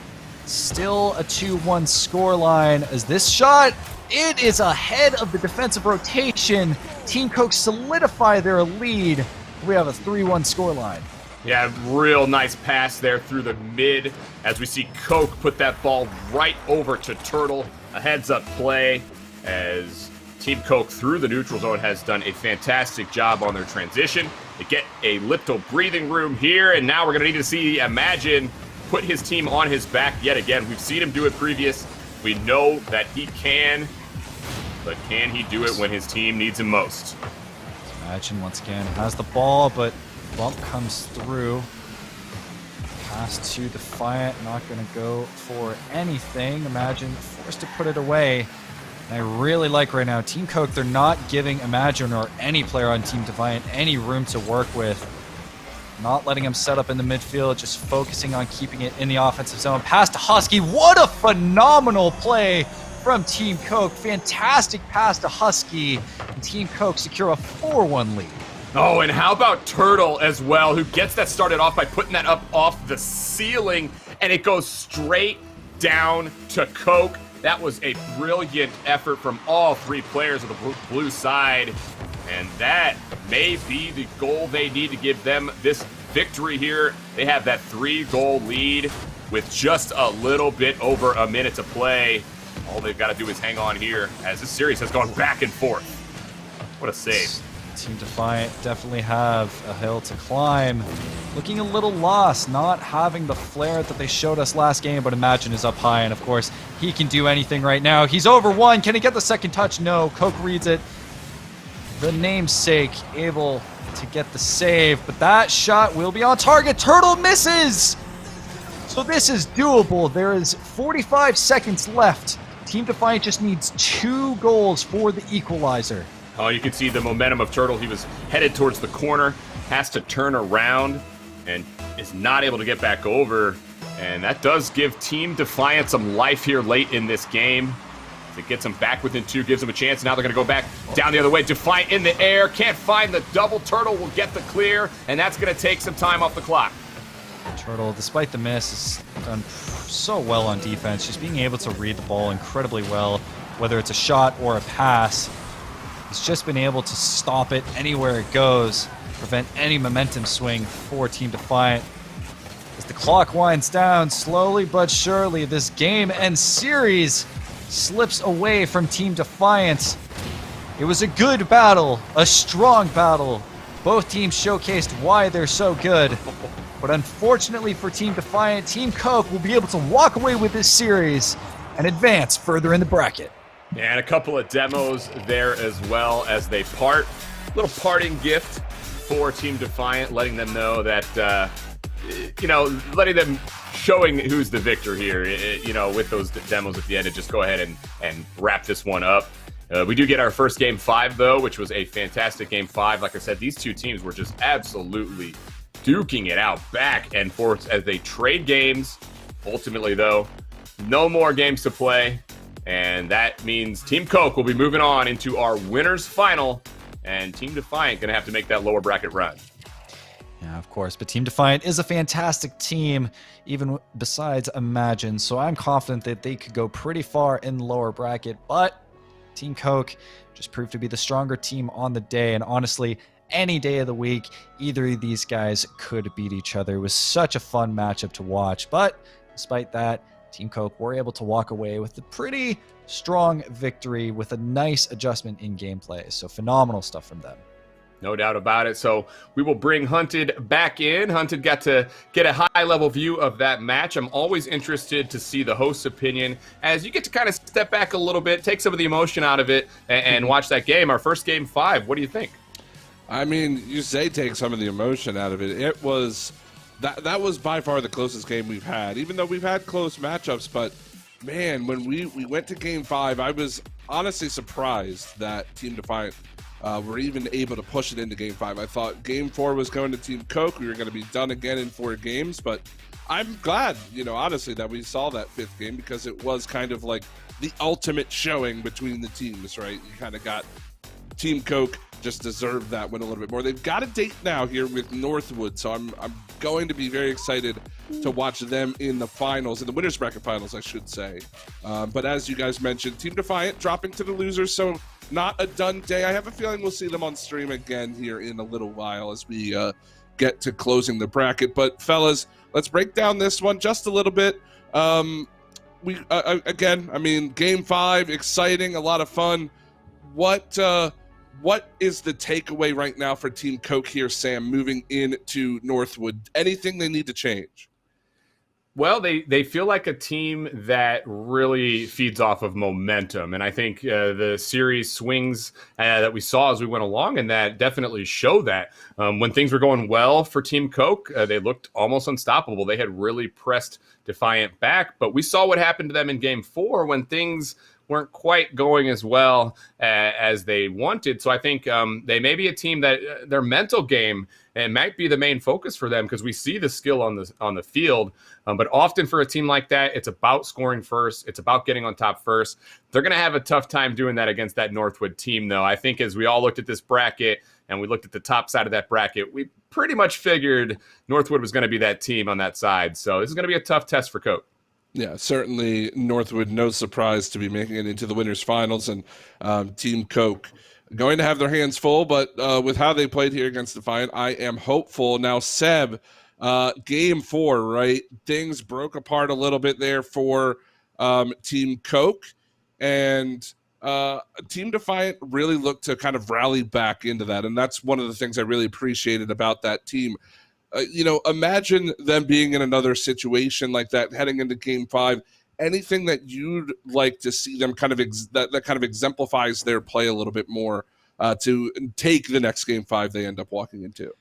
Still a 2-1 scoreline, as this shot, it is ahead of the defensive rotation. Team Coke solidify their lead. We have a 3-1 scoreline. Yeah, real nice pass there through the mid as we see Coke put that ball right over to Turtle. A heads-up play as Team Coke through the neutral zone has done a fantastic job on their transition. They get a little breathing room here, and now we're going to need to see Imagine put his team on his back yet again. We've seen him do it previous. We know that he can, but can he do it when his team needs him most? Imagine once again has the ball, but bump comes through. Pass to Defiant, not going to go for anything. Imagine forced to put it away. And I really like right now, Team Coke, they're not giving Imagine or any player on Team Defiant any room to work with. Not letting him set up in the midfield, just focusing on keeping it in the offensive zone. Pass to Husky. What a phenomenal play from Team Coke. Fantastic pass to Husky. And Team Coke secure a 4-1 lead. Oh, and how about Turtle as well, who gets that started off by putting that up off the ceiling, and it goes straight down to Coke. That was a brilliant effort from all three players of the blue side. And that may be the goal they need to give them this victory here. They have that 3-goal lead with just a little bit over a minute to play. All they've got to do is hang on here as this series has gone back and forth. What a save. Team Defiant definitely have a hill to climb looking a little lost, not having the flair that they showed us last game, but Imagine is up high, and of course, he can do anything right now. He's over one. Can he get the second touch? No. Coke reads it. The namesake able to get the save, but that shot will be on target. Turtle misses! So this is doable. There is 45 seconds left. Team Defiant just needs 2 goals for the equalizer. Oh, you can see the momentum of Turtle. He was headed towards the corner, has to turn around, and is not able to get back over. And that does give Team Defiant some life here late in this game. It gets them back within 2, gives them a chance. Now they're going to go back down the other way. Defiant in the air, can't find the double. Turtle will get the clear, and that's going to take some time off the clock. Turtle, despite the miss, has done so well on defense, just being able to read the ball incredibly well, whether it's a shot or a pass. He's just been able to stop it anywhere it goes, prevent any momentum swing for Team Defiant. As the clock winds down, slowly but surely, this game and series slips away from Team Defiant. It was a good battle, a strong battle. Both teams showcased why they're so good. But unfortunately for Team Defiant, Team Coke will be able to walk away with this series and advance further in the bracket. And a couple of demos there as well as they part. Little parting gift for Team Defiant, letting them know that, letting them showing who's the victor here, with those demos at the end, to just go ahead and wrap this one up. We do get our first Game 5, though, which was a fantastic Game 5. Like I said, these two teams were just absolutely duking it out back and forth as they trade games. Ultimately, though, no more games to play. And that means Team Coke will be moving on into our winners final, and Team Defiant going to have to make that lower bracket run. Yeah, of course, but Team Defiant is a fantastic team, even besides Imagine, so I'm confident that they could go pretty far in the lower bracket, but Team Coke just proved to be the stronger team on the day, and honestly, any day of the week, either of these guys could beat each other. It was such a fun matchup to watch, but despite that, Team Coke were able to walk away with a pretty strong victory with a nice adjustment in gameplay. So phenomenal stuff from them. No doubt about it. So we will bring Hunted back in. Hunted got to get a high-level view of that match. I'm always interested to see the host's opinion as you get to kind of step back a little bit, take some of the emotion out of it, and watch that game. Our first Game 5, what do you think? I mean, you say take some of the emotion out of it. It was... That was by far the closest game we've had, even though we've had close matchups. But, man, when we went to Game 5, I was honestly surprised that Team Defiant were even able to push it into Game 5. I thought Game 4 was going to Team Coke. We were going to be done again in 4 games. But I'm glad, honestly, that we saw that 5th game because it was kind of like the ultimate showing between the teams, right? You kind of got Team Coke just deserved that win a little bit more. They've got a date now here with Northwood, so I'm going to be very excited to watch them in the finals, in the winners bracket finals, I should say. But as you guys mentioned, Team Defiant dropping to the losers, so not a done day. I have a feeling we'll see them on stream again here in a little while as we get to closing the bracket. But fellas, let's break down this one just a little bit. Again, I mean, Game 5, exciting, a lot of fun. What is the takeaway right now for Team Coke here, Sam, moving into Northwood? Anything they need to change? Well, they feel like a team that really feeds off of momentum. And I think the series swings that we saw as we went along, and that definitely show that. When things were going well for Team Coke, they looked almost unstoppable. They had really pressed Defiant back. But we saw what happened to them in Game 4 when things weren't quite going as well as they wanted. So I think they may be a team that their mental game and might be the main focus for them because we see the skill on the field. But often for a team like that, it's about scoring first. It's about getting on top first. They're going to have a tough time doing that against that Northwood team, though. I think as we all looked at this bracket and we looked at the top side of that bracket, we pretty much figured Northwood was going to be that team on that side. So this is going to be a tough test for Coke. Yeah, certainly Northwood, no surprise to be making it into the winners finals, and Team Coke going to have their hands full, but with how they played here against Defiant, I am hopeful. Now, Seb, Game 4, right? Things broke apart a little bit there for Team Coke, and Team Defiant really looked to kind of rally back into that, and that's one of the things I really appreciated about that team. imagine them being in another situation like that heading into Game 5. Anything that you'd like to see them kind of that kind of exemplifies their play a little bit more to take the next Game 5 they end up walking into?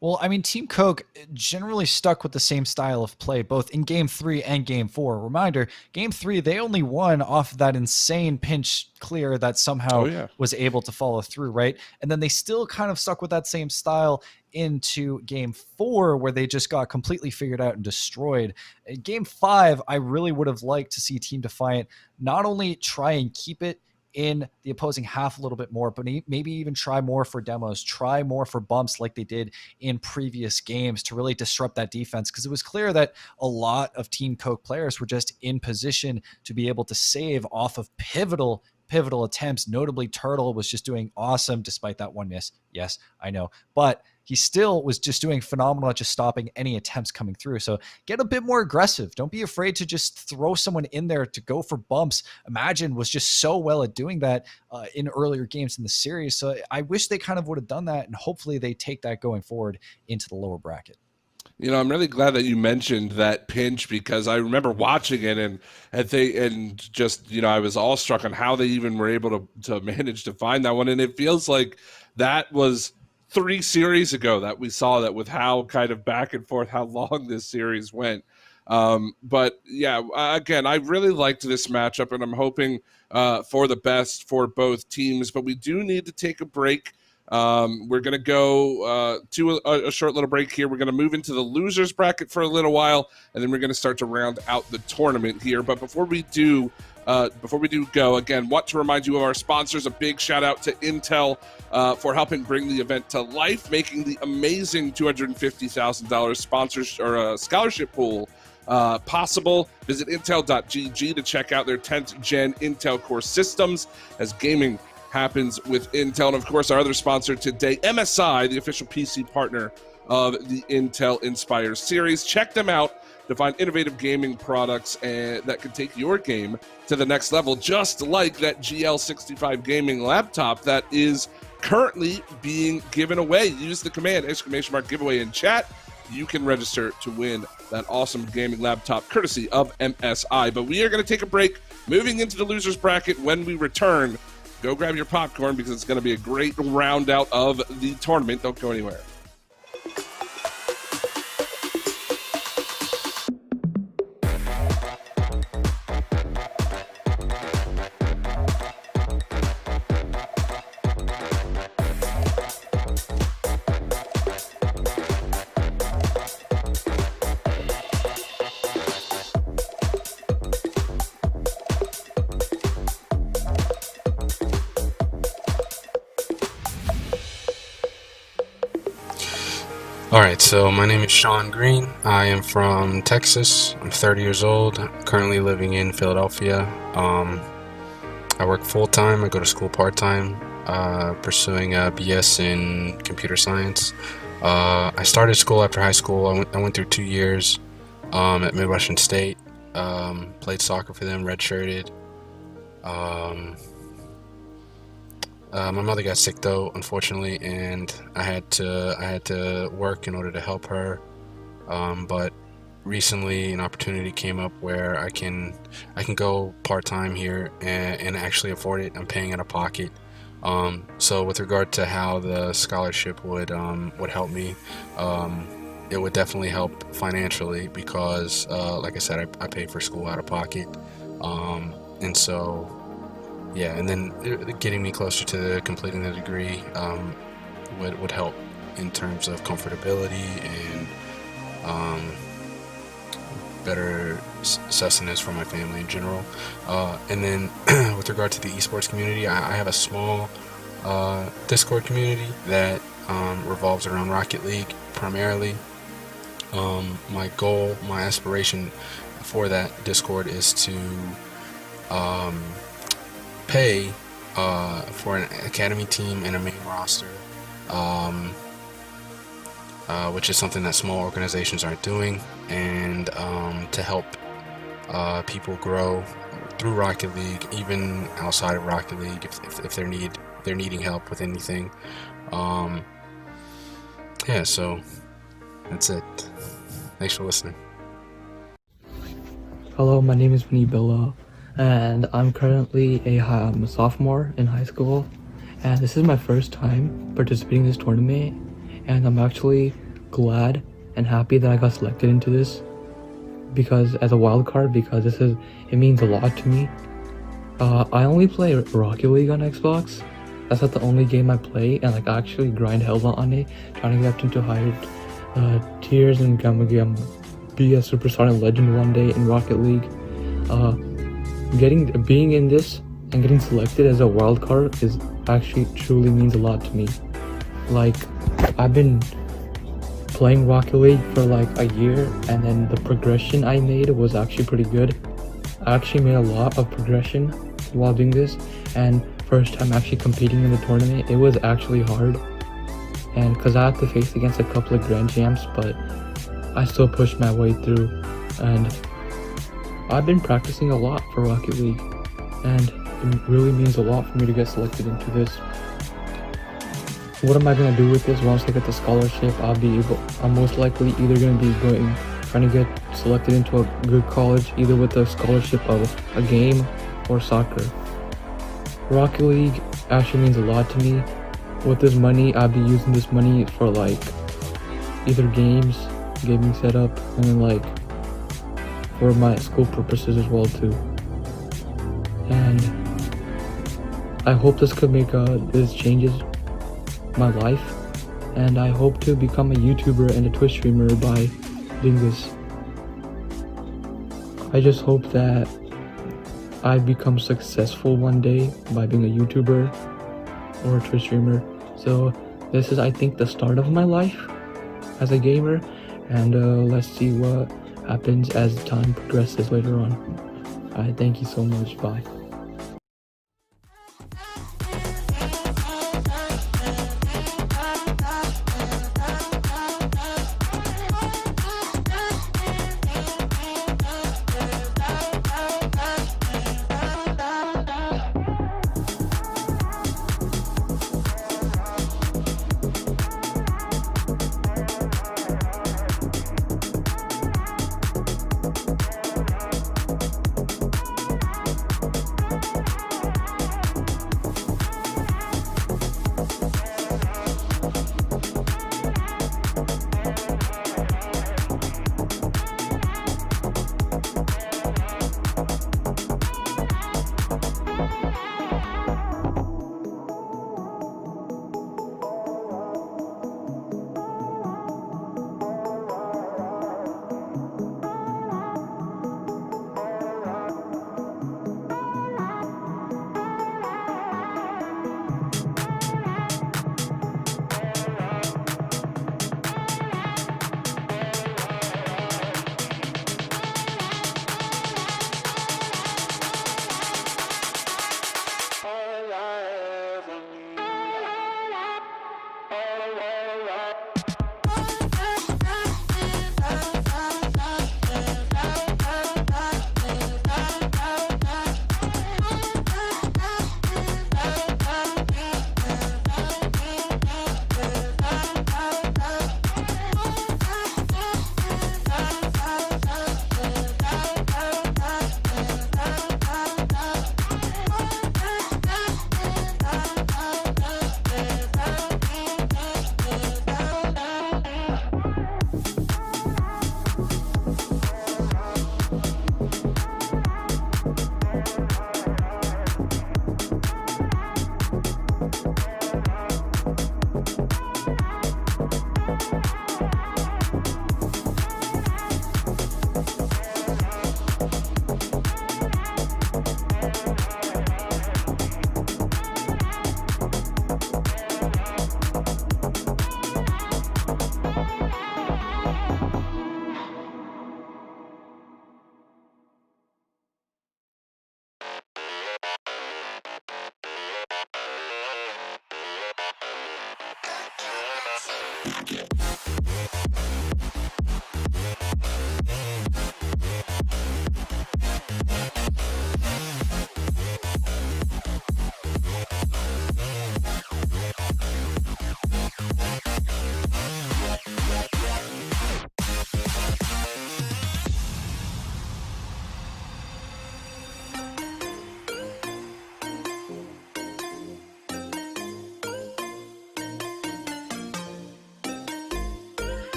Well, I mean, Team Coke generally stuck with the same style of play, both in Game 3 and Game 4. Reminder, Game 3, they only won off of that insane pinch clear that somehow was able to follow through, right? And then they still kind of stuck with that same style into Game 4, where they just got completely figured out and destroyed. In Game 5, I really would have liked to see Team Defiant not only try and keep it in the opposing half a little bit more, but maybe even try more for demos, try more for bumps like they did in previous games to really disrupt that defense, because it was clear that a lot of Team Coke players were just in position to be able to save off of pivotal attempts. Notably, Turtle was just doing awesome despite that one miss. Yes, I know, but he still was just doing phenomenal at just stopping any attempts coming through. So get a bit more aggressive. Don't be afraid to just throw someone in there to go for bumps. Imagine was just so well at doing that in earlier games in the series. So I wish they kind of would have done that, and hopefully they take that going forward into the lower bracket. I'm really glad that you mentioned that pinch, because I remember watching it and I was awestruck on how they even were able to manage to find that one. And it feels like that was 3 series ago that we saw that, with how kind of back and forth, how long this series went. But yeah, again, I really liked this matchup, and I'm hoping for the best for both teams, but we do need to take a break. We're going to go to a short little break here. We're going to move into the losers bracket for a little while, and then we're going to start to round out the tournament here. But before we do go, again, want to remind you of our sponsors. A big shout out to Intel for helping bring the event to life, making the amazing $250,000 sponsors or scholarship pool possible. Visit intel.gg to check out their 10th gen Intel Core systems as gaming happens with Intel. And of course, our other sponsor today, MSI, the official PC partner of the Intel Inspires series. Check them out to find innovative gaming products that can take your game to the next level, just like that GL65 gaming laptop that is currently being given away. Use the command !giveaway in chat. You can register to win that awesome gaming laptop courtesy of MSI. But we are going to take a break, moving into the losers bracket. When we return, go grab your popcorn, because it's going to be a great round out of the tournament. Don't go anywhere. Alright, so my name is Sean Green. I am from Texas. I'm 30 years old, currently living in Philadelphia. I work full-time, I go to school part-time, pursuing a BS in computer science. I started school after high school. I went through 2 years at Midwestern State, played soccer for them, redshirted. My mother got sick though, unfortunately, and I had to work in order to help her. But recently, an opportunity came up where I can go part-time here and actually afford it. I'm paying out of pocket. So with regard to how the scholarship would help me, it would definitely help financially, because like I said, I pay for school out of pocket, and so. Yeah, and then getting me closer to completing the degree would help in terms of comfortability and better sustenance for my family in general. And then with regard to the esports community, I have a small Discord community that revolves around Rocket League primarily. My goal, my aspiration for that Discord is to pay for an academy team and a main roster, which is something that small organizations aren't doing, and to help people grow through Rocket League, even outside of Rocket League, if they're needing help with anything. Yeah, so that's it. Thanks for listening. Hello, my name is Vinny Billa, and I'm currently a sophomore in high school, and this is my first time participating in this tournament, and I'm actually glad and happy that I got selected into this because as a wild card, because it means a lot to me. I only play Rocket League on Xbox. That's not the only game I play, and like I actually grind hell on it, trying to get up into higher tiers and be a superstar and legend one day in Rocket League. Being in this and getting selected as a wild card is actually truly means a lot to me. Like, I've been playing Rocket League for like a year, and then the progression I made was actually pretty good. I actually made a lot of progression while doing this, and first time actually competing in the tournament, it was actually hard. And because I had to face against a couple of grand champs, but I still pushed my way through, and I've been practicing a lot for Rocket League, and it really means a lot for me to get selected into this. What am I going to do with this? Once I get the scholarship, I'm most likely either going to be trying to get selected into a good college, either with the scholarship of a game or soccer. Rocket League actually means a lot to me. With this money, I'll be using this money for like either gaming setup, and then like for my school purposes as well too. And I hope this could make this changes my life, and I hope to become a YouTuber and a Twitch streamer by doing this. I just hope that I become successful one day by being a YouTuber or a Twitch streamer. So this is, I think, the start of my life as a gamer, and let's see what happens as time progresses later on. Alright, thank you so much. Bye.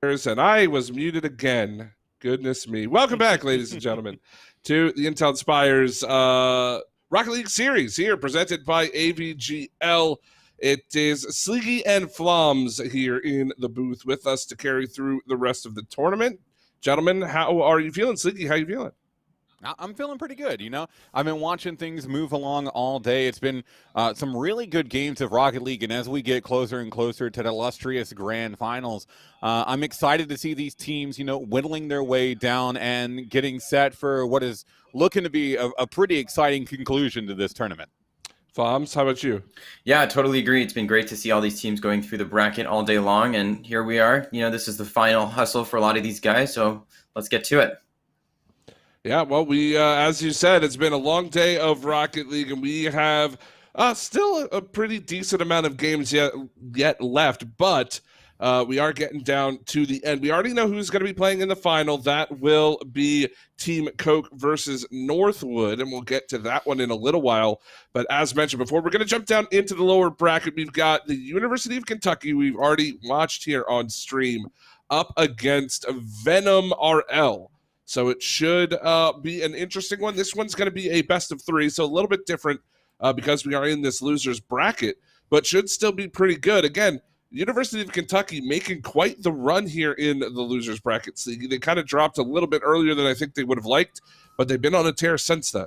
And I was muted again. Goodness me. Welcome back, ladies and gentlemen, to the Intel Inspires Rocket League series here, presented by AVGL. It is Sleeky and Floms here in the booth with us to carry through the rest of the tournament. Gentlemen, how are you feeling? Sleeky, how you feeling? I'm feeling pretty good, you know. I've been watching things move along all day. It's been some really good games of Rocket League, and as we get closer and closer to the illustrious grand finals, I'm excited to see these teams, you know, whittling their way down and getting set for what is looking to be a pretty exciting conclusion to this tournament. Floms, how about you? Yeah, I totally agree. It's been great to see all these teams going through the bracket all day long, and here we are. You know, this is the final hustle for a lot of these guys, so let's get to it. Yeah, well, we, as you said, it's been a long day of Rocket League, and we have still a pretty decent amount of games yet left, but we are getting down to the end. We already know who's going to be playing in the final. That will be Team Coke versus Northwood, and we'll get to that one in a little while. But as mentioned before, we're going to jump down into the lower bracket. We've got the University of Kentucky, we've already watched here on stream, up against Venom RL. So it should be an interesting one. This one's going to be a best of three, so a little bit different because we are in this loser's bracket, but should still be pretty good. Again, University of Kentucky making quite the run here in the loser's bracket. So they kind of dropped a little bit earlier than I think they would have liked, but they've been on a tear since then.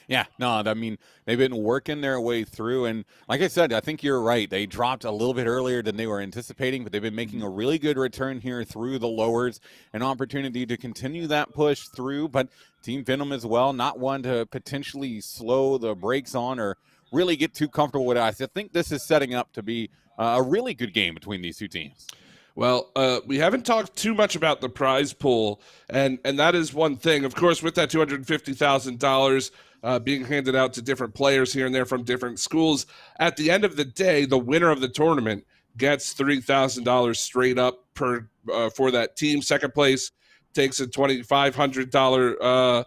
Yeah, no, I mean, they've been working their way through, and like I said, I think you're right. They dropped a little bit earlier than they were anticipating, but they've been making a really good return here through the lowers, an opportunity to continue that push through, but Team Venom as well, not one to potentially slow the brakes on or really get too comfortable with us. I think this is setting up to be a really good game between these two teams. Well, we haven't talked too much about the prize pool, and that is one thing. Of course, with that $250,000 being handed out to different players here and there from different schools, at the end of the day, the winner of the tournament gets $3,000 straight up per for that team. Second place takes a $2,500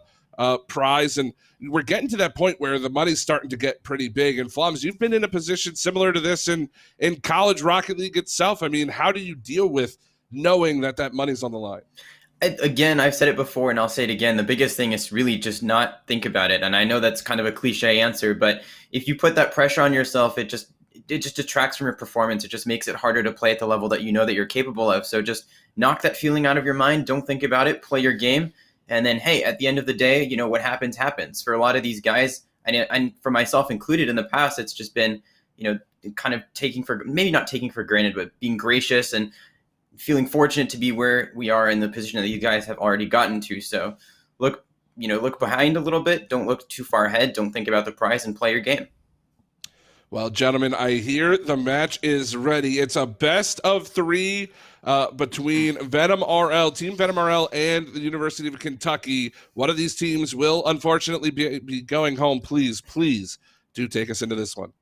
prize, and we're getting to that point where the money's starting to get pretty big. And Floms, you've been in a position similar to this in college Rocket League itself. I mean, how do you deal with knowing that money's on the line? Again, I've said it before and I'll say it again. The biggest thing is really just not think about it. And I know that's kind of a cliche answer, but if you put that pressure on yourself, it just detracts from your performance. It just makes it harder to play at the level that you know that you're capable of. So just knock that feeling out of your mind. Don't think about it. Play your game. And then, hey, at the end of the day, you know, what happens, happens. For a lot of these guys, and for myself included in the past, it's just been, you know, kind of maybe not taking for granted, but being gracious and feeling fortunate to be where we are in the position that you guys have already gotten to. So look behind a little bit. Don't look too far ahead. Don't think about the prize and play your game. Well, gentlemen, I hear the match is ready. It's a best of three between Venom RL, Team Venom RL, and the University of Kentucky. One of these teams will unfortunately be going home. Please do take us into this one.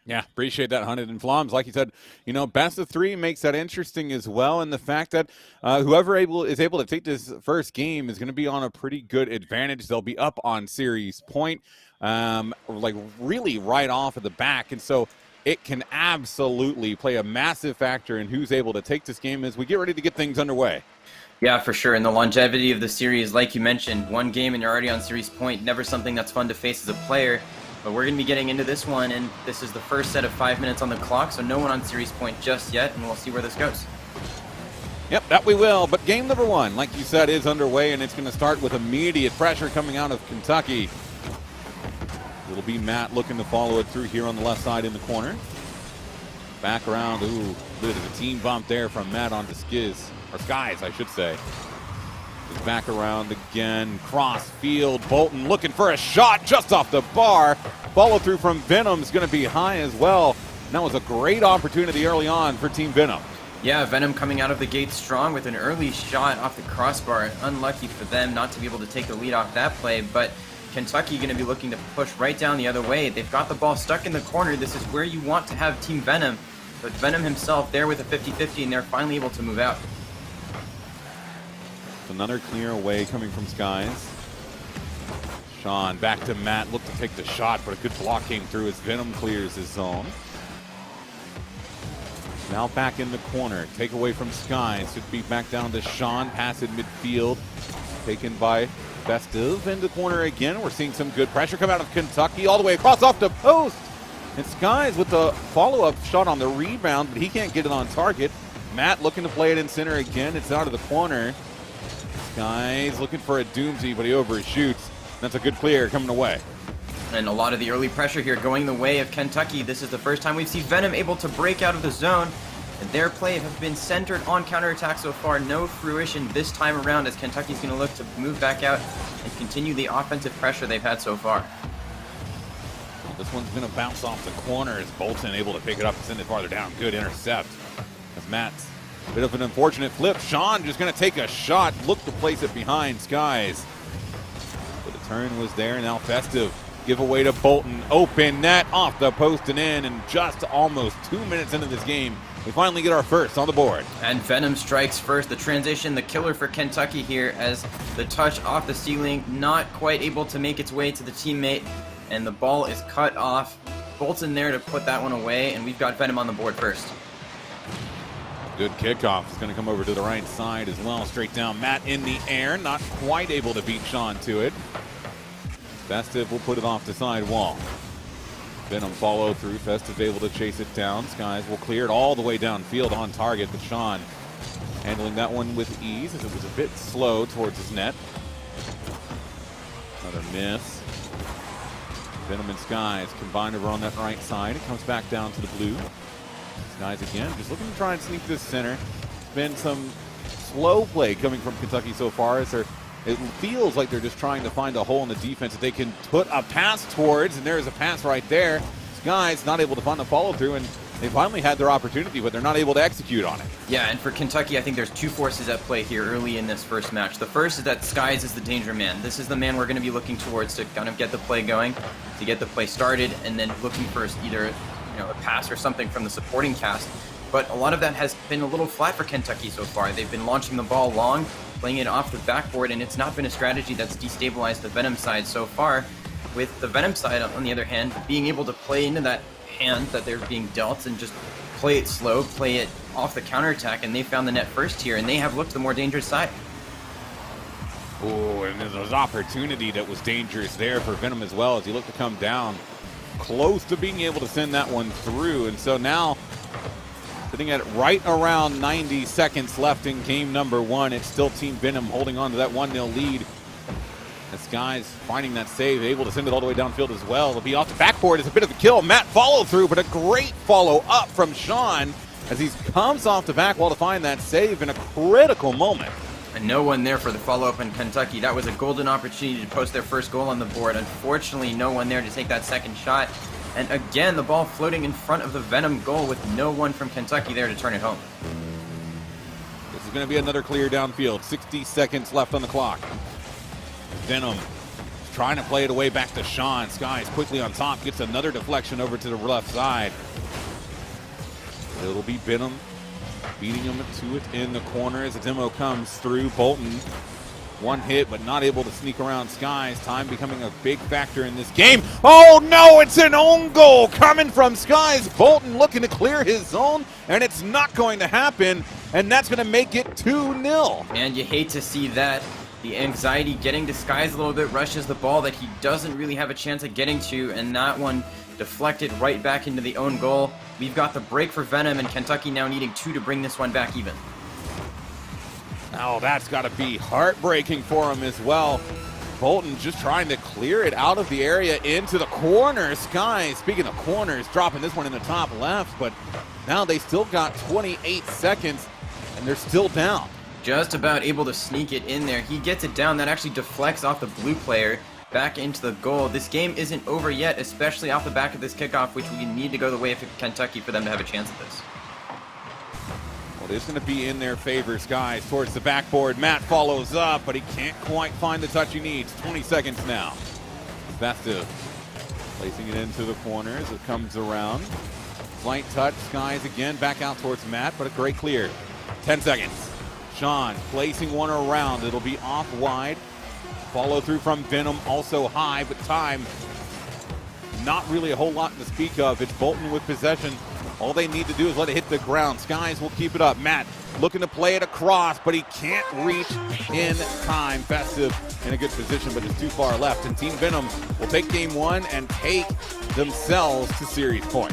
Yeah, appreciate that, Hunted and Floms. Like you said, you know, best of three makes that interesting as well. And the fact that whoever is able to take this first game is going to be on a pretty good advantage. They'll be up on series point, like really right off of the back. And so it can absolutely play a massive factor in who's able to take this game as we get ready to get things underway. Yeah, for sure. And the longevity of the series, like you mentioned, one game and you're already on series point, never something that's fun to face as a player. But we're going to be getting into this one, and this is the first set of 5 minutes on the clock, so no one on series point just yet, and we'll see where this goes. Yep, that we will. But game number one, like you said, is underway, and it's going to start with immediate pressure coming out of Kentucky. It'll be Matt looking to follow it through here on the left side in the corner. Back around, ooh, bit of a team bump there from Matt onto Skiz, or Skies, I should say. Back around again, cross field, Bolton looking for a shot just off the bar. Follow through from Venom's going to be high as well. And that was a great opportunity early on for Team Venom. Yeah, Venom coming out of the gate strong with an early shot off the crossbar. Unlucky for them not to be able to take the lead off that play, but Kentucky going to be looking to push right down the other way. They've got the ball stuck in the corner. This is where you want to have Team Venom, but Venom himself there with a 50-50, and they're finally able to move out. Another clear away coming from Skies. Sean back to Matt, looked to take the shot, but a good block came through as Venom clears his zone. Now back in the corner. Take away from Skies. Should be back down to Sean. Pass in midfield. Taken by Festive. In the corner again. We're seeing some good pressure come out of Kentucky. All the way across off the post. And Skies with the follow-up shot on the rebound, but he can't get it on target. Matt looking to play it in center again. It's out of the corner. Skies looking for a doozy, but he overshoots. That's a good clear coming away. And a lot of the early pressure here going the way of Kentucky. This is the first time we've seen Venom able to break out of the zone. And their play has been centered on counterattack so far. No fruition this time around as Kentucky's going to look to move back out and continue the offensive pressure they've had so far. Well, this one's going to bounce off the corner as Bolton able to pick it up and send it farther down. Good intercept. As Matt's a bit of an unfortunate flip. Sean just going to take a shot. Look to place it behind Skies. But the turn was there. Now Festive. Give away to Bolton. Open net off the post and in. And just almost 2 minutes into this game, we finally get our first on the board. And Venom strikes first. The transition, the killer for Kentucky here as the touch off the ceiling, not quite able to make its way to the teammate. And the ball is cut off. Bolton there to put that one away. And we've got Venom on the board first. Good kickoff. It's going to come over to the right side as well. Straight down. Matt in the air. Not quite able to beat Sean to it. Festive will put it off the side wall. Venom follow through. Festive able to chase it down. Skies will clear it all the way downfield on target, but Sean handling that one with ease as it was a bit slow towards his net. Another miss. Venom and Skies combined over on that right side. It comes back down to the blue. Skies again, just looking to try and sneak this center. Been some slow play coming from Kentucky so far as it feels like they're just trying to find a hole in the defense that they can put a pass towards, and there's a pass right there. Skies not able to find the follow-through, and they finally had their opportunity, but they're not able to execute on it. Yeah, and for Kentucky, I think there's two forces at play here early in this first match. The first is that Skies is the danger man. This is the man we're going to be looking towards to kind of get the play going, to get the play started, and then looking for either a pass or something from the supporting cast. But a lot of that has been a little flat for Kentucky so far. They've been launching the ball long, playing it off the backboard, and it's not been a strategy that's destabilized the Venom side so far. With the Venom side, on the other hand, being able to play into that hand that they're being dealt and just play it slow, play it off the counterattack, and they found the net first here, and they have looked the more dangerous side. Oh, and there's an opportunity that was dangerous there for Venom as well as he looked to come down close to being able to send that one through. And so now, sitting at right around 90 seconds left in game number one, it's still Team Venom holding on to that 1-0 lead. The Skies finding that save, able to send it all the way downfield as well. It'll be off the backboard. It's a bit of a kill. Matt follow through, but a great follow up from Sean as he comes off the back wall to find that save in a critical moment. And no one there for the follow-up in Kentucky. That was a golden opportunity to post their first goal on the board. Unfortunately, no one there to take that second shot. And again, the ball floating in front of the Venom goal with no one from Kentucky there to turn it home. This is going to be another clear downfield. 60 seconds left on the clock. Venom trying to play it away back to Sean. Skies quickly on top, gets another deflection over to the left side. It'll be Venom beating him to it in the corner as the demo comes through. Bolton, one hit, but not able to sneak around Skies. Time becoming a big factor in this game. Oh no, it's an own goal coming from Skies. Bolton looking to clear his zone, and it's not going to happen, and that's going to make it 2-0. And you hate to see that. The anxiety getting to Skies a little bit, rushes the ball that he doesn't really have a chance at getting to, and that one deflected right back into the own goal. We've got the break for Venom, and Kentucky now needing 2 to bring this one back even. Oh, that's got to be heartbreaking for him as well. Bolton just trying to clear it out of the area into the corner. Skies, speaking of corners, dropping this one in the top left, but now they still got 28 seconds, and they're still down. Just about able to sneak it in there. He gets it down. That actually deflects off the blue player back into the goal. This game isn't over yet, especially off the back of this kickoff, which we need to go the way of Kentucky for them to have a chance at this. Well, it is going to be in their favor. Skies towards the backboard. Matt follows up, but he can't quite find the touch he needs. 20 seconds now. Festive placing it into the corner as it comes around. Slight touch. Skies again back out towards Matt, but a great clear. 10 seconds. Sean placing one around. It'll be off wide. Follow through from Venom, also high, but time not really a whole lot to speak of. It's Bolton with possession. All they need to do is let it hit the ground. Skies will keep it up. Matt looking to play it across, but he can't reach in time. Festive in a good position, but it's too far left. And Team Venom will take game 1 and take themselves to series point.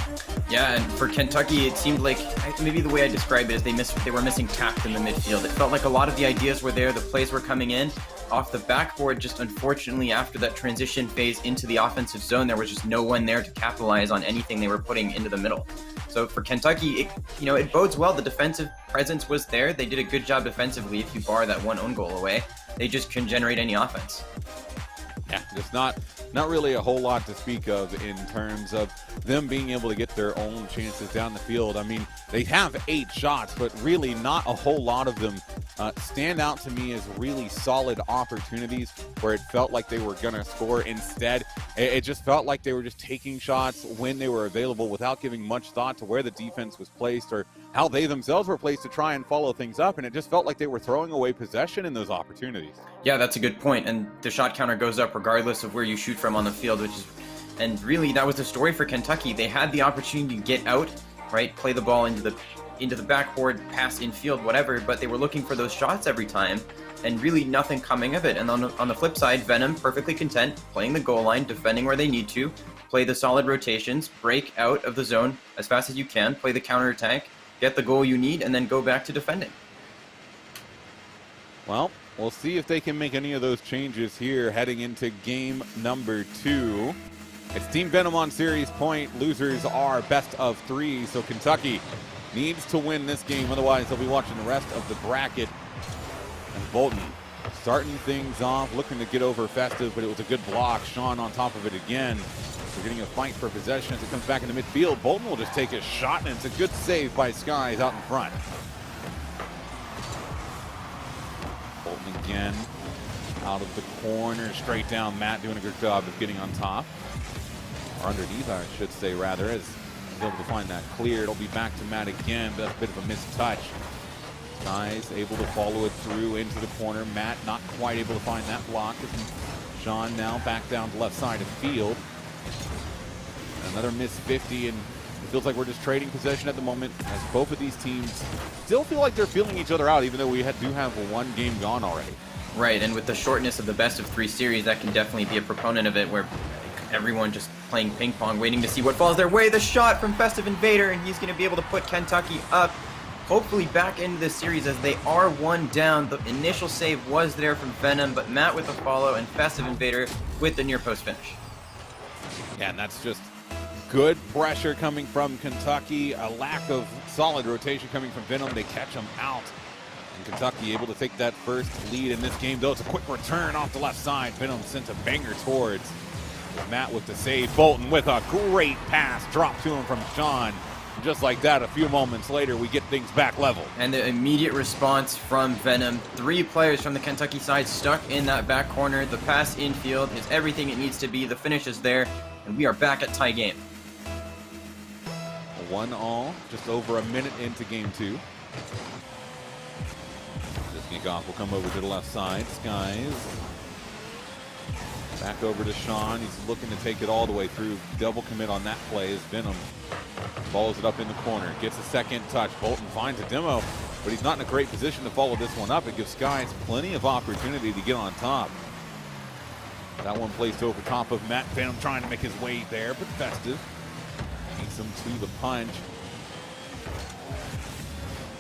Yeah, and for Kentucky, it seemed like, maybe the way I describe it is they were missing tact in the midfield. It felt like a lot of the ideas were there, the plays were coming in off the backboard. Just unfortunately, after that transition phase into the offensive zone, there was just no one there to capitalize on anything they were putting into the middle. So for Kentucky, it bodes well. The defensive presence was there. They did a good job defensively if you bar that one own goal away. They just couldn't generate any offense. Yeah, there's not really a whole lot to speak of in terms of them being able to get their own chances down the field. I mean, they have 8 shots, but really not a whole lot of them stand out to me as really solid opportunities where it felt like they were going to score. Instead, it just felt like they were just taking shots when they were available without giving much thought to where the defense was placed or how they themselves were placed to try and follow things up. And it just felt like they were throwing away possession in those opportunities. Yeah, that's a good point. And the shot counter goes up regardless of where you shoot from on the field, and really that was the story for Kentucky. They had the opportunity to get out, right, play the ball into the backboard, pass infield, whatever, but they were looking for those shots every time, and really nothing coming of it. And on the flip side, Venom perfectly content playing the goal line, defending where they need to, play the solid rotations, break out of the zone as fast as you can, play the counterattack, get the goal you need, and then go back to defending. Well, we'll see if they can make any of those changes here heading into game number 2. It's Team Venom on series point. Losers are best of 3, so Kentucky needs to win this game. Otherwise, they'll be watching the rest of the bracket. And Bolton starting things off, looking to get over Festive, but it was a good block. Sean on top of it again. We're getting a fight for possession as it comes back into midfield. Bolton will just take a shot, and it's a good save by Skies out in front. Bolton again out of the corner, straight down. Matt doing a good job of getting on top. Or underneath, I should say, rather, as he's able to find that clear. It'll be back to Matt again, but that's a bit of a missed touch. Skies able to follow it through into the corner. Matt not quite able to find that block. Sean now back down to left side of field. Another missed 50, and it feels like we're just trading possession at the moment as both of these teams still feel like they're feeling each other out, even though we do have one game gone already. Right, and with the shortness of the best of 3 series, that can definitely be a proponent of it, where everyone just playing ping pong, waiting to see what falls their way. The shot from Festive Invader, and he's going to be able to put Kentucky up, hopefully back into this series as they are 1 down. The initial save was there from Venom, but Matt with the follow and Festive Invader with the near post finish. Yeah, and that's just good pressure coming from Kentucky. A lack of solid rotation coming from Venom. They catch them out. And Kentucky able to take that first lead in this game, though. It's a quick return off the left side. Venom sends a banger towards Matt with the save. Bolton with a great pass. Drop to him from Sean. And just like that, a few moments later, we get things back level. And the immediate response from Venom. 3 players from the Kentucky side stuck in that back corner. The pass infield is everything it needs to be. The finish is there. And we are back at tie game. 1-1, just over a minute into game 2. This kickoff will come over to the left side. Skies back over to Sean. He's looking to take it all the way through. Double commit on that play as Venom follows it up in the corner. Gets a second touch. Bolton finds a demo, but he's not in a great position to follow this one up. It gives Skies plenty of opportunity to get on top. That one placed over top of Matt. Venom trying to make his way there, but Festive takes him to the punch.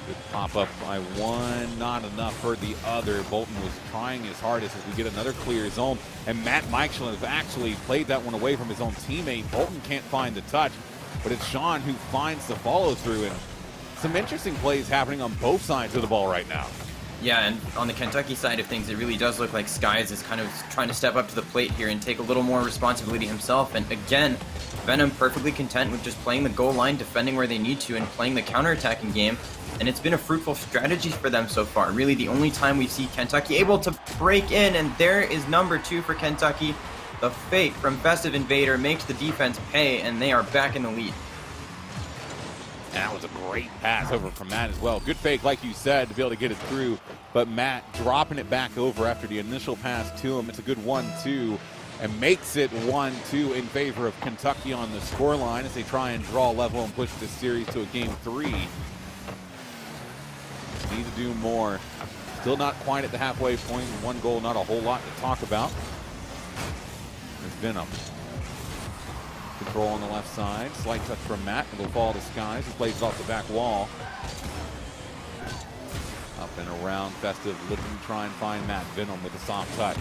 Good pop up by one, not enough for the other. Bolton was trying his hardest as we get another clear zone, and Matt Michelin has actually played that one away from his own teammate. Bolton can't find the touch, but it's Sean who finds the follow through, and some interesting plays happening on both sides of the ball right now. Yeah, and on the Kentucky side of things, it really does look like Skies is kind of trying to step up to the plate here and take a little more responsibility himself. And again, Venom perfectly content with just playing the goal line, defending where they need to, and playing the counterattacking game. And it's been a fruitful strategy for them so far. Really the only time we see Kentucky able to break in, and there is number 2 for Kentucky. The fake from Festive Invader makes the defense pay, and they are back in the lead. And that was a great pass over from Matt as well. Good fake, like you said, to be able to get it through. But Matt dropping it back over after the initial pass to him. It's a good 1-2 and makes it 1-2 in favor of Kentucky on the scoreline as they try and draw level and push this series to a game 3. Need to do more. Still not quite at the halfway point. 1 goal, not a whole lot to talk about. There's Venom. Control on the left side. Slight touch from Matt. It'll fall to Skies, who plays it off the back wall. Up and around. Festive looking to try and find Matt. Venom with a soft touch.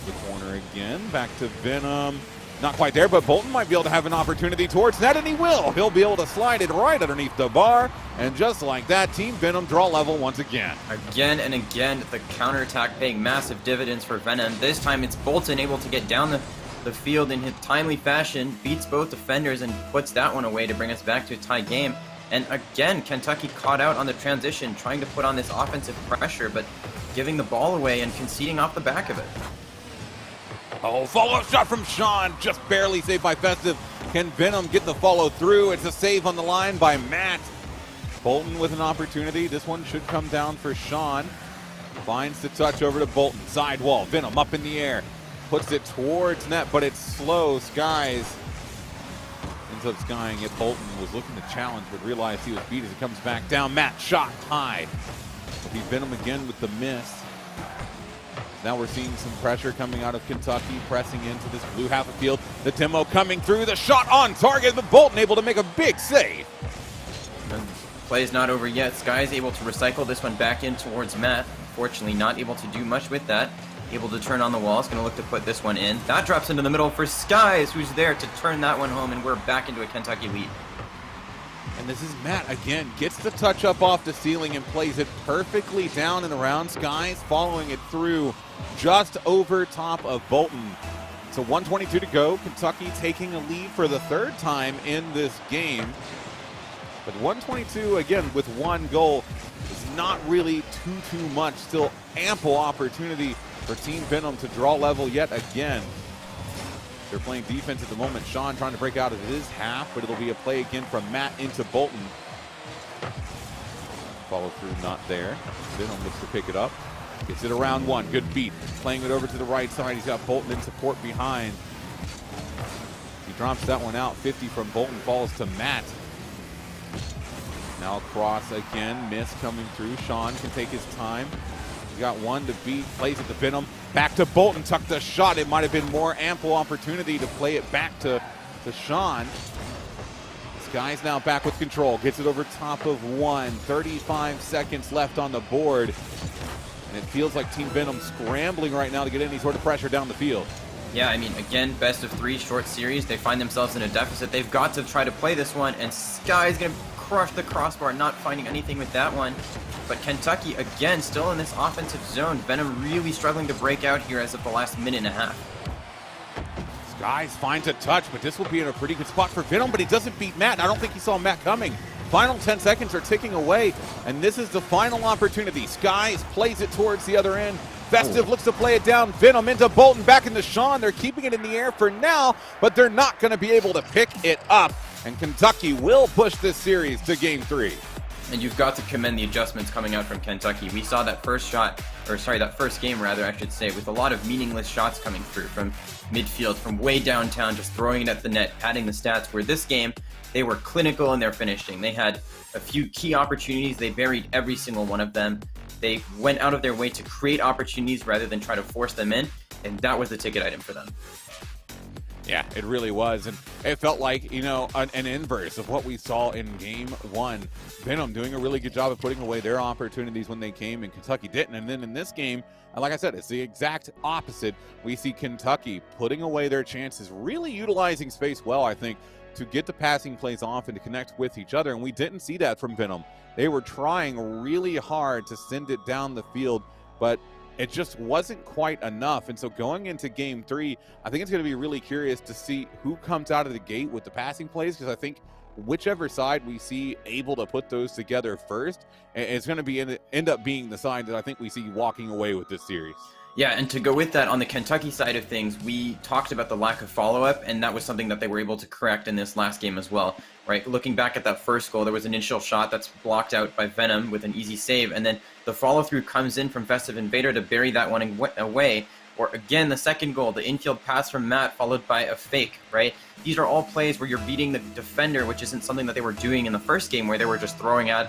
The corner again. Back to Venom. Not quite there, but Bolton might be able to have an opportunity towards that, and he will. He'll be able to slide it right underneath the bar, and just like that, Team Venom draw level once again. Again and again, the counterattack paying massive dividends for Venom. This time it's Bolton able to get down the field in a timely fashion, beats both defenders, and puts that one away to bring us back to a tie game. And again, Kentucky caught out on the transition, trying to put on this offensive pressure, but giving the ball away and conceding off the back of it. Oh, follow-up shot from Sean, just barely saved by Festive. Can Venom get the follow through? It's a save on the line by Matt. Bolton with an opportunity. This one should come down for Sean. Finds the touch over to Bolton. Sidewall, Venom up in the air. Puts it towards net, but it's slow. Skies ends up skying it. Bolton was looking to challenge, but realized he was beat as he comes back down. Matt shot high. It'll be Venom again with the miss. Now we're seeing some pressure coming out of Kentucky, pressing into this blue half of field. The demo coming through, the shot on target, but Bolton able to make a big save. And play is not over yet. Sky is able to recycle this one back in towards Matt. Unfortunately, not able to do much with that. Able to turn on the wall. Is going to look to put this one in. That drops into the middle for Skies, who's there to turn that one home, and we're back into a Kentucky lead. And this is Matt again, gets the touch up off the ceiling and plays it perfectly down and around Skies, following it through just over top of Bolton. So 1:22 to go. Kentucky taking a lead for the 3rd time in this game. But 1:22 again with 1 goal is not really too much. Still ample opportunity for Team Venom to draw level yet again. They're playing defense at the moment. Sean trying to break out of his half, but it'll be a play again from Matt into Bolton. Follow through not there. Venom looks to pick it up. Gets it around 1. Good beat. Playing it over to the right side. He's got Bolton in support behind. He drops that one out. 50 from Bolton falls to Matt. Now cross again. Miss coming through. Sean can take his time. He's got 1 to beat. Plays it to Venom. Back to Bolton. Tucked the shot. It might have been more ample opportunity to play it back to Sean. Sky's now back with control. Gets it over top of 1. 35 seconds left on the board. And it feels like Team Venom scrambling right now to get any sort of pressure down the field. Yeah, I mean, again, best of 3 short series. They find themselves in a deficit. They've got to try to play this one, and Sky's going to crush the crossbar, not finding anything with that one. But Kentucky, again, still in this offensive zone. Venom really struggling to break out here as of the last minute and a half. Skies finds a touch, but this will be in a pretty good spot for Venom, but he doesn't beat Matt. I don't think he saw Matt coming. Final 10 seconds are ticking away, and this is the final opportunity. Skies plays it towards the other end. Festive looks to play it down. Venom into Bolton, back into Sean. They're keeping it in the air for now, but they're not going to be able to pick it up. And Kentucky will push this series to Game 3. And you've got to commend the adjustments coming out from Kentucky. We saw that first game, I should say, with a lot of meaningless shots coming through from midfield, from way downtown, just throwing it at the net, padding the stats, where this game, they were clinical in their finishing. They had a few key opportunities. They buried every single one of them. They went out of their way to create opportunities rather than try to force them in, and that was the ticket item for them. Yeah, it really was. And it felt like, an inverse of what we saw in Game 1. Venom doing a really good job of putting away their opportunities when they came, and Kentucky didn't. And then in this game, like I said, it's the exact opposite. We see Kentucky putting away their chances, really utilizing space well, I think, to get the passing plays off and to connect with each other. And we didn't see that from Venom. They were trying really hard to send it down the field, but it just wasn't quite enough. And so going into Game 3, I think it's going to be really curious to see who comes out of the gate with the passing plays, because I think whichever side we see able to put those together first, it's going to be end up being the side that I think we see walking away with this series. Yeah, and to go with that, on the Kentucky side of things, we talked about the lack of follow-up, and that was something that they were able to correct in this last game as well, right? Looking back at that first goal, there was an initial shot that's blocked out by Venom with an easy save, and then the follow-through comes in from Festive Invader to bury that one away. Or again, the second goal, the infield pass from Matt followed by a fake, right? These are all plays where you're beating the defender, which isn't something that they were doing in the first game, where they were just throwing out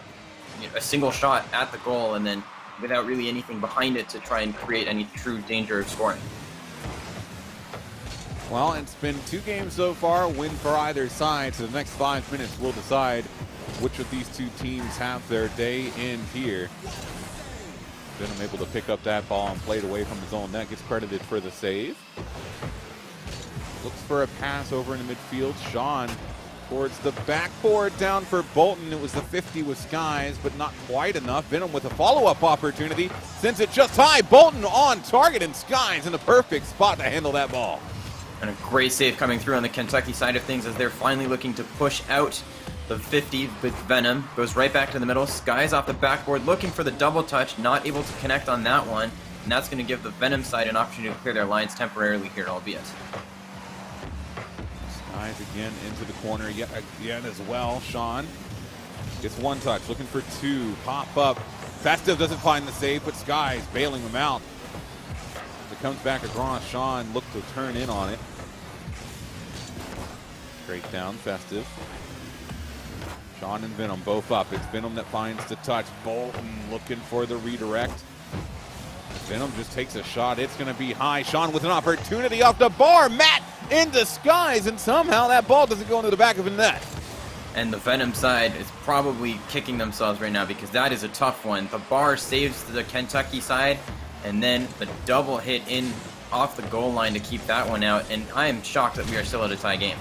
a single shot at the goal and then without really anything behind it to try and create any true danger of scoring. Well, it's been 2 games so far, win for either side, so the next 5 minutes will decide which of these 2 teams have their day in here. Venom able to pick up that ball and play it away from his own net, gets credited for the save. Looks for a pass over in the midfield. Sean towards the backboard, down for Bolton. It was the 50 with Skies, but not quite enough. Venom with a follow-up opportunity, sends it just high. Bolton on target, and Skies in the perfect spot to handle that ball. And a great save coming through on the Kentucky side of things as they're finally looking to push out the 50 with Venom. Goes right back to the middle. Skies off the backboard, looking for the double touch, not able to connect on that one. And that's going to give the Venom side an opportunity to clear their lines temporarily here, albeit. Skies again into the corner yet again as well. Sean gets 1 touch, looking for 2. Pop up. Festive doesn't find the save, but Skies bailing him out. As it comes back across, Sean looked to turn in on it. Straight down, Festive. Sean and Venom both up. It's Venom that finds the touch. Bolton looking for the redirect. Venom just takes a shot. It's going to be high. Sean with an opportunity off the bar. Matt in disguise, and somehow that ball doesn't go into the back of the net. And the Venom side is probably kicking themselves right now because that is a tough one. The bar saves the Kentucky side, and then the double hit in off the goal line to keep that one out. And I am shocked that we are still at a tie game.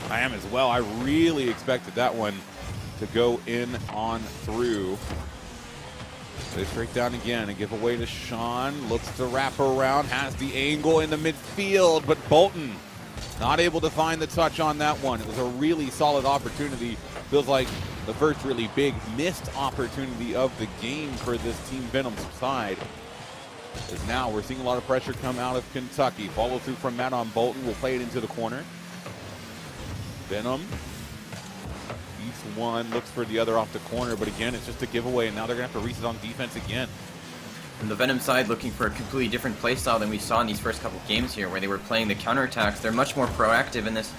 I am as well. I really expected that one to go in on through. They straight down again and give away to Sean. Looks to wrap around, has the angle in the midfield, but Bolton not able to find the touch on that one. It was a really solid opportunity. Feels like the first really big missed opportunity of the game for this Team Venom side. As now we're seeing a lot of pressure come out of Kentucky. Follow through from Matt on Bolton. We'll play it into the corner. Venom beats one, looks for the other off the corner, but again, it's just a giveaway, and now they're going to have to reset on defense again. And the Venom side looking for a completely different playstyle than we saw in these first couple games here, where they were playing the counterattacks. They're much more proactive in this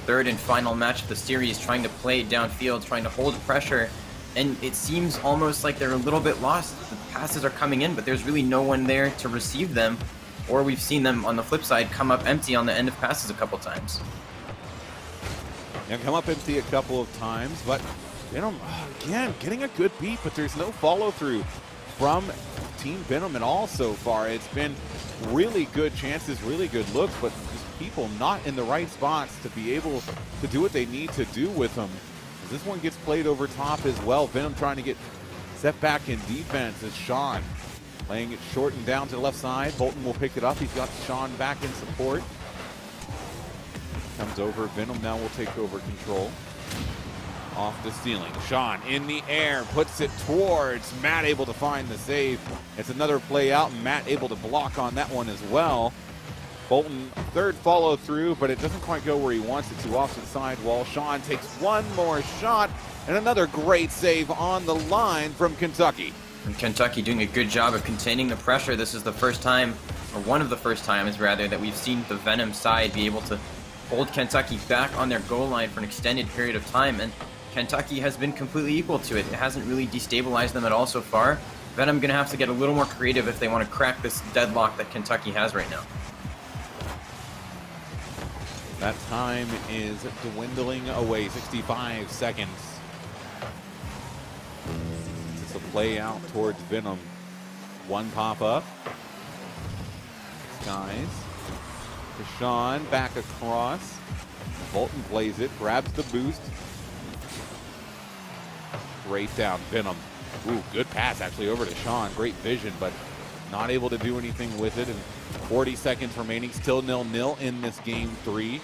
3rd and final match of the series, trying to play downfield, trying to hold pressure, and it seems almost like they're a little bit lost. The passes are coming in, but there's really no one there to receive them, or we've seen them on the flip side come up empty on the end of passes a couple times. And come up empty a couple of times, but Venom, again, getting a good beat, but there's no follow-through from Team Venom at all so far. It's been really good chances, really good looks, but just people not in the right spots to be able to do what they need to do with them. As this one gets played over top as well. Venom trying to get set back in defense as Sean laying it short and down to the left side. Bolton will pick it up. He's got Sean back in support. Comes over, Venom now will take over control. Off the ceiling, Sean in the air, puts it towards Matt, able to find the save. It's another play out, and Matt able to block on that one as well. Bolton, 3rd follow through, but it doesn't quite go where he wants it to, off the sidewall. Sean takes one more shot, and another great save on the line from Kentucky. And Kentucky doing a good job of containing the pressure. This is the first time, or one of the first times rather, that we've seen the Venom side be able to hold Kentucky back on their goal line for an extended period of time, and Kentucky has been completely equal to it. It hasn't really destabilized them at all so far. Venom going to have to get a little more creative if they want to crack this deadlock that Kentucky has right now. That time is dwindling away, 65 seconds. It's a play out towards Venom. One pop up. Skies. To Sean, back across. Bolton plays it, grabs the boost. Straight down, Venom. Ooh, good pass actually over to Sean. Great vision, but not able to do anything with it. And 40 seconds remaining, still 0-0 in this game 3.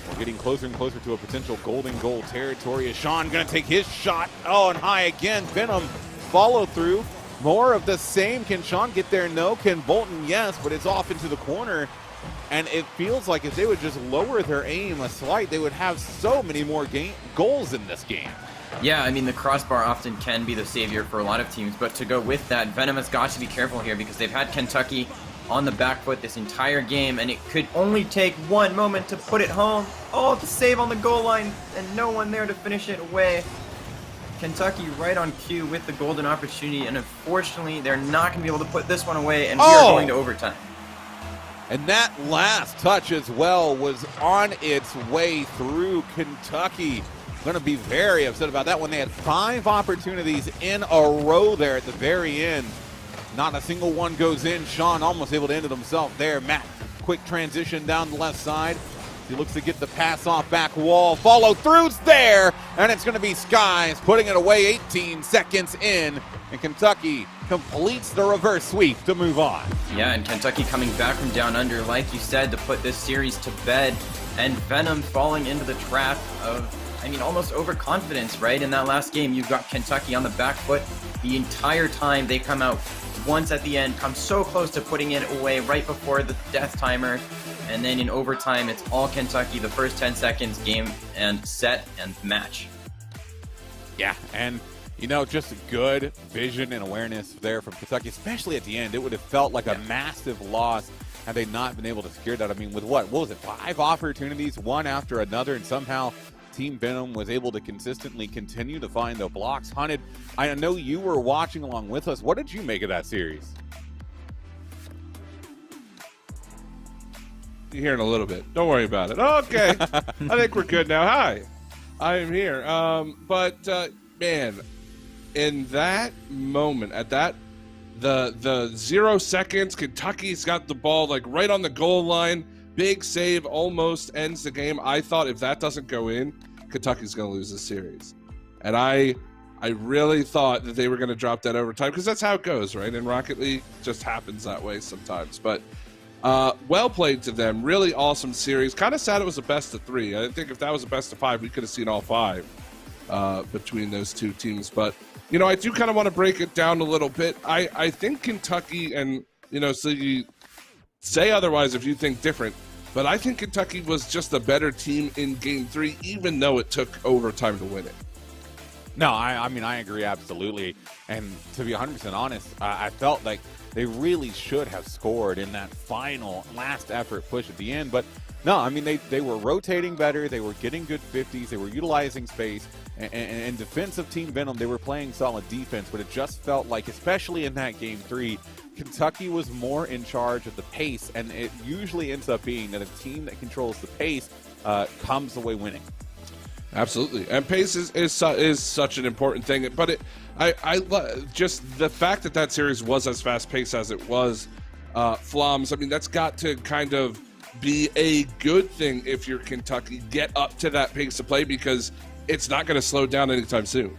We're getting closer and closer to a potential golden goal territory. Is Sean gonna take his shot? Oh, and high again. Venom follow through. More of the same. Can Sean get there? No. Can Bolton? Yes, but it's off into the corner. And it feels like if they would just lower their aim a slight, they would have so many more goals in this game. Yeah, I mean, the crossbar often can be the savior for a lot of teams, but to go with that, Venom has got to be careful here because they've had Kentucky on the back foot this entire game, and it could only take one moment to put it home. Oh, the save on the goal line, and no one there to finish it away. Kentucky right on cue with the golden opportunity, and unfortunately, they're not going to be able to put this one away, and we are going to overtime. And that last touch as well was on its way through. Kentucky going to be very upset about that one. They had 5 opportunities in a row there at the very end. Not a single one goes in. Sean almost able to end it himself there. Matt, quick transition down the left side. He looks to get the pass off back wall. Follow through's there, and it's going to be Skies putting it away 18 seconds in. And Kentucky completes the reverse sweep to move on. Yeah, and Kentucky coming back from down under, like you said, to put this series to bed. And Venom falling into the trap of, almost overconfidence, right? In that last game, you've got Kentucky on the back foot the entire time. They come out once at the end, come so close to putting it away right before the death timer. And then in overtime, it's all Kentucky, the first 10 seconds, game and set and match. Yeah, and just good vision and awareness there from Kentucky, especially at the end. It would have felt like a massive loss had they not been able to secure that. With what was it, 5 opportunities, one after another, and somehow Team Venom was able to consistently continue to find the blocks hunted. I know you were watching along with us. What did you make of that series? You're hearing a little bit. Don't worry about it. Okay. I think we're good now. Hi. I am here. Man, in that moment, at that, the 0 seconds, Kentucky's got the ball like right on the goal line. Big save, almost ends the game. I thought if that doesn't go in, Kentucky's going to lose this series. And I really thought that they were going to drop that overtime because that's how it goes, right? In Rocket League, it just happens that way sometimes. But well played to them. Really awesome series. Kind of sad it was a best of 3. I think if that was a best of 5, we could have seen all 5 between those two teams. But, I do kind of want to break it down a little bit. I think Kentucky, and, so you say otherwise if you think different, but I think Kentucky was just a better team in Game 3, even though it took overtime to win it. No, I agree absolutely. And to be 100% honest, I felt like they really should have scored in that final last effort push at the end. But no, they were rotating better. They were getting good 50s. They were utilizing space. And defensive Team Venom, they were playing solid defense. But it just felt like, especially in that Game 3, Kentucky was more in charge of the pace. And it usually ends up being that a team that controls the pace comes away winning. Absolutely, and pace is such an important thing. But I just the fact that series was as fast paced as it was, Floms. That's got to kind of be a good thing if you're Kentucky. Get up to that pace of play because it's not going to slow down anytime soon.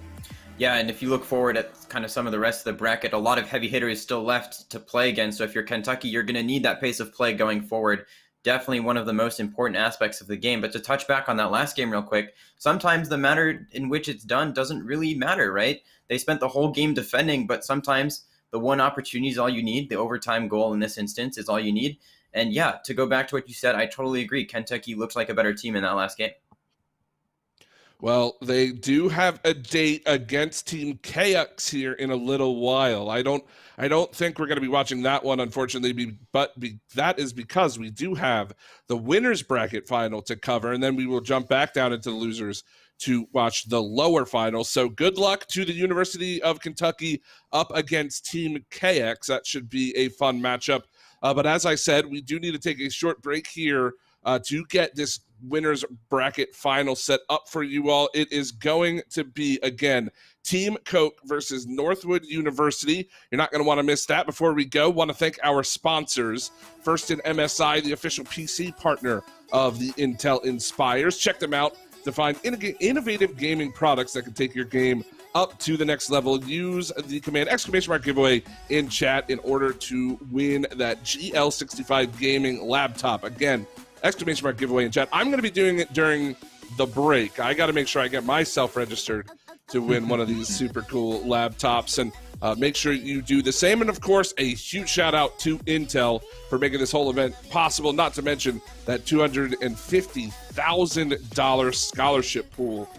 Yeah, and if you look forward at kind of some of the rest of the bracket, a lot of heavy hitters still left to play against. So if you're Kentucky, you're going to need that pace of play going forward. Definitely one of the most important aspects of the game. But to touch back on that last game real quick, sometimes the manner in which it's done doesn't really matter, right? They spent the whole game defending, but sometimes the one opportunity is all you need. The overtime goal in this instance is all you need. And yeah, to go back to what you said, I totally agree. Kentucky looks like a better team in that last game. Well, they do have a date against Team KX here in a little while. I don't think we're going to be watching that one, unfortunately, but that is because we do have the winners bracket final to cover, and then we will jump back down into the losers to watch the lower final. So good luck to the University of Kentucky up against Team KX. That should be a fun matchup. But as I said, we do need to take a short break here to get this winners bracket final set up for you all. It is going to be, again, Team Coke versus Northwood University. You're not going to want to miss that. Before we go, want to thank our sponsors. First in MSI, the official PC partner of the Intel Inspires. Check them out to find innovative gaming products that can take your game up to the next level. Use the command !! giveaway in chat in order to win that GL65 gaming laptop. Again, ! giveaway in chat. I'm going to be doing it during the break. I got to make sure I get myself registered to win one of these super cool laptops. And make sure you do the same. And of course, a huge shout out to Intel for making this whole event possible, not to mention that $250,000 scholarship pool.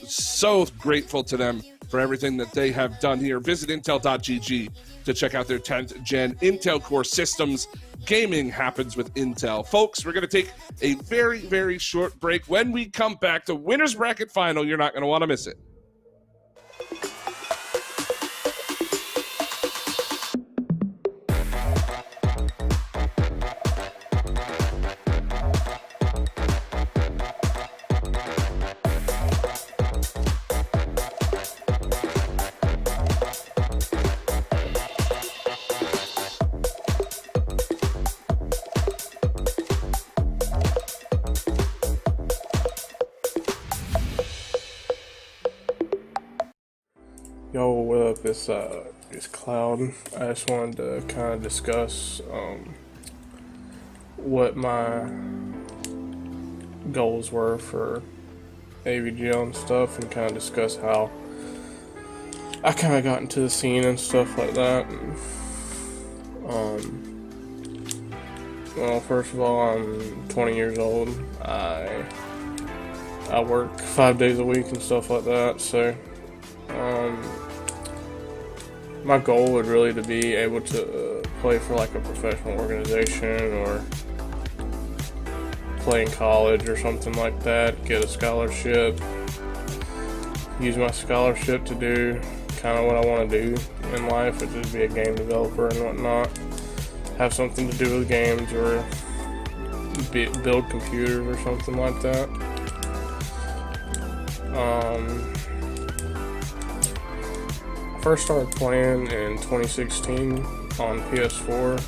So grateful to them for everything that they have done here. Visit intel.gg to check out their 10th gen Intel Core systems. Gaming happens with Intel. Folks, we're going to take a very, very short break. When we come back to Winners Bracket Final, you're not going to want to miss it. Yo, what up? It's Cloud. I just wanted to kind of discuss what my goals were for AVGL and stuff, and kind of discuss how I kind of got into the scene and stuff like that. Well, first of all, I'm 20 years old. I work 5 days a week and stuff like that, so my goal would really to be able to play for like a professional organization or play in college or something like that, get a scholarship, use my scholarship to do kind of what I want to do in life, which is be a game developer and whatnot, have something to do with games or build computers or something like that. First started playing in 2016 on PS4.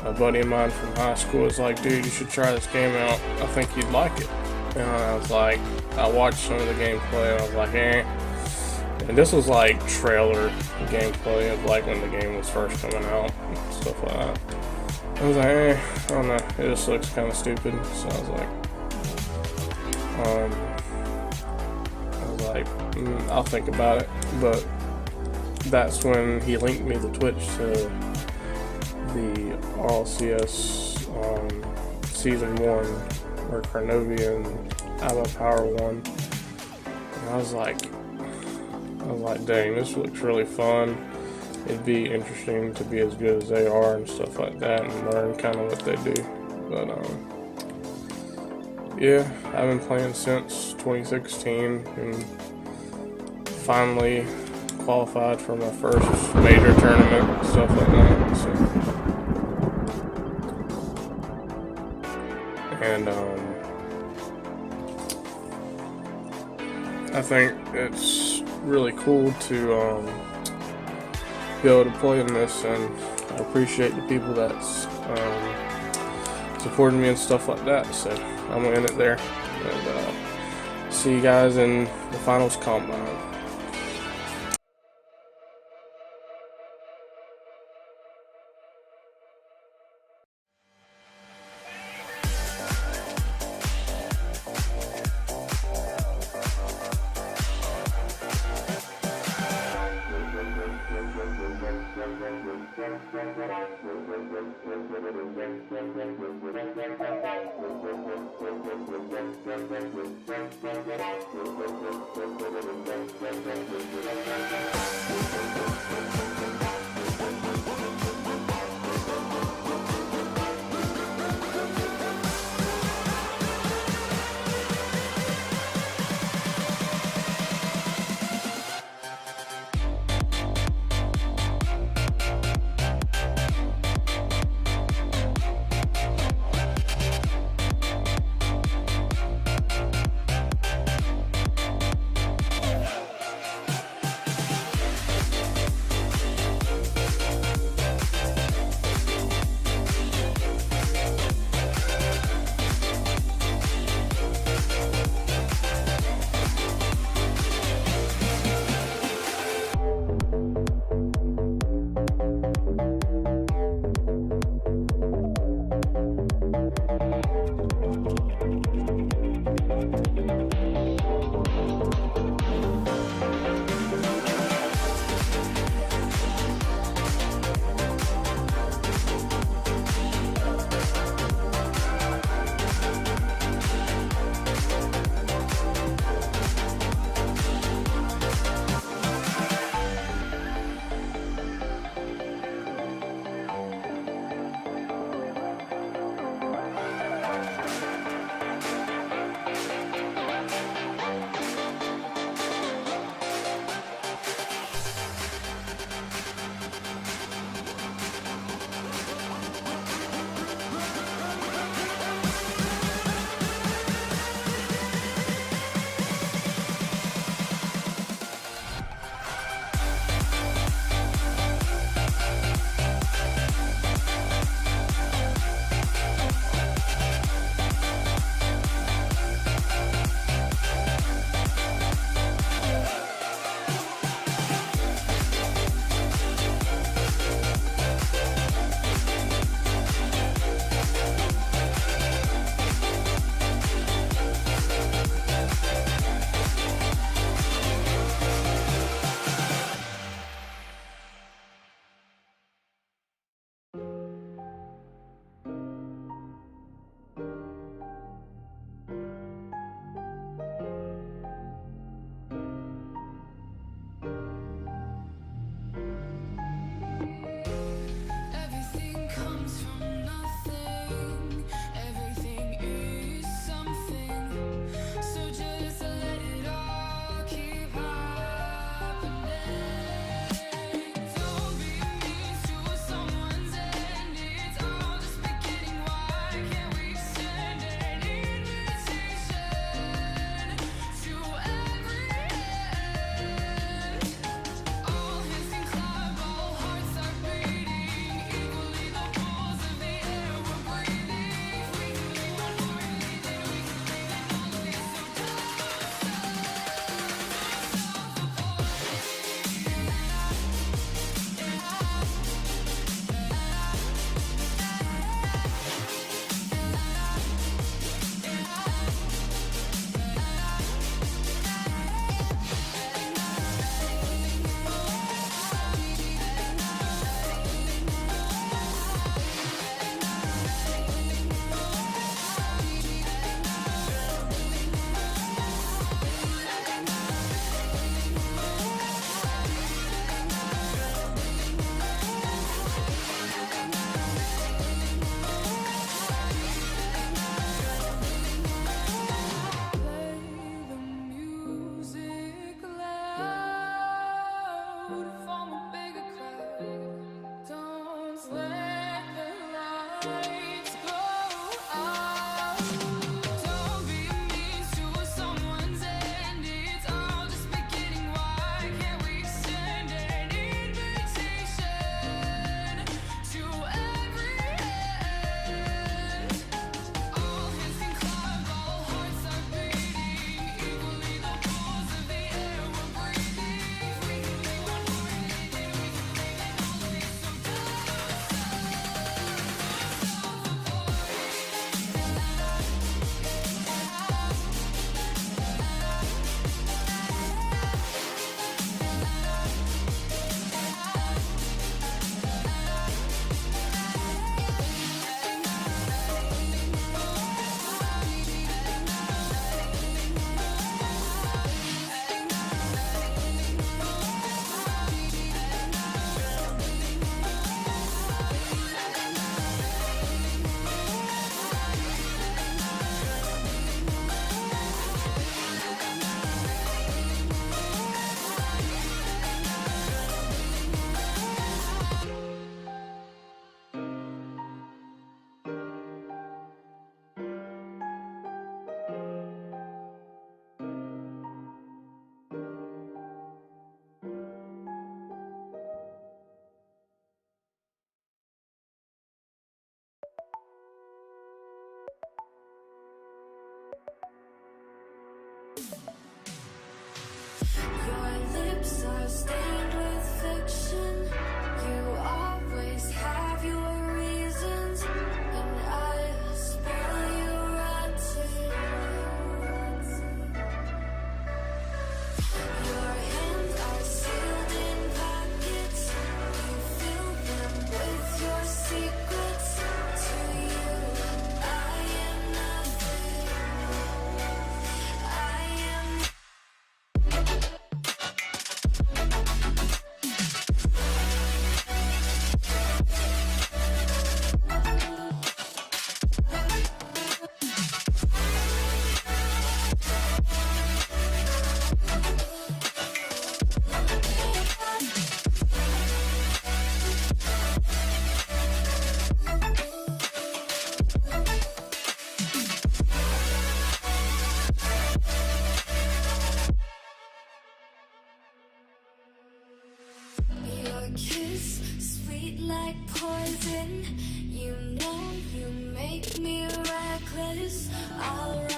A buddy of mine from high school was like, dude, you should try this game out. I think you'd like it. And I was like, I watched some of the gameplay and I was like, eh. And this was like trailer gameplay of like when the game was first coming out and stuff like that. I was like, eh, I don't know. It just looks kind of stupid. So I was like, I'll think about it. But that's when he linked me to Twitch to the RLCS Season 1 where Carnovia and Alba Power won. And I was like, dang, this looks really fun. It'd be interesting to be as good as they are and stuff like that and learn kind of what they do. But yeah, I've been playing since 2016 and finally qualified for my first major tournament and stuff like that. So. And I think it's really cool to be able to play in this, and I appreciate the people that's supporting me and stuff like that. So I'm gonna end it there, and see you guys in the finals combine. like poison. You know you make me reckless. I'll run,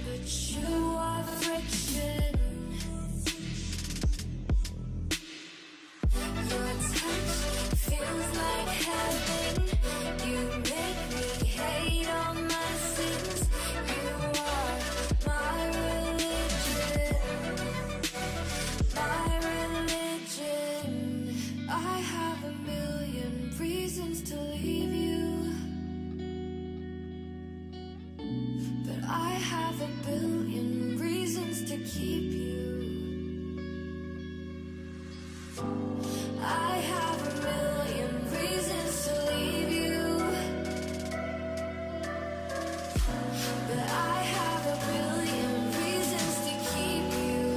but you are friction. Your touch feels like heaven. You make me hate all my sins. You are my religion. My religion. I have a million reasons to leave you, but I have a billion reasons to keep you. I have a million reasons to leave you, but I have a billion reasons to keep you.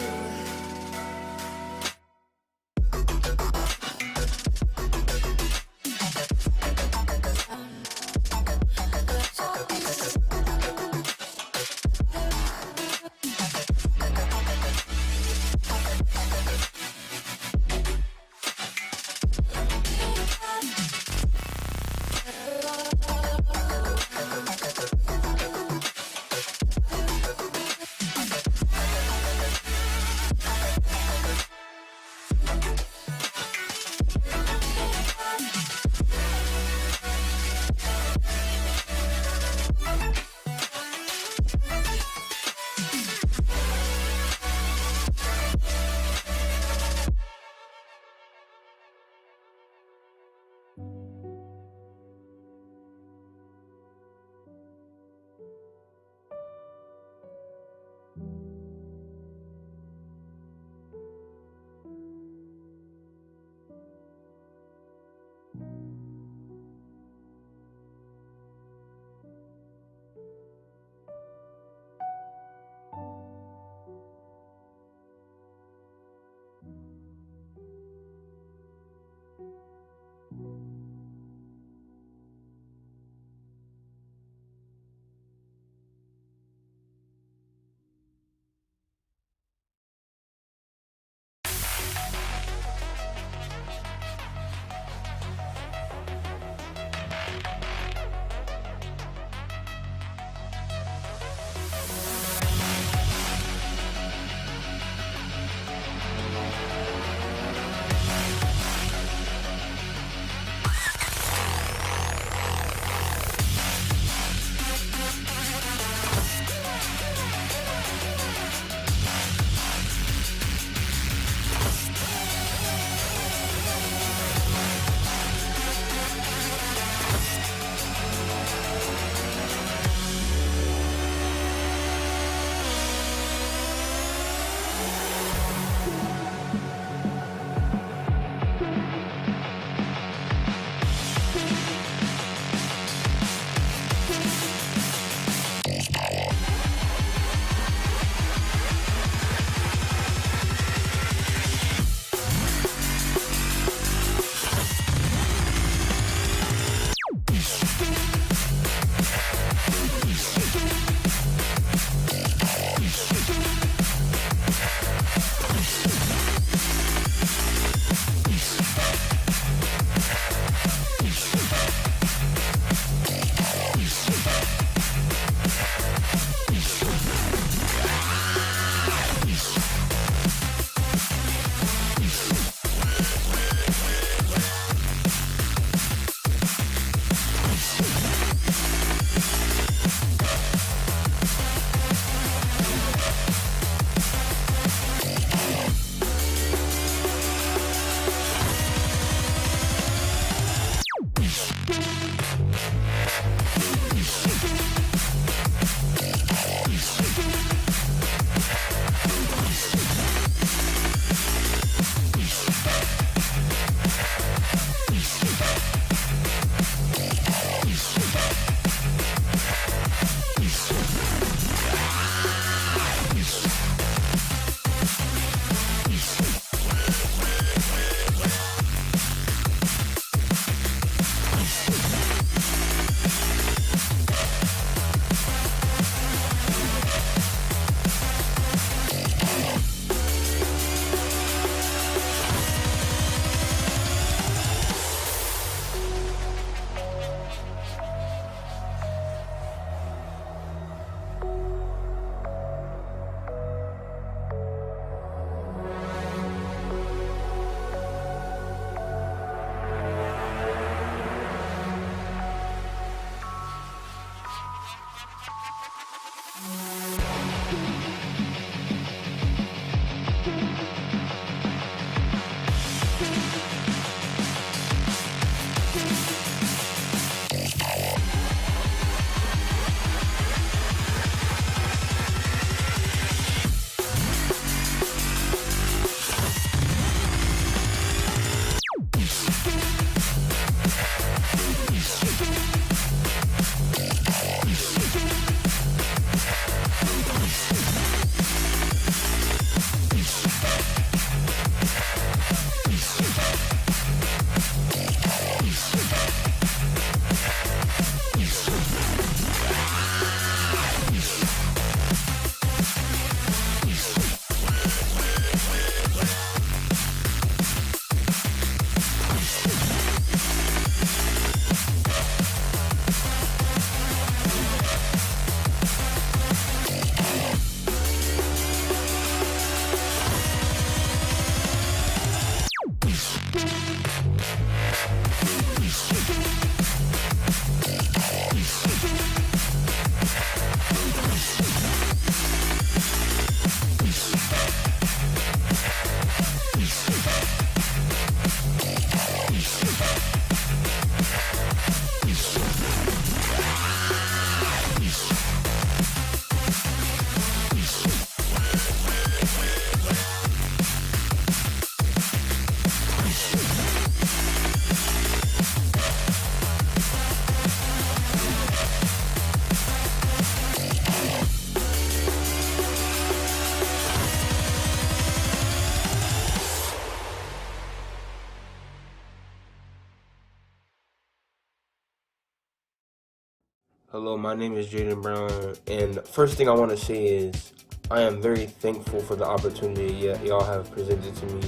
Hello, my name is Jaden Brown, and first thing I want to say is I am very thankful for the opportunity y'all have presented to me.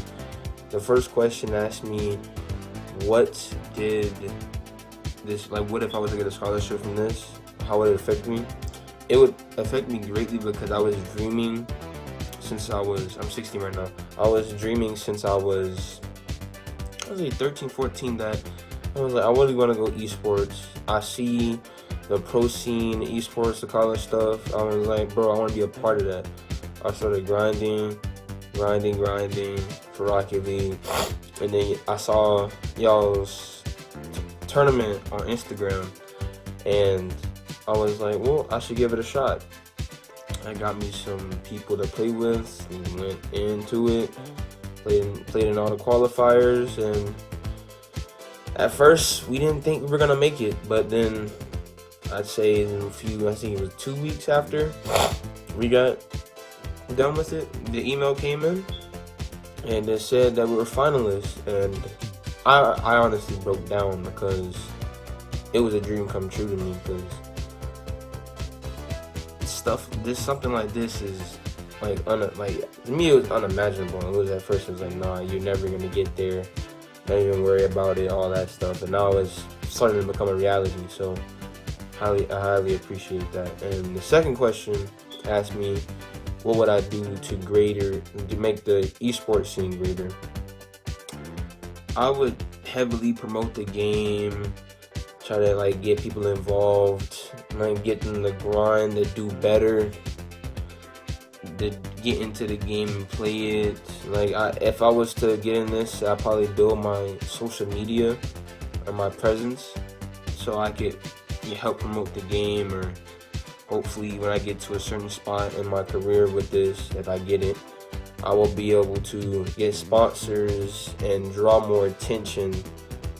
The first question asked me, what did this, like, what if I was to get a scholarship from this? How would it affect me? It would affect me greatly because I was dreaming since I'm 16 right now. I was dreaming since I was like 13, 14 that I was like, I really want to go esports. I see the pro scene, the esports, the college stuff. I was like, bro, I want to be a part of that. I started grinding for Rocket League. And then I saw y'all's tournament on Instagram. And I was like, well, I should give it a shot. I got me some people to play with. We went into it. Played in all the qualifiers. And at first, we didn't think we were going to make it. But then I'd say I think it was 2 weeks after we got done with it, the email came in and it said that we were finalists, and I honestly broke down because it was a dream come true to me, because something like this is like to me it was unimaginable. It was at first, it was like, nah, you're never gonna get there, don't even worry about it, all that stuff. And now it's starting to become a reality, so I highly appreciate that. And the second question asked me, what would I do to make the esports scene greater? I would heavily promote the game, try to like get people involved, like get them to grind, to do better, to get into the game and play it. Like if I was to get in this, I'd probably build my social media or my presence so I could help promote the game, or hopefully when I get to a certain spot in my career with this, if I get it, I will be able to get sponsors and draw more attention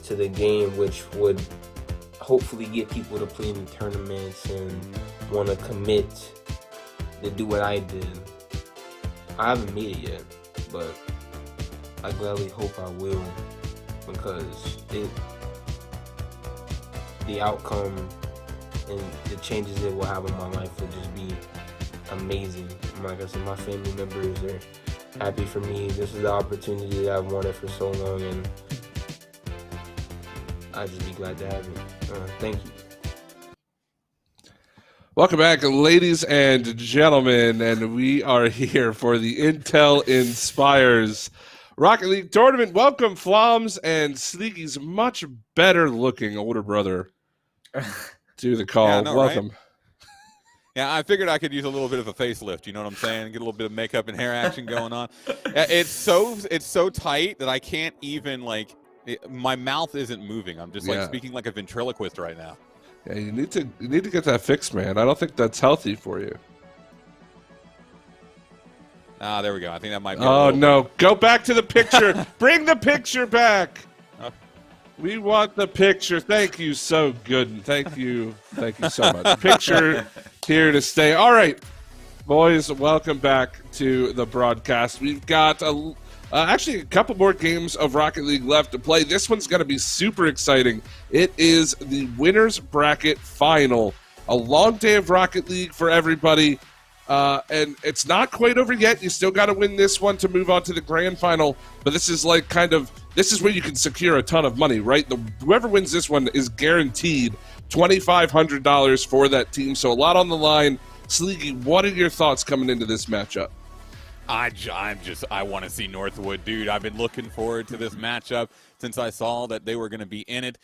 to the game, which would hopefully get people to play in tournaments and want to commit to do what I did. I haven't made it yet, but I gladly hope I will, because the outcome and the changes it will have in my life will just be amazing. Like I said, my family members are happy for me. This is the opportunity that I've wanted for so long, and I'd just be glad to have it. Thank you. Welcome back, ladies and gentlemen, and we are here for the Intel Inspires Rocket League tournament. Welcome, Floms and Sleeky's much better looking older brother to the call. Yeah, no, welcome. Right? Yeah, I figured I could use a little bit of a facelift. You know what I'm saying? Get a little bit of makeup and hair action going on. It's so tight that I can't even my mouth isn't moving. I'm just like speaking like a ventriloquist right now. Yeah, you need to get that fixed, man. I don't think that's healthy for you. Ah, there we go. I think that might be. Oh no! Go back to the picture. Bring the picture back. We want the picture. Thank you, so good. Thank you so much. Picture here to stay. All right, boys, welcome back to the broadcast. We've got actually a couple more games of Rocket League left to play. This one's going to be super exciting. It is the winners bracket final. A long day of Rocket League for everybody. And it's not quite over yet. You still got to win this one to move on to the grand final. But this is this is where you can secure a ton of money, right? Whoever wins this one is guaranteed $2,500 for that team. So a lot on the line. Sleeky, what are your thoughts coming into this matchup? I want to see Northwood, dude. I've been looking forward to this matchup since I saw that they were going to be in it.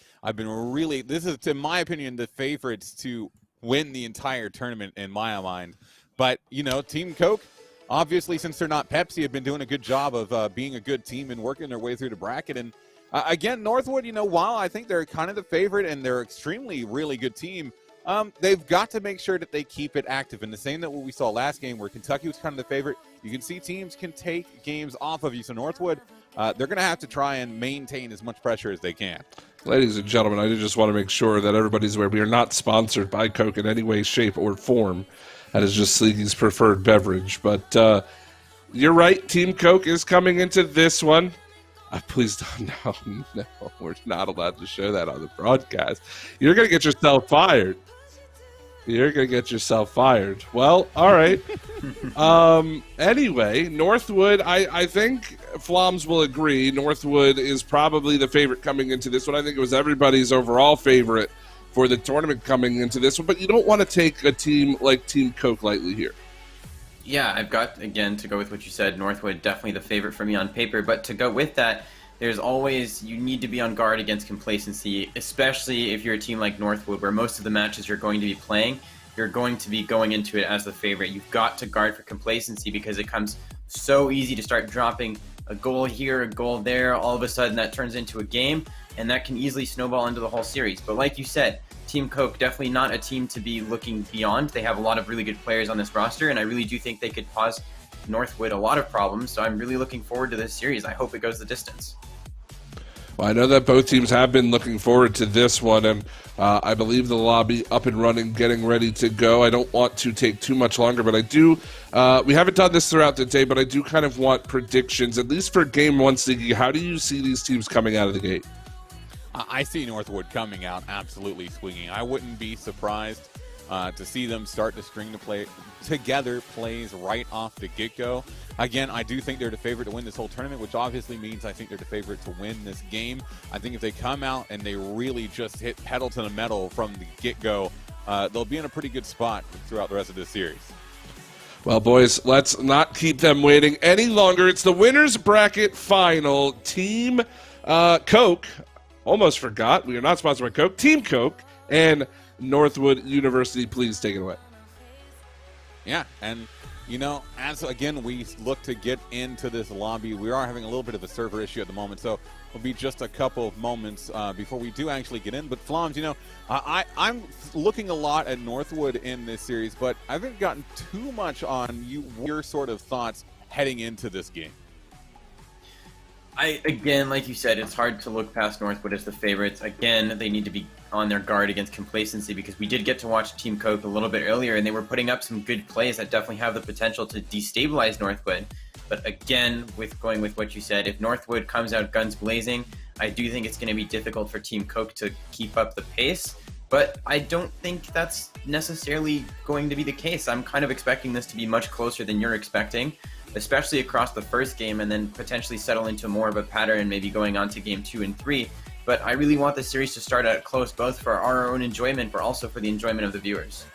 This is, in my opinion, the favorites to win the entire tournament in my mind. But, Team Coke, obviously, since they're not Pepsi, have been doing a good job of being a good team and working their way through the bracket. And, again, Northwood, while I think they're kind of the favorite and they're extremely really good team, they've got to make sure that they keep it active. And the same that what we saw last game where Kentucky was kind of the favorite, you can see teams can take games off of you. So Northwood, they're going to have to try and maintain as much pressure as they can. Ladies and gentlemen, I just want to make sure that everybody's aware we are not sponsored by Coke in any way, shape, or form. That is just Sleeky's preferred beverage. But you're right. Team Coke is coming into this one. Please don't. No. We're not allowed to show that on the broadcast. You're going to get yourself fired. Well, all right. Anyway, Northwood, I think Floms will agree. Northwood is probably the favorite coming into this one. I think it was everybody's overall favorite for the tournament coming into this one, but you don't want to take a team like Team Coke lightly here. Yeah, I've got, again, to go with what you said, Northwood definitely the favorite for me on paper, but to go with that, you need to be on guard against complacency, especially if you're a team like Northwood, where most of the matches you're going to be playing, you're going to be going into it as the favorite. You've got to guard for complacency because it comes so easy to start dropping a goal here, a goal there, all of a sudden that turns into a game, and that can easily snowball into the whole series. But like you said, Team Coke, definitely not a team to be looking beyond. They have a lot of really good players on this roster, and I really do think they could cause Northwood a lot of problems, so I'm really looking forward to this series. I hope it goes the distance. Well, I know that both teams have been looking forward to this one, and I believe the lobby up and running, getting ready to go. I don't want to take too much longer, but I do. We haven't done this throughout the day, but I do kind of want predictions, at least for Game 1, Sleeky. How do you see these teams coming out of the gate? I see Northwood coming out absolutely swinging. I wouldn't be surprised to see them start to string together plays right off the get-go. Again, I do think they're the favorite to win this whole tournament, which obviously means I think they're the favorite to win this game. I think if they come out and they really just hit pedal to the metal from the get-go, they'll be in a pretty good spot throughout the rest of this series. Well, boys, let's not keep them waiting any longer. It's the winners bracket final. Team Coke, almost forgot, we are not sponsored by Coke. Team Coke and Northwood University, please take it away. Yeah, and as again we look to get into this lobby, we are having a little bit of a server issue at the moment, so it'll be just a couple of moments before we do actually get in. But Floms, I'm looking a lot at Northwood in this series, but I haven't gotten too much on your sort of thoughts heading into this game. Again, like you said, it's hard to look past Northwood as the favorites. Again, they need to be on their guard against complacency because we did get to watch Team Coke a little bit earlier, and they were putting up some good plays that definitely have the potential to destabilize Northwood. But again, going with what you said, if Northwood comes out guns blazing, I do think it's going to be difficult for Team Coke to keep up the pace. But I don't think that's necessarily going to be the case. I'm kind of expecting this to be much closer than you're expecting, especially across the first game, and then potentially settle into more of a pattern and maybe going on to game 2 and 3. But I really want this series to start out close, both for our own enjoyment, but also for the enjoyment of the viewers.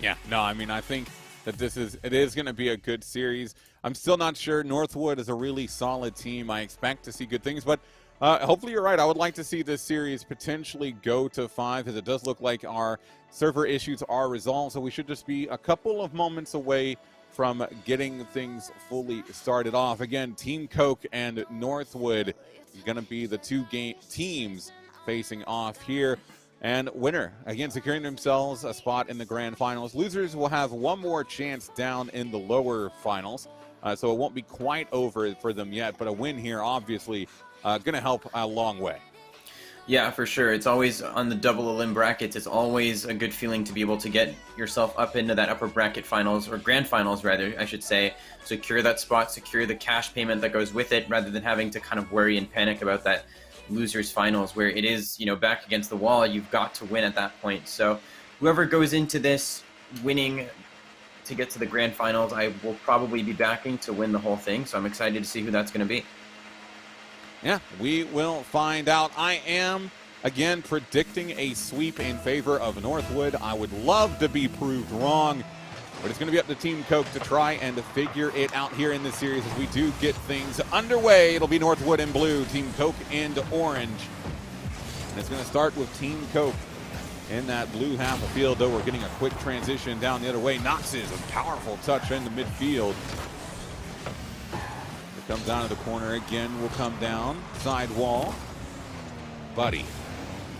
Yeah, no, I mean, I think that it is going to be a good series. I'm still not sure. Northwood is a really solid team. I expect to see good things, but Hopefully you're right. I would like to see this series potentially go to 5, as it does look like our server issues are resolved. So we should just be a couple of moments away from getting things fully started off. Again, Team Coke and Northwood is going to be the two teams facing off here. And winner, again, securing themselves a spot in the grand finals. Losers will have one more chance down in the lower finals. So it won't be quite over for them yet, but a win here, obviously, going to help a long way. Yeah, for sure. It's always on the double elim brackets. It's always a good feeling to be able to get yourself up into that upper bracket finals, or grand finals, rather, I should say. Secure that spot, secure the cash payment that goes with it, rather than having to kind of worry and panic about that losers finals, where it is, you know, back against the wall. You've got to win at that point. So whoever goes into this winning to get to the grand finals, I will probably be backing to win the whole thing. So I'm excited to see who that's going to be. Yeah, we will find out. I am, again, predicting a sweep in favor of Northwood. I would love to be proved wrong, but it's going to be up to Team Coke to try and to figure it out here in this series as we do get things underway. It'll be Northwood in blue, Team Coke in orange. And it's going to start with Team Coke in that blue half of the field, though we're getting a quick transition down the other way. Noxes, a powerful touch in the midfield. It comes down to the corner again, will come down. Side wall. Buddy.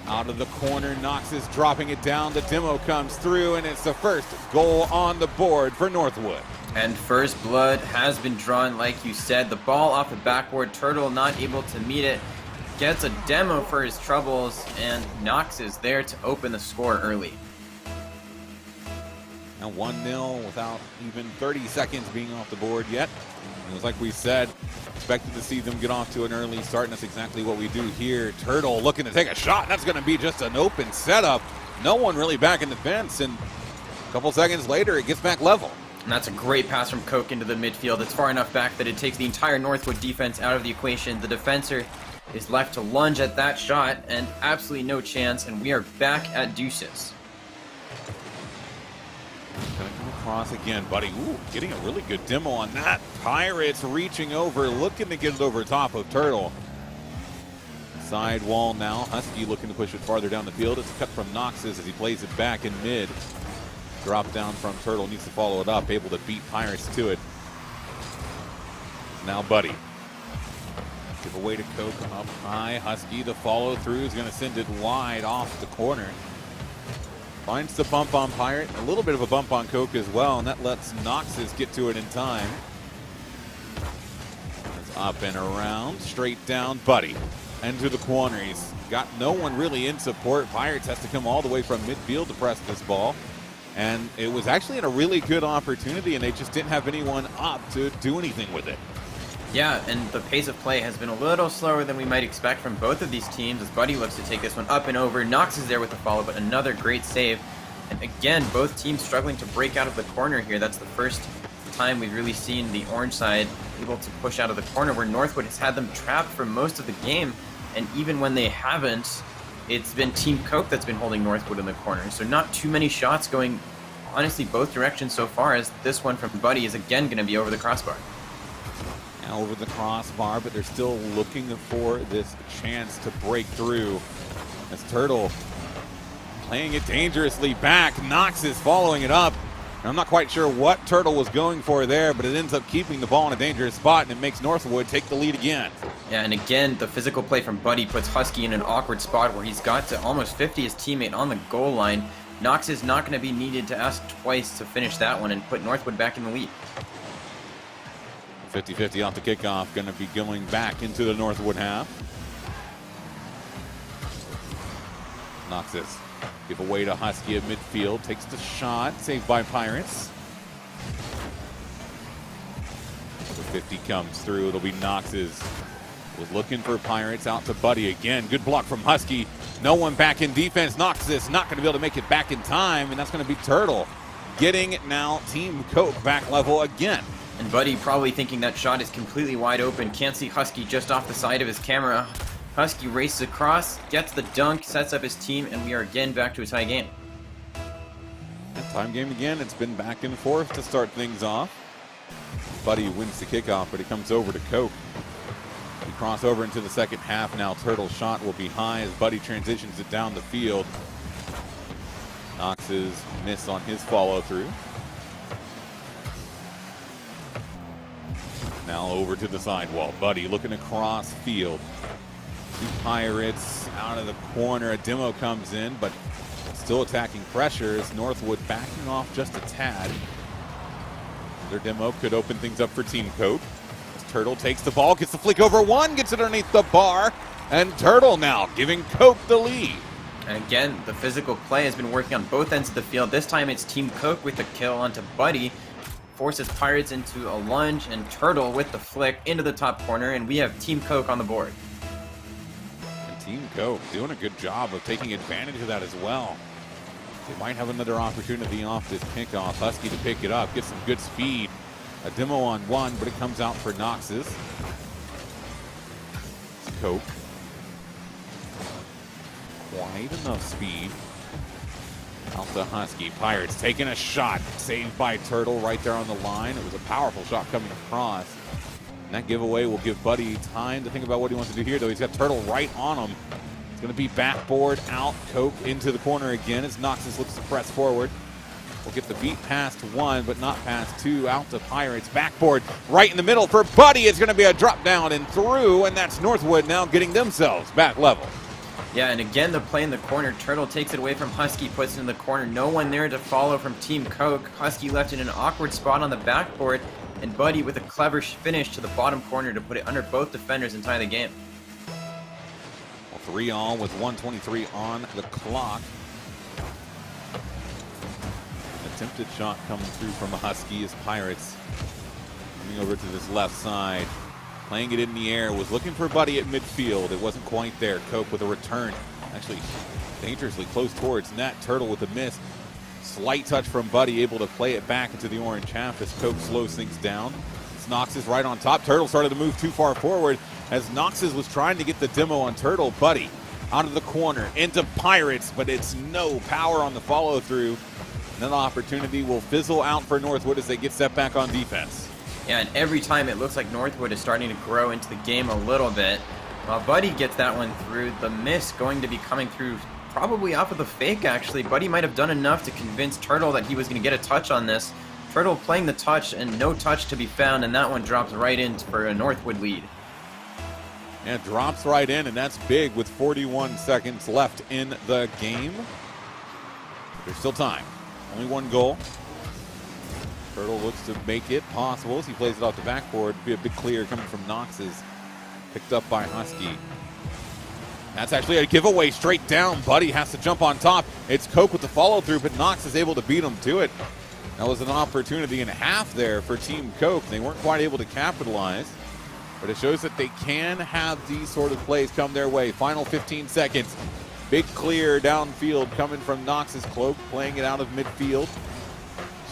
Out of the corner, Noxes dropping it down. The demo comes through, and it's the first goal on the board for Northwood. And first blood has been drawn, like you said. The ball off the backboard. Turtle not able to meet it. Gets a demo for his troubles, and Nox is there to open the score early. Now 1-0 without even 30 seconds being off the board yet. It was like we said, expected to see them get off to an early start, and that's exactly what we do here. Turtle looking to take a shot. That's going to be just an open setup. No one really back in the fence, and a couple seconds later, it gets back level. And that's a great pass from Coke into the midfield. It's far enough back that it takes the entire Northwood defense out of the equation. The defender is left to lunge at that shot, and absolutely no chance, and we are back at deuces. Gonna come across again, Buddy. Ooh, getting a really good demo on that. Pirates reaching over, looking to get it over top of Turtle. Side wall now. Husky looking to push it farther down the field. It's cut from Noxes as he plays it back in mid. Drop down from Turtle, needs to follow it up, able to beat Pirates to it. Now Buddy. Give away to Coke up high. Husky, the follow through, is going to send it wide off the corner. Finds the bump on Pirate, a little bit of a bump on Coke as well, and that lets Noxes get to it in time. It's up and around, straight down, Buddy. Into the corner, he's got no one really in support. Pirates has to come all the way from midfield to press this ball. And it was actually in a really good opportunity, and they just didn't have anyone up to do anything with it. Yeah, and the pace of play has been a little slower than we might expect from both of these teams as Buddy looks to take this one up and over. Nox is there with the follow, but another great save. And again, both teams struggling to break out of the corner here. That's the first time we've really seen the orange side able to push out of the corner, where Northwood has had them trapped for most of the game. And even when they haven't, it's been Team Coke that's been holding Northwood in the corner. So not too many shots going, honestly, both directions so far, as this one from Buddy is again going to be over the crossbar. Over the crossbar, but they're still looking for this chance to break through. As Turtle playing it dangerously back. Nox is following it up. I'm not quite sure what Turtle was going for there, but it ends up keeping the ball in a dangerous spot, and it makes Northwood take the lead again. Yeah, and again, the physical play from Buddy puts Husky in an awkward spot where he's got to almost 50 his teammate on the goal line. Nox is not going to be needed to ask twice to finish that one and put Northwood back in the lead. 50-50 off the kickoff, going to be going back into the Northwood half. Noxes give away to Husky at midfield, takes the shot, saved by Pirates. The 50 comes through, it'll be Noxes. Was looking for Pirates, out to Buddy again. Good block from Husky. No one back in defense. Noxes not going to be able to make it back in time, and that's going to be Turtle getting now Team Coke back level again. And Buddy probably thinking that shot is completely wide open. Can't see Husky just off the side of his camera. Husky races across, gets the dunk, sets up his team, and we are again back to a tie game. Time game again. It's been back and forth to start things off. Buddy wins the kickoff, but it comes over to Coke. He cross over into the second half now. Turtle's shot will be high as Buddy transitions it down the field. Knox's miss on his follow-through. Now over to the sidewall. Buddy looking across field. Two Pirates out of the corner. A demo comes in, but still attacking pressures. Northwood backing off just a tad. Their demo could open things up for Team Coke. Turtle takes the ball, gets the flick over one, gets it underneath the bar, and Turtle now giving Coke the lead. And again, the physical play has been working on both ends of the field. This time it's Team Coke with the kill onto Buddy. Forces Pirates into a lunge, and Turtle with the flick into the top corner, and we have Team Coke on the board. And Team Coke doing a good job of taking advantage of that as well. They might have another opportunity off this kickoff. Husky to pick it up, get some good speed. A demo on one, but it comes out for Nox's. It's Coke. Quite enough speed. Out to Husky. Pirates taking a shot. Saved by Turtle right there on the line. It was a powerful shot coming across. And that giveaway will give Buddy time to think about what he wants to do here, though. He's got Turtle right on him. It's going to be backboard out. Coke into the corner again as Nox's looks to press forward. We'll get the beat past one, but not past two. Out to Pirates. Backboard right in the middle for Buddy. It's going to be a drop down and through, and that's Northwood now getting themselves back level. Yeah, and again, the play in the corner. Turtle takes it away from Husky, puts it in the corner. No one there to follow from Team Coke. Husky left in an awkward spot on the backboard, and Buddy with a clever finish to the bottom corner to put it under both defenders and tie the game. Well, 3-all with 1:23 on the clock. Attempted shot coming through from the Husky as Pirates coming over to this left side. Playing it in the air, was looking for Buddy at midfield. It wasn't quite there. Coke with a return. Actually dangerously close towards net. Turtle with a miss. Slight touch from Buddy, able to play it back into the orange half as Coke slows things down. Nox's right on top. Turtle started to move too far forward as Nox's was trying to get the demo on Turtle. Buddy out of the corner into Pirates, but it's no power on the follow through. Another opportunity will fizzle out for Northwood as they get set back on defense. Yeah, and every time it looks like Northwood is starting to grow into the game a little bit. Buddy gets that one through. The miss going to be coming through probably off of the fake, actually. Buddy might have done enough to convince Turtle that he was going to get a touch on this. Turtle playing the touch and no touch to be found, and that one drops right in for a Northwood lead. And it drops right in, and that's big with 41 seconds left in the game. There's still time. Only one goal. Turtle looks to make it possible as he plays it off the backboard. Be a big clear coming from Nox's. Picked up by Husky. That's actually a giveaway straight down. Buddy has to jump on top. It's Coke with the follow through, but Nox is able to beat him to it. That was an opportunity and a half there for Team Coke. They weren't quite able to capitalize, but it shows that they can have these sort of plays come their way. Final 15 seconds. Big clear downfield coming from Nox's Cloak, playing it out of midfield.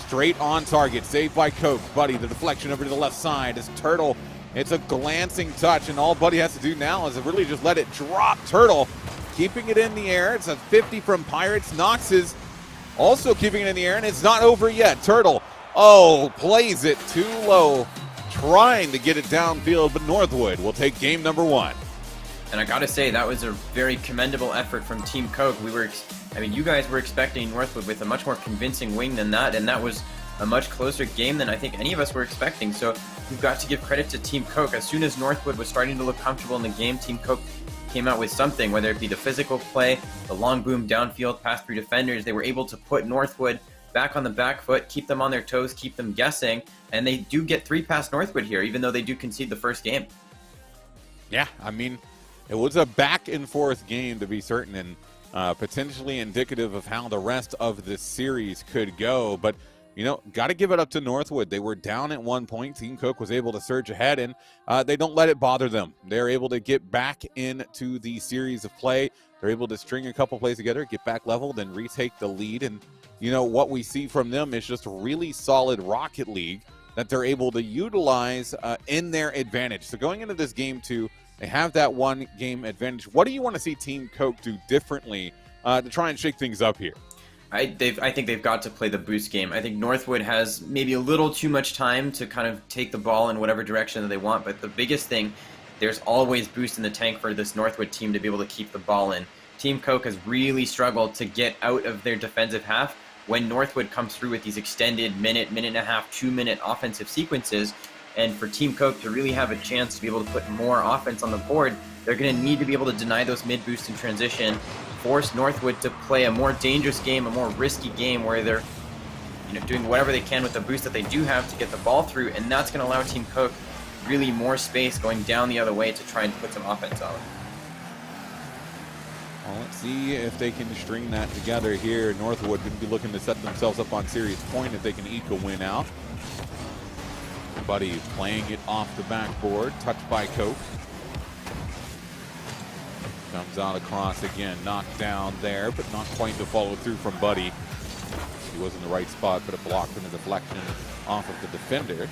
Straight on target, saved by Coke. Buddy, the deflection over to the left side is Turtle. It's a glancing touch, and all Buddy has to do now is really just let it drop. Turtle keeping it in the air. It's a 50 from Pirates. Nox's also keeping it in the air, and it's not over yet. Turtle, plays it too low, trying to get it downfield, but Northwood will take game number one. And I gotta say, that was a very commendable effort from Team Coke. You guys were expecting Northwood with a much more convincing wing than that, and that was a much closer game than I think any of us were expecting. So we've got to give credit to Team Coke. As soon as Northwood was starting to look comfortable in the game, Team Coke came out with something, whether it be the physical play, the long boom downfield, pass through defenders. They were able to put Northwood back on the back foot, keep them on their toes, keep them guessing, and they do get 3 past Northwood here, even though they do concede the first game. Yeah, it was a back and forth game to be certain, and potentially indicative of how the rest of this series could go. But, got to give it up to Northwood. They were down at one point. Team Coke was able to surge ahead, and they don't let it bother them. They're able to get back into the series of play. They're able to string a couple plays together, get back level, then retake the lead. And, what we see from them is just really solid Rocket League that they're able to utilize in their advantage. So going into this game 2, they have that one game advantage. What do you want to see Team Coke do differently to try and shake things up here? I think they've got to play the boost game. I think Northwood has maybe a little too much time to kind of take the ball in whatever direction that they want, but the biggest thing there's always boost in the tank for this Northwood team to be able to keep the ball in. Team Coke has really struggled to get out of their defensive half when Northwood comes through with these extended minute, minute and a half, 2-minute offensive sequences. And for Team Coke to really have a chance to be able to put more offense on the board, they're going to need to be able to deny those mid boosts in transition, force Northwood to play a more dangerous game, a more risky game where they're doing whatever they can with the boost that they do have to get the ball through, and that's going to allow Team Coke really more space going down the other way to try and put some offense on. Well, let's see if they can string that together here. Northwood going to be looking to set themselves up on serious point if they can eke a win out. Buddy playing it off the backboard, touched by Coke. Comes out across again, knocked down there, but not quite to follow through from Buddy. He was in the right spot, but it blocked from a deflection off of the defender.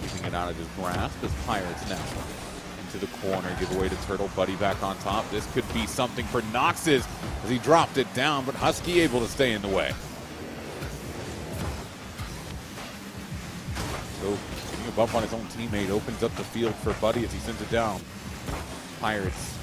Keeping it out of his grasp as Pirates now into the corner, give away to Turtle. Buddy back on top. This could be something for Noxus as he dropped it down, but Husky able to stay in the way. So getting a bump on his own teammate opens up the field for Buddy as he sends it down. Pirates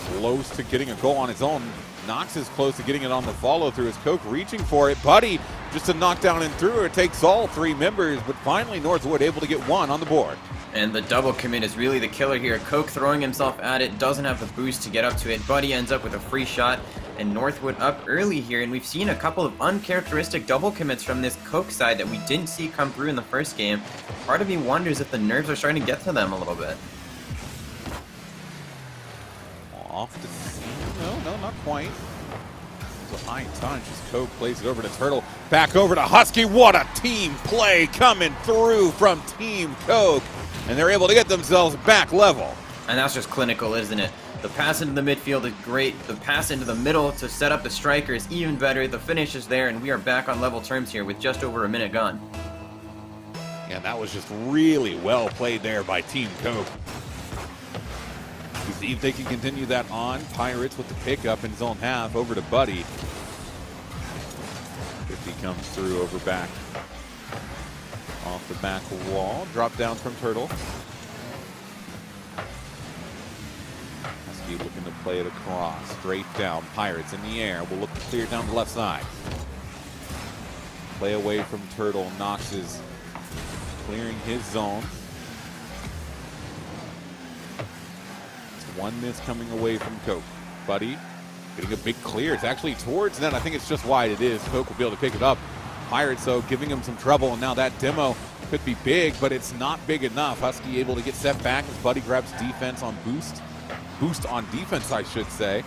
close to getting a goal on his own. Knox is close to getting it on the follow through as Coke reaching for it. Buddy just a knockdown and through. It takes all three members, but finally Northwood able to get one on the board. And the double commit is really the killer here. Coke throwing himself at it, doesn't have the boost to get up to it. Buddy ends up with a free shot, and Northwood up early here. And we've seen a couple of uncharacteristic double commits from this Coke side that we didn't see come through in the first game. Part of me wonders if the nerves are starting to get to them a little bit. Off the scene. No, not quite. It's a high touch as Coke plays it over to Turtle. Back over to Husky. What a team play coming through from Team Coke. And they're able to get themselves back level. And that's just clinical, isn't it? The pass into the midfield is great. The pass into the middle to set up the striker is even better. The finish is there, and we are back on level terms here with just over a minute gone. Yeah, that was just really well played there by Team Coke. See if they can continue that on. Pirates with the pickup in his own half over to Buddy. 50 comes through over back. Off the back wall. Drop down from Turtle. Husky looking to play it across. Straight down. Pirates in the air. Will look to clear down the left side. Play away from Turtle. Knox is clearing his zone. One miss coming away from Coke. Buddy getting a big clear. It's actually towards net. I think it's just wide. It is. Coke will be able to pick it up. Pirates, though, giving him some trouble. And now that demo could be big, but it's not big enough. Husky able to get set back as Buddy grabs defense on boost. Boost on defense, I should say.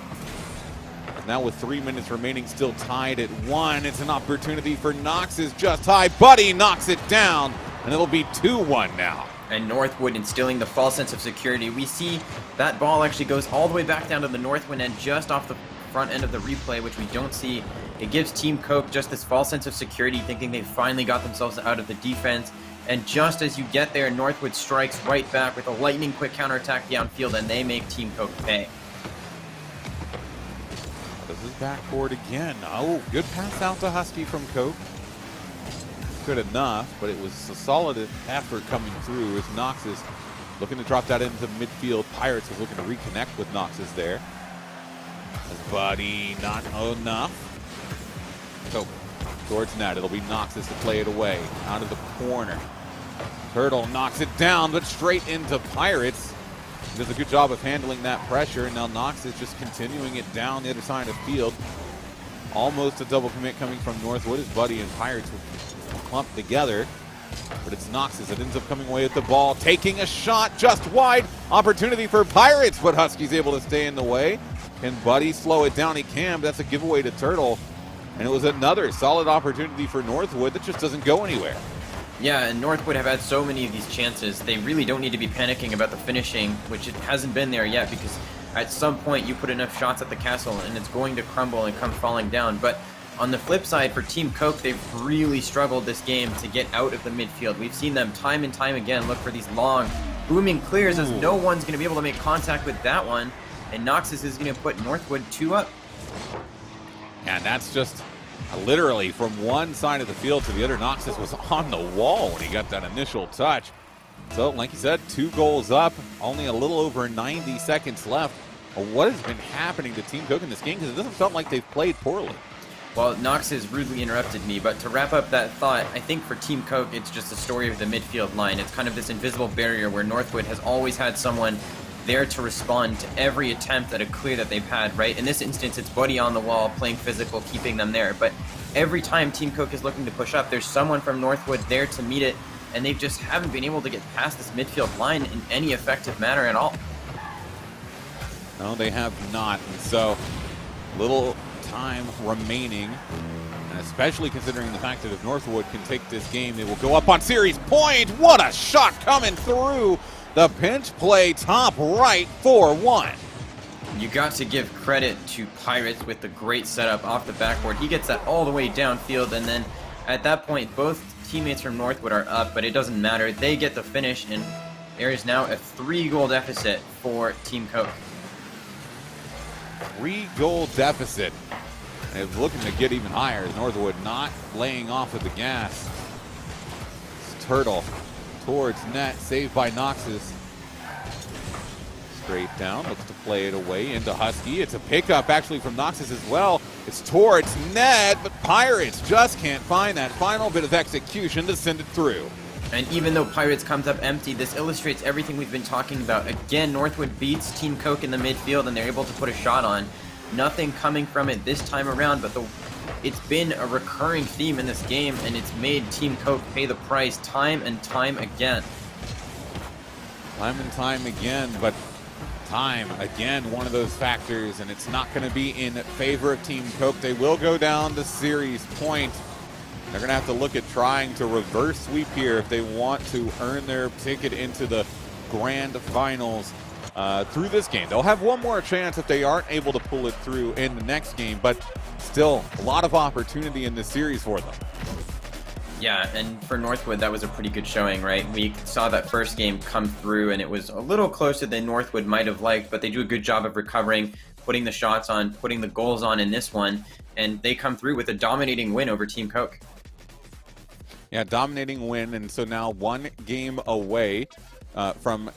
Now with 3 minutes remaining, still tied at 1. It's an opportunity for Knox is just high. Buddy knocks it down, and it'll be 2-1 now. And Northwood instilling the false sense of security. We see that ball actually goes all the way back down to the Northwood end, just off the front end of the replay, which we don't see. It gives Team Coke just this false sense of security, thinking they finally got themselves out of the defense. And just as you get there, Northwood strikes right back with a lightning quick counterattack downfield, and they make Team Coke pay. This is backboard again. Oh, good pass out to Husky from Coke. Good enough, but it was a solid effort coming through as Knox is looking to drop that into midfield. Pirates was looking to reconnect with Noxus there. As Buddy not enough. So towards net, it'll be Noxus to play it away out of the corner. Turtle knocks it down, but straight into Pirates. He does a good job of handling that pressure, and now Knox is just continuing it down the other side of the field. Almost a double commit coming from Northwood as Buddy and Pirates will clump together, but it's Noxus that ends up coming away with the ball, taking a shot just wide. Opportunity for Pirates, but Husky's able to stay in the way. Can Buddy slow it down? He can, but that's a giveaway to Turtle. And it was another solid opportunity for Northwood that just doesn't go anywhere. Yeah, and Northwood have had so many of these chances. They really don't need to be panicking about the finishing, which it hasn't been there yet, because at some point you put enough shots at the castle and it's going to crumble and come falling down. But on the flip side, for Team Coke, they've really struggled this game to get out of the midfield. We've seen them time and time again look for these long, booming clears as no one's going to be able to make contact with that one. And Noxus is going to put Northwood 2 up. And that's just literally from one side of the field to the other. Noxus was on the wall when he got that initial touch. So, like you said, 2 goals up, only a little over 90 seconds left. What has been happening to Team Coke in this game? Because it doesn't feel like they've played poorly. Well, Nox has rudely interrupted me, but to wrap up that thought, I think for Team Coke, it's just the story of the midfield line. It's kind of this invisible barrier where Northwood has always had someone there to respond to every attempt at a clear that they've had, right? In this instance, it's Buddy on the wall, playing physical, keeping them there. But every time Team Coke is looking to push up, there's someone from Northwood there to meet it, and they just haven't been able to get past this midfield line in any effective manner at all. No, they have not. And so, little time remaining, and especially considering the fact that if Northwood can take this game, they will go up on series point. What a shot coming through the pinch play top right, 4-1. You got to give credit to Pirates with the great setup off the backboard. He gets that all the way downfield, and then at that point, both teammates from Northwood are up, but it doesn't matter. They get the finish, and there is now a 3-goal deficit for Team Coke. 3-goal deficit. And it's looking to get even higher as Northwood not laying off of the gas. It's Turtle towards net, saved by Noxus. Straight down, looks to play it away into Husky. It's a pickup actually from Noxus as well. It's towards net, but Pirates just can't find that final bit of execution to send it through. And even though Pirates comes up empty, this illustrates everything we've been talking about. Again, Northwood beats Team Coke in the midfield, and they're able to put a shot on. Nothing coming from it this time around, but it's been a recurring theme in this game, and it's made Team Coke pay the price time and time again. Time and time again, but time, again, one of those factors, and it's not going to be in favor of Team Coke. They will go down to series point. They're going to have to look at trying to reverse sweep here if they want to earn their ticket into the grand finals through this game. They'll have one more chance if they aren't able to pull it through in the next game, but still a lot of opportunity in this series for them. Yeah, and for Northwood, that was a pretty good showing, right? We saw that first game come through, and it was a little closer than Northwood might have liked, but they do a good job of recovering, putting the shots on, putting the goals on in this one, and they come through with a dominating win over Team Coke. Yeah, dominating win, and so now 1 game away from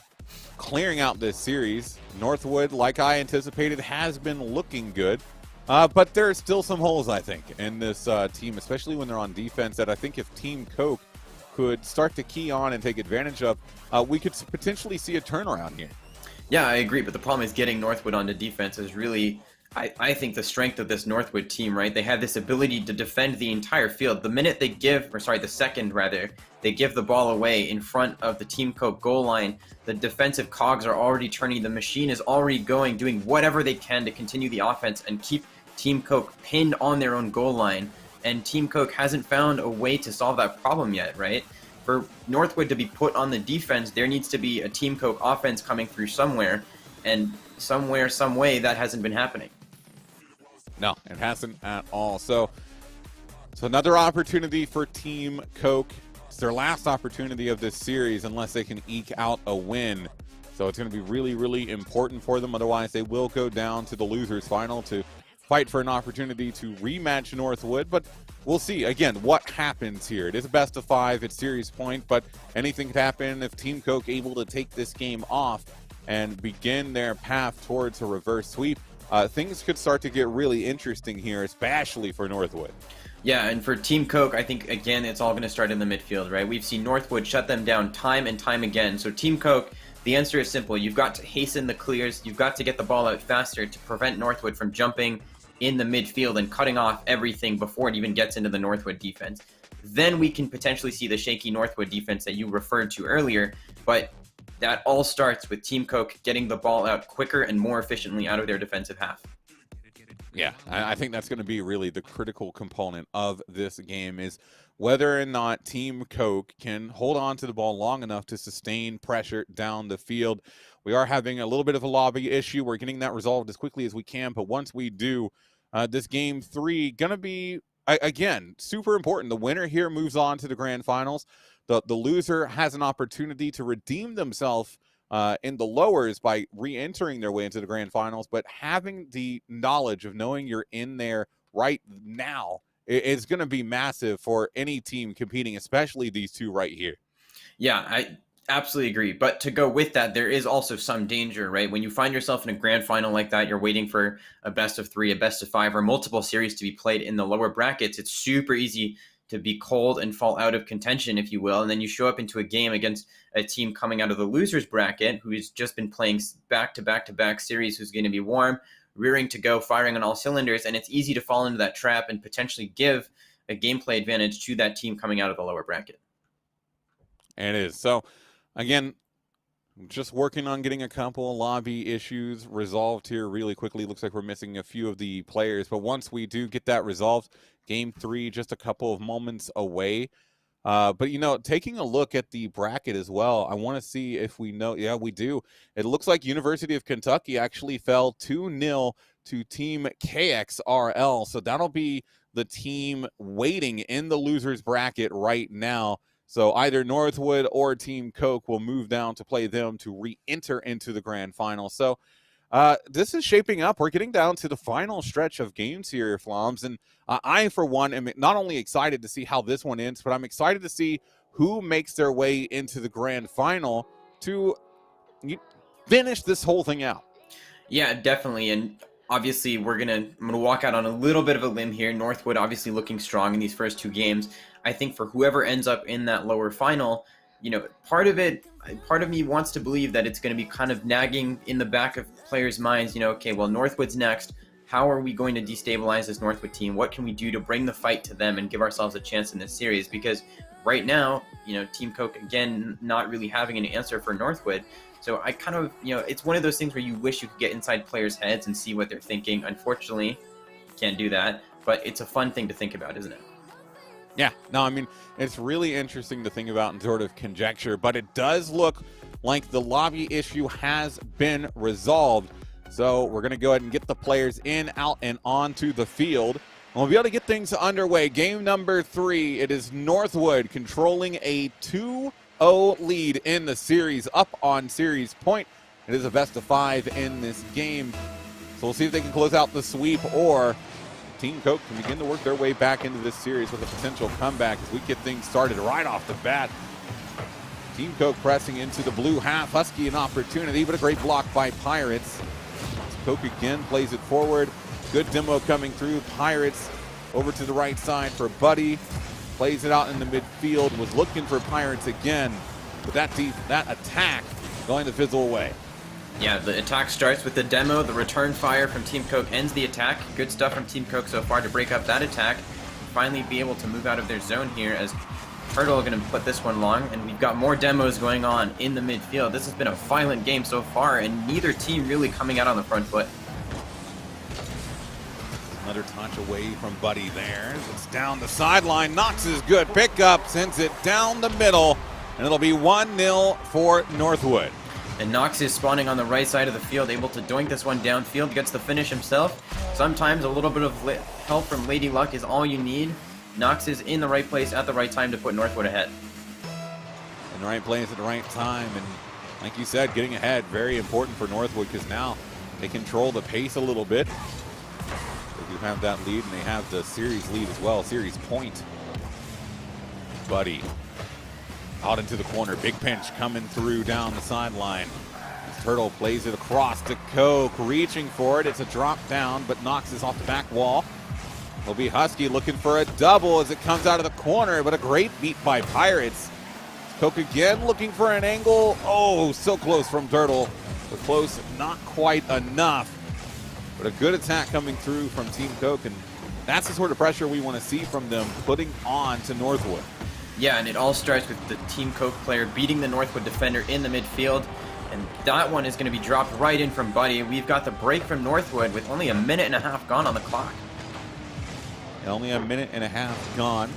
clearing out this series. Northwood, like I anticipated, has been looking good, but there are still some holes, I think, in this team, especially when they're on defense, that I think if Team Coke could start to key on and take advantage of, we could potentially see a turnaround here. Yeah, I agree, but the problem is getting Northwood onto defense is really, I think, the strength of this Northwood team, right? They have this ability to defend the entire field. The second they give the ball away in front of the Team Coke goal line, the defensive cogs are already turning, the machine is already going, doing whatever they can to continue the offense and keep Team Coke pinned on their own goal line. And Team Coke hasn't found a way to solve that problem yet, right? For Northwood to be put on the defense, there needs to be a Team Coke offense coming through somewhere, and somewhere, some way, that hasn't been happening. No, it hasn't at all. So another opportunity for Team Coke. It's their last opportunity of this series unless they can eke out a win. So it's going to be really, really important for them. Otherwise, they will go down to the losers final to fight for an opportunity to rematch Northwood. But we'll see, again, what happens here. It is a best of 5 at series point, but anything could happen if Team Coke able to take this game off and begin their path towards a reverse sweep. Things could start to get really interesting here, especially for Northwood. Yeah, and for Team Coke, I think, again, it's all going to start in the midfield, right? We've seen Northwood shut them down time and time again. So Team Coke, the answer is simple. You've got to hasten the clears. You've got to get the ball out faster to prevent Northwood from jumping in the midfield and cutting off everything before it even gets into the Northwood defense. Then we can potentially see the shaky Northwood defense that you referred to earlier, but that all starts with Team Coke getting the ball out quicker and more efficiently out of their defensive half. Yeah, I think that's going to be really the critical component of this game, is whether or not Team Coke can hold on to the ball long enough to sustain pressure down the field. We are having a little bit of a lobby issue. We're getting that resolved as quickly as we can, but once we do, this game 3 going to be, again, super important. The winner here moves on to the grand finals. The loser has an opportunity to redeem themselves in the lowers by re-entering their way into the grand finals, but having the knowledge of knowing you're in there right now is going to be massive for any team competing, especially these two right here. Yeah, Absolutely agree. But to go with that, there is also some danger, right? When you find yourself in a grand final like that, you're waiting for a best of 3, a best of 5, or multiple series to be played in the lower brackets. It's super easy to be cold and fall out of contention, if you will. And then you show up into a game against a team coming out of the losers bracket who's just been playing back-to-back-to-back series, who's going to be warm, rearing to go, firing on all cylinders. And it's easy to fall into that trap and potentially give a gameplay advantage to that team coming out of the lower bracket. And it is. So, again, just working on getting a couple lobby issues resolved here really quickly. Looks like we're missing a few of the players, but once we do get that resolved, game 3 just a couple of moments away. But, you know, taking a look at the bracket as well, I want to see if we know. Yeah, we do. It looks like University of Kentucky actually fell 2-0 to Team KXRL. So that'll be the team waiting in the losers bracket right now. So either Northwood or Team Coke will move down to play them to re-enter into the grand final. So this is shaping up. We're getting down to the final stretch of games here, Floms. And I, for one, am not only excited to see how this one ends, but I'm excited to see who makes their way into the grand final to finish this whole thing out. Yeah, definitely. And obviously, I'm gonna walk out on a little bit of a limb here. Northwood obviously looking strong in these first 2 games. I think for whoever ends up in that lower final, you know, part of me wants to believe that it's going to be kind of nagging in the back of players' minds, you know, okay, well, Northwood's next. How are we going to destabilize this Northwood team? What can we do to bring the fight to them and give ourselves a chance in this series? Because right now, you know, Team Coke, again, not really having an answer for Northwood. So I kind of, you know, it's one of those things where you wish you could get inside players' heads and see what they're thinking. Unfortunately, can't do that. But it's a fun thing to think about, isn't it? Yeah, no, I mean, it's really interesting to think about and sort of conjecture, but it does look like the lobby issue has been resolved. So we're going to go ahead and get the players in, out, and onto the field. And we'll be able to get things underway. Game number 3, it is Northwood controlling a 2-0 lead in the series, up on series point. It is a best of 5 in this game. So we'll see if they can close out the sweep, or Team Coke can begin to work their way back into this series with a potential comeback as we get things started right off the bat. Team Coke pressing into the blue half. Husky an opportunity, but a great block by Pirates. Coke again plays it forward. Good demo coming through. Pirates over to the right side for Buddy. Plays it out in the midfield. Was looking for Pirates again, but that attack going to fizzle away. Yeah, the attack starts with the demo. The return fire from Team Coke ends the attack. Good stuff from Team Coke so far to break up that attack. Finally be able to move out of their zone here as Turtle going to put this one long. And we've got more demos going on in the midfield. This has been a violent game so far, and neither team really coming out on the front foot. Another touch away from Buddy there. It's down the sideline. Knox's good pickup, sends it down the middle, and it'll be 1-0 for Northwood. And Knox is spawning on the right side of the field, able to doink this one downfield, gets the finish himself. Sometimes a little bit of help from Lady Luck is all you need. Knox is in the right place at the right time to put Northwood ahead. In the right place at the right time, and like you said, getting ahead, very important for Northwood because now they control the pace a little bit. They do have that lead, and they have the series lead as well, series point. Buddy out into the corner, big pinch coming through down the sideline. Turtle plays it across to Coke, reaching for it. It's a drop down, but Knox is off the back wall. Will be Husky looking for a double as it comes out of the corner, but a great beat by Pirates. Coke again looking for an angle. Oh, so close from Turtle, but close, not quite enough. But a good attack coming through from Team Coke, and that's the sort of pressure we want to see from them putting on to Northwood. Yeah, and it all starts with the Team Coke player beating the Northwood defender in the midfield. And that one is going to be dropped right in from Buddy. We've got the break from Northwood with only a minute and a half gone on the clock. Only a minute and a half gone.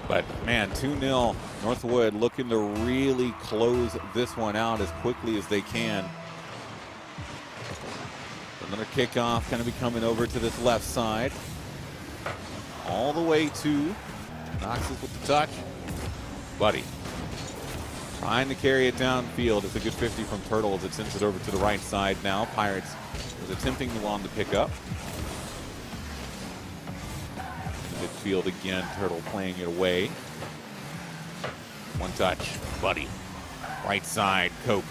But, man, 2-0. Northwood looking to really close this one out as quickly as they can. Another kickoff going to be coming over to this left side. All the way to Knoxes with the touch. Buddy trying to carry it downfield. It's a good 50 from Turtle as it sends it over to the right side now. Pirates is attempting the one to pick up. Midfield again, Turtle playing it away. One touch, Buddy Right side, Coke.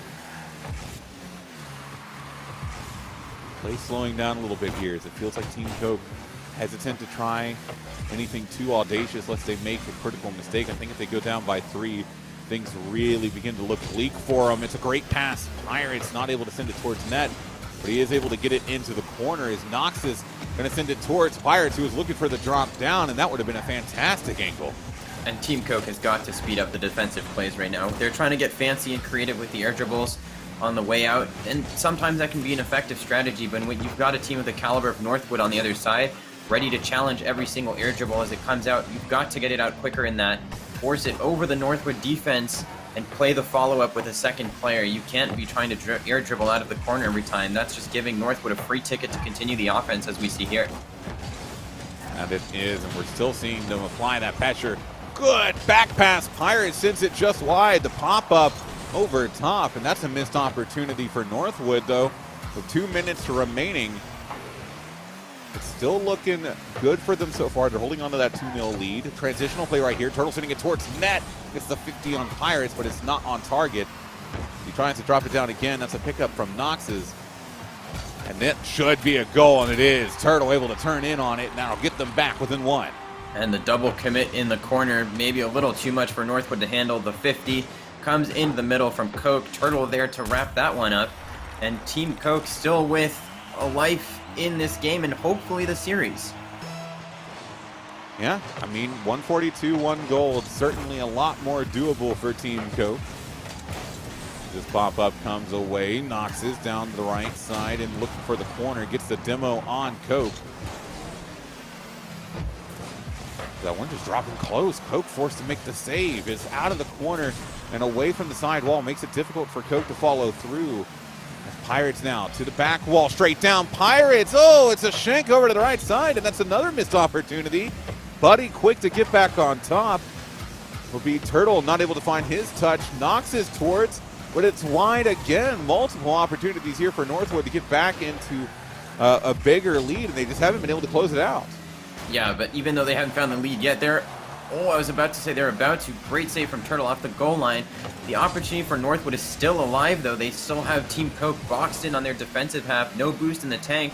Play slowing down a little bit here as it feels like Team Coke hesitant to try anything too audacious lest they make a critical mistake. I think if they go down by 3, things really begin to look bleak for them. It's a great pass. Pirates not able to send it towards net, but he is able to get it into the corner as Nox is going to send it towards Pirates, who was looking for the drop down, and that would have been a fantastic angle. And Team Coke has got to speed up the defensive plays right now. They're trying to get fancy and creative with the air dribbles on the way out, and sometimes that can be an effective strategy, but when you've got a team of the caliber of Northwood on the other side, ready to challenge every single air dribble as it comes out, you've got to get it out quicker in that, force it over the Northwood defense, and play the follow-up with a second player. You can't be trying to air dribble out of the corner every time. That's just giving Northwood a free ticket to continue the offense as we see here. And it is, and we're still seeing them apply that pressure. Good back pass. Pirates sends it just wide. The pop-up over top, and that's a missed opportunity for Northwood, though. With 2 minutes remaining, it's still looking good for them so far. They're holding on to that 2-0 lead. Transitional play right here. Turtle sending it towards net. It's the 50 on Pirates, but it's not on target. He tries to drop it down again. That's a pickup from Nox's. And that should be a goal, and it is. Turtle able to turn in on it, and that'll get them back within 1. And the double commit in the corner, maybe a little too much for Northwood to handle. The 50 comes into the middle from Coke. Turtle there to wrap that one up. And Team Coke still with a life in this game and hopefully the series. Yeah, I mean, 142, 1 goal. It's certainly a lot more doable for Team Coke. This pop-up comes away. Noxes down the right side and looking for the corner. Gets the demo on Coke. That one just dropping close. Coke forced to make the save. It's out of the corner and away from the side wall. Makes it difficult for Coke to follow through. Pirates now to the back wall. Straight down. Pirates. Oh, it's a shank over to the right side, and that's another missed opportunity. Buddy quick to get back on top. Will be Turtle not able to find his touch. Nox is towards, but it's wide again. Multiple opportunities here for Northwood to get back into a bigger lead, and they just haven't been able to close it out. Yeah, but even though they haven't found the lead yet, they're about to. Great save from Turtle off the goal line. The opportunity for Northwood is still alive, though. They still have Team Coke boxed in on their defensive half. No boost in the tank.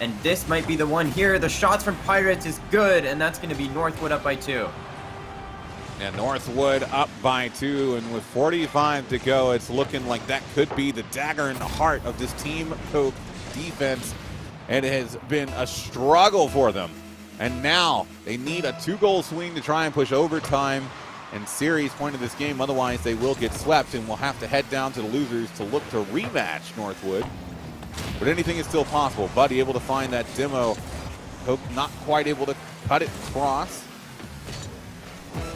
And this might be the one here. The shots from Pirates is good, and that's going to be Northwood up by 2. And Northwood up by 2, and with 45 to go, it's looking like that could be the dagger in the heart of this Team Coke defense. And it has been a struggle for them. And now they need a 2-goal swing to try and push overtime and series point of this game. Otherwise, they will get swept and will have to head down to the losers to look to rematch Northwood. But anything is still possible. Buddy able to find that demo. Coke not quite able to cut it across.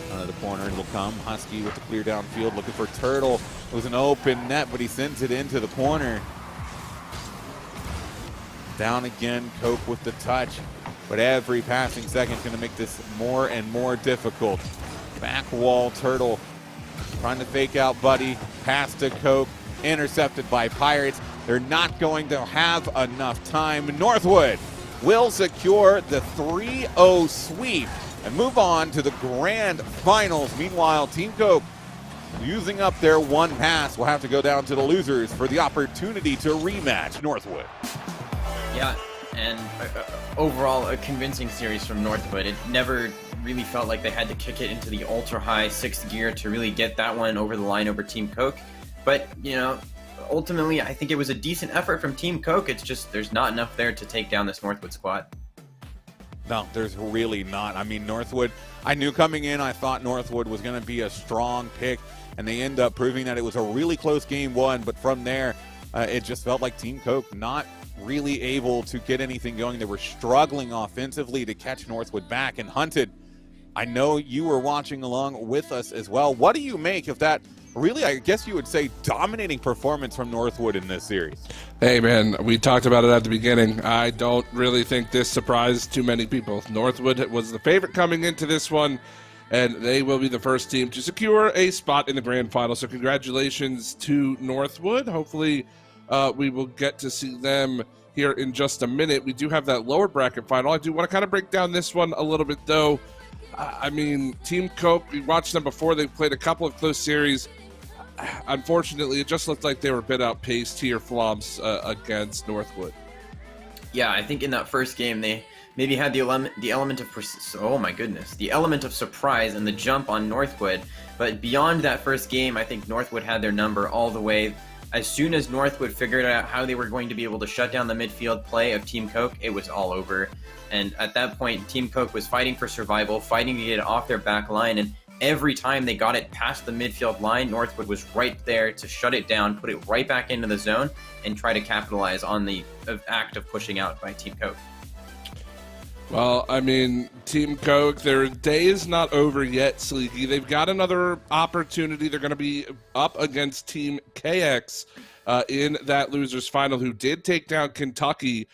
The corner will come. Husky with the clear downfield looking for Turtle. It was an open net, but he sends it into the corner. Down again, Coke with the touch. But every passing second is going to make this more and more difficult. Back wall, Turtle trying to fake out Buddy. Pass to Coke. Intercepted by Pirates. They're not going to have enough time. Northwood will secure the 3-0 sweep and move on to the grand finals. Meanwhile, Team Coke, using up their one pass, will have to go down to the losers for the opportunity to rematch Northwood. Yeah, and overall a convincing series from Northwood. It never really felt like they had to kick it into the ultra-high 6th gear to really get that one over the line over Team Coke. But, you know, ultimately, I think it was a decent effort from Team Coke. It's just there's not enough there to take down this Northwood squad. No, there's really not. I mean, Northwood, I knew coming in, I thought Northwood was going to be a strong pick, and they end up proving that it was a really close game one. But from there, it just felt like Team Coke not really able to get anything going. They were struggling offensively to catch Northwood back. And Hunted, I know you were watching along with us as well. What do you make of that? Really, I guess you would say dominating performance from Northwood in this series. Hey, man, we talked about it at the beginning. I don't really think this surprised too many people. Northwood was the favorite coming into this one, and they will be the first team to secure a spot in the grand final. So congratulations to Northwood. Hopefully we will get to see them here in just a minute. We do have that lower bracket final. I do want to kind of break down this one a little bit, though. I mean, Team Coke, we watched them before. They've played a couple of close series. unfortunately, it just looked like they were a bit outpaced here, Floms, against Northwood. Yeah, I think in that first game they maybe had the element of the element of surprise and the jump on Northwood. But beyond that first game, I think Northwood had their number all the way. As soon as Northwood figured out how they were going to be able to shut down the midfield play of Team Coke, it was all over. And at that point, Team Coke was fighting for survival, fighting to get it off their back line, and every time they got it past the midfield line, Northwood was right there to shut it down, put it right back into the zone, and try to capitalize on the act of pushing out by Team Coke. Well, I mean, Team Coke, their day is not over yet, Sleeky. They've got another opportunity. They're going to be up against Team KX in that losers final, who did take down Kentucky.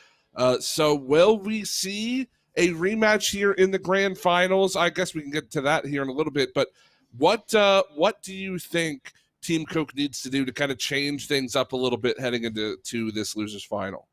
So will we see a rematch here in the grand finals? I guess we can get to that here in a little bit. But what do you think Team Coke needs to do to kind of change things up a little bit heading into this losers final?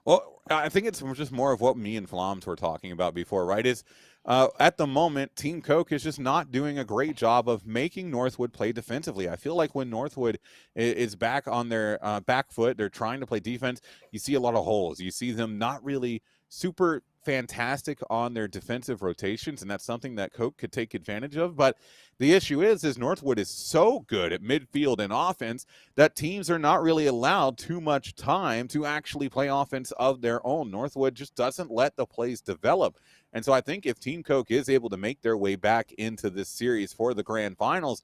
Well, I think it's just more of what me and Floms were talking about before, right? Is at the moment, Team Coke is just not doing a great job of making Northwood play defensively. I feel like when Northwood is back on their back foot, they're trying to play defense, you see a lot of holes. You see them not really super fantastic on their defensive rotations, and that's something that Coke could take advantage of. But the issue is Northwood is so good at midfield and offense that teams are not really allowed too much time to actually play offense of their own. Northwood just doesn't let the plays develop. And so I think if Team Coke is able to make their way back into this series for the grand finals,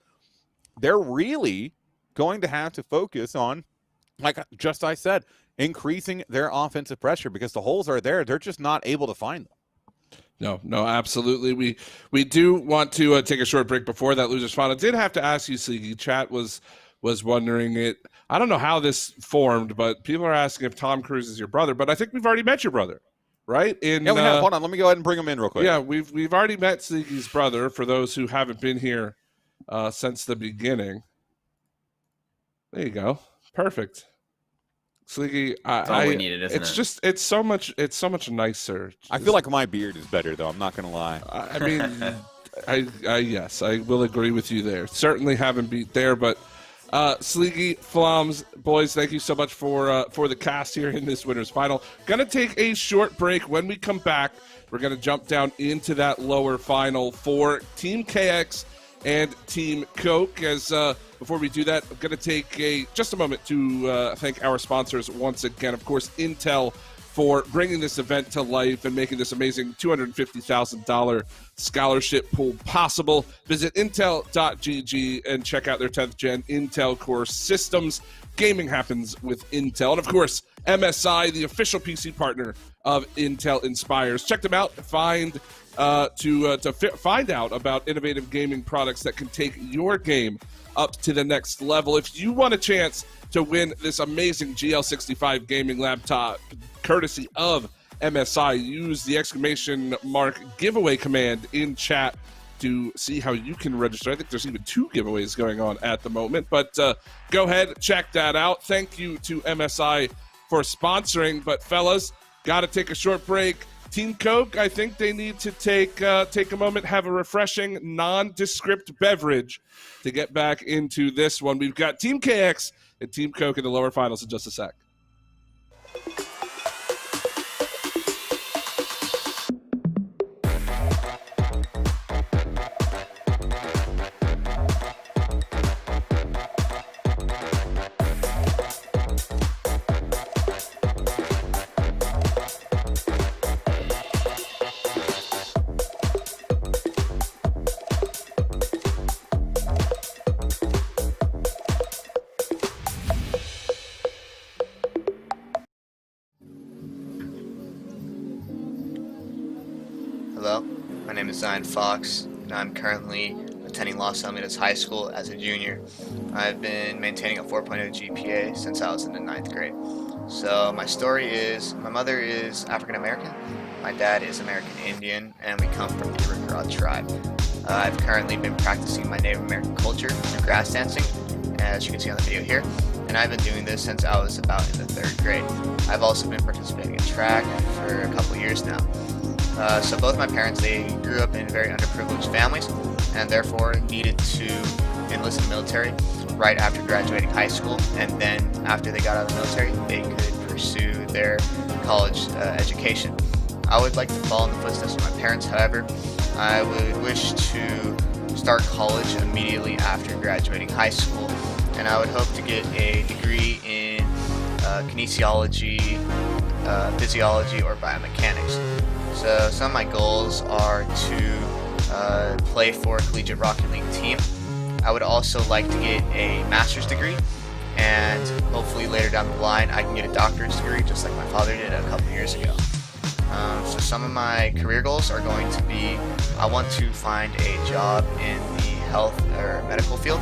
they're really going to have to focus on, like just I said, increasing their offensive pressure, because the holes are there. They're just not able to find them. No, absolutely. We do want to take a short break before that losers final. I did have to ask you, Sleeky. Chat was wondering it. I don't know how this formed, but people are asking if Tom Cruise is your brother. But I think we've already met your brother, right? Yeah, we have. Hold on, let me go ahead and bring him in real quick. Yeah, we've already met Sleeky's brother. For those who haven't been here since the beginning, there you go. Perfect. Sleeky, That's all we needed, isn't it? It's so much nicer. I feel like my beard is better, though. I'm not going to lie. I mean, yes, I will agree with you there. Certainly haven't beat there, but Sleeky, Floms, boys, thank you so much for the cast here in this winners final. Gonna take a short break. When we come back, we're gonna jump down into that lower final for Team KX and Team Coke. As before we do that, I'm going to take just a moment to thank our sponsors once again. Of course, Intel for bringing this event to life and making this amazing $250,000 scholarship pool possible. Visit intel.gg and check out their 10th gen Intel Core systems. Gaming happens with Intel. And of course, MSI, the official PC partner of Intel Inspires. Check them out. Find out about innovative gaming products that can take your game up to the next level. If you want a chance to win this amazing GL65 gaming laptop courtesy of MSI, use the ! giveaway command in chat to see how you can register. I think there's even 2 giveaways going on at the moment, but go ahead, check that out. Thank you to MSI for sponsoring. But fellas, got to take a short break. Team Coke, I think they need to take a moment, have a refreshing, nondescript beverage to get back into this one. We've got Team KX and Team Coke in the lower finals in just a sec. Hello, my name is Zion Fox, and I'm currently attending Los Alamitos High School as a junior. I've been maintaining a 4.0 GPA since I was in the 9th grade. So my story is, my mother is African American, my dad is American Indian, and we come from the Rikara tribe. I've currently been practicing my Native American culture through grass dancing, as you can see on the video here, and I've been doing this since I was about in the 3rd grade. I've also been participating in track for a couple years now. So both my parents, they grew up in very underprivileged families and therefore needed to enlist in the military right after graduating high school, and then after they got out of the military, they could pursue their college education. I would like to follow in the footsteps of my parents. However, I would wish to start college immediately after graduating high school, and I would hope to get a degree in kinesiology, physiology, or biomechanics. So some of my goals are to play for a collegiate Rocket League team. I would also like to get a master's degree, and hopefully later down the line I can get a doctorate degree just like my father did a couple years ago. So some of my career goals are going to be, I want to find a job in the health or medical field,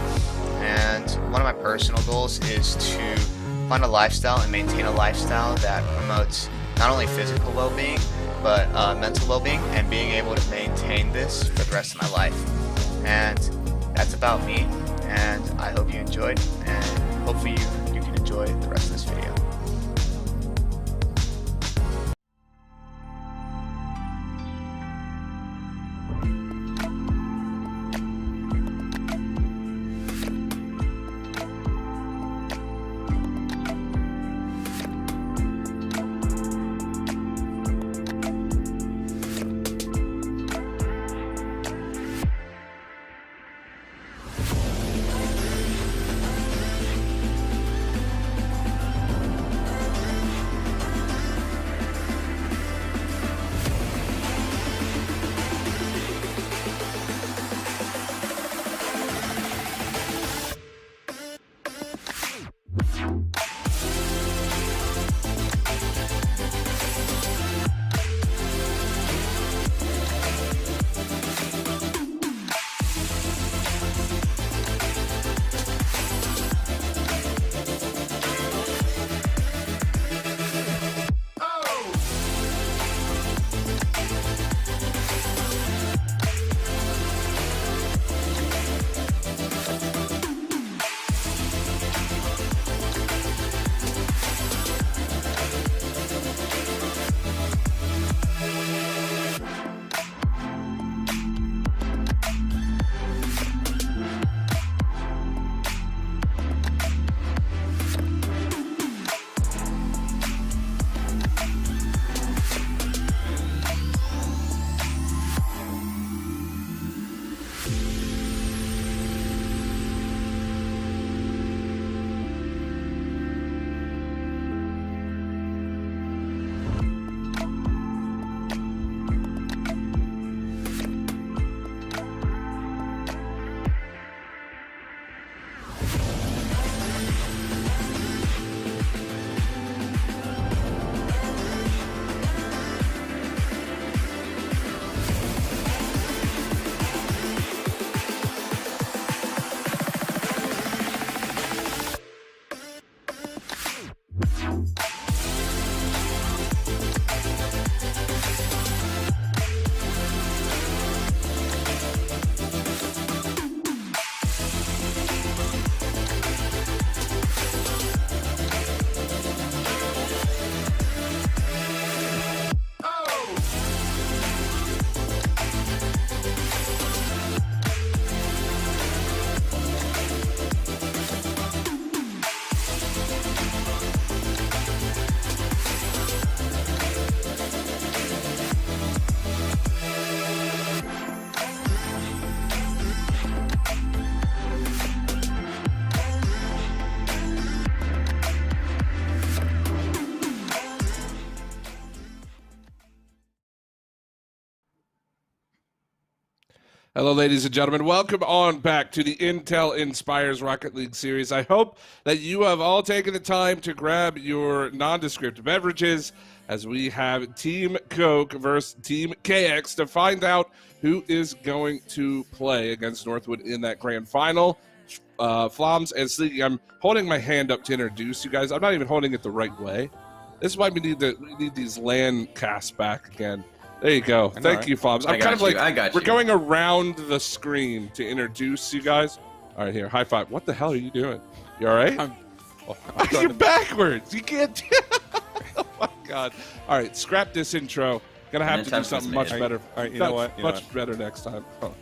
and one of my personal goals is to find a lifestyle and maintain a lifestyle that promotes not only physical well-being but mental well-being, and being able to maintain this for the rest of my life. And that's about me, and I hope you enjoyed, and hopefully you can enjoy the rest of this video. Hello, ladies and gentlemen. Welcome on back to the Intel Inspires Rocket League series. I hope that you have all taken the time to grab your nondescript beverages as we have Team Coke versus Team KX to find out who is going to play against Northwood in that grand final. Floms and Sleeky, I'm holding my hand up to introduce you guys. I'm not even holding it the right way. This is why we need these LAN casts back again. There you go. Thank you, Floms. I'm kind of like, we're going around the screen to introduce you guys. All right, here, high five. What the hell are you doing? You all right? You're backwards. You can't. Oh my God. All right, scrap this intro. Gonna have to do something much better. All right, you know what? Much better next time. Oh,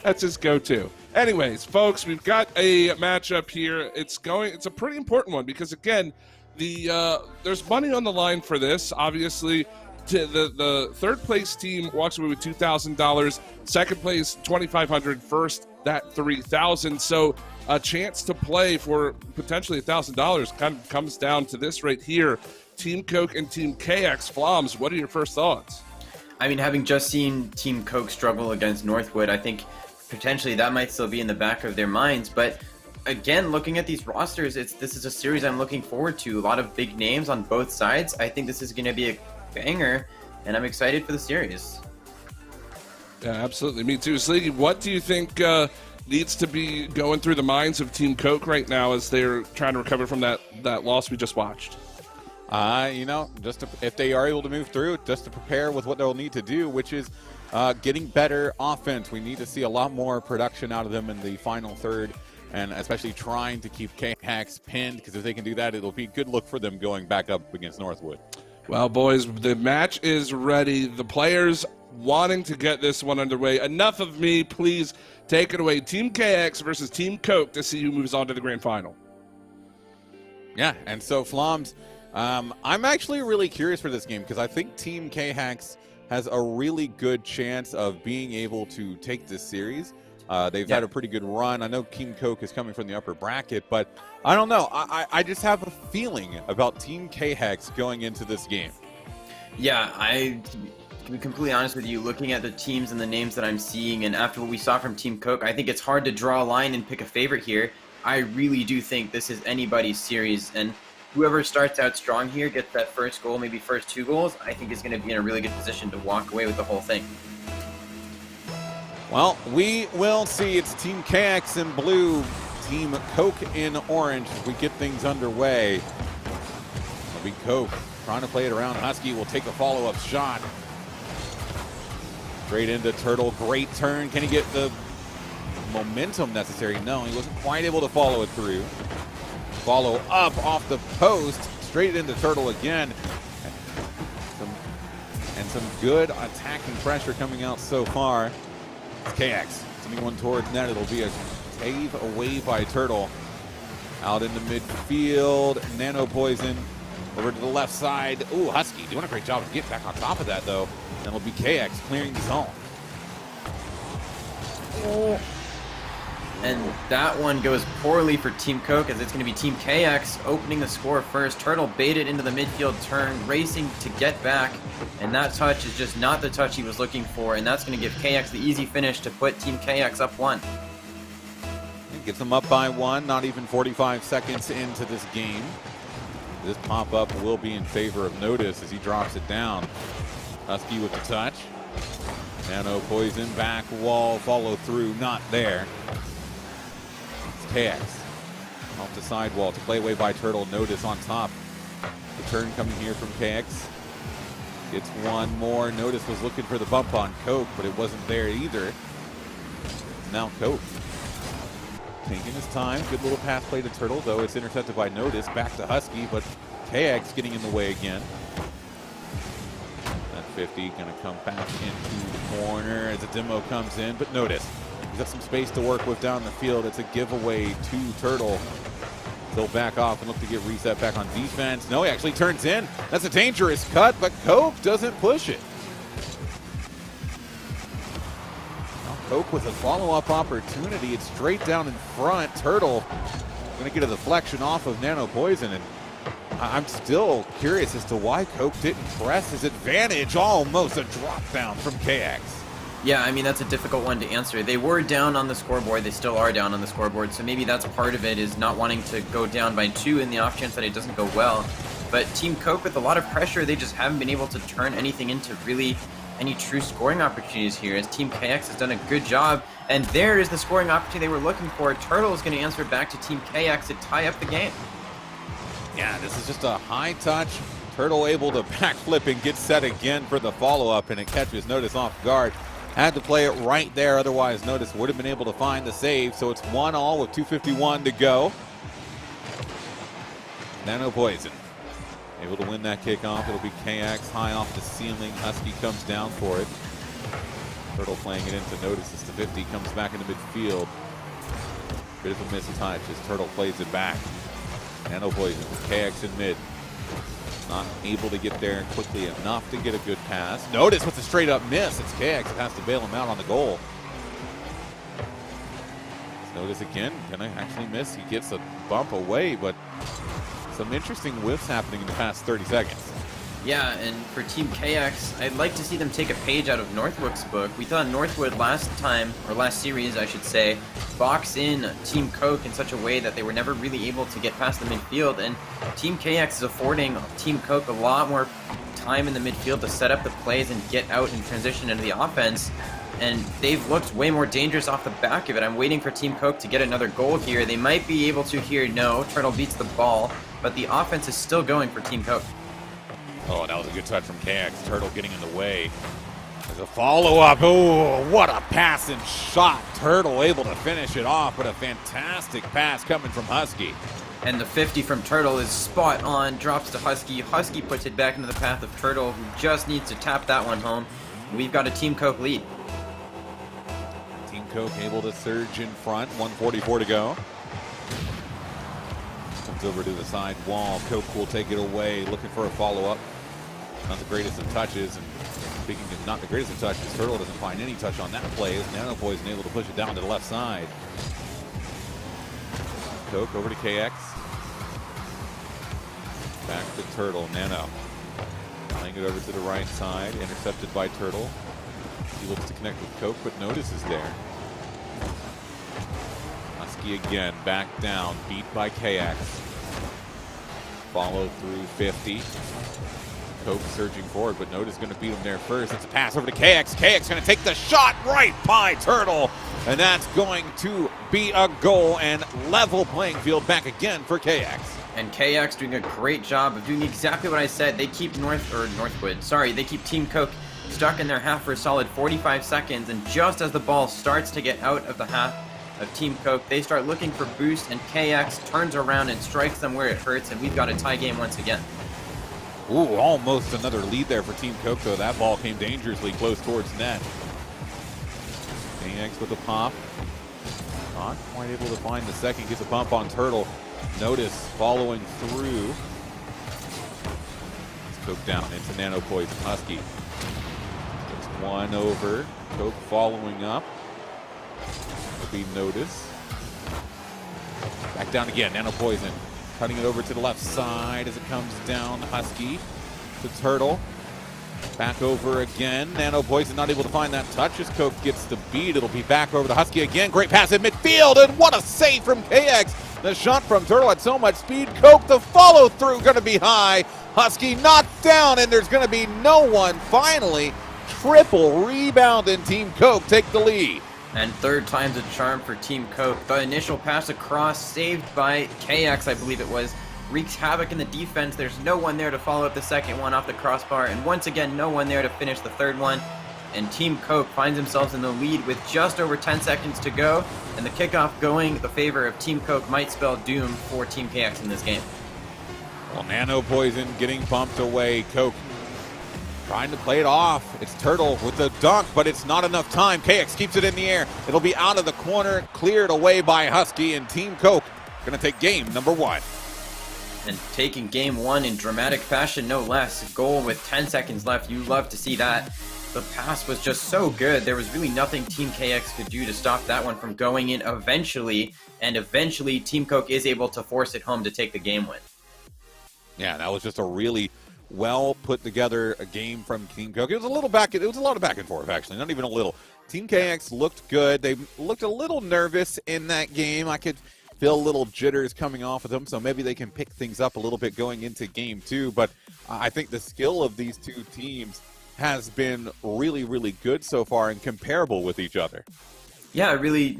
that's his go-to. Anyways, folks, we've got a matchup here. It's a pretty important one because again, there's money on the line for this. Obviously, the third place team walks away with $2,000. Second place, $2,500. First, that $3,000. So a chance to play for potentially $1,000 kind of comes down to this right here. Team Coke and Team KX. Floms, what are your first thoughts? I mean, having just seen Team Coke struggle against Northwood, I think potentially that might still be in the back of their minds. But again, looking at these rosters, this is a series I'm looking forward to. A lot of big names on both sides. I think this is going to be a banger, and I'm excited for the series. Yeah, absolutely. Me too. Sleeky, what do you think needs to be going through the minds of Team Coke right now as they're trying to recover from that loss we just watched? If they are able to move through, just to prepare with what they'll need to do, which is getting better offense. We need to see a lot more production out of them in the final third, and especially trying to keep KX pinned, because if they can do that, it'll be a good look for them going back up against Northwood. Well, boys, the match is ready. The players wanting to get this one underway. Enough of me. Please take it away. Team KX versus Team Coke to see who moves on to the grand final. Yeah, and so Floms, I'm actually really curious for this game because I think Team KX has a really good chance of being able to take this series. They've had a pretty good run. I know Team Coke is coming from the upper bracket, but I don't know. I just have a feeling about Team KX going into this game. Yeah, to be completely honest with you, looking at the teams and the names that I'm seeing, and after what we saw from Team Coke, I think it's hard to draw a line and pick a favorite here. I really do think this is anybody's series, and whoever starts out strong here, gets that first goal, maybe first 2 goals, I think is going to be in a really good position to walk away with the whole thing. Well, we will see. It's Team KX in blue, Team Coke in orange as we get things underway. It'll be Coke trying to play it around. Husky will take a follow-up shot. Straight into Turtle. Great turn. Can he get the momentum necessary? No, he wasn't quite able to follow it through. Follow up off the post. Straight into Turtle again. Some good attacking pressure coming out so far. It's KX sending one towards net. It'll be a save away by Turtle. Out into midfield. Nano Poison over to the left side. Ooh, Husky doing a great job to get back on top of that, though. And it'll be KX clearing the zone. And that one goes poorly for Team Coke, as it's going to be Team KX opening the score first. Turtle baited into the midfield turn, racing to get back, and that touch is just not the touch he was looking for, and that's going to give KX the easy finish to put Team KX up 1. It gets them up by 1, not even 45 seconds into this game. This pop-up will be in favor of Notice as he drops it down. Husky with the touch. Nano Poison, back wall, follow through, not there. KX off the sidewall to play away by Turtle. Notice on top. The turn coming here from KX. Gets one more. Notice was looking for the bump on Coke, but it wasn't there either. Now Coke taking his time. Good little pass play to Turtle, though it's intercepted by Notice. Back to Husky, but KX getting in the way again. That 50 going to come back into the corner as a demo comes in, but Notice. He's got some space to work with down the field. It's a giveaway to Turtle. They'll back off and look to get reset back on defense. No, he actually turns in. That's a dangerous cut, but Coke doesn't push it. Now Coke with a follow-up opportunity. It's straight down in front. Turtle going to get a deflection off of Nano Poison, and I'm still curious as to why Coke didn't press his advantage. Almost a drop down from KX. Yeah, I mean, that's a difficult one to answer. They were down on the scoreboard. They still are down on the scoreboard. So maybe that's part of it, is not wanting to go down by 2 in the off chance that it doesn't go well. But Team Coke, with a lot of pressure, they just haven't been able to turn anything into really any true scoring opportunities here, as Team KX has done a good job. And there is the scoring opportunity they were looking for. Turtle is going to answer back to Team KX to tie up the game. Yeah, this is just a high touch. Turtle able to backflip and get set again for the follow-up, and it catches Notice off guard. Had to play it right there, otherwise Notice would have been able to find the save. So it's 1-1 with 2:51 to go. Nano Poison Able to win that kickoff. It'll be KX high off the ceiling. Husky comes down for it. Turtle playing it into Notice as the 50 comes back into midfield. Bit of a mistouch as Turtle plays it back. Nanopoison with KX in mid. Not able to get there quickly enough to get a good pass. Notice with a straight up miss. It's KX that has to bail him out on the goal. Notice again, gonna actually miss. He gets a bump away, but some interesting whiffs happening in the past 30 seconds. Yeah, and for Team KX, I'd like to see them take a page out of Northwood's book. We thought Northwood last time, or last series I should say, box in Team Coke in such a way that they were never really able to get past the midfield, and Team KX is affording Team Coke a lot more time in the midfield to set up the plays and get out and transition into the offense, and they've looked way more dangerous off the back of it. I'm waiting for Team Coke to get another goal here. They might be able to here. No, Turtle beats the ball, but the offense is still going for Team Coke. Oh, that was a good touch from KX. Turtle getting in the way. There's a follow-up. Oh, what a pass and shot. Turtle able to finish it off, but a fantastic pass coming from Husky. And the 50 from Turtle is spot on, drops to Husky. Husky puts it back into the path of Turtle, who just needs to tap that one home. We've got a Team Coke lead. Team Coke able to surge in front, 1:44 to go. Comes over to the side wall. Coke will take it away, looking for a follow-up. Not the greatest of touches, and speaking of not the greatest of touches, Turtle doesn't find any touch on that play as Nanopoison able to push it down to the left side. Coke over to KX. Back to Turtle, Nano. Playing it over to the right side, intercepted by Turtle. He looks to connect with Coke, but Notice is there. Husky again, back down, beat by KX. Follow through 50. Coke surging forward, but Notice going to beat him there first. It's a pass over to KX. KX going to take the shot right by Turtle, and that's going to be a goal and level playing field back again for KX. And KX doing a great job of doing exactly what I said. They keep they keep Team Coke stuck in their half for a solid 45 seconds, and just as the ball starts to get out of the half of Team Coke, they start looking for boost, and KX turns around and strikes them where it hurts, and we've got a tie game once again. Ooh, almost another lead there for Team Coke, though. That ball came dangerously close towards net. KX with a pop. Not quite able to find the second. Gets a bump on Turtle. Notice following through. It's Coke down into Nanopoison. Husky. It's one over. Coke following up. Will be Notice. Back down again. Nanopoison. Cutting it over to the left side as it comes down. Husky to Turtle. Back over again. Nanopoison not able to find that touch as Coke gets the beat. It'll be back over to Husky again. Great pass in midfield, and what a save from KX. The shot from Turtle had so much speed. Coke, the follow through, going to be high. Husky knocked down, and there's going to be no one. Finally, triple rebound, and Team Coke take the lead. And third time's a charm for Team Coke. The initial pass across, saved by KX, I believe it was, wreaks havoc in the defense. There's no one there to follow up the second one off the crossbar, and once again, no one there to finish the third one. And Team Coke finds themselves in the lead with just over 10 seconds to go, and the kickoff going the favor of Team Coke might spell doom for Team KX in this game. Well, Nanopoison getting bumped away. Coke trying to play it off. It's Turtle with the dunk, but it's not enough time. KX keeps it in the air. It'll be out of the corner, cleared away by Husky, and Team Coke going to take game number one. And taking game one in dramatic fashion, no less. Goal with 10 seconds left. You love to see that. The pass was just so good. There was really nothing Team KX could do to stop that one from going in eventually. And eventually, Team Coke is able to force it home to take the game win. Yeah, that was just a really well put together a game from Team Coke. It was a lot of back and forth, actually, not even a little. Team KX looked good. They looked a little nervous in that game. I could feel a little jitters coming off of them, so maybe they can pick things up a little bit going into game two. But I think the skill of these two teams has been really, really good so far and comparable with each other. Yeah, a really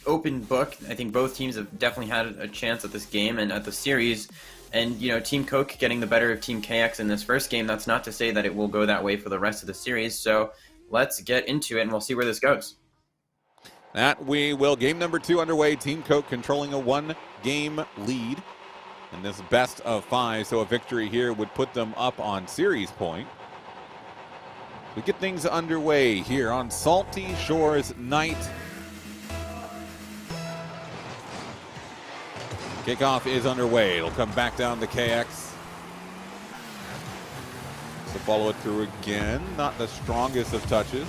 open book. I think both teams have definitely had a chance at this game and at the series. And, you know, Team Coke getting the better of Team KX in this first game, that's not to say that it will go that way for the rest of the series. So let's get into it and we'll see where this goes. That we will. Game number two underway. Team Coke controlling a one-game lead. in this best of 5, so a victory here would put them up on series point. We get things underway here on Salty Shores Night. Kickoff is underway. It'll come back down to KX. So follow it through again. Not the strongest of touches.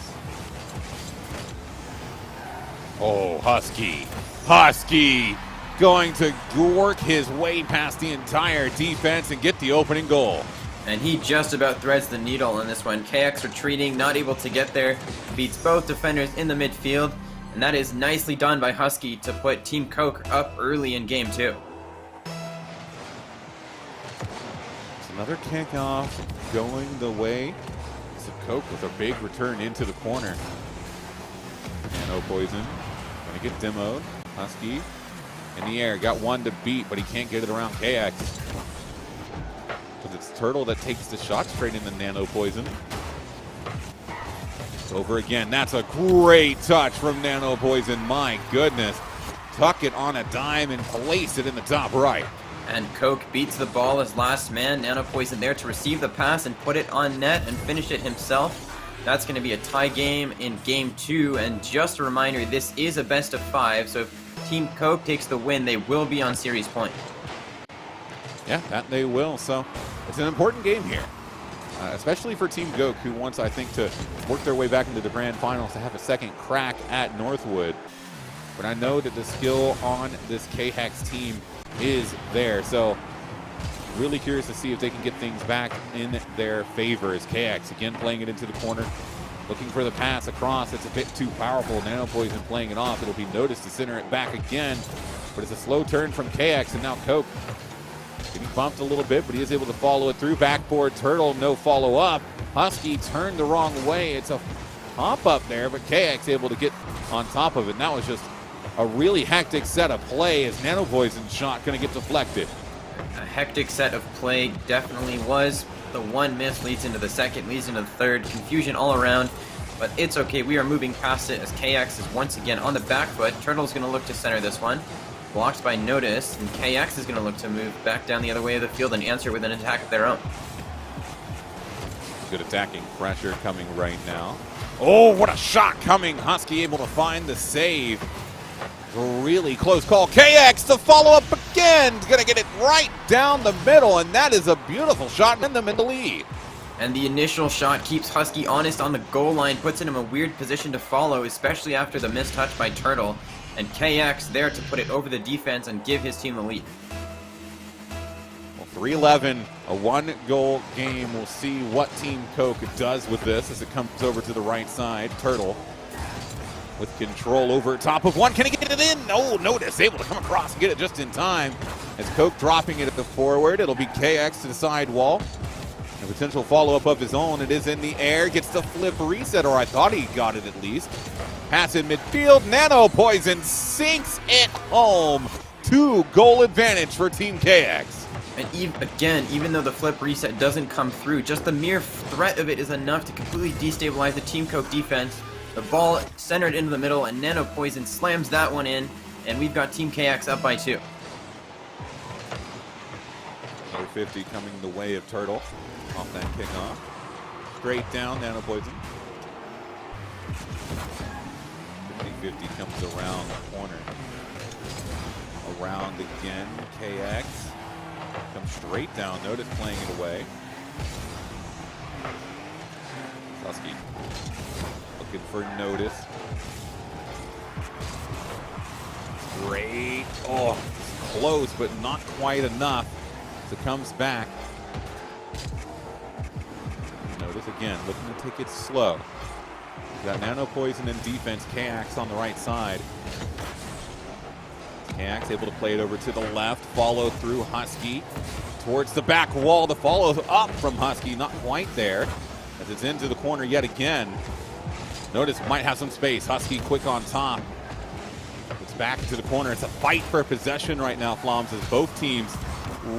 Oh, Husky. Husky going to work his way past the entire defense and get the opening goal. And he just about threads the needle on this one. KX retreating, not able to get there. Beats both defenders in the midfield. And that is nicely done by Husky to put Team Coke up early in game 2. It's another kickoff going the way of Coke with a big return into the corner. Nano Poison going to get demoed. Husky in the air, got one to beat, but he can't get it around KX. Because it's Turtle that takes the shot straight into Nano Poison. It's over again. That's a great touch from Nano Poison. My goodness. Tuck it on a dime and place it in the top right. And Coke beats the ball as last man. Nano Poison there to receive the pass and put it on net and finish it himself. That's going to be a tie game in game 2. And just a reminder, this is a best of 5. So if Team Coke takes the win, they will be on series point. Yeah, that they will. So it's an important game here, especially for Team Coke, who wants, I think, to work their way back into the grand finals to have a second crack at Northwood. But I know that the skill on this KHEX team is there. So really curious to see if they can get things back in their favor as KX again playing it into the corner. Looking for the pass across. It's a bit too powerful. Nano Poison playing it off. It'll be noticed to center it back again. But it's a slow turn from KX, and now Coke getting bumped a little bit, but he is able to follow it through. Backboard Turtle, no follow up. Husky turned the wrong way. It's a hop up there, but KX able to get on top of it. And that was just a really hectic set of play as Nano Poison's shot going to get deflected. A hectic set of play definitely was. The one miss leads into the second, leads into the third. Confusion all around, but it's okay. We are moving past it as KX is once again on the back foot. Turtle's going to look to center this one. Blocked by Notice, and KX is going to look to move back down the other way of the field and answer with an attack of their own. Good attacking pressure coming right now. Oh, what a shot coming. Husky able to find the save. Really close call. KX to follow up again. Going to get it right down the middle, and that is a beautiful shot in them in the lead. And the initial shot keeps Husky honest on the goal line, puts him in a weird position to follow, especially after the missed touch by Turtle. And KX there to put it over the defense and give his team the lead. Well, 3-11, a one-goal game. We'll see what Team Coke does with this as it comes over to the right side. Turtle with control over top of one. Can he get it in? No, Notice able to come across and get it just in time. As Coke dropping it at the forward, it'll be KX to the sidewall. A potential follow-up of his own. It is in the air. Gets the flip reset, or I thought he got it at least. Pass in midfield. Nano Poison sinks it home. 2-goal advantage for Team KX. And even though the flip reset doesn't come through, just the mere threat of it is enough to completely destabilize the Team Coke defense. The ball centered into the middle, and Nano Poison slams that one in, and we've got Team KX up by 2. 50 coming the way of Turtle off that kickoff. Straight down, Nano Poison. 50-50 comes around the corner. Around again, KX. Comes straight down, Notice playing it away. Husky looking for Notice. Great. Oh, close, but not quite enough. So it comes back. Notice again, looking to take it slow. We've got Nano Poison in defense, KX on the right side. KX able to play it over to the left, follow through Husky towards the back wall. The follow up from Husky, not quite there, as it's into the corner yet again. Notice might have some space. Husky quick on top. It's back to the corner. It's a fight for possession right now, Floms, as both teams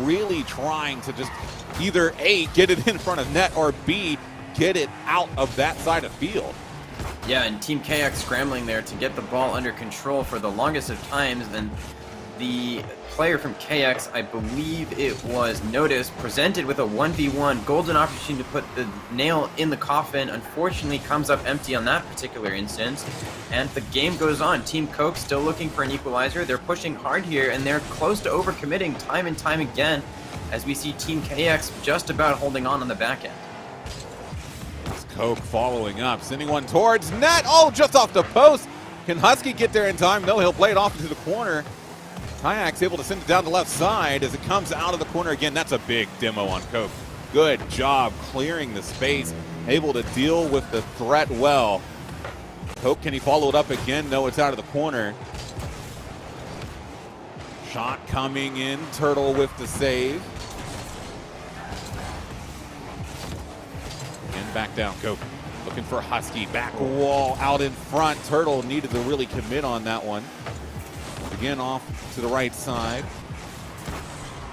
really trying to just either A, get it in front of net, or B, get it out of that side of field. Yeah, and Team KX scrambling there to get the ball under control for the longest of times, and the player from KX, I believe it was Notice, presented with a 1v1 golden opportunity to put the nail in the coffin. Unfortunately, comes up empty on that particular instance, and the game goes on. Team Coke still looking for an equalizer. They're pushing hard here, and they're close to overcommitting time and time again, as we see Team KX just about holding on the back end. It's Coke following up, sending one towards net. Oh, just off the post. Can Husky get there in time? No, he'll play it off into the corner. Kayak's able to send it down the left side as it comes out of the corner again. That's a big demo on Coke. Good job clearing the space, able to deal with the threat well. Coke, can he follow it up again? No, it's out of the corner. Shot coming in, Turtle with the save. And back down, Coke. Looking for Husky, back wall out in front. Turtle needed to really commit on that one. Again, off to the right side.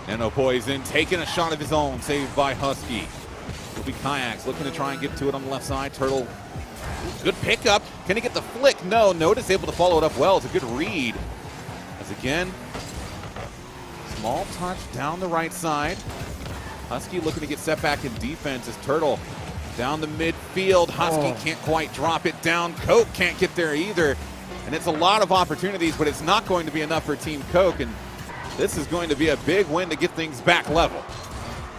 Nanopoison taking a shot of his own, saved by Husky. Will be Kayaks looking to try and get to it on the left side. Turtle, good pickup. Can he get the flick? No, Notice able to follow it up well. It's a good read. As again, small touch down the right side. Husky looking to get set back in defense as Turtle down the midfield. Husky can't quite drop it down. Coke can't get there either. And it's a lot of opportunities, but it's not going to be enough for Team Coke. And this is going to be a big win to get things back level.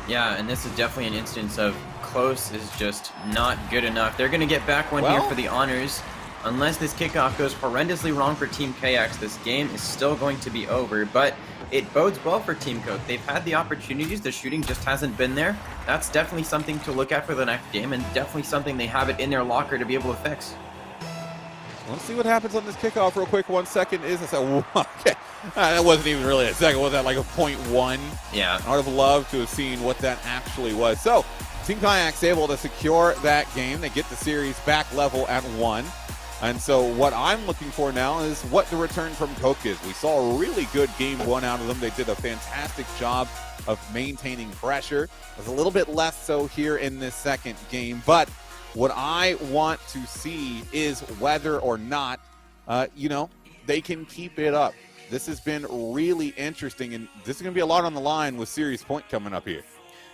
Yeah, and this is definitely an instance of close is just not good enough. They're going to get back one here for the honors. Unless this kickoff goes horrendously wrong for Team KX, this game is still going to be over. But it bodes well for Team Coke. They've had the opportunities, the shooting just hasn't been there. That's definitely something to look at for the next game, and definitely something they have it in their locker to be able to fix. Let's see what happens on this kickoff real quick. 1 second is okay. That wasn't even really a second. Was that like a 0.1? Yeah. I would have loved to have seen what that actually was. So, Team Kayaks able to secure that game. They get the series back level at 1. And so what I'm looking for now is what the return from Coke is. We saw a really good game 1 out of them. They did a fantastic job of maintaining pressure. It was a little bit less so here in this second game. But what I want to see is whether or not, they can keep it up. This has been really interesting, and this is going to be a lot on the line with Series Point coming up here.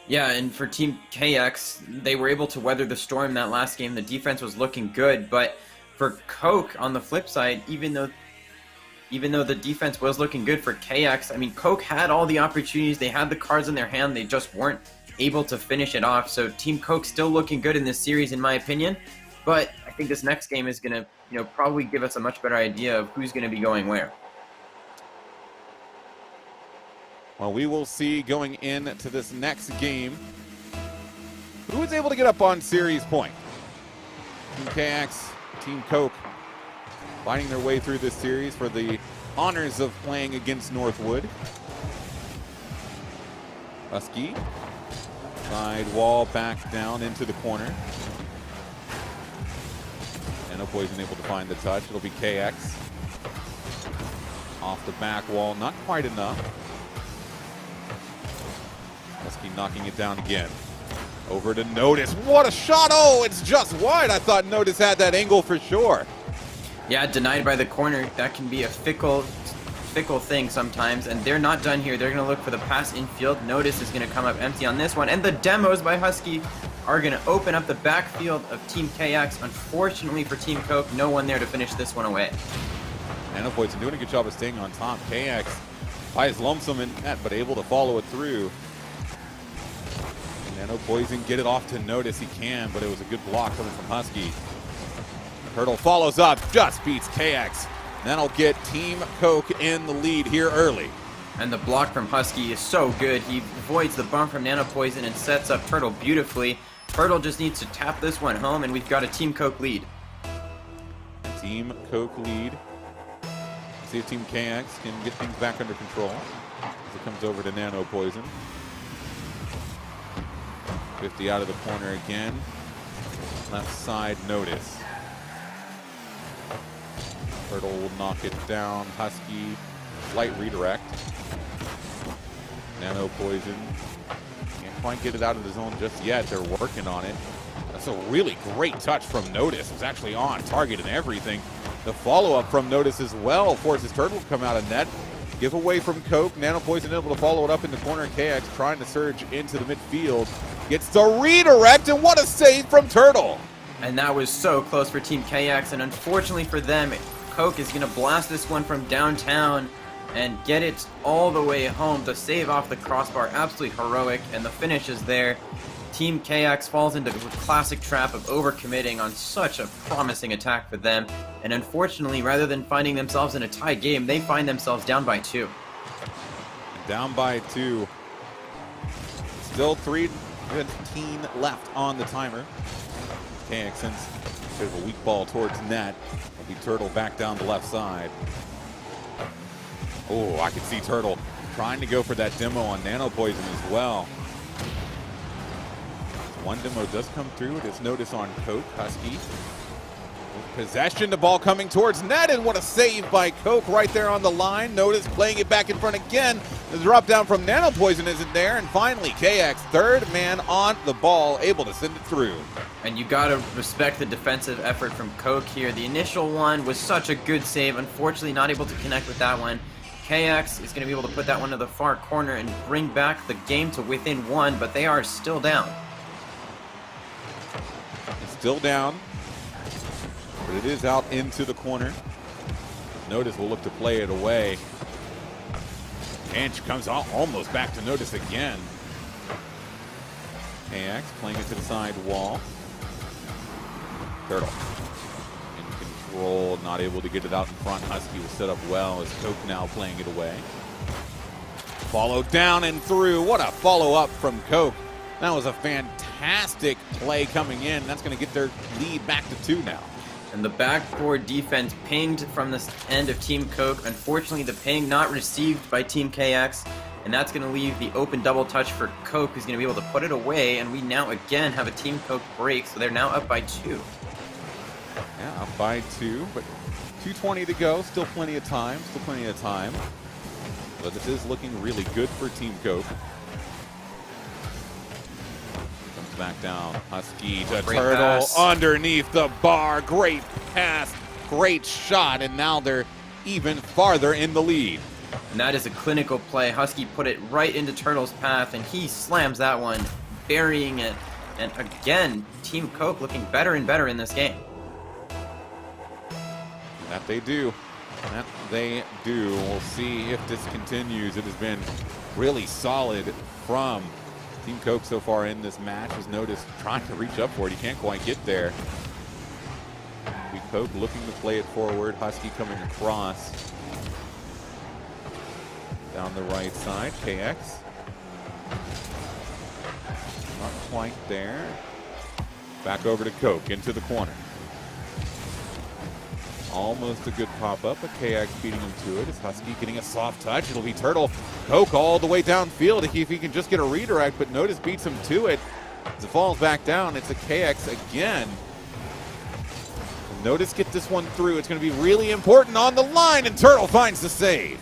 Yeah, and for Team KX, they were able to weather the storm that last game. The defense was looking good, but for Coke, on the flip side, even though the defense was looking good for KX, I mean, Coke had all the opportunities. They had the cards in their hand. They just weren't able to finish it off. So Team Coke still looking good in this series, in my opinion. But I think this next game is going to, probably give us a much better idea of who's going to be going where. Well, we will see going into this next game who is able to get up on Series Point. Team KX, Team Coke fighting their way through this series for the honors of playing against Northwood. Husky, side wall back down into the corner. Nanopoison able to find the touch. It'll be KX. Off the back wall, not quite enough. Husky knocking it down again. Over to Notice. What a shot! Oh, it's just wide. I thought Notice had that angle for sure. Yeah, denied by the corner. That can be a fickle thing sometimes, and they're not done here. They're going to look for the pass infield. Notice is going to come up empty on this one, and the demos by Husky are going to open up the backfield of Team KX. Unfortunately for Team Coke, no one there to finish this one away. Nanopoison doing a good job of staying on top. KX buys lonesome in net, but able to follow it through. Nanopoison get it off to Notice. He can, but it was a good block coming from Husky. Turtle follows up, just beats KX. That'll get Team Coke in the lead here early. And the block from Husky is so good. He avoids the bump from Nanopoison and sets up Turtle beautifully. Turtle just needs to tap this one home, and we've got a Team Coke lead. Team Coke lead. See if Team KX can get things back under control as it comes over to Nanopoison. 50 out of the corner again. Left side, Notice. Turtle will knock it down. Husky, light redirect. Nanopoison can't quite get it out of the zone just yet. They're working on it. That's a really great touch from Notice. It was actually on target and everything. The follow-up from Notice as well forces Turtle to come out of net. Giveaway from Coke. Nano Poison able to follow it up in the corner. KX trying to surge into the midfield. Gets the redirect, and what a save from Turtle. And that was so close for Team KX, and unfortunately for them, Coke is going to blast this one from downtown and get it all the way home to save off the crossbar. Absolutely heroic, and the finish is there. Team KX falls into the classic trap of overcommitting on such a promising attack for them, and unfortunately, rather than finding themselves in a tie game, they find themselves down by 2. Down by 2. Still 3:15 left on the timer. KX sends a bit of a weak ball towards net. It'll be Turtle back down the left side. Oh, I can see Turtle trying to go for that demo on Nano Poison as well. One demo does come through. It is notice on Coke. Husky with possession. The ball coming towards net, and what a save by Coke right there on the line. Notice playing it back in front again. The drop down from Nano Poison isn't there, and finally KX, third man on the ball, able to send it through. And you gotta respect the defensive effort from Coke here. The initial one was such a good save. Unfortunately, not able to connect with that one. KX is gonna be able to put that one to the far corner and bring back the game to within 1, but they are still down. Still down, but it is out into the corner. Notice will look to play it away. Anch comes out almost back to Notice again. KX playing it to the side wall. Turtle in control, not able to get it out in front. Husky was set up well as Coke now playing it away. Followed down and through. What a follow-up from Coke. That was a fantastic play coming in. That's going to get their lead back to 2 now. And the backboard defense pinged from the end of Team Coke. Unfortunately, the ping not received by Team KX. And that's going to leave the open double touch for Coke, who's going to be able to put it away. And we now again have a Team Coke break, so they're now up by 2. Yeah, up by 2, but 2:20 to go. Still plenty of time. But this is looking really good for Team Coke. Back down. Husky to Great Turtle pass. Underneath the bar. Great pass, great shot, and now they're even farther in the lead. And that is a clinical play. Husky put it right into Turtle's path, and he slams that one, burying it. And again, Team Coke looking better and better in this game. That they do. We'll see if this continues. It has been really solid from Team Coke so far in this match. Has noticed trying to reach up for it. He can't quite get there. Coke looking to play it forward. Husky coming across. Down the right side. KX. Not quite there. Back over to Coke into the corner. Almost a good pop-up, but KX beating him to it. It's Husky getting a soft touch. It'll be Turtle. Coke all the way downfield if he can just get a redirect, but Notice beats him to it. As it falls back down, it's a KX again. Notice get this one through. It's going to be really important on the line, and Turtle finds the save.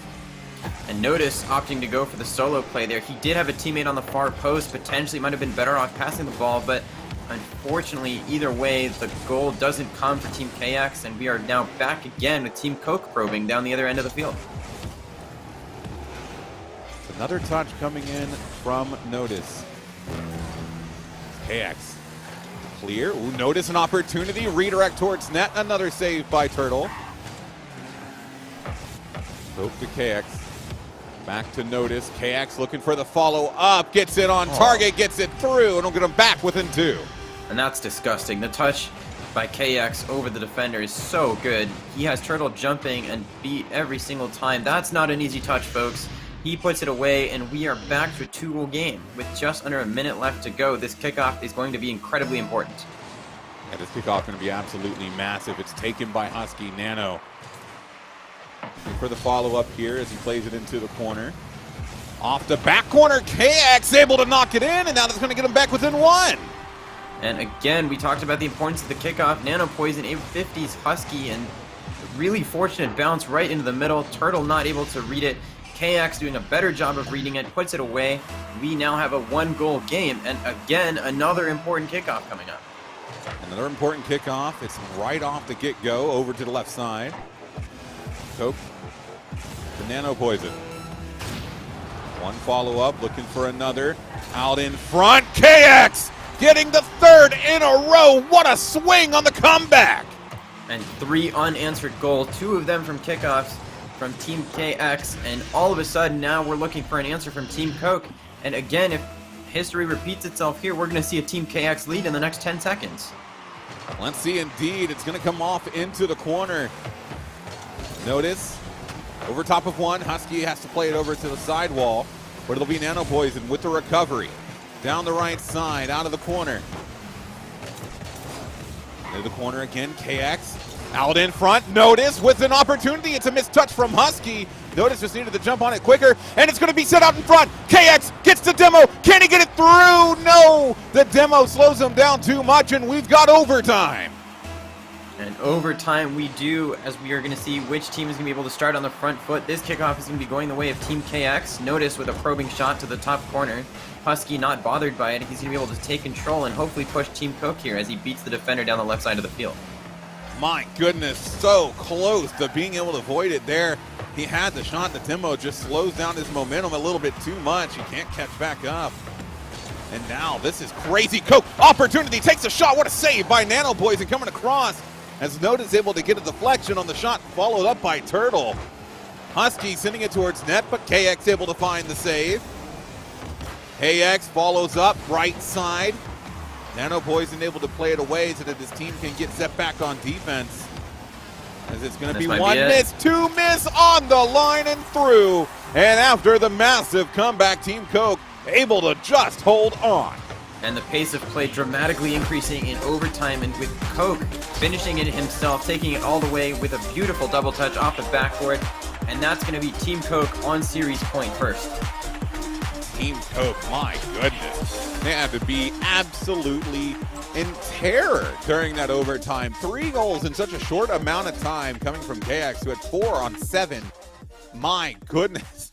And Notice opting to go for the solo play there. He did have a teammate on the far post. Potentially might have been better off passing the ball, but unfortunately, either way, the goal doesn't come for Team KX, and we are now back again with Team Coke probing down the other end of the field. Another touch coming in from Notice. KX clear. Ooh, Notice an opportunity. Redirect towards net. Another save by Turtle. Coke to KX. Back to Notice. KX looking for the follow-up. Gets it on target. Gets it through. And will get him back within 2. And that's disgusting. The touch by KX over the defender is so good. He has Turtle jumping and beat every single time. That's not an easy touch, folks. He puts it away, and we are back to a 2-goal game. With just under a minute left to go, this kickoff is going to be incredibly important. Yeah, this kickoff is going to be absolutely massive. It's taken by Husky. Nano for the follow-up here as he plays it into the corner. Off the back corner, KX able to knock it in, and now that's going to get him back within 1. And again, we talked about the importance of the kickoff. Nano Poison, 850's Husky, and really fortunate bounce right into the middle. Turtle not able to read it. KX doing a better job of reading it, puts it away. We now have a 1-goal game, and again, another important kickoff coming up. Another important kickoff. It's right off the get-go over to the left side. Coke to Nano Poison. One follow-up, looking for another. Out in front, KX getting the third in a row. What a swing on the comeback. And 3 unanswered goals, 2 of them from kickoffs from Team KX, and all of a sudden now we're looking for an answer from Team Coke. And again, if history repeats itself here, we're going to see a Team KX lead in the next 10 seconds. Let's see, indeed. It's going to come off into the corner. Notice, over top of one, Husky has to play it over to the sidewall, but it'll be Nano Poison with the recovery. Down the right side, out of the corner. Into the corner again, KX. Out in front, Notice with an opportunity. It's a missed touch from Husky. Notice just needed to jump on it quicker, and it's going to be set out in front. KX gets the demo. Can he get it through? No! The demo slows him down too much, and we've got overtime. And overtime we do, as we are going to see which team is going to be able to start on the front foot. This kickoff is going to be going the way of Team KX. Notice with a probing shot to the top corner. Husky not bothered by it. He's going to be able to take control and hopefully push Team Coke here as he beats the defender down the left side of the field. My goodness, so close to being able to avoid it there. He had the shot. The demo just slows down his momentum a little bit too much. He can't catch back up. And now this is crazy. Coke, opportunity, takes a shot. What a save by Nano Poison coming across. As Note is able to get a deflection on the shot, followed up by Turtle. Husky sending it towards net, but KX able to find the save. KX follows up, right side. Nano Poison able to play it away so that his team can get set back on defense. As it's going to be one miss, 2 miss on the line and through. And after the massive comeback, Team Coke able to just hold on. And the pace of play dramatically increasing in overtime, and with Coke finishing it himself, taking it all the way with a beautiful double touch off the backboard. And that's going to be Team Coke on series point first. Team Coke, my goodness. They had to be absolutely in terror during that overtime. 3 goals in such a short amount of time coming from KX, who had 4 on 7. My goodness.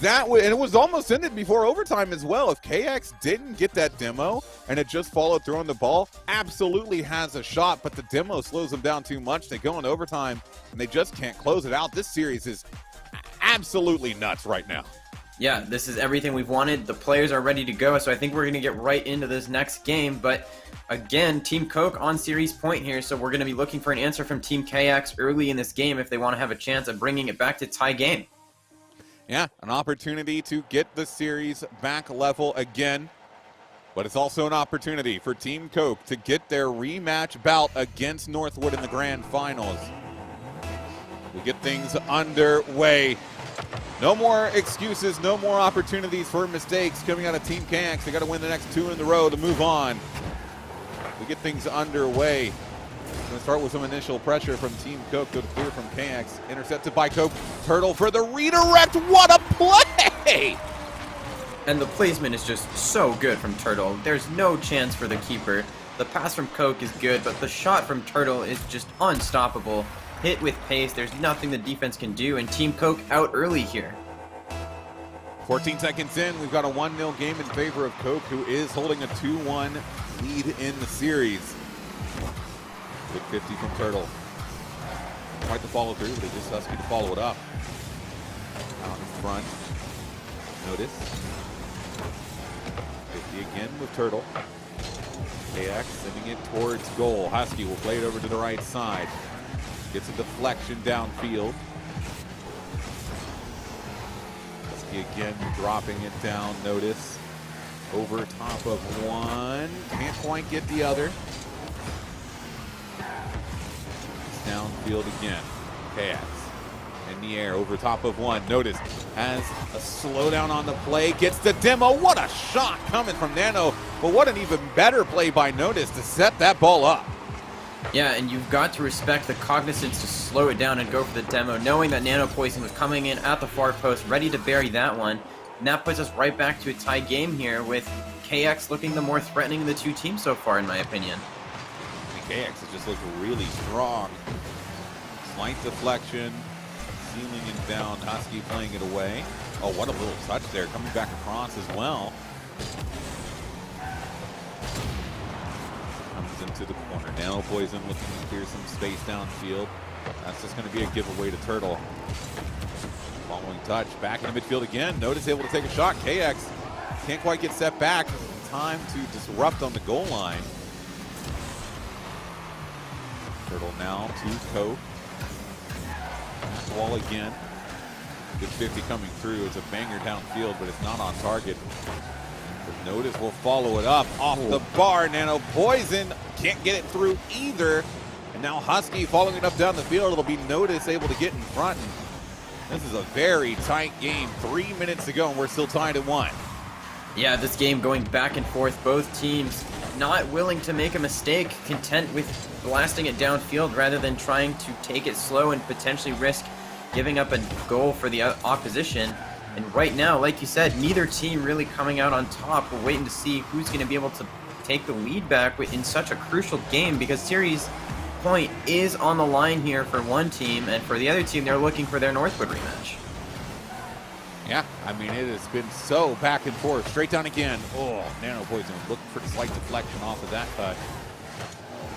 And it was almost ended before overtime as well. If KX didn't get that demo and it just followed through on the ball, absolutely has a shot, but the demo slows them down too much. They go in overtime and they just can't close it out. This series is absolutely nuts right now. Yeah, this is everything we've wanted. The players are ready to go, so I think we're going to get right into this next game. But again, Team Coke on series point here, so we're going to be looking for an answer from Team KX early in this game if they want to have a chance at bringing it back to tie game. Yeah, an opportunity to get the series back level again. But it's also an opportunity for Team Coke to get their rematch bout against Northwood in the grand finals. We get things underway. No more excuses, no more opportunities for mistakes coming out of Team KX. They got to win the next 2 in a row to move on. We get things underway. Going to start with some initial pressure from Team Coke. Go to clear from KX. Intercepted by Coke. Turtle for the redirect. What a play! And the placement is just so good from Turtle. There's no chance for the keeper. The pass from Coke is good, but the shot from Turtle is just unstoppable. Hit with pace. There's nothing the defense can do, and Team Coke out early here. 14 seconds in, we've got a 1-0 game in favor of Coke, who is holding a 2-1 lead in the series. Good 50 from Turtle. Quite the follow through, but it just Husky to follow it up. Out in front. Notice. 50 again with Turtle. KX sending it towards goal. Husky will play it over to the right side. Gets a deflection downfield. Husky again dropping it down. Notice. Over top of one. Can't quite get the other. Downfield again. KX in the air over top of one. Notice has a slowdown on the play. Gets the demo. What a shot coming from Nano. But what an even better play by Notice to set that ball up. Yeah, and you've got to respect the cognizance to slow it down and go for the demo, knowing that Nano Poison was coming in at the far post, ready to bury that one. And that puts us right back to a tie game here, with KX looking the more threatening of the 2 teams so far, in my opinion. KX has just looked really strong. Slight deflection, sealing it down. Husky playing it away. Oh, what a little touch there, coming back across as well. Comes into the corner. Nano Poison looking to clear some space downfield. That's just going to be a giveaway to Turtle. Following touch, back in the midfield again. Notice able to take a shot. KX can't quite get set back. Time to disrupt on the goal line. Turtle now to Coke. Back wall again. Good 50 coming through. It's a banger downfield, but it's not on target. But Notice will follow it up off the bar. Nano Poison can't get it through either. And now Husky following it up down the field. It'll be Notice able to get in front. And this is a very tight game. 3 minutes to go, and we're still tied at 1. Yeah, this game going back and forth. Both teams not willing to make a mistake, content with blasting it downfield rather than trying to take it slow and potentially risk giving up a goal for the opposition. And right now, like you said, neither team really coming out on top. We're waiting to see who's going to be able to take the lead back in such a crucial game, because series point is on the line here for one team, and for the other team, they're looking for their Northwood rematch. Yeah, I mean, it has been so back and forth. Straight down again. Oh, Nano Poison looking for a slight deflection off of that touch.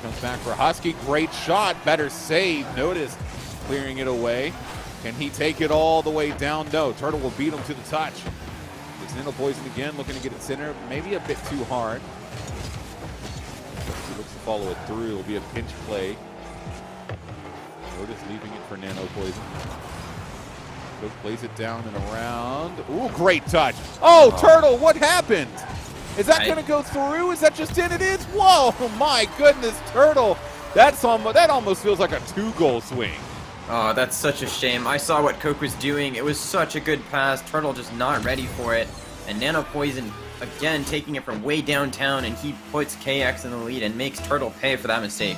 Comes back for Husky. Great shot. Better save. Notice clearing it away. Can he take it all the way down? No. Turtle will beat him to the touch. It's Nano Poison again, looking to get it center. Maybe a bit too hard. He looks to follow it through. It'll be a pinch play. Notice leaving it for Nano Poison. Cook plays it down and around. Ooh, great touch. Oh, Turtle, what happened? Is that going to go through? Is that just in? It is? Whoa, my goodness, Turtle. That almost feels like a 2-goal swing. Oh, that's such a shame. I saw what Coke was doing. It was such a good pass. Turtle just not ready for it. And Nano Poison, again, taking it from way downtown, and he puts KX in the lead and makes Turtle pay for that mistake.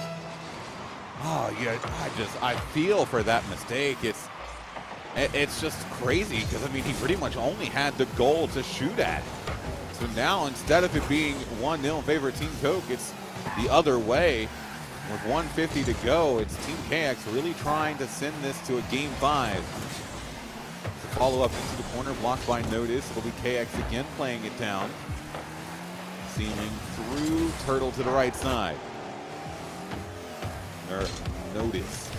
Oh, yeah, I feel for that mistake. It's just crazy because, I mean, he pretty much only had the goal to shoot at. So now, instead of it being 1-0 in favor of Team Coke, it's the other way. With 1:50 to go, it's Team KX really trying to send this to a Game 5. To follow up into the corner, blocked by Notice. It'll be KX again playing it down. Sealing through, Turtle to the right side. Notice.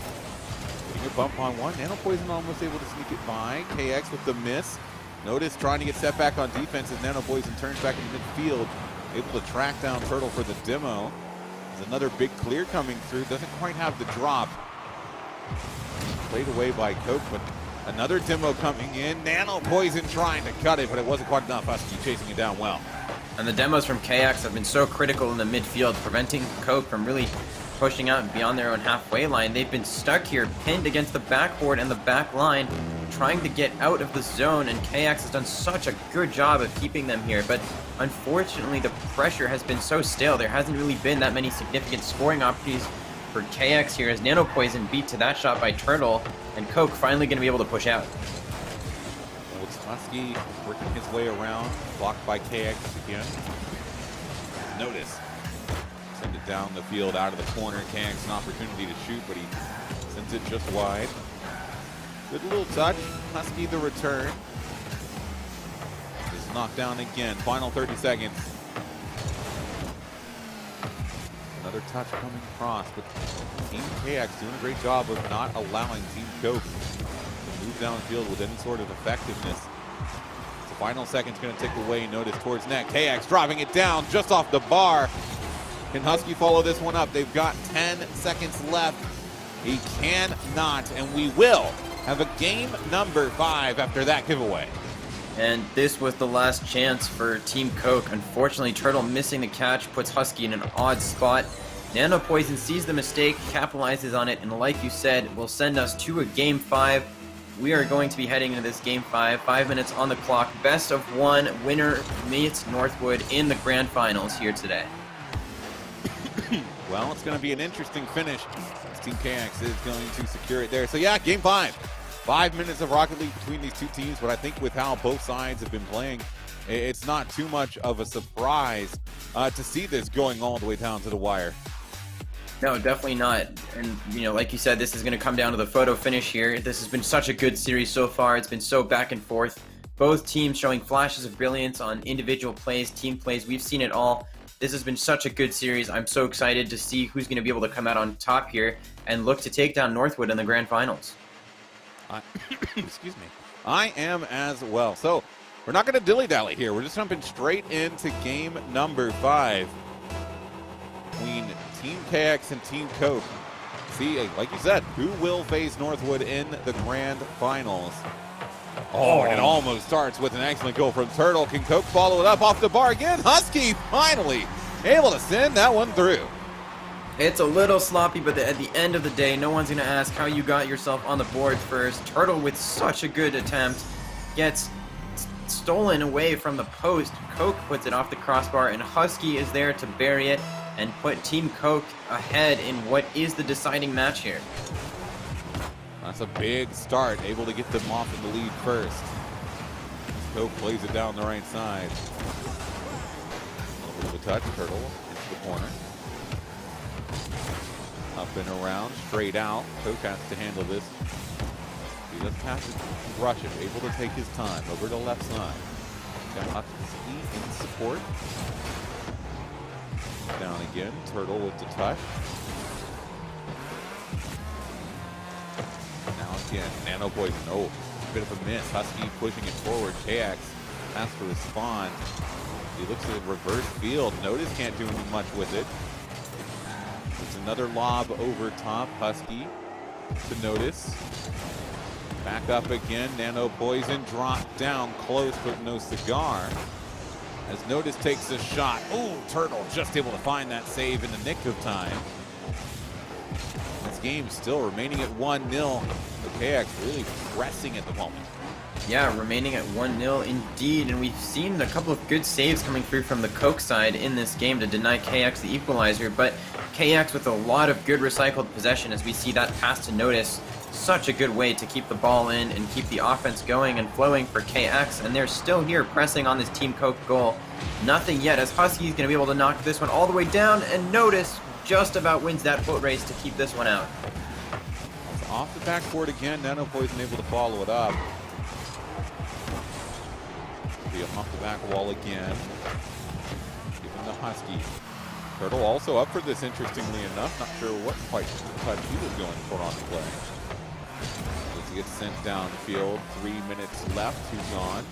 A bump on one. Nano Poison almost able to sneak it by. KX with the miss. Notice trying to get set back on defense as Nano Poison turns back into midfield. Able to track down Turtle for the demo. There's another big clear coming through. Doesn't quite have the drop. Played away by Coke, but another demo coming in. Nano Poison trying to cut it, but it wasn't quite enough. Husky chasing it down well. And the demos from KX have been so critical in the midfield, preventing Coke from really pushing out beyond their own halfway line. They've been stuck here, pinned against the backboard and the back line, trying to get out of the zone, and KX has done such a good job of keeping them here. But unfortunately, the pressure has been so stale. There hasn't really been that many significant scoring opportunities for KX here, as Nano Poison beat to that shot by Turtle, and Coke finally going to be able to push out. Well, it's Husky working his way around, blocked by KX again. Notice. Send it down the field out of the corner. KX an opportunity to shoot, but he sends it just wide. Good little touch. Husky the return. Just knocked down again. Final 30 seconds. Another touch coming across, but Team KX doing a great job of not allowing Team Coke to move downfield with any sort of effectiveness. The final second's going to tick away. Notice towards net. KX dropping it down just off the bar. Can Husky follow this one up? They've got 10 seconds left. He cannot, and we will have a game number 5 after that giveaway. And this was the last chance for Team Coke. Unfortunately, Turtle missing the catch puts Husky in an odd spot. Nano Poison sees the mistake, capitalizes on it, and like you said, will send us to a game 5. We are going to be heading into this game 5. 5 minutes on the clock. Best of 1. Winner meets Northwood in the grand finals here today. Well, it's going to be an interesting finish. Team KX is going to secure it there. So yeah, game 5. 5 minutes of Rocket League between these two teams, but I think with how both sides have been playing, it's not too much of a surprise to see this going all the way down to the wire. No, definitely not. And, you know, like you said, this is going to come down to the photo finish here. This has been such a good series so far. It's been so back and forth. Both teams showing flashes of brilliance on individual plays, team plays. We've seen it all. This has been such a good series. I'm so excited to see who's going to be able to come out on top here and look to take down Northwood in the grand finals. Excuse me. I am as well. So we're not going to dilly-dally here. We're just jumping straight into game number 5 between Team KX and Team Coke. See, like you said, who will face Northwood in the grand finals? Oh, and it almost starts with an excellent goal from Turtle. Can Coke follow it up off the bar again? Husky finally able to send that one through. It's a little sloppy, but at the end of the day, no one's going to ask how you got yourself on the board first. Turtle, with such a good attempt, gets stolen away from the post. Coke puts it off the crossbar, and Husky is there to bury it and put Team Coke ahead in what is the deciding match here. That's a big start, able to get them off in the lead first. Coke plays it down the right side. A little bit of a touch, Turtle into the corner. Up and around, straight out. Coke has to handle this. He doesn't have to rush it, able to take his time. Over to the left side. Got Husky in support. Down again, Turtle with the touch. Now again, Nano Poison. Oh, bit of a miss. Husky pushing it forward. KX has to respond. He looks at reverse field. Notice can't do much with it. It's another lob over top. Husky to Notice. Back up again. Nano Poison dropped down close, but no cigar. As Notice takes a shot. Oh, Turtle just able to find that save in the nick of time. This game still remaining at 1-0. The KX really pressing at the moment. Yeah, remaining at 1-0 indeed, and we've seen a couple of good saves coming through from the Coke side in this game to deny KX the equalizer, but KX with a lot of good recycled possession as we see that pass to Notice. Such a good way to keep the ball in and keep the offense going and flowing for KX, and they're still here pressing on this Team Coke goal. Nothing yet, as Husky's going to be able to knock this one all the way down, and Notice just about wins that foot race to keep this one out. It's off the backboard again. Nano Poison able to follow it up. Be off the back wall again. Giving the Husky. Turtle also up for this, interestingly enough. Not sure what quite touch he was going for on the play. As he gets sent downfield. 3 minutes left. Who's on?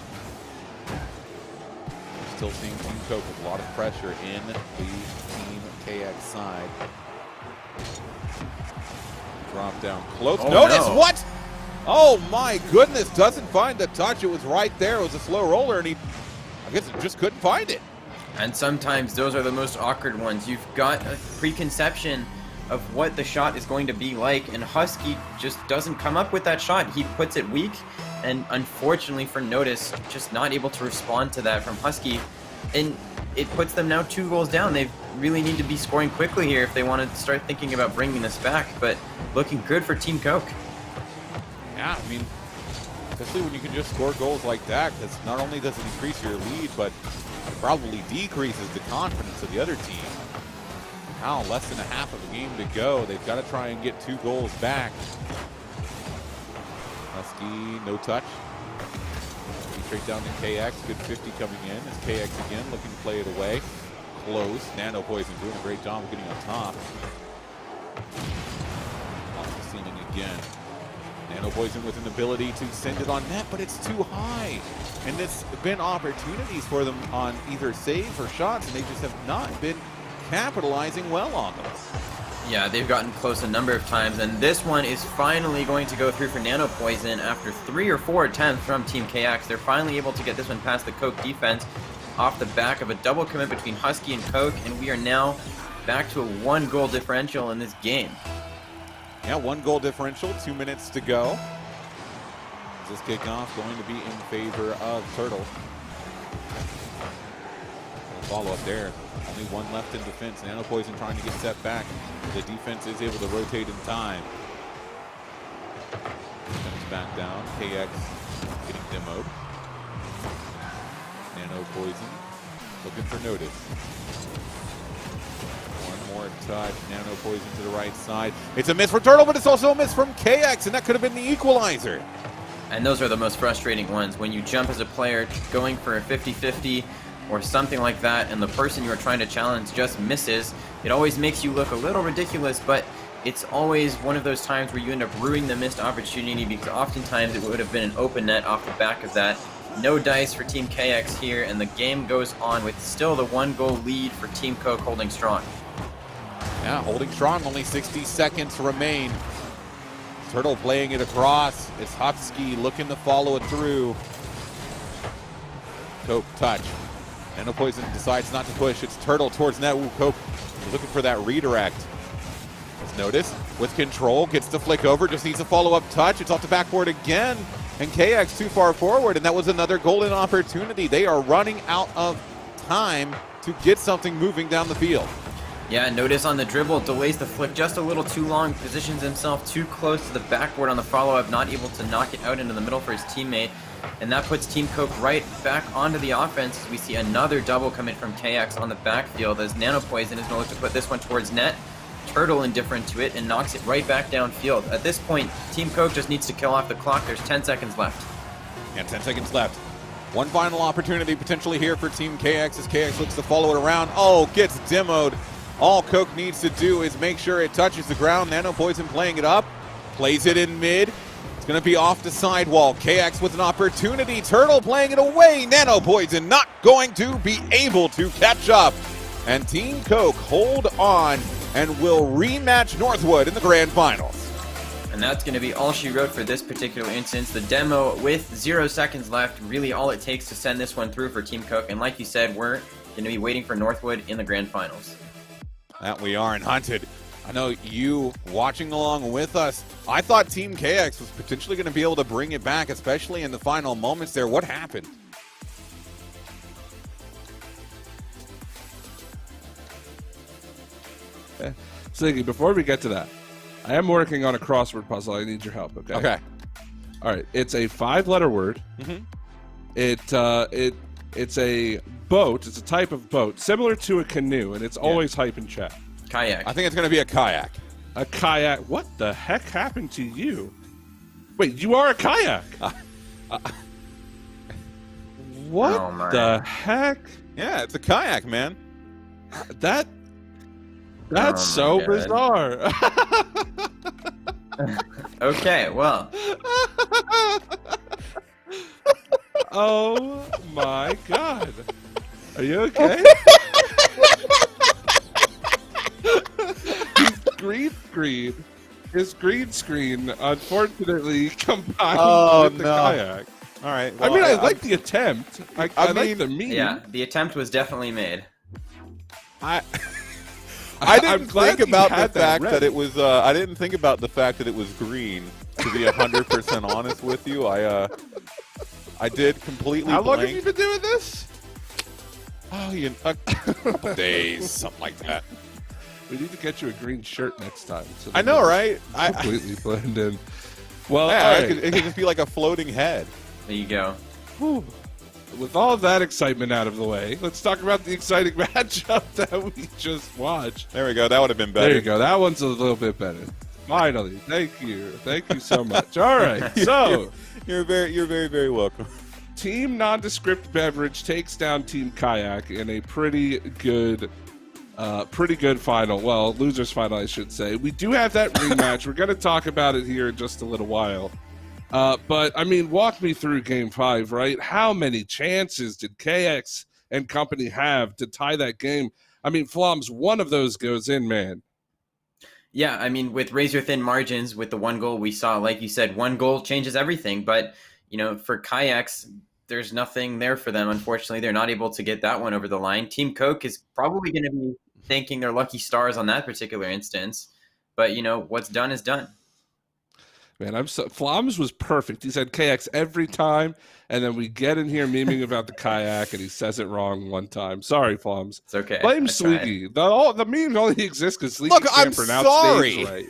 Still seeing Team Coke with a lot of pressure in the Team KX side. Drop down close. Oh, Notice no. what? Oh my goodness, doesn't find the touch. It was right there. It was a slow roller, and I guess it just couldn't find it. And sometimes those are the most awkward ones. You've got a preconception of what the shot is going to be like, and Husky just doesn't come up with that shot. He puts it weak, and unfortunately for Notice, just not able to respond to that from Husky, and it puts them now 2 goals down. They really need to be scoring quickly here if they want to start thinking about bringing this back, but looking good for Team Coke. Yeah, I mean, especially when you can just score goals like that, because not only does it increase your lead, but it probably decreases the confidence of the other team. Now, less than a half of a game to go. They've got to try and get 2 goals back. Husky, no touch. Straight down to KX. Good 50 coming in. As KX again looking to play it away. Close. Nano Poison doing a great job of getting on top. Off the ceiling again. Nano Poison with an ability to send it on net, but it's too high. And there's been opportunities for them on either saves or shots, and they just have not been capitalizing well on them. Yeah, they've gotten close a number of times, and this one is finally going to go through for Nano Poison after 3 or 4 attempts from Team KX. They're finally able to get this one past the Coke defense off the back of a double commit between Husky and Coke, and we are now back to a 1-goal differential in this game. Yeah, 1-goal differential, 2 minutes to go. This kickoff going to be in favor of Turtle. Follow up there. Only 1 left in defense. Nano Poison trying to get set back. The defense is able to rotate in time. Comes back down. KX getting demoed. Nano Poison looking for Notice. One more touch. Nano Poison to the right side. It's a miss from Turtle, but it's also a miss from KX, and that could have been the equalizer. And those are the most frustrating ones. When you jump as a player going for a 50-50 or something like that, and the person you are trying to challenge just misses, it always makes you look a little ridiculous, but it's always one of those times where you end up ruining the missed opportunity, because oftentimes it would have been an open net off the back of that. No dice for Team KX here, and the game goes on with still the 1-goal lead for Team Coke holding strong. Yeah, holding strong, only 60 seconds remain. Turtle playing it across. It's Hupsky looking to follow it through. Coke touch. Nanopoison decides not to push. It's Turtle towards net. Ooh, Coke looking for that redirect. Let's notice with control, gets the flick over, just needs a follow-up touch. It's off the backboard again, and KX too far forward, and that was another golden opportunity. They are running out of time to get something moving down the field. Yeah, notice on the dribble, delays the flick just a little too long, positions himself too close to the backboard on the follow-up, not able to knock it out into the middle for his teammate. And that puts Team Coke right back onto the offense as we see another double come in from KX on the backfield as Nanopoison is going to look to put this one towards net. Turtle indifferent to it and knocks it right back downfield. At this point, Team Coke just needs to kill off the clock. There's 10 seconds left. Yeah, 10 seconds left. One final opportunity potentially here for Team KX as KX looks to follow it around. Oh, gets demoed. All Coke needs to do is make sure it touches the ground. Nanopoison playing it up, plays it in mid. It's going to be off the sidewall. KX with an opportunity. Turtle playing it away. Nanopoison not going to be able to catch up. And Team Coke hold on and will rematch Northwood in the grand finals. And that's going to be all she wrote for this particular instance. The demo with 0 seconds left, really all it takes to send this one through for Team Coke. And like you said, we're going to be waiting for Northwood in the grand finals. That we are. And Hunted, I know you watching along with us, I thought Team KX was potentially going to be able to bring it back, especially in the final moments there. What happened? Ziggy, before we get to that, I am working on a crossword puzzle. I need your help, okay? Okay. All right. It's a 5-letter word. Mm-hmm. It's a boat. It's a type of boat, similar to a canoe, and it's always hype in chat. Kayak. I think it's going to be a kayak. A kayak. What the heck happened to you? Wait, you are a kayak. What Oh, the heck? Yeah, it's a kayak, man. That's Oh, so my God. bizarre. Okay, well. Oh my God. Are you okay? His green screen, unfortunately, combined with the kayak. All right. I mean, I like the attempt. I mean, like the meme. Yeah, the attempt was definitely made. I I'm didn't glad think you about had the that fact that ready. it was. I didn't think about the fact that it was green. To be 100% honest with you, I did completely. How long have blank. you been doing this? Oh, a couple days, something like that. We need to get you a green shirt next time. So I know, right? Completely blend in. Well, Yeah, all it right. could just be like a floating head. There you go. Whew. With all of that excitement out of the way, let's talk about the exciting matchup that we just watched. There we go. That would have been better. There you go. That one's a little bit better. Finally, thank you so much. All right, so you're very welcome. Team Nondescript Beverage takes down Team Kayak in a pretty good final. Well, losers final, I should say. We do have that rematch. We're going to talk about it here in just a little while. But I mean, walk me through Game 5, right? How many chances did KX and company have to tie that game? I mean, Flom's one of those goes in, man. Yeah, I mean, with razor-thin margins, with the 1 goal we saw, like you said, 1 goal changes everything. But, for Kayaks, there's nothing there for them, unfortunately. They're not able to get that one over the line. Team Coke is probably going to be thanking their lucky stars on that particular instance. But, what's done is done. Man, Floms was perfect. He said KX every time, and then we get in here memeing about the kayak, and he says it wrong one time. Sorry, Floms. It's okay. Blame I tried. Sleeky. The meme only exists because Sleeky Look, can't I'm pronounce sorry. names right.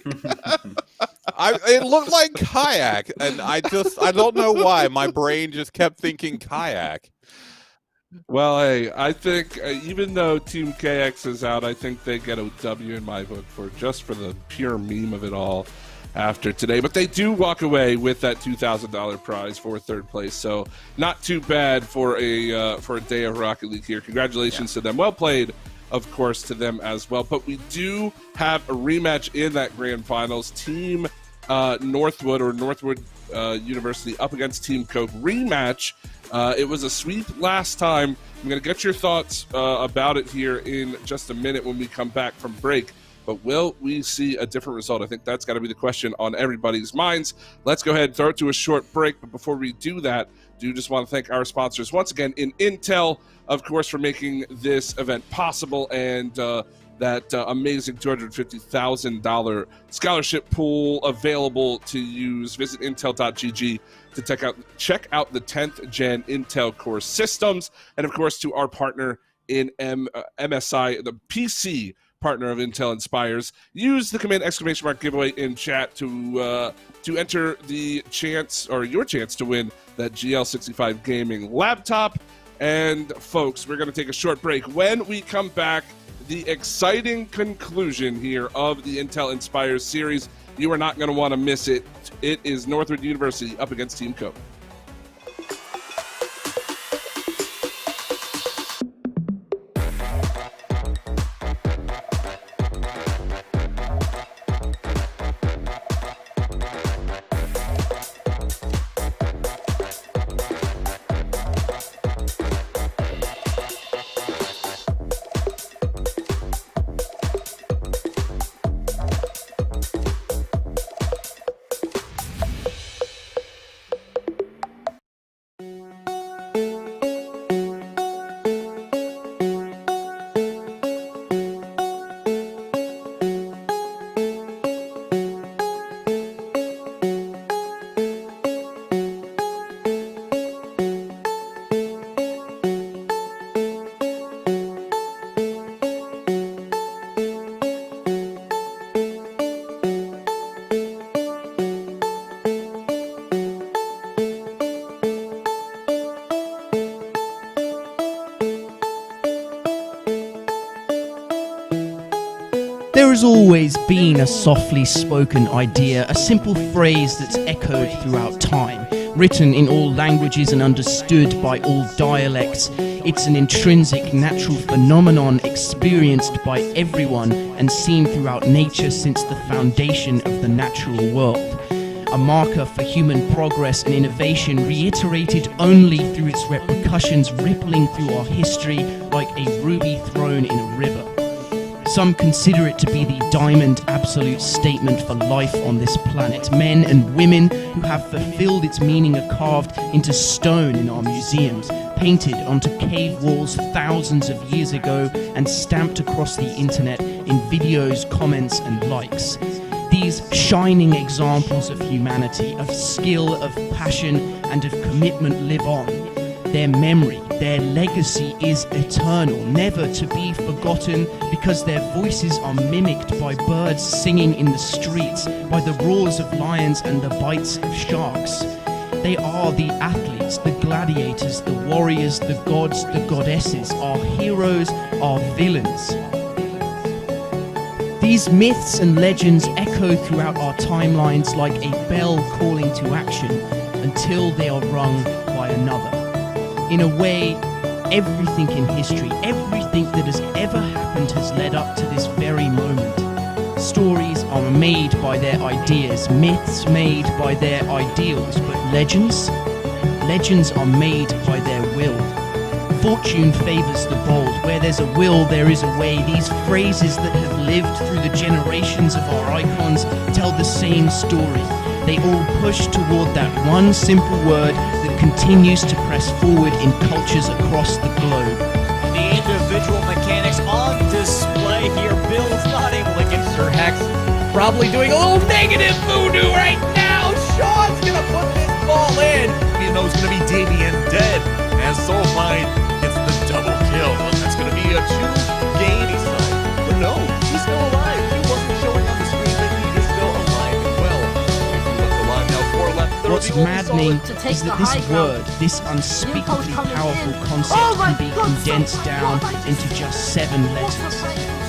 It looked like kayak, and I don't know why. My brain just kept thinking kayak. Well, hey, I think even though Team KX is out, I think they get a W in my book for the pure meme of it all after today. But they do walk away with that $2,000 prize for third place. So not too bad for a day of Rocket League here. Congratulations to them. Well played of course, to them as well. But we do have a rematch in that grand finals. Team Northwood University up against Team Coke rematch. It was a sweep last time. I'm going to get your thoughts about it here in just a minute when we come back from break. But will we see a different result? I think that's got to be the question on everybody's minds. Let's go ahead and throw it to a short break. But before we do that, do just want to thank our sponsors once again in Intel, of course, for making this event possible, and that amazing $250,000 scholarship pool available to use. Visit intel.gg to check out the 10th gen Intel Core systems, and of course to our partner in MSI, the PC partner of Intel Inspires. Use the command !! giveaway in chat to enter the chance, or your chance, to win that GL65 gaming laptop. And folks, we're going to take a short break. When we come back, the exciting conclusion here of the Intel Inspires series. You are not going to want to miss it. It is Northwood University up against Team Coke. There has always been a softly spoken idea, a simple phrase that's echoed throughout time, written in all languages and understood by all dialects. It's an intrinsic natural phenomenon experienced by everyone and seen throughout nature since the foundation of the natural world. A marker for human progress and innovation, reiterated only through its repercussions rippling through our history like a ruby thrown in a river. Some consider it to be the diamond absolute statement for life on this planet. Men and women who have fulfilled its meaning are carved into stone in our museums, painted onto cave walls thousands of years ago, and stamped across the internet in videos, comments, and likes. These shining examples of humanity, of skill, of passion, and of commitment live on. Their memory, their legacy is eternal, never to be forgotten, because their voices are mimicked by birds singing in the streets, by the roars of lions and the bites of sharks. They are the athletes, the gladiators, the warriors, the gods, the goddesses, our heroes, our villains. These myths and legends echo throughout our timelines like a bell calling to action until they are rung by another. In a way, everything in history, everything that has ever happened has led up to this very moment. Stories are made by their ideas, myths made by their ideals, but legends are made by their will. Fortune favors the bold. Where there's a will, there is a way. These phrases that have lived through the generations of our icons tell the same story. They all push toward that one simple word that continues to press forward in cultures across the globe. The individual mechanics on display here. Bill's not able to get Sir Hex. Probably doing a little negative voodoo right now. Sean's gonna put this ball in. You know it's gonna be Damien dead as Soulfine gets the double kill. That's gonna be a 2-game side. But no, he's still alive. He wasn't showing on the screen, but he is still alive as well. Alive now, 4 left. What's maddening is that this word, this unspeakably powerful concept, can be condensed down into just 7 letters.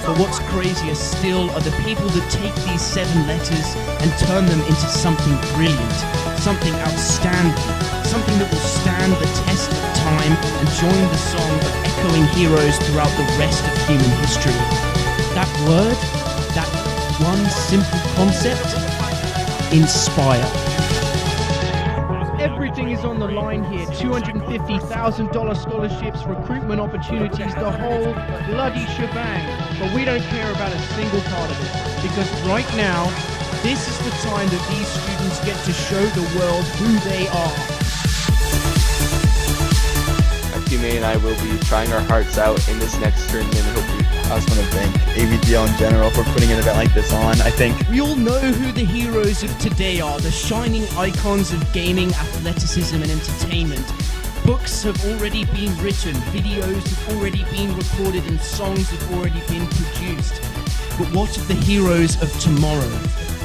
But what's crazier still are the people that take these 7 letters and turn them into something brilliant, something outstanding, something that will stand the test of time and join the song of echoing heroes throughout the rest of human history. That word, that one simple concept, inspire. Everything is on the line here. $250,000 scholarships, recruitment opportunities, the whole bloody shebang. But we don't care about a single part of it, because right now, this is the time that these students get to show the world who they are. My teammate and I will be trying our hearts out in this next tournament. Hopefully, I just want to thank AVGL in general for putting an event like this on. I think We all know who the heroes of today are, the shining icons of gaming, athleticism, and entertainment. Books have already been written, videos have already been recorded, and songs have already been produced. But what of the heroes of tomorrow?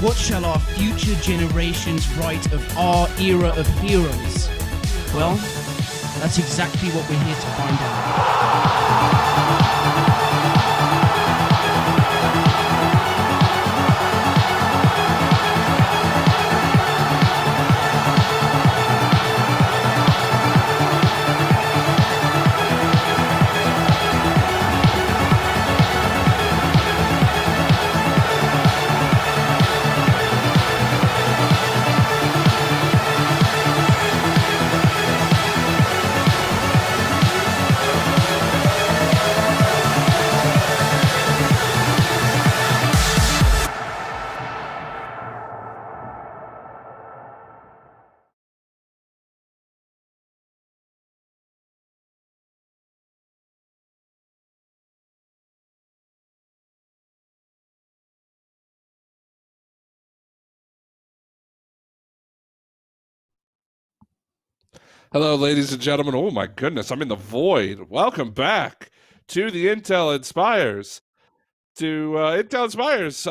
What shall our future generations write of our era of heroes? Well, that's exactly what we're here to find out. Hello, ladies and gentlemen. Oh my goodness, I'm in the void. Welcome back to the Intel Inspires. Intel Inspires.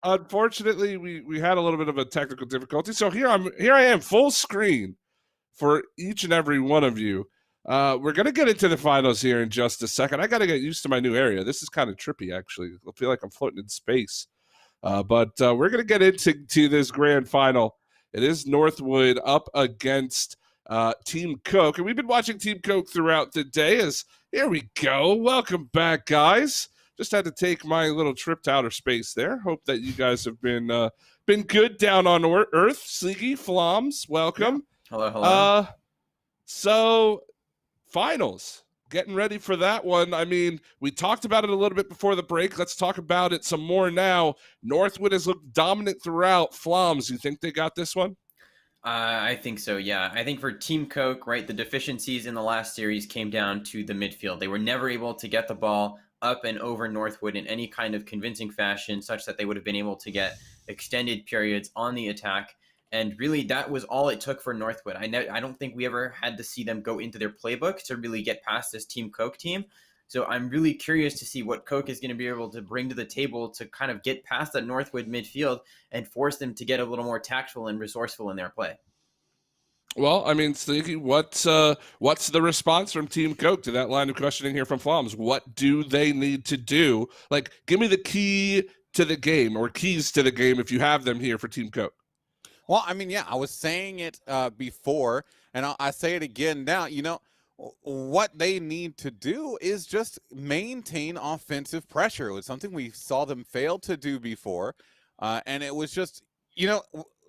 Unfortunately, we had a little bit of a technical difficulty, so here I am, full screen for each and every one of you. We're gonna get into the finals here in just a second. I gotta get used to my new area. This is kind of trippy, actually. I feel like I'm floating in space. But we're gonna get into this grand final. It is Northwood up against Team Coke, and we've been watching Team Coke throughout the day. Here we go. Welcome back, guys. Just had to take my little trip to outer space there. Hope that you guys have been good down on Earth. Sleeky, Floms, welcome. Hello. So finals. Getting ready for that one. I mean, we talked about it a little bit before the break. Let's talk about it some more now. Northwood has looked dominant throughout. Floms, you think they got this one? I think so, yeah. I think for Team Coke, right, the deficiencies in the last series came down to the midfield. They were never able to get the ball up and over Northwood in any kind of convincing fashion, such that they would have been able to get extended periods on the attack. And really, that was all it took for Northwood. I don't think we ever had to see them go into their playbook to really get past this Team Coke team. So I'm really curious to see what Coke is going to be able to bring to the table to kind of get past that Northwood midfield and force them to get a little more tactful and resourceful in their play. Well, I mean, Sneaky, what's the response from Team Coke to that line of questioning here from Floms? What do they need to do? Like, give me the key to the game, or keys to the game if you have them here for Team Coke. Well, I mean, yeah, I was saying it before, and I say it again now. You know, what they need to do is just maintain offensive pressure. It was something we saw them fail to do before, and it was just, you know,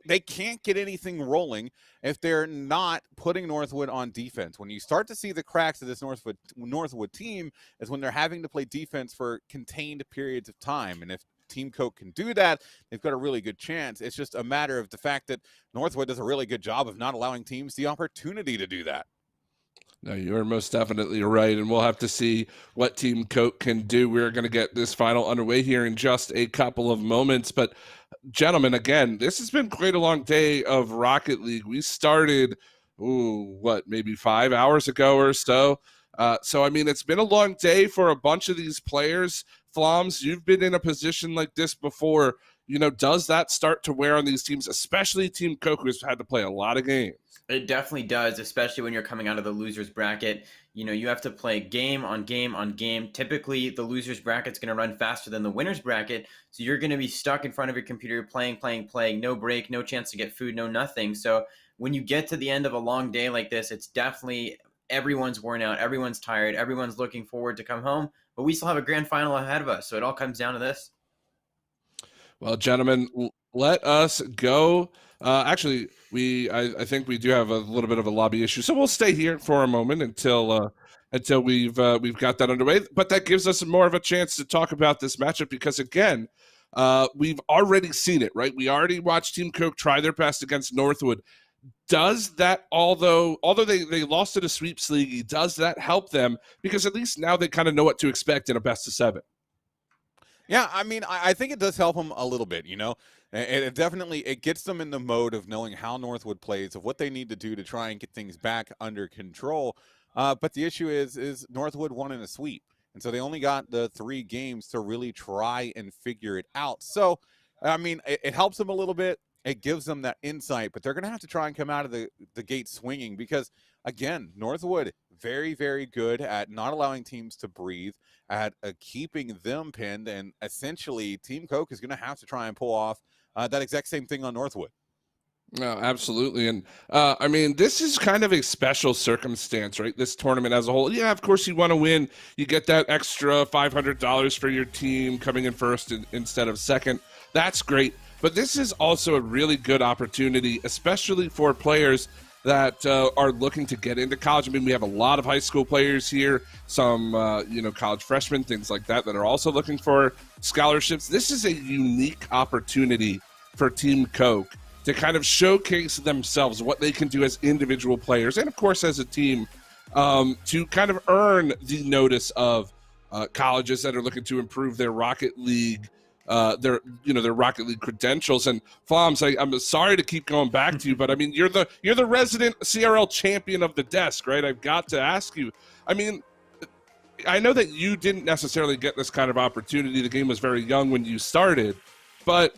they can't get anything rolling if they're not putting Northwood on defense. When you start to see the cracks of this Northwood team is when they're having to play defense for contained periods of time. And if Team Coke can do that, they've got a really good chance. It's just a matter of the fact that Northwood does a really good job of not allowing teams the opportunity to do that. No, you're most definitely right, and we'll have to see what Team Coke can do. We're going to get this final underway here in just a couple of moments. But, gentlemen, again, this has been quite a long day of Rocket League. We started, maybe 5 hours ago or so. So, I mean, it's been a long day for a bunch of these players. Floms, you've been in a position like this before. does that start to wear on these teams, especially Team Coke, who's had to play a lot of games? It definitely does, especially when you're coming out of the losers bracket. You have to play game on game on game. Typically, the losers bracket's going to run faster than the winners bracket, so you're going to be stuck in front of your computer playing, no break, no chance to get food, no nothing. So when you get to the end of a long day like this, it's definitely everyone's worn out, everyone's tired, everyone's looking forward to come home, but we still have a grand final ahead of us, so it all comes down to this. Well, gentlemen, let us go. Actually, I think we do have a little bit of a lobby issue, so we'll stay here for a moment until we've got that underway. But that gives us more of a chance to talk about this matchup because, again, we've already seen it, right? We already watched Team Coke try their best against Northwood. Does that, although they lost in a sweeps league, does that help them? Because at least now they kind of know what to expect in a best of 7. Yeah, I mean, I think it does help them a little bit, It definitely gets them in the mode of knowing how Northwood plays, of what they need to do to try and get things back under control. But the issue is Northwood won in a sweep, and so they only got the 3 games to really try and figure it out. So, I mean, it helps them a little bit. It gives them that insight, but they're going to have to try and come out of the gate swinging because, again, Northwood, very, very good at not allowing teams to breathe, at keeping them pinned, and essentially Team Coke is going to have to try and pull off that exact same thing on Northwood. No, absolutely. And I mean, this is kind of a special circumstance, right? This tournament as a whole. Yeah, of course you want to win. You get that extra $500 for your team coming in first instead of second. That's great. But this is also a really good opportunity, especially for players that are looking to get into college. I mean, we have a lot of high school players here, some, college freshmen, things like that are also looking for scholarships. This is a unique opportunity for Team Coke to kind of showcase themselves, what they can do as individual players, and of course as a team, to kind of earn the notice of colleges that are looking to improve their Rocket League their Rocket League credentials. And Flams, I'm sorry to keep going back to you, but I mean, you're the resident CRL champion of the desk, right? I've got to ask you. I mean, I know that you didn't necessarily get this kind of opportunity. The game was very young when you started, but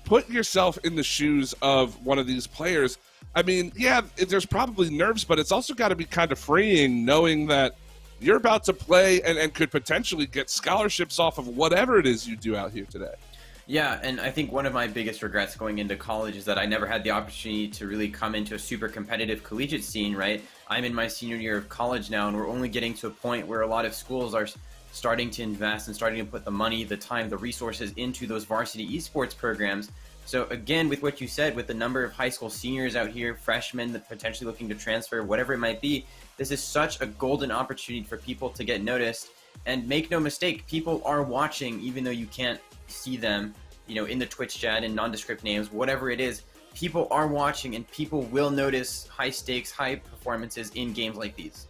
put yourself in the shoes of one of these players. I mean, yeah, there's probably nerves, but it's also got to be kind of freeing knowing that you're about to play and could potentially get scholarships off of whatever it is you do out here today. Yeah, and I think one of my biggest regrets going into college is that I never had the opportunity to really come into a super competitive collegiate scene, right? I'm in my senior year of college now, and we're only getting to a point where a lot of schools are starting to invest and starting to put the money, the time, the resources into those varsity esports programs. So again, with what you said, with the number of high school seniors out here, freshmen that potentially looking to transfer, whatever it might be, this is such a golden opportunity for people to get noticed. And make no mistake, people are watching, even though you can't see them, in the Twitch chat and nondescript names, whatever it is, people are watching and people will notice high stakes, high performances in games like these.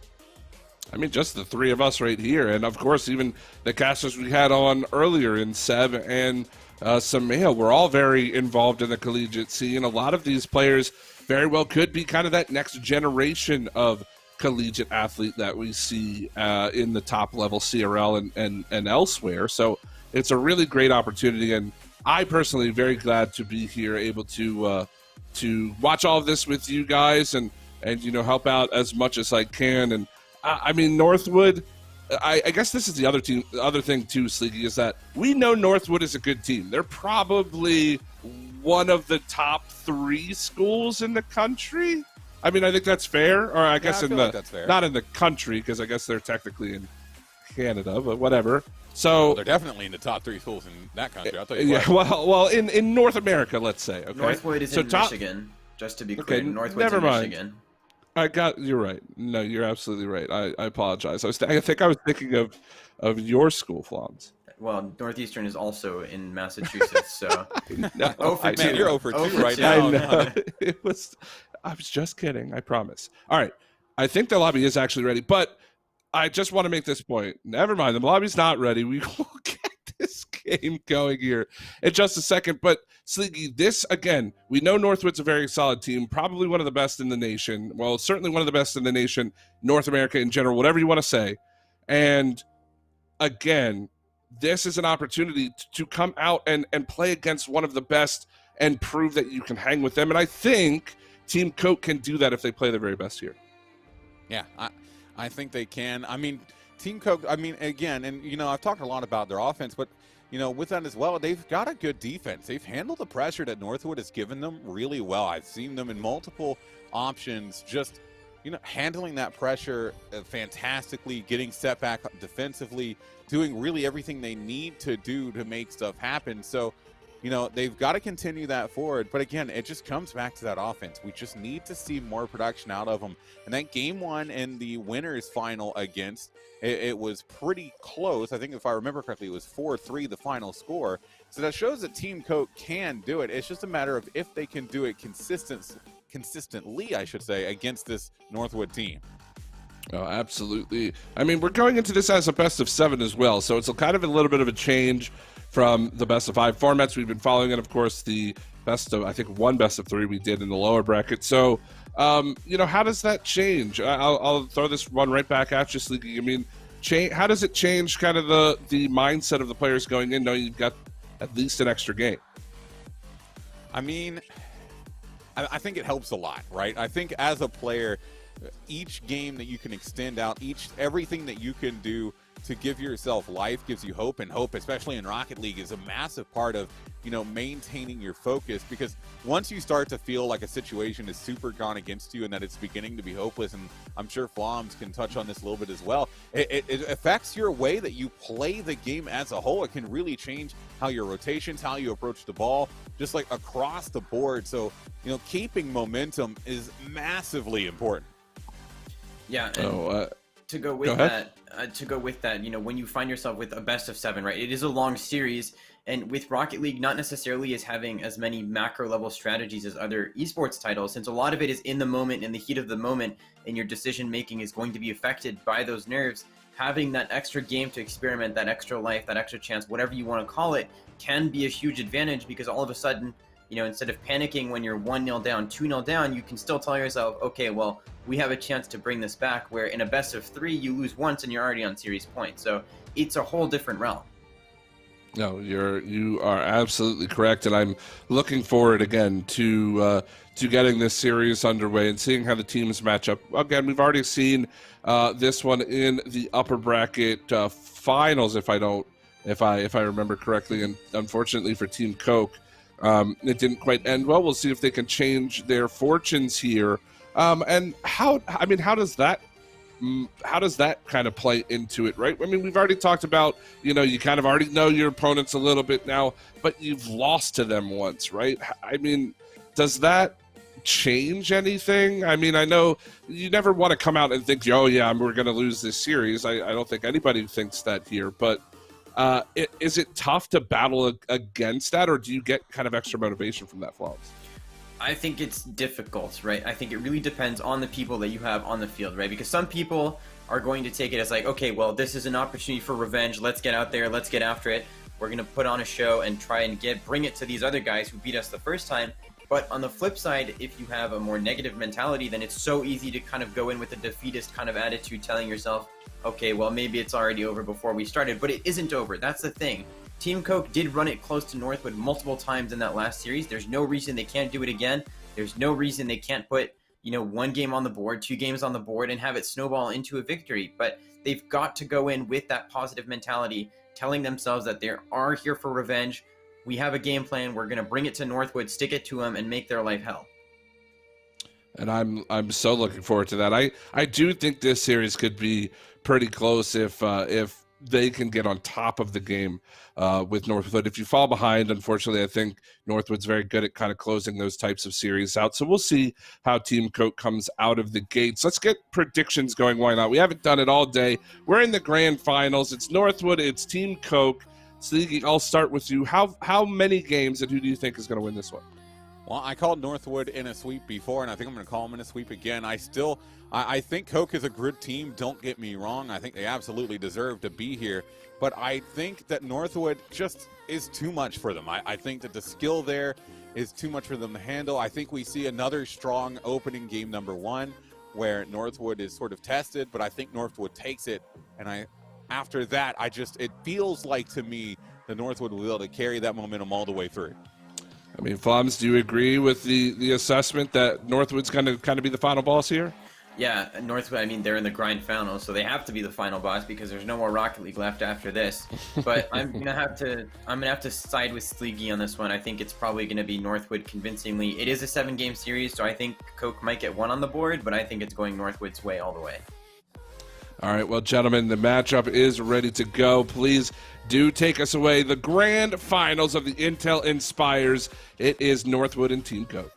I mean, just the 3 of us right here. And of course, even the casters we had on earlier in Seb and Samael, we're all very involved in the collegiate scene. A lot of these players very well could be kind of that next generation of collegiate athlete that we see in the top level CRL and elsewhere. So it's a really great opportunity, and I personally very glad to be here, able to watch all of this with you guys and help out as much as I can. And I mean, Northwood, I guess this is the other thing too, Sleeky, is that we know Northwood is a good team. They're probably one of the top 3 schools in the country. I mean, I think that's fair, or I guess that's fair. Not in the country, because I guess they're technically in Canada, but whatever. So they're definitely in the top 3 schools in that country. I'll tell you yeah, what. Well, in North America, let's say. Okay? Northwood is in Michigan, just to be clear. Northwood's never in mind. Michigan. You're right. No, you're absolutely right. I apologize. I think I was thinking of your school, Flans. Well, Northeastern is also in Massachusetts, so. No, man, you're 0 for 2 right now. I know. I was just kidding. I promise. All right. I think the lobby is actually ready, but I just want to make this point. Never mind. The lobby's not ready. We will get this game going here in just a second. But Sleeky, this, again, we know Northwood's a very solid team, probably one of the best in the nation. Well, certainly one of the best in the nation, North America in general, whatever you want to say. And again, this is an opportunity to come out and play against one of the best and prove that you can hang with them. And I think Team Coke can do that if they play their very best here. Yeah, I think they can. I mean, Team Coke, I mean, again, and, you know, I've talked a lot about their offense, but, you know, with that as well, they've got a good defense. They've handled the pressure that Northwood has given them really well. I've seen them in multiple options just, you know, handling that pressure fantastically, getting set back defensively, doing really everything they need to do to make stuff happen. So, you know, they've got to continue that forward. But again, it just comes back to that offense. We just need to see more production out of them. And then game one in the winners final against, it was pretty close. I think if I remember correctly, it was 4-3 the final score. So that shows that Team Coke can do it. It's just a matter of if they can do it consistently, I should say, against this Northwood team. Oh, absolutely. I mean, we're going into this as a best of 7 as well, so it's kind of a little bit of a change from the best of 5 formats we've been following, and of course the best of, I think, one best of 3 we did in the lower bracket. So, you know, how does that change? I'll throw this one right back at you, Sleeky. I mean, how does it change kind of the mindset of the players going in, knowing you've got at least an extra game? I mean, I think it helps a lot, right? I think as a player, each game that you can extend out, everything that you can do to give yourself life gives you hope, and hope, especially in Rocket League, is a massive part of, you know, maintaining your focus, because once you start to feel like a situation is super gone against you and that it's beginning to be hopeless, and I'm sure Floms can touch on this a little bit as well, it affects your way that you play the game as a whole. It can really change how your rotations, how you approach the ball, just like across the board. So, you know, keeping momentum is massively important. Yeah. And to go with that, you know, when you find yourself with a best of 7, right, it is a long series, and with Rocket League not necessarily as having as many macro level strategies as other esports titles, since a lot of it is in the moment, in the heat of the moment, and your decision making is going to be affected by those nerves. Having that extra game to experiment, that extra life, that extra chance, whatever you want to call it, can be a huge advantage, because all of a sudden, you know, instead of panicking when you're 1-0 down, 2-0 down, you can still tell yourself, okay, well, we have a chance to bring this back, where in a best of 3, you lose once and you're already on series points. So it's a whole different realm. No, you are absolutely correct, and I'm looking forward again to getting this series underway and seeing how the teams match up. Again, we've already seen this one in the upper bracket finals, if I remember correctly, and unfortunately for Team Coke, it didn't quite end well. We'll see if they can change their fortunes here. And how does that kind of play into it, right? I mean, we've already talked about, you know, you kind of already know your opponents a little bit now, but you've lost to them once, right? I mean, does that change anything? I mean, I know you never want to come out and think, oh yeah, we're going to lose this series. I don't think anybody thinks that here, but is it tough to battle against that, or do you get kind of extra motivation from that, Flops? I think it's difficult, right? I think it really depends on the people that you have on the field, right? Because some people are going to take it as like, okay, well, this is an opportunity for revenge. Let's get out there. Let's get after it. We're going to put on a show and try and bring it to these other guys who beat us the first time. But on the flip side, if you have a more negative mentality, then it's so easy to kind of go in with a defeatist kind of attitude, telling yourself, okay, well, maybe it's already over before we started. But it isn't over. That's the thing. Team Coke did run it close to Northwood multiple times in that last series. There's no reason they can't do it again. There's no reason they can't put, you know, 1 game on the board, 2 games on the board, and have it snowball into a victory. But they've got to go in with that positive mentality, telling themselves that they are here for revenge. We have a game plan. We're going to bring it to Northwood, stick it to them, and make their life hell. And I'm so looking forward to that. I do think this series could be pretty close if they can get on top of the game with Northwood. If you fall behind, unfortunately, I think Northwood's very good at kind of closing those types of series out. So we'll see how Team Coke comes out of the gates. Let's get predictions going. Why not? We haven't done it all day. We're in the grand finals. It's Northwood. It's Team Coke. Sleeky, I'll start with you. How many games, and who do you think is going to win this one? Well, I called Northwood in a sweep before, and I think I'm going to call them in a sweep again. I think Coke is a good team. Don't get me wrong. I think they absolutely deserve to be here. But I think that Northwood just is too much for them. I think that the skill there is too much for them to handle. I think we see another strong opening game number 1 where Northwood is sort of tested, but I think Northwood takes it, and I after that, it feels like to me the Northwood will be able to carry that momentum all the way through. I mean, Flums, do you agree with the assessment that Northwood's going to kind of be the final boss here? Yeah, Northwood, I mean, they're in the grind final, so they have to be the final boss because there's no more Rocket League left after this. But I'm gonna have to side with Sleegy on this one. I think it's probably gonna be Northwood convincingly. It is a 7-game series, so I think Coke might get one on the board, but I think it's going Northwood's way all the way. All right, well, gentlemen, the matchup is ready to go. Please do take us away. The grand finals of the Intel Inspires. It is Northwood and Team Coke.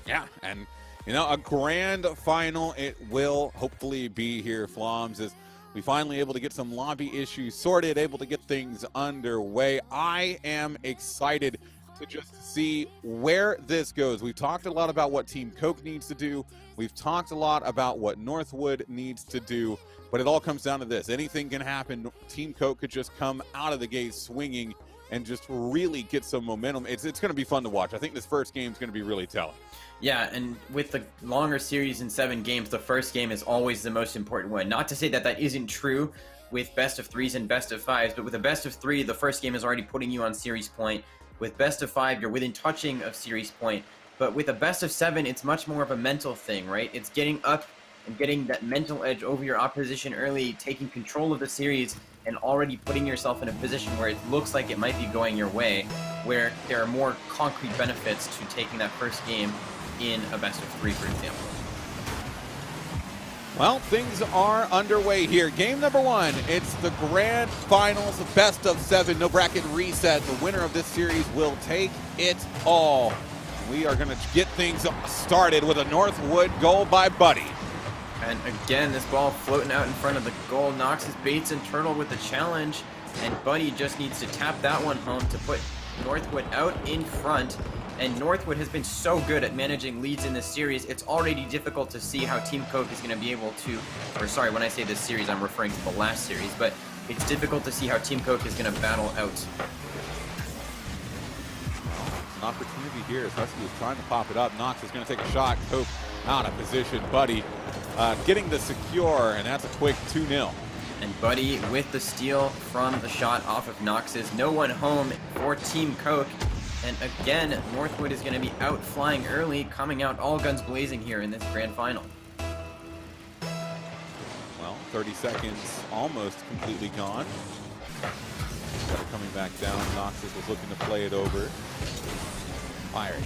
Yeah, and a grand final it will hopefully be here, Floms, as we finally able to get some lobby issues sorted, able to get things underway. I am excited to just see where this goes. We've talked a lot about what Team Coke needs to do. We've talked a lot about what Northwood needs to do, but it all comes down to this. Anything can happen. Team Coke could just come out of the gate swinging and just really get some momentum. It's going to be fun to watch. I think this first game is going to be really telling. Yeah, and with the longer series in 7 games, the first game is always the most important one. Not to say that that isn't true with best of 3s and best of 5s, but with a best of 3, the first game is already putting you on series point. With best of 5, you're within touching of series point. But with a best of 7, it's much more of a mental thing, right? It's getting up and getting that mental edge over your opposition early, taking control of the series, and already putting yourself in a position where it looks like it might be going your way, where there are more concrete benefits to taking that first game in a best of 3, for example. Well, things are underway here. Game number 1, it's the grand finals of best of 7, no bracket reset. The winner of this series will take it all. We are going to get things started with a Northwood goal by Buddy. And again, this ball floating out in front of the goal. Noxus baits and Turtle with the challenge, and Buddy just needs to tap that one home to put Northwood out in front. And Northwood has been so good at managing leads in this series, it's already difficult to see how Team Coke is going to be able to, or sorry, when I say this series, I'm referring to the last series, but it's difficult to see how Team Coke is going to battle out. An opportunity here as Husky is trying to pop it up. Nox is going to take a shot. Coke out of position. Buddy getting the secure, and that's a quick 2-0. And Buddy with the steal from the shot off of Noxus. No one home for Team Coke. And again, Northwood is going to be out flying early, coming out all guns blazing here in this grand final. Well, 30 seconds almost completely gone. Got it coming back down. Noxus was looking to play it over. Fires.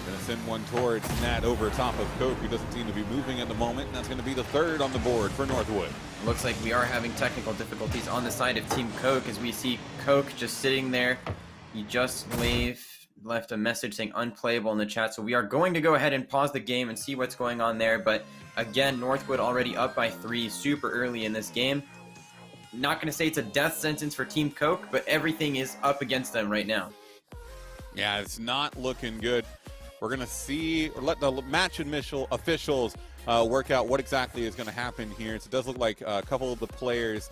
Going to send one towards Nat over top of Coke, who doesn't seem to be moving at the moment. And that's going to be the 3rd on the board for Northwood. Looks like we are having technical difficulties on the side of Team Coke as we see Coke just sitting there. He just left a message saying unplayable in the chat. So we are going to go ahead and pause the game and see what's going on there. But again, Northwood already up by 3 super early in this game. Not going to say it's a death sentence for Team Coke, but everything is up against them right now. Yeah, it's not looking good. We're going to see, or let the match officials work out what exactly is going to happen here. So it does look like a couple of the players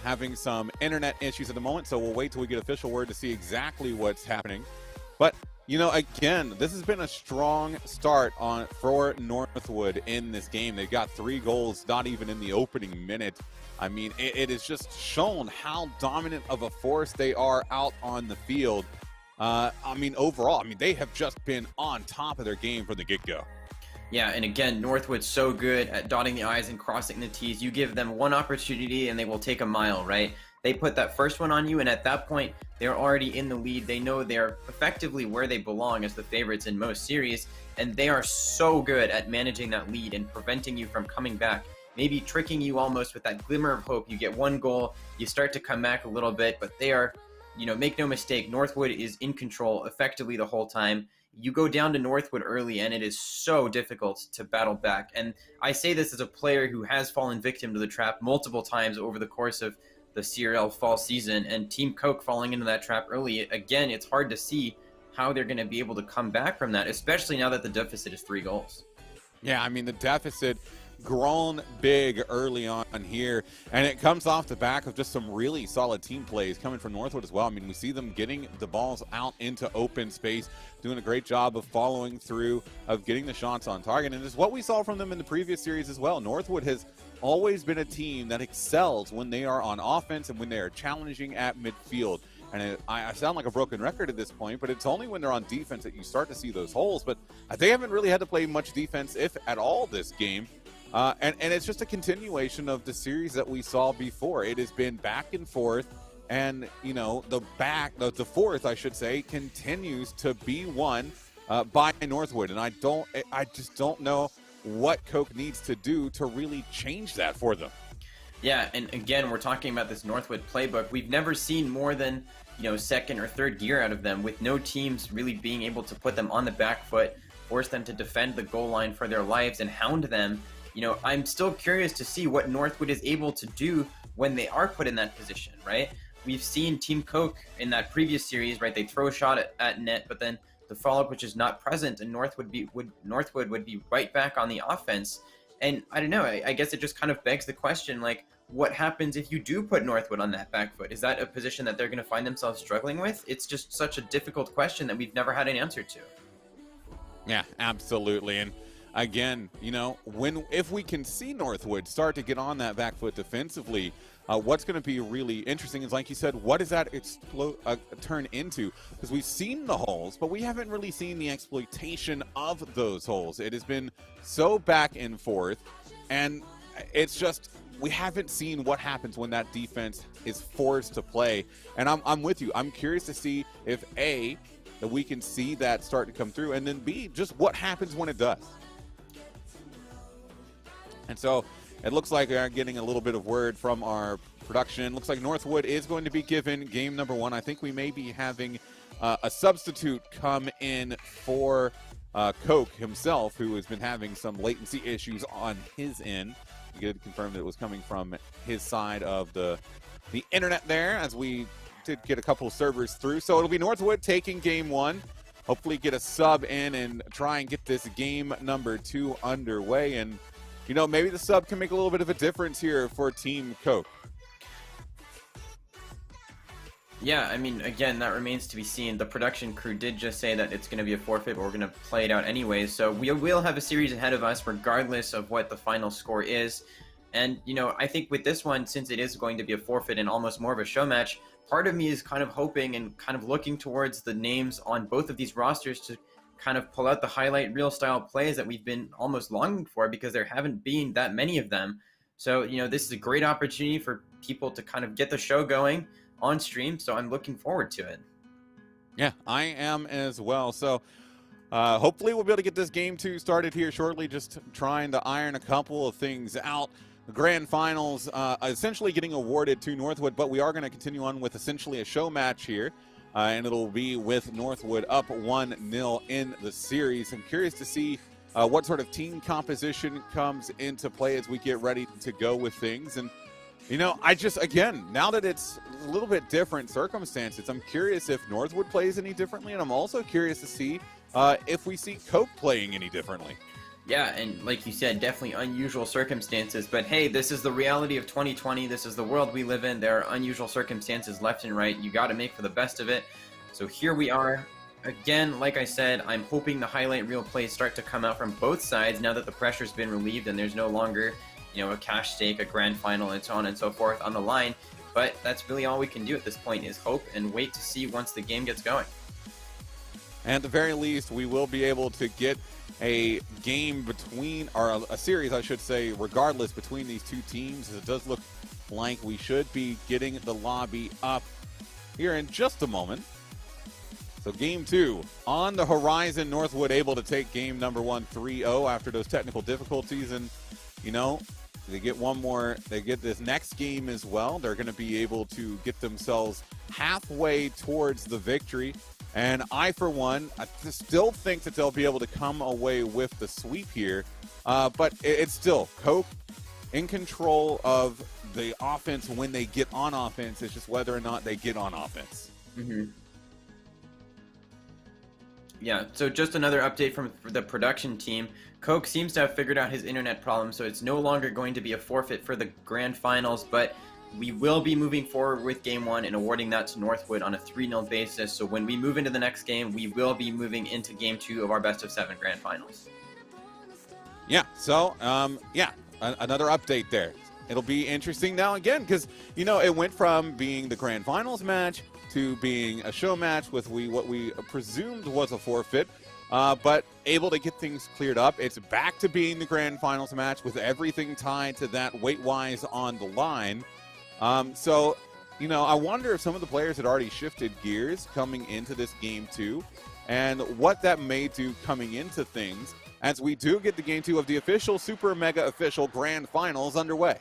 having some internet issues at the moment, so we'll wait till we get official word to see exactly what's happening. But, again, this has been a strong start for Northwood in this game. They've got 3 goals, not even in the opening minute. I mean, it has just shown how dominant of a force they are out on the field. Overall, they have just been on top of their game from the get-go. Yeah, and again, Northwood's so good at dotting the I's and crossing the T's. You give them one opportunity and they will take a mile, right? They put that first one on you, and at that point, they're already in the lead. They know they're effectively where they belong as the favorites in most series, and they are so good at managing that lead and preventing you from coming back. Maybe tricking you almost with that glimmer of hope. You get one goal, you start to come back a little bit, but they are, make no mistake, Northwood is in control effectively the whole time. You go down to Northwood early, and it is so difficult to battle back. And I say this as a player who has fallen victim to the trap multiple times over the course of the CRL fall season, and Team Coke falling into that trap early. Again, it's hard to see how they're going to be able to come back from that, especially now that the deficit is 3 goals. Yeah, the deficit grown big early on here, and it comes off the back of just some really solid team plays coming from Northwood as well. We see them getting the balls out into open space, doing a great job of following through, of getting the shots on target, and it's what we saw from them in the previous series as well. Northwood has always been a team that excels when they are on offense and when they are challenging at midfield. And I sound like a broken record at this point, but it's only when they're on defense that you start to see those holes. But they haven't really had to play much defense, if at all, this game. And it's just a continuation of the series that we saw before. It has been back and forth. And, you know, the fourth, I should say, continues to be won by Northwood. And I just don't know what Coke needs to do to really change that for them. Yeah, and again, we're talking about this Northwood playbook. We've never seen more than, second or third gear out of them, with no teams really being able to put them on the back foot, force them to defend the goal line for their lives, and hound them. I'm still curious to see what Northwood is able to do when they are put in that position, right? We've seen Team Coke in that previous series, right? They throw a shot at net, but then the follow-up, which is not present, and Northwood would be right back on the offense. And I don't know, I guess it just kind of begs the question, like, what happens if you do put Northwood on that back foot? Is that a position that they're going to find themselves struggling with? It's just such a difficult question that we've never had an answer to. Yeah, absolutely. And again, if we can see Northwood start to get on that back foot defensively, what's going to be really interesting is, like you said, what does that turn into? Because we've seen the holes, but we haven't really seen the exploitation of those holes. It has been so back and forth, and it's just we haven't seen what happens when that defense is forced to play. And I'm with you. I'm curious to see if A, that we can see that start to come through, and then B, just what happens when it does. And so it looks like we're getting a little bit of word from our production. Looks like Northwood is going to be given game number 1. I think we may be having a substitute come in for Coke himself, who has been having some latency issues on his end. We get confirmed that it was coming from his side of the internet there, as we did get a couple of servers through. So it'll be Northwood taking game 1. Hopefully get a sub in and try and get this game number 2 underway. And maybe the sub can make a little bit of a difference here for Team Coke. Yeah, I mean, again, that remains to be seen. The production crew did just say that it's going to be a forfeit, but we're going to play it out anyways. So we will have a series ahead of us regardless of what the final score is. And, I think with this one, since it is going to be a forfeit and almost more of a show match, part of me is kind of hoping and kind of looking towards the names on both of these rosters to kind of pull out the highlight reel style plays that we've been almost longing for, because there haven't been that many of them. So, this is a great opportunity for people to kind of get the show going on stream. So I'm looking forward to it. Yeah, I am as well. So hopefully we'll be able to get this game 2 started here shortly, just trying to iron a couple of things out. The grand finals essentially getting awarded to Northwood, but we are going to continue on with essentially a show match here. And it'll be with Northwood up 1-0 in the series. I'm curious to see what sort of team composition comes into play as we get ready to go with things. And, again, now that it's a little bit different circumstances, I'm curious if Northwood plays any differently. And I'm also curious to see if we see Coke playing any differently. Yeah, and like you said, definitely unusual circumstances. But hey, this is the reality of 2020. This is the world we live in. There are unusual circumstances left and right. You got to make for the best of it. So here we are. Again, like I said, I'm hoping the highlight reel plays start to come out from both sides now that the pressure's been relieved and there's no longer, a cash stake, a grand final, and so on and so forth on the line. But that's really all we can do at this point, is hope and wait to see once the game gets going. And at the very least, we will be able to get a game between, or a series, I should say, regardless, between these two teams. It does look like we should be getting the lobby up here in just a moment. So game 2 on the horizon. Northwood able to take game number 1 3-0 after those technical difficulties. And, they get one more, they get this next game as well. They're going to be able to get themselves halfway towards the victory. And I, for one, I still think that they'll be able to come away with the sweep here. But it's still Coke in control of the offense when they get on offense. It's just whether or not they get on offense. Mm-hmm. Yeah, so just another update from the production team. Coke seems to have figured out his internet problem, so it's no longer going to be a forfeit for the grand finals, but we will be moving forward with game 1 and awarding that to Northwood on a 3-0 basis. So when we move into the next game, we will be moving into game 2 of our best of 7 grand finals. Yeah, so, another update there. It'll be interesting now again because, you know, it went from being the grand finals match to being a show match with what we presumed was a forfeit, but able to get things cleared up. It's back to being the grand finals match with everything tied to that weight-wise on the line. So, you know, I wonder if some of the players had already shifted gears coming into this game 2 and what that may do coming into things as we do get the game 2 of the official Super Mega Official Grand Finals underway.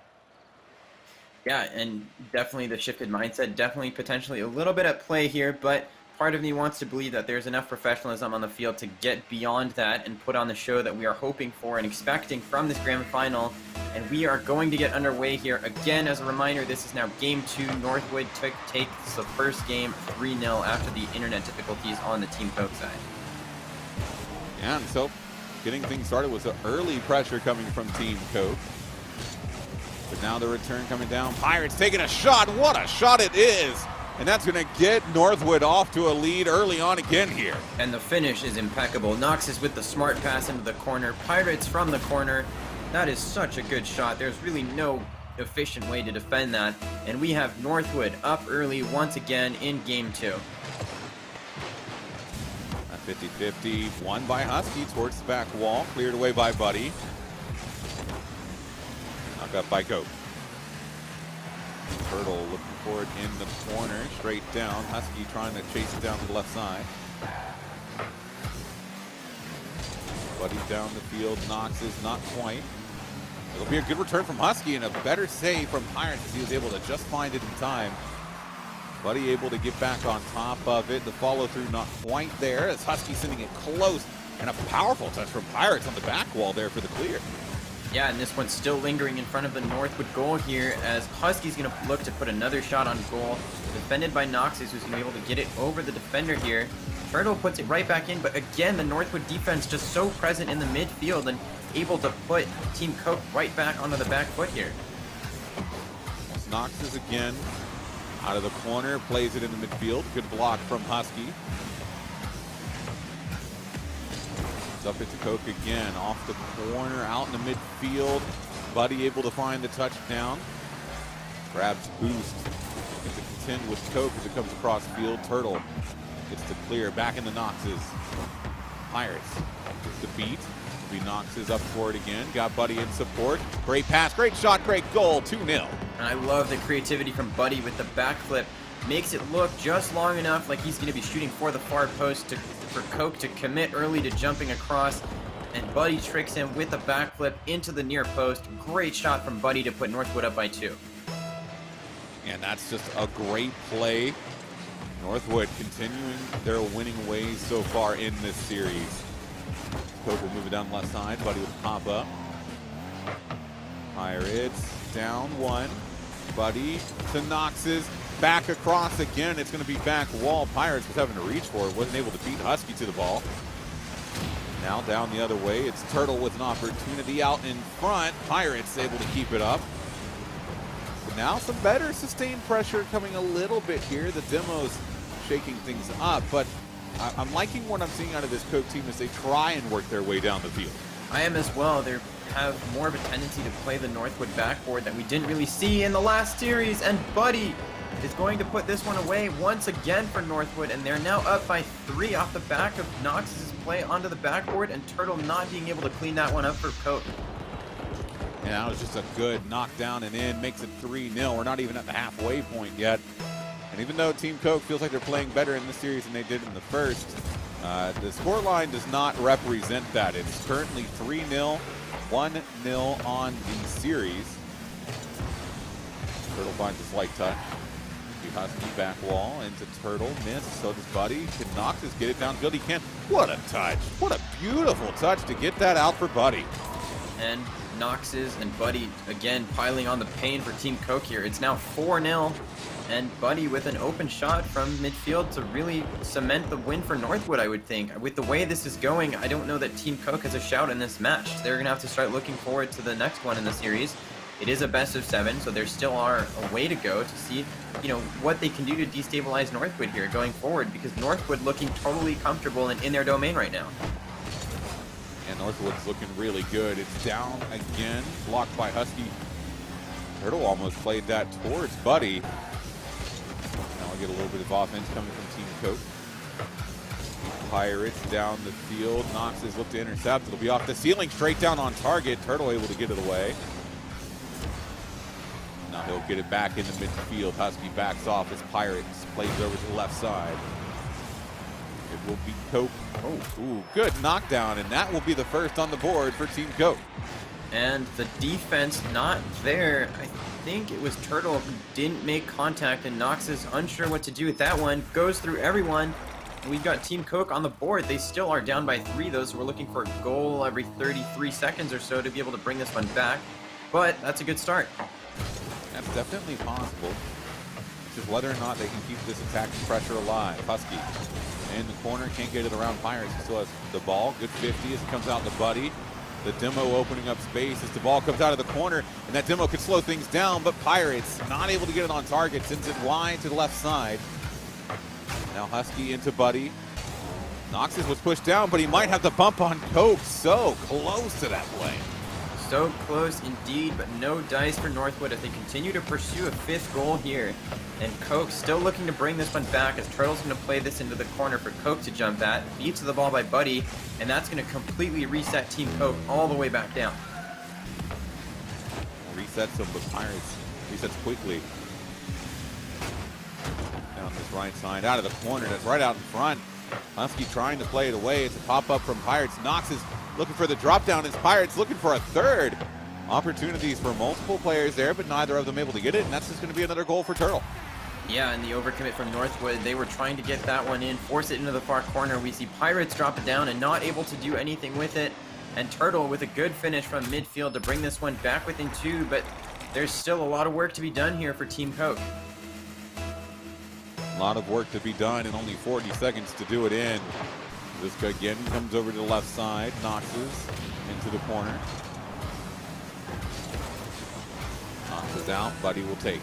Yeah, and definitely the shifted mindset, definitely potentially a little bit at play here, but part of me wants to believe that there's enough professionalism on the field to get beyond that and put on the show that we are hoping for and expecting from this grand final. And we are going to get underway here. Again, as a reminder, this is now game 2. Northwood takes the first game 3-0 after the internet difficulties on the Team Coke side. Yeah, and so getting things started was an early pressure coming from Team Coke. But now the return coming down. Pirates taking a shot. What a shot it is. And that's going to get Northwood off to a lead early on again here. And the finish is impeccable. Noxus with the smart pass into the corner. Pirates from the corner. That is such a good shot. There's really no efficient way to defend that. And we have Northwood up early once again in game 2. At 50-50, won by Husky towards the back wall. Cleared away by Buddy. Knocked up by Coke. Turtle looking for it in the corner, straight down. Husky trying to chase it down to the left side. Buddy down the field, Knox is not quite. It'll be a good return from Husky and a better save from Pirates as he was able to just find it in time. Buddy able to get back on top of it. The follow through not quite there as Husky sending it close, and a powerful touch from Pirates on the back wall there for the clear. Yeah, and this one's still lingering in front of the Northwood goal here as Husky's going to look to put another shot on goal. Defended by Noxus, who's going to be able to get it over the defender here. Turtle puts it right back in, but again, the Northwood defense just so present in the midfield and able to put Team Coke right back onto the back foot here. Noxus again out of the corner, plays it in the midfield. Good block from Husky. Up into Coke again, off the corner, out in the midfield. Buddy able to find the touchdown. Grabs boost. Gets to contend with Coke as it comes across field. Turtle gets to clear, back in the Noxus. Pirates gets the beat. Be Noxus up for it again. Got Buddy in support. Great pass, great shot, great goal, 2-0. And I love the creativity from Buddy with the backflip. Makes it look just long enough like he's going to be shooting for the far post for Coke to commit early to jumping across. And Buddy tricks him with a backflip into the near post. Great shot from Buddy to put Northwood up by 2. And that's just a great play. Northwood continuing their winning ways so far in this series. Coke will move it down the left side. Buddy with pop up. Pirates down 1. Buddy to Noxus. Back across again. It's going to be back wall. Pirates was having to reach for it. Wasn't able to beat Husky to the ball. Now down the other way. It's Turtle with an opportunity out in front. Pirates able to keep it up. But now some better sustained pressure coming a little bit here. The demo's shaking things up. But I'm liking what I'm seeing out of this Coke team as they try and work their way down the field. I am as well. They have more of a tendency to play the Northwood backboard that we didn't really see in the last series. And Buddy is going to put this one away once again for Northwood, and they're now up by 3 off the back of Noxus' play onto the backboard, and Turtle not being able to clean that one up for Coke. Yeah, that was just a good knockdown and in, makes it 3-0. We're not even at the halfway point yet. And even though Team Coke feels like they're playing better in this series than they did in the first, the scoreline does not represent that. It's currently 3-0, 1-0 on the series. Turtle finds a slight touch. Husky back wall into Turtle, miss, so does Buddy. Can Noxus get it downfield? He can. What a touch. What a beautiful touch to get that out for Buddy. And Noxus and Buddy, again, piling on the pain for Team Coke here. It's now 4-0, and Buddy with an open shot from midfield to really cement the win for Northwood, I would think. With the way this is going, I don't know that Team Coke has a shout in this match. They're going to have to start looking forward to the next one in the series. It is a best of 7, so there still are a way to go to see, you know, what they can do to destabilize Northwood here going forward, because Northwood looking totally comfortable and in their domain right now. And Northwood's looking really good. It's down again, blocked by Husky. Turtle almost played that towards Buddy. Now we get a little bit of offense coming from Team Coke. Pirates down the field. Noxus look to intercept. It'll be off the ceiling, straight down on target. Turtle able to get it away. Now he'll get it back in the midfield. Husky backs off as Pirates plays over to the left side. It will be Coke. Oh, ooh, good knockdown, and that will be the first on the board for Team Coke. And the defense not there. I think it was Turtle who didn't make contact, and Nox is unsure what to do with that one. Goes through everyone. We've got Team Coke on the board. They still are down by 3, though, so we're looking for a goal every 33 seconds or so to be able to bring this one back. But that's a good start. That's definitely possible. It's just whether or not they can keep this attack pressure alive. Husky in the corner, can't get it around Pirates. He still has the ball. Good 50 as it comes out to Buddy. The demo opening up space as the ball comes out of the corner, and that demo could slow things down, but Pirates not able to get it on target, sends it wide to the left side. Now Husky into Buddy. Noxus was pushed down, but he might have the bump on Coke. So close to that play. So close indeed, but no dice for Northwood as they continue to pursue a 5th goal here. And Coke still looking to bring this one back as Turtle's going to play this into the corner for Coke to jump at. Beats the ball by Buddy, and that's going to completely reset Team Coke all the way back down. Resets them, but Pirates resets quickly. Down this right side, out of the corner, that's right out in front. Husky trying to play it away. It's a pop-up from Pirates. Knox is looking for the drop down as Pirates looking for a third. Opportunities for multiple players there, but neither of them able to get it, and that's just going to be another goal for Turtle. Yeah, and the overcommit from Northwood, they were trying to get that one in, force it into the far corner. We see Pirates drop it down and not able to do anything with it. And Turtle with a good finish from midfield to bring this one back within 2, but there's still a lot of work to be done here for Team Coke. A lot of work to be done and only 40 seconds to do it in. This again comes over to the left side, Noxus into the corner. Noxus out, Buddy will take.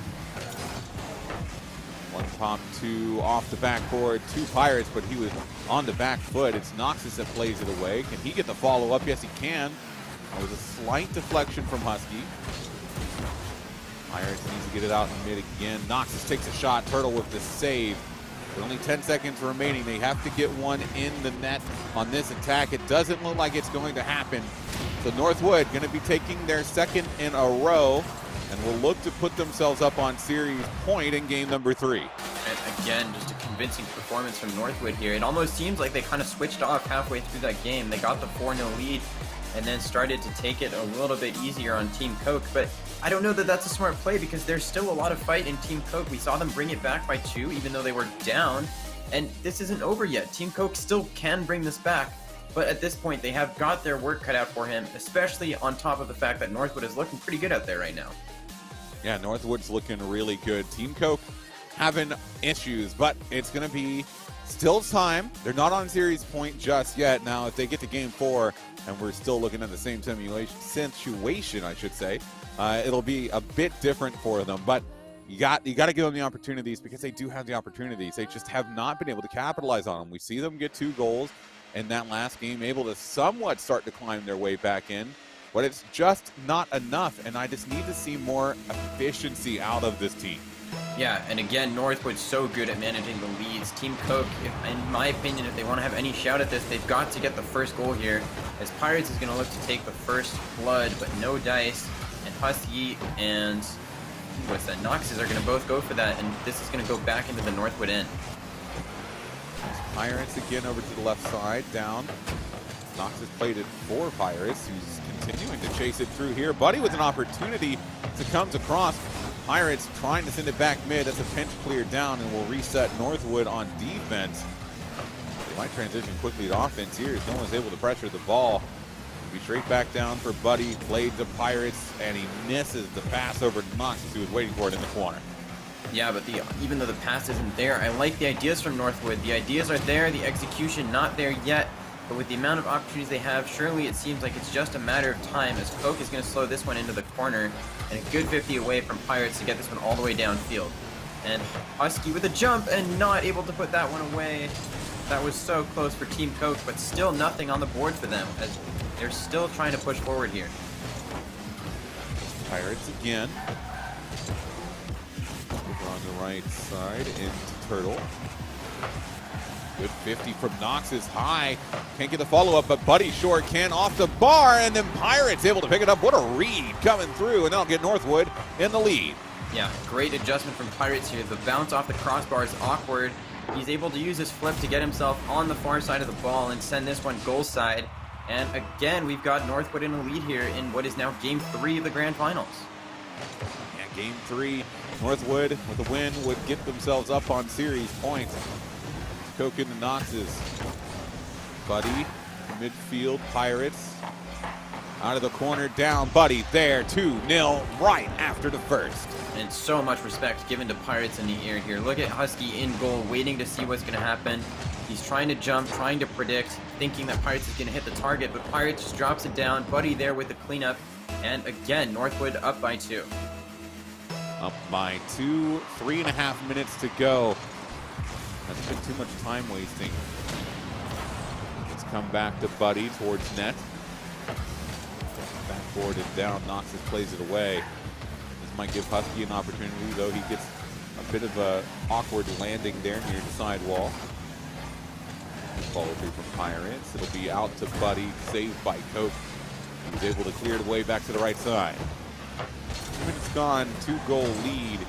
One pop, 2 off the backboard, 2 Pirates, but he was on the back foot. It's Noxus that plays it away. Can he get the follow-up? Yes, he can. That was a slight deflection from Husky. Pirates needs to get it out in mid again. Noxus takes a shot. Turtle with the save. With only 10 seconds remaining, they have to get one in the net on this attack. It doesn't look like it's going to happen. So Northwood going to be taking their 2nd in a row and will look to put themselves up on series point in game number 3. And again, just a convincing performance from Northwood here. It almost seems like they kind of switched off halfway through that game. They got the 4-0 lead and then started to take it a little bit easier on Team Coke. But I don't know that that's a smart play because there's still a lot of fight in Team Coke. We saw them bring it back by 2, even though they were down. And this isn't over yet. Team Coke still can bring this back. But at this point, they have got their work cut out for him, especially on top of the fact that Northwood is looking pretty good out there right now. Yeah, Northwood's looking really good. Team Coke having issues, but it's going to be still time. They're not on series point just yet. Now, if they get to game 4, and we're still looking at the same situation, I should say, it'll be a bit different for them. But you got to give them the opportunities because they do have the opportunities. They just have not been able to capitalize on them. We see them get 2 goals in that last game, able to somewhat start to climb their way back in. But it's just not enough, and I just need to see more efficiency out of this team. Yeah, and again, Northwood's so good at managing the leads. Team Coke, in my opinion, if they want to have any shout at this, they've got to get the first goal here, as Pirates is going to look to take the first blood, but no dice, and Husky and what's that, Noxus are going to both go for that, and this is going to go back into the Northwood end. Pirates again over to the left side, down. Noxus played it for Pirates, who's continuing to chase it through here. Buddy with an opportunity to comes across. Pirates trying to send it back mid. That's a pinch clear down and will reset Northwood on defense. They might transition quickly to offense here as no one's able to pressure the ball. It'll be straight back down for Buddy. Played to Pirates, and he misses the pass over to Noxus, who was waiting for it in the corner. Yeah, but even though the pass isn't there, I like the ideas from Northwood. The ideas are there, the execution not there yet. But with the amount of opportunities they have, surely it seems like it's just a matter of time as Coke is going to slow this one into the corner and a good 50 away from Pirates to get this one all the way downfield. And Husky with a jump and not able to put that one away. That was so close for Team Coke, but still nothing on the board for them as they're still trying to push forward here. Pirates again. Over on the right side into Turtle. Good 50 from Knox is high. Can't get the follow-up, but Buddy Short can off the bar, and then Pirates able to pick it up. What a read coming through, and they'll get Northwood in the lead. Yeah, great adjustment from Pirates here. The bounce off the crossbar is awkward. He's able to use his flip to get himself on the far side of the ball and send this one goal side. And again, we've got Northwood in a lead here in what is now Game 3 of the Grand Finals. Yeah, Game 3, Northwood with a win would get themselves up on series points. Koch into Knox's. Buddy, midfield, Pirates. Out of the corner, down, Buddy there, 2-0 right after the first. And so much respect given to Pirates in the air here. Look at Husky in goal, waiting to see what's going to happen. He's trying to jump, trying to predict, thinking that Pirates is going to hit the target, but Pirates just drops it down. Buddy there with the cleanup. And again, Northwood up by 2. Up by 2, 3.5 minutes to go. That's been too much time wasting. Let's come back to Buddy towards net. Backboard and down, Knox's plays it away. This might give Husky an opportunity, though he gets a bit of a awkward landing there near the sidewall. Follow through from Pirates. It'll be out to Buddy, saved by Koch. He's able to clear the way back to the right side. 2 minutes gone, 2-goal lead.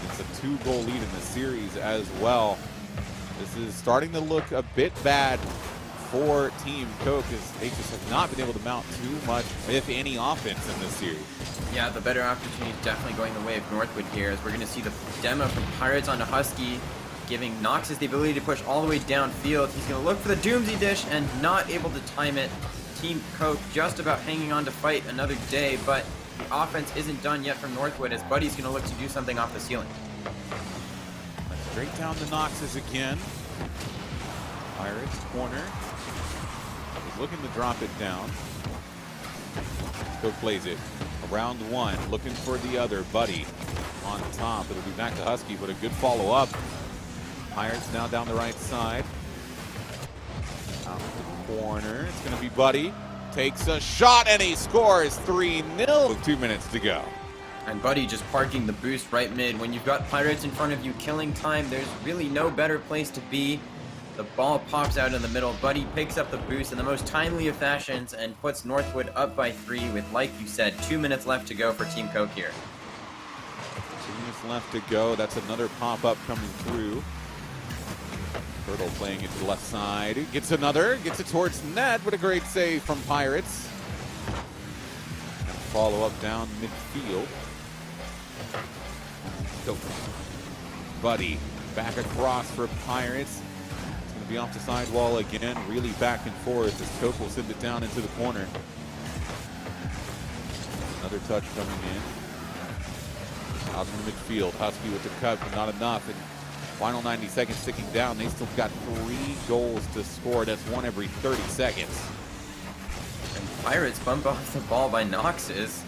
It's a 2-goal lead in the series as well. This is starting to look a bit bad for Team Koch as they just have not been able to mount too much, if any, offense in this series. Yeah, the better opportunity is definitely going the way of Northwood here, as we're going to see the demo from Pirates onto Husky, giving Knox's the ability to push all the way downfield. He's going to look for the Doomsday Dish and not able to time it. Team Koch just about hanging on to fight another day, but the offense isn't done yet from Northwood, as Buddy's going to look to do something off the ceiling. Straight down to Knox's again. Pirates corner. He's looking to drop it down. Koch plays it. Around one, looking for the other. Buddy on top. It'll be back to Husky, but a good follow-up. Pirates now down the right side. Out the corner. It's going to be Buddy. Takes a shot, and he scores 3-0 with 2 minutes to go. And Buddy just parking the boost right mid. When you've got Pirates in front of you killing time, there's really no better place to be. The ball pops out in the middle. Buddy picks up the boost in the most timely of fashions and puts Northwood up by 3 with, like you said, 2 minutes left to go for Team Koch here. 2 minutes left to go. That's another pop-up coming through. Turtle playing it to the left side. Gets another. Gets it towards net. What a great save from Pirates. And follow-up down midfield. Buddy back across for Pirates. It's going to be off the sidewall again. Really back and forth as Koch will send it down into the corner. Another touch coming in. Out in the midfield. Husky with the cut, but not enough. And final 90 seconds ticking down. They still got 3 goals to score. That's 1 every 30 seconds. And Pirates bump off the ball by Knox's.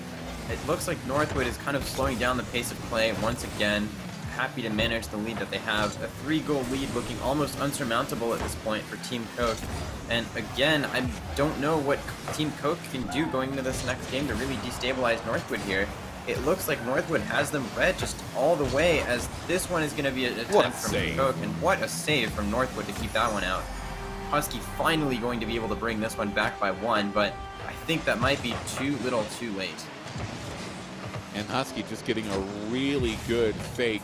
It looks like Northwood is kind of slowing down the pace of play once again. Happy to manage the lead that they have. A 3-goal lead looking almost unsurmountable at this point for Team Koch. And again, I don't know what Team Koch can do going into this next game to really destabilize Northwood here. It looks like Northwood has them read just all the way, as this one is going to be an attempt from Koch. And what a save from Northwood to keep that one out. Husky finally going to be able to bring this one back by 1, but I think that might be too little too late. And Husky just getting a really good fake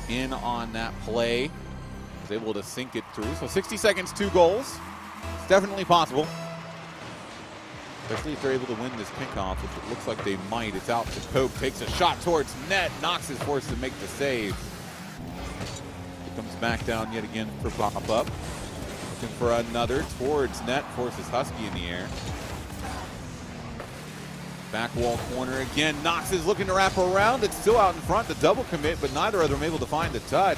in on that play. Was able to sink it through. So 60 seconds, 2 goals. It's definitely possible. Especially if they're able to win this kickoff, which it looks like they might. It's out to Koch. Takes a shot towards net. Knox is forced to make the save. It comes back down yet again for pop-up. Looking for another towards net. Forces Husky in the air. Back wall corner again. Knox is looking to wrap around. It's still out in front. The double commit, but neither of them able to find the touch.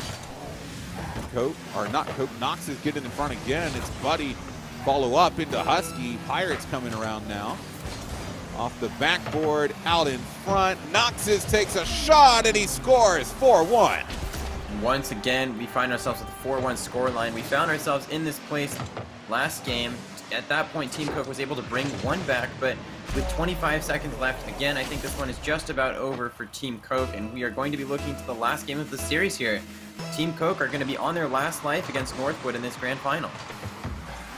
Koch, or not Koch, Knox is getting in front again. It's Buddy. Follow up into Husky. Pirates coming around now. Off the backboard, out in front. Knox's takes a shot and he scores 4-1. Once again, we find ourselves with a 4-1 scoreline. We found ourselves in this place last game. At that point, Team Coke was able to bring one back, but with 25 seconds left, again, I think this one is just about over for Team Coke, and we are going to be looking to the last game of the series here. Team Coke are going to be on their last life against Northwood in this grand final.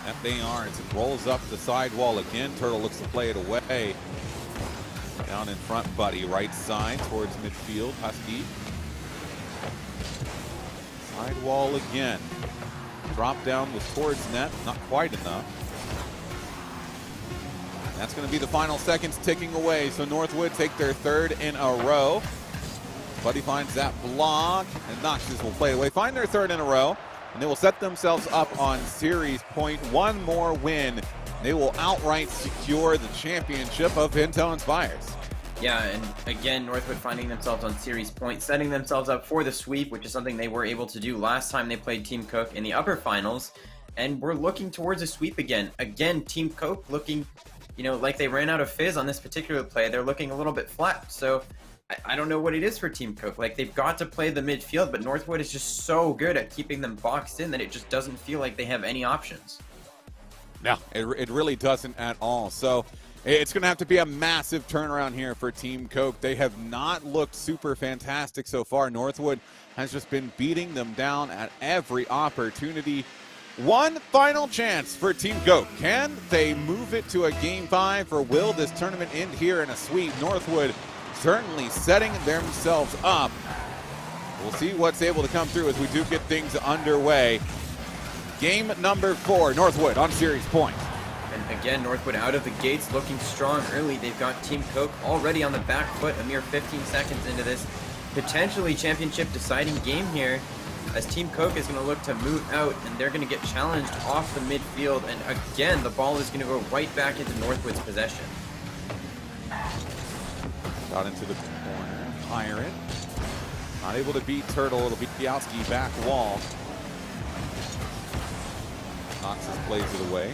That they are. As it rolls up the sidewall again, Turtle looks to play it away. Down in front, Buddy, right side towards midfield. Husky. Sidewall again. Drop down was towards net, not quite enough. That's going to be the final seconds ticking away. So Northwood take their third in a row. Buddy finds that block, and Noxus will play it away. Find their third in a row, and they will set themselves up on series point. One more win. They will outright secure the championship of Intel Inspires. Yeah, and again, Northwood finding themselves on series point, setting themselves up for the sweep, which is something they were able to do last time they played Team Coke in the upper finals. And we're looking towards a sweep again. Again, Team Coke looking, you know, like they ran out of fizz on this particular play. They're looking a little bit flat. So I don't know what it is for Team Coke. Like, they've got to play the midfield, but Northwood is just so good at keeping them boxed in that it just doesn't feel like they have any options. No, it really doesn't at all. So it's going to have to be a massive turnaround here for Team Coke. They have not looked super fantastic so far. Northwood has just been beating them down at every opportunity. One final chance for Team Coke. Can they move it to a Game 5, or will this tournament end here in a sweep? Northwood certainly setting themselves up. We'll see what's able to come through as we do get things underway. Game number 4, Northwood on series point. And again, Northwood out of the gates looking strong early. They've got Team Coke already on the back foot a mere 15 seconds into this potentially championship deciding game here, as Team Coke is going to look to move out, and they're going to get challenged off the midfield, and again the ball is going to go right back into Northwood's possession. Got into the corner. Pirate. Not able to beat Turtle. It'll be Bialski back wall. Noxus plays it away.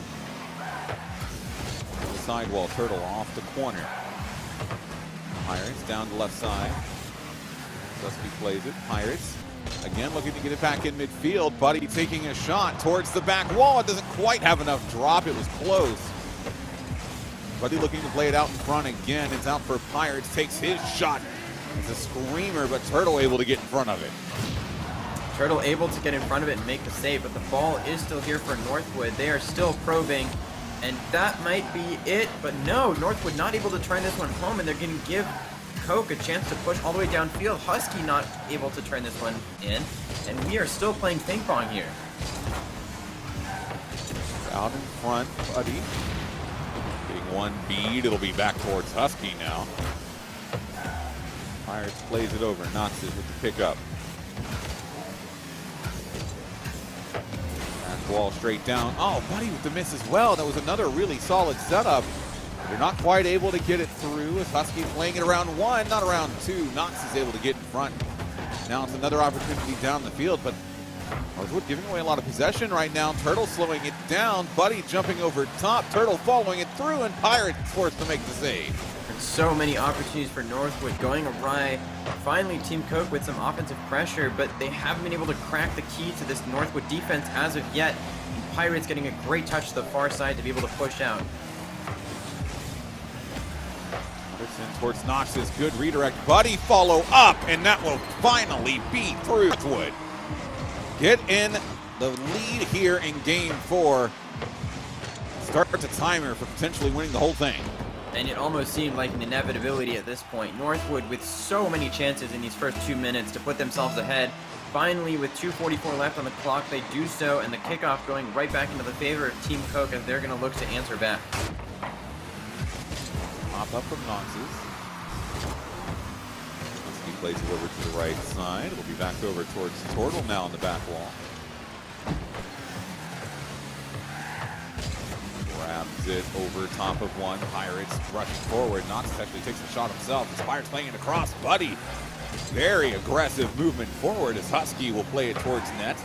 The sidewall. Turtle off the corner. Pirates down the left side. Dusky plays it. Pirates again looking to get it back in midfield. Buddy taking a shot towards the back wall. It doesn't quite have enough drop. It was close. Buddy looking to play it out in front again. It's out for Pirates. Takes his shot. It's a screamer, but Turtle able to get in front of it. Turtle able to get in front of it and make the save, but the ball is still here for Northwood. They are still probing, and that might be it. But no, Northwood not able to turn this one home, and they're going to give Coke a chance to push all the way downfield. Husky not able to turn this one in, and we are still playing ping pong here. Out in front, Buddy. Getting one bead. It'll be back towards Husky now. Pirates plays it over. Noxus with the pickup. Back wall straight down. Oh, Buddy with the miss as well. That was another really solid setup. They're not quite able to get it through as Husky playing it around 1, not around 2. Nox is able to get in front. Now it's another opportunity down the field, but Northwood giving away a lot of possession right now. Turtle slowing it down. Buddy jumping over top. Turtle following it through, and Pirates forced to make the save. And so many opportunities for Northwood going awry. Finally, Team Coke with some offensive pressure, but they haven't been able to crack the key to this Northwood defense as of yet. And Pirates getting a great touch to the far side to be able to push out. Robertson towards Noxus. Good redirect. Buddy follow up, and that will finally be through. Northwood get in the lead here in Game 4. Start the timer for potentially winning the whole thing. And it almost seemed like an inevitability at this point. Northwood with so many chances in these first 2 minutes to put themselves ahead. Finally, with 2:44 left on the clock, they do so, and the kickoff going right back into the favor of Team Coke as they're going to look to answer back. Pop up from Noxus. He plays it over to the right side. It'll be back over towards Turtle now on the back wall. Grabs it over top of one. Pirates rushing forward. Noxus actually takes a shot himself. As Pirates playing it across. Buddy. Very aggressive movement forward as Husky will play it towards net.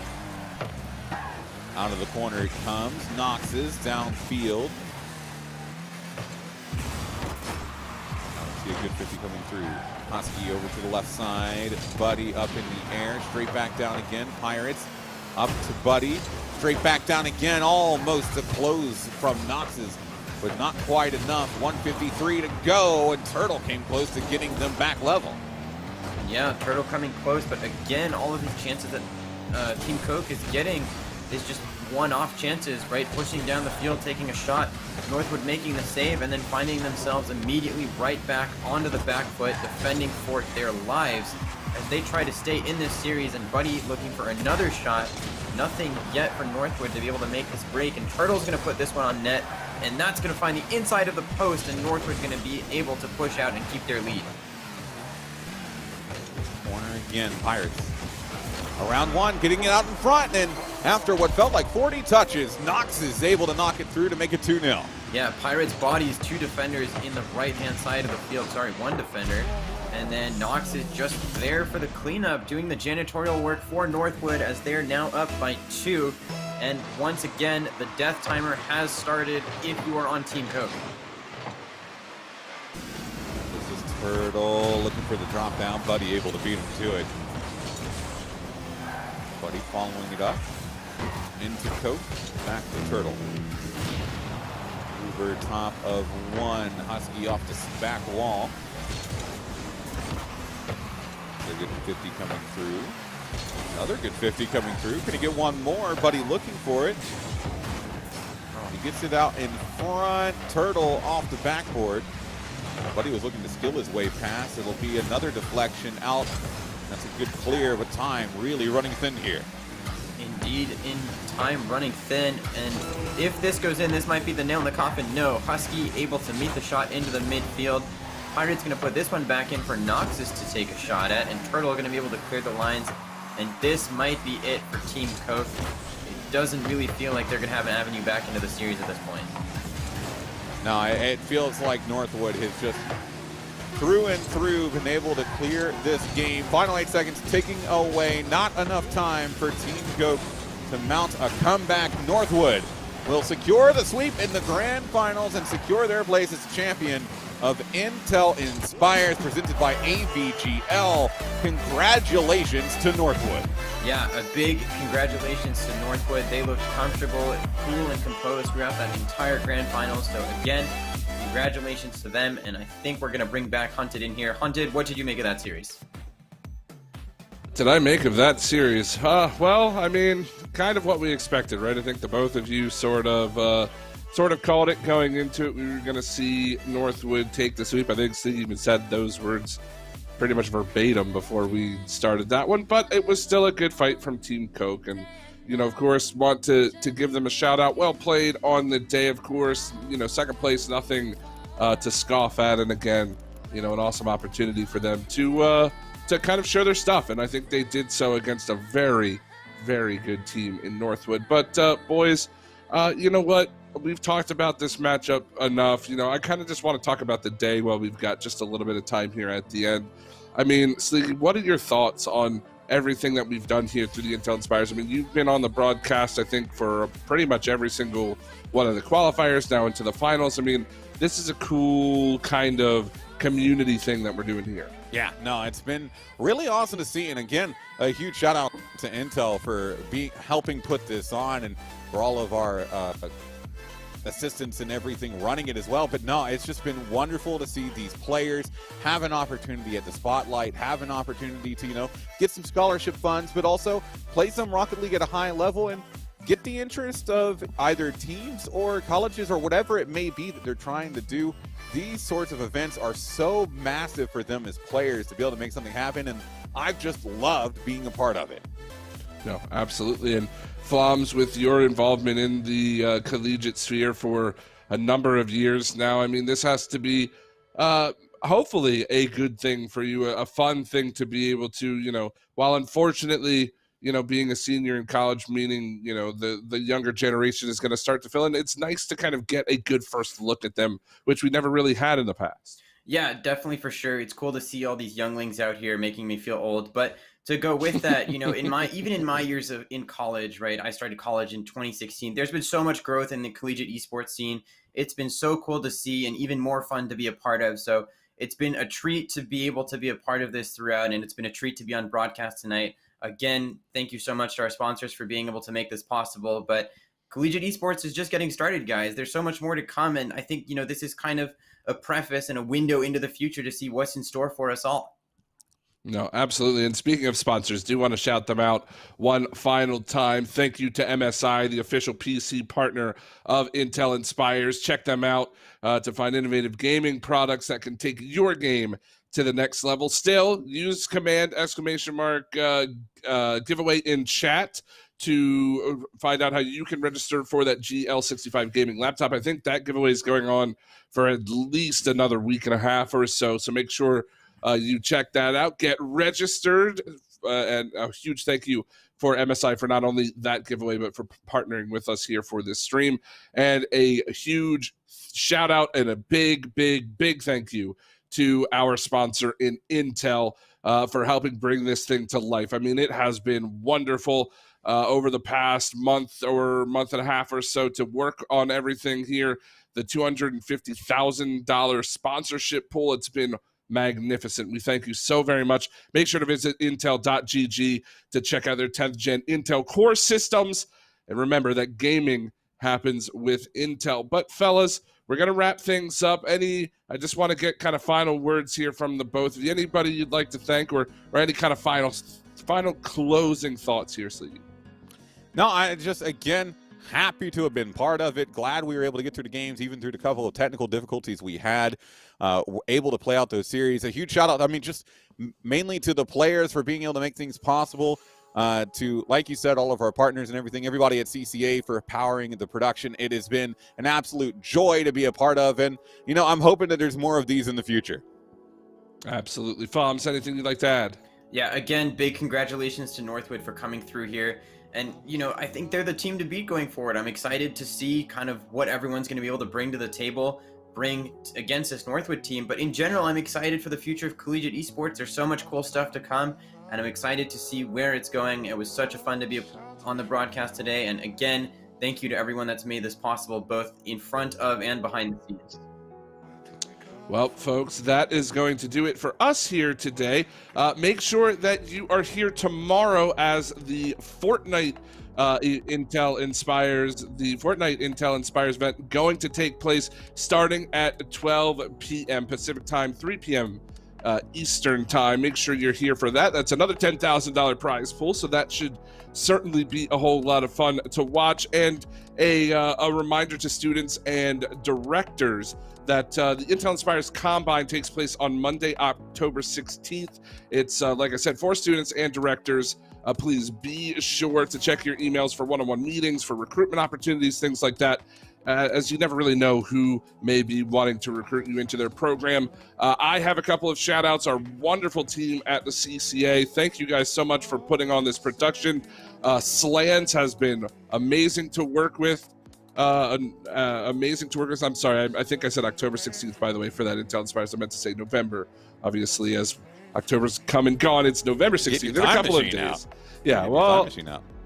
Out of the corner it comes. Noxus downfield. See a good 50 coming through. Husky over to the left side. Buddy up in the air. Straight back down again. Pirates Up to Buddy. Straight back down again. Almost a close from Nox's, but not quite enough. 1:53 to go, and Turtle came close to getting them back level. Yeah, Turtle coming close, but again, all of these chances that Team Coke is getting is just one-off chances, right? Pushing down the field, taking a shot, Northwood making the save, and then finding themselves immediately right back onto the back foot, defending for their lives as they try to stay in this series. And Buddy looking for another shot. Nothing yet for Northwood to be able to make this break, and Turtle's going to put this one on net, and that's going to find the inside of the post, and Northwood's going to be able to push out and keep their lead. Corner again, Pirates. Around one, getting it out in front, and after what felt like 40 touches, Nox is able to knock it through to make it 2-0. Yeah, Pirates bodies two defenders in the right-hand side of the field. Sorry, one defender. And then Nox is just there for the cleanup, doing the janitorial work for Northwood as they're now up by 2. And once again, the death timer has started if you are on Team Coke. This is Turtle looking for the drop down. Buddy able to beat him to it. Buddy following it up. Into Coke. Back to Turtle. Over top of one. Husky off the back wall. A good 50 coming through. Another good 50 coming through. Can he get one more? Buddy looking for it. He gets it out in front. Turtle off the backboard. Buddy was looking to skill his way past. It'll be another deflection out. That's a good clear, but time really running thin here. Indeed, in time running thin, and if this goes in, this might be the nail in the coffin. No, Husky able to meet the shot into the midfield. Pirates going to put this one back in for Noxus to take a shot at, and Turtle going to be able to clear the lines, and this might be it for Team Coke. It doesn't really feel like they're going to have an avenue back into the series at this point. No, it feels like Northwood has just through and through been able to clear this game. Final 8 seconds ticking away. Not enough time for Team Coke to mount a comeback. Northwood will secure the sweep in the grand finals and secure their place as champion of Intel Inspires, presented by AVGL. Congratulations to Northwood. Yeah, a big congratulations to Northwood. They looked comfortable, cool, and composed throughout that entire grand finals. So again, congratulations to them, and I think we're going to bring back Hunted in here. Hunted, what did you make of that series? Did I make of that series? Well, I mean, kind of what we expected, right? I think the both of you sort of called it going into it. We were going to see Northwood take the sweep. I think Steve even said those words pretty much verbatim before we started that one, but it was still a good fight from Team Coke, and of course, want to give them a shout out. Well played on the day, of course. Second place, nothing to scoff at, and again, an awesome opportunity for them to kind of show their stuff, and I think they did so against a very, very good team in Northwood. But boys, you know what? We've talked about this matchup enough. I kind of just want to talk about the day while we've got just a little bit of time here at the end. I mean, Sleeky, what are your thoughts on everything that we've done here through the Intel Inspires? I mean, you've been on the broadcast, I think, for pretty much every single one of the qualifiers now into the finals. I mean, this is a cool kind of community thing that we're doing here. Yeah, no, it's been really awesome to see. And again, a huge shout out to Intel for helping put this on, and for all of our assistants and everything running it as well. But no, it's just been wonderful to see these players have an opportunity at the spotlight, have an opportunity to, get some scholarship funds, but also play some Rocket League at a high level and get the interest of either teams or colleges or whatever it may be that they're trying to do. These sorts of events are so massive for them as players to be able to make something happen, and I've just loved being a part of it. No, absolutely. And Floms, with your involvement in the collegiate sphere for a number of years now, I mean, this has to be hopefully a good thing for you, a fun thing to be able to, while unfortunately, being a senior in college, meaning, the younger generation is going to start to fill in. It's nice to kind of get a good first look at them, which we never really had in the past. Yeah, definitely, for sure. It's cool to see all these younglings out here making me feel old. But to go with that, even in my years in college, right? I started college in 2016. There's been so much growth in the collegiate esports scene. It's been so cool to see, and even more fun to be a part of. So it's been a treat to be able to be a part of this throughout, and it's been a treat to be on broadcast tonight. Again, thank you so much to our sponsors for being able to make this possible. But collegiate esports is just getting started, guys. There's so much more to come. And I think, this is kind of a preface and a window into the future to see what's in store for us all. No, absolutely. And speaking of sponsors, do want to shout them out one final time. Thank you to MSI, the official PC partner of Intel Inspires. Check them out to find innovative gaming products that can take your game to the next level. Still, use command ! Giveaway in chat to find out how you can register for that GL65 gaming laptop. I think that giveaway is going on for at least another week and a half or so. So make sure you check that out, get registered, and a huge thank you for MSI for not only that giveaway, but for partnering with us here for this stream. And a huge shout out and a big, big, big thank you to our sponsor in Intel for helping bring this thing to life. I mean, it has been wonderful over the past month or month and a half or so to work on everything here. The $250,000 sponsorship pool, it's been magnificent. We thank you so very much. Make sure to visit intel.gg to check out their 10th gen Intel Core systems. And remember that gaming happens with Intel. But fellas, we're going to wrap things up. I just want to get kind of final words here from the both of you. Anybody you'd like to thank or any kind of final closing thoughts here, Sleepy? No, I just, again, happy to have been part of it. Glad we were able to get through the games, even through the couple of technical difficulties we had. Were able to play out those series. A huge shout out, just mainly to the players for being able to make things possible. To, like you said, all of our partners and everything, everybody at CCA for powering the production. It has been an absolute joy to be a part of. And, I'm hoping that there's more of these in the future. Absolutely. Foms, anything you'd like to add? Yeah, again, big congratulations to Northwood for coming through here. And, I think they're the team to beat going forward. I'm excited to see kind of what everyone's going to be able to bring to the table, bring against this Northwood team. But in general, I'm excited for the future of collegiate esports. There's so much cool stuff to come, and I'm excited to see where it's going. It was such a fun to be on the broadcast today. And again, thank you to everyone that's made this possible, both in front of and behind the scenes. Well, folks, that is going to do it for us here today. Make sure that you are here tomorrow as the Fortnite Intel Inspires event going to take place starting at 12 p.m. Pacific time, 3 p.m. Eastern time. Make sure you're here for that. That's another $10,000 prize pool, so that should certainly be a whole lot of fun to watch. And a reminder to students and directors that the Intel Inspires Combine takes place on Monday, October 16th. It's, like I said, for students and directors. Please be sure to check your emails for one-on-one meetings, for recruitment opportunities, things like that, as you never really know who may be wanting to recruit you into their program. I have a couple of shout-outs. Our wonderful team at the CCA. Thank you guys so much for putting on this production. Slans has been amazing to work with. I'm sorry, I think I said October 16th, by the way, for that Intel Inspires. I meant to say November, obviously, as October's come and gone. It's November 16th in a couple of days. Yeah, well,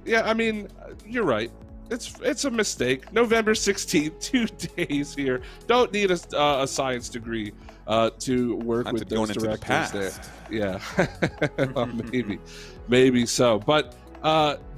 yeah, I mean, you're right. It's a mistake. November 16th, 2 days here. Don't need a science degree to work with those directors there. Yeah, well, maybe so. But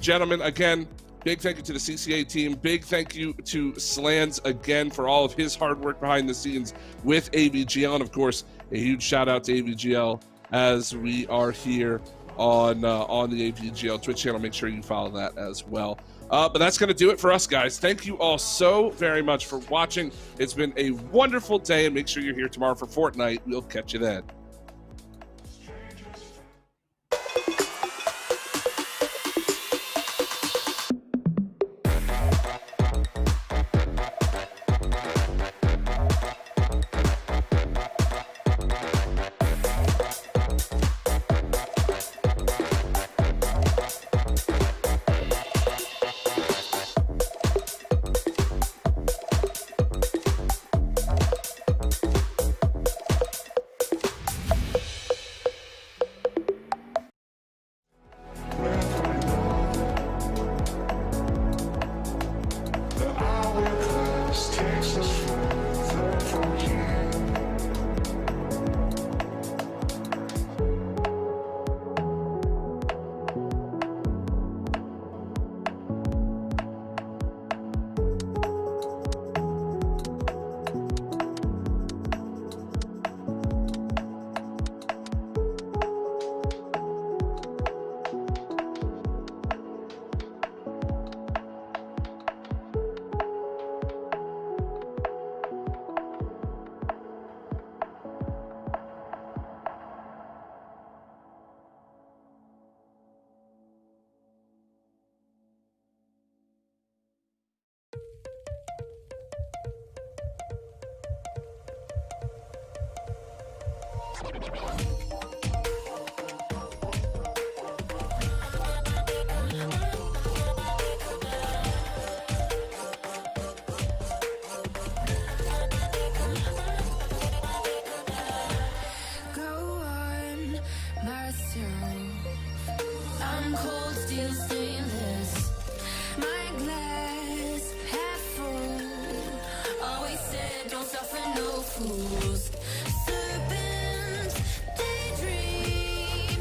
gentlemen, again, big thank you to the CCA team. Big thank you to Slans again for all of his hard work behind the scenes with AVGL, and of course, a huge shout out to AVGL as we are here on the AVGL Twitch channel. Make sure you follow that as well. But that's going to do it for us, guys. Thank you all so very much for watching. It's been a wonderful day, and make sure you're here tomorrow for Fortnite. We'll catch you then. Go on, myself. I'm cold, steel stainless. My glass half full. Always said, don't suffer no fools. Serpent, daydream.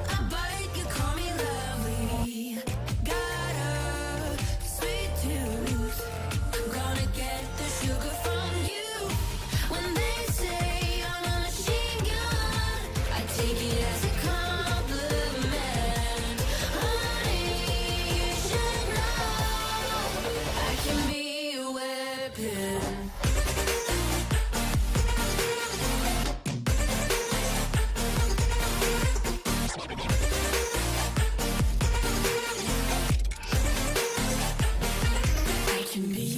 I bite, you call me lovely. Got a sweet tooth. Gonna get the sugar from you. When they say I'm a machine gun, I take it as a compliment. Honey, you should know I can be a weapon. I can be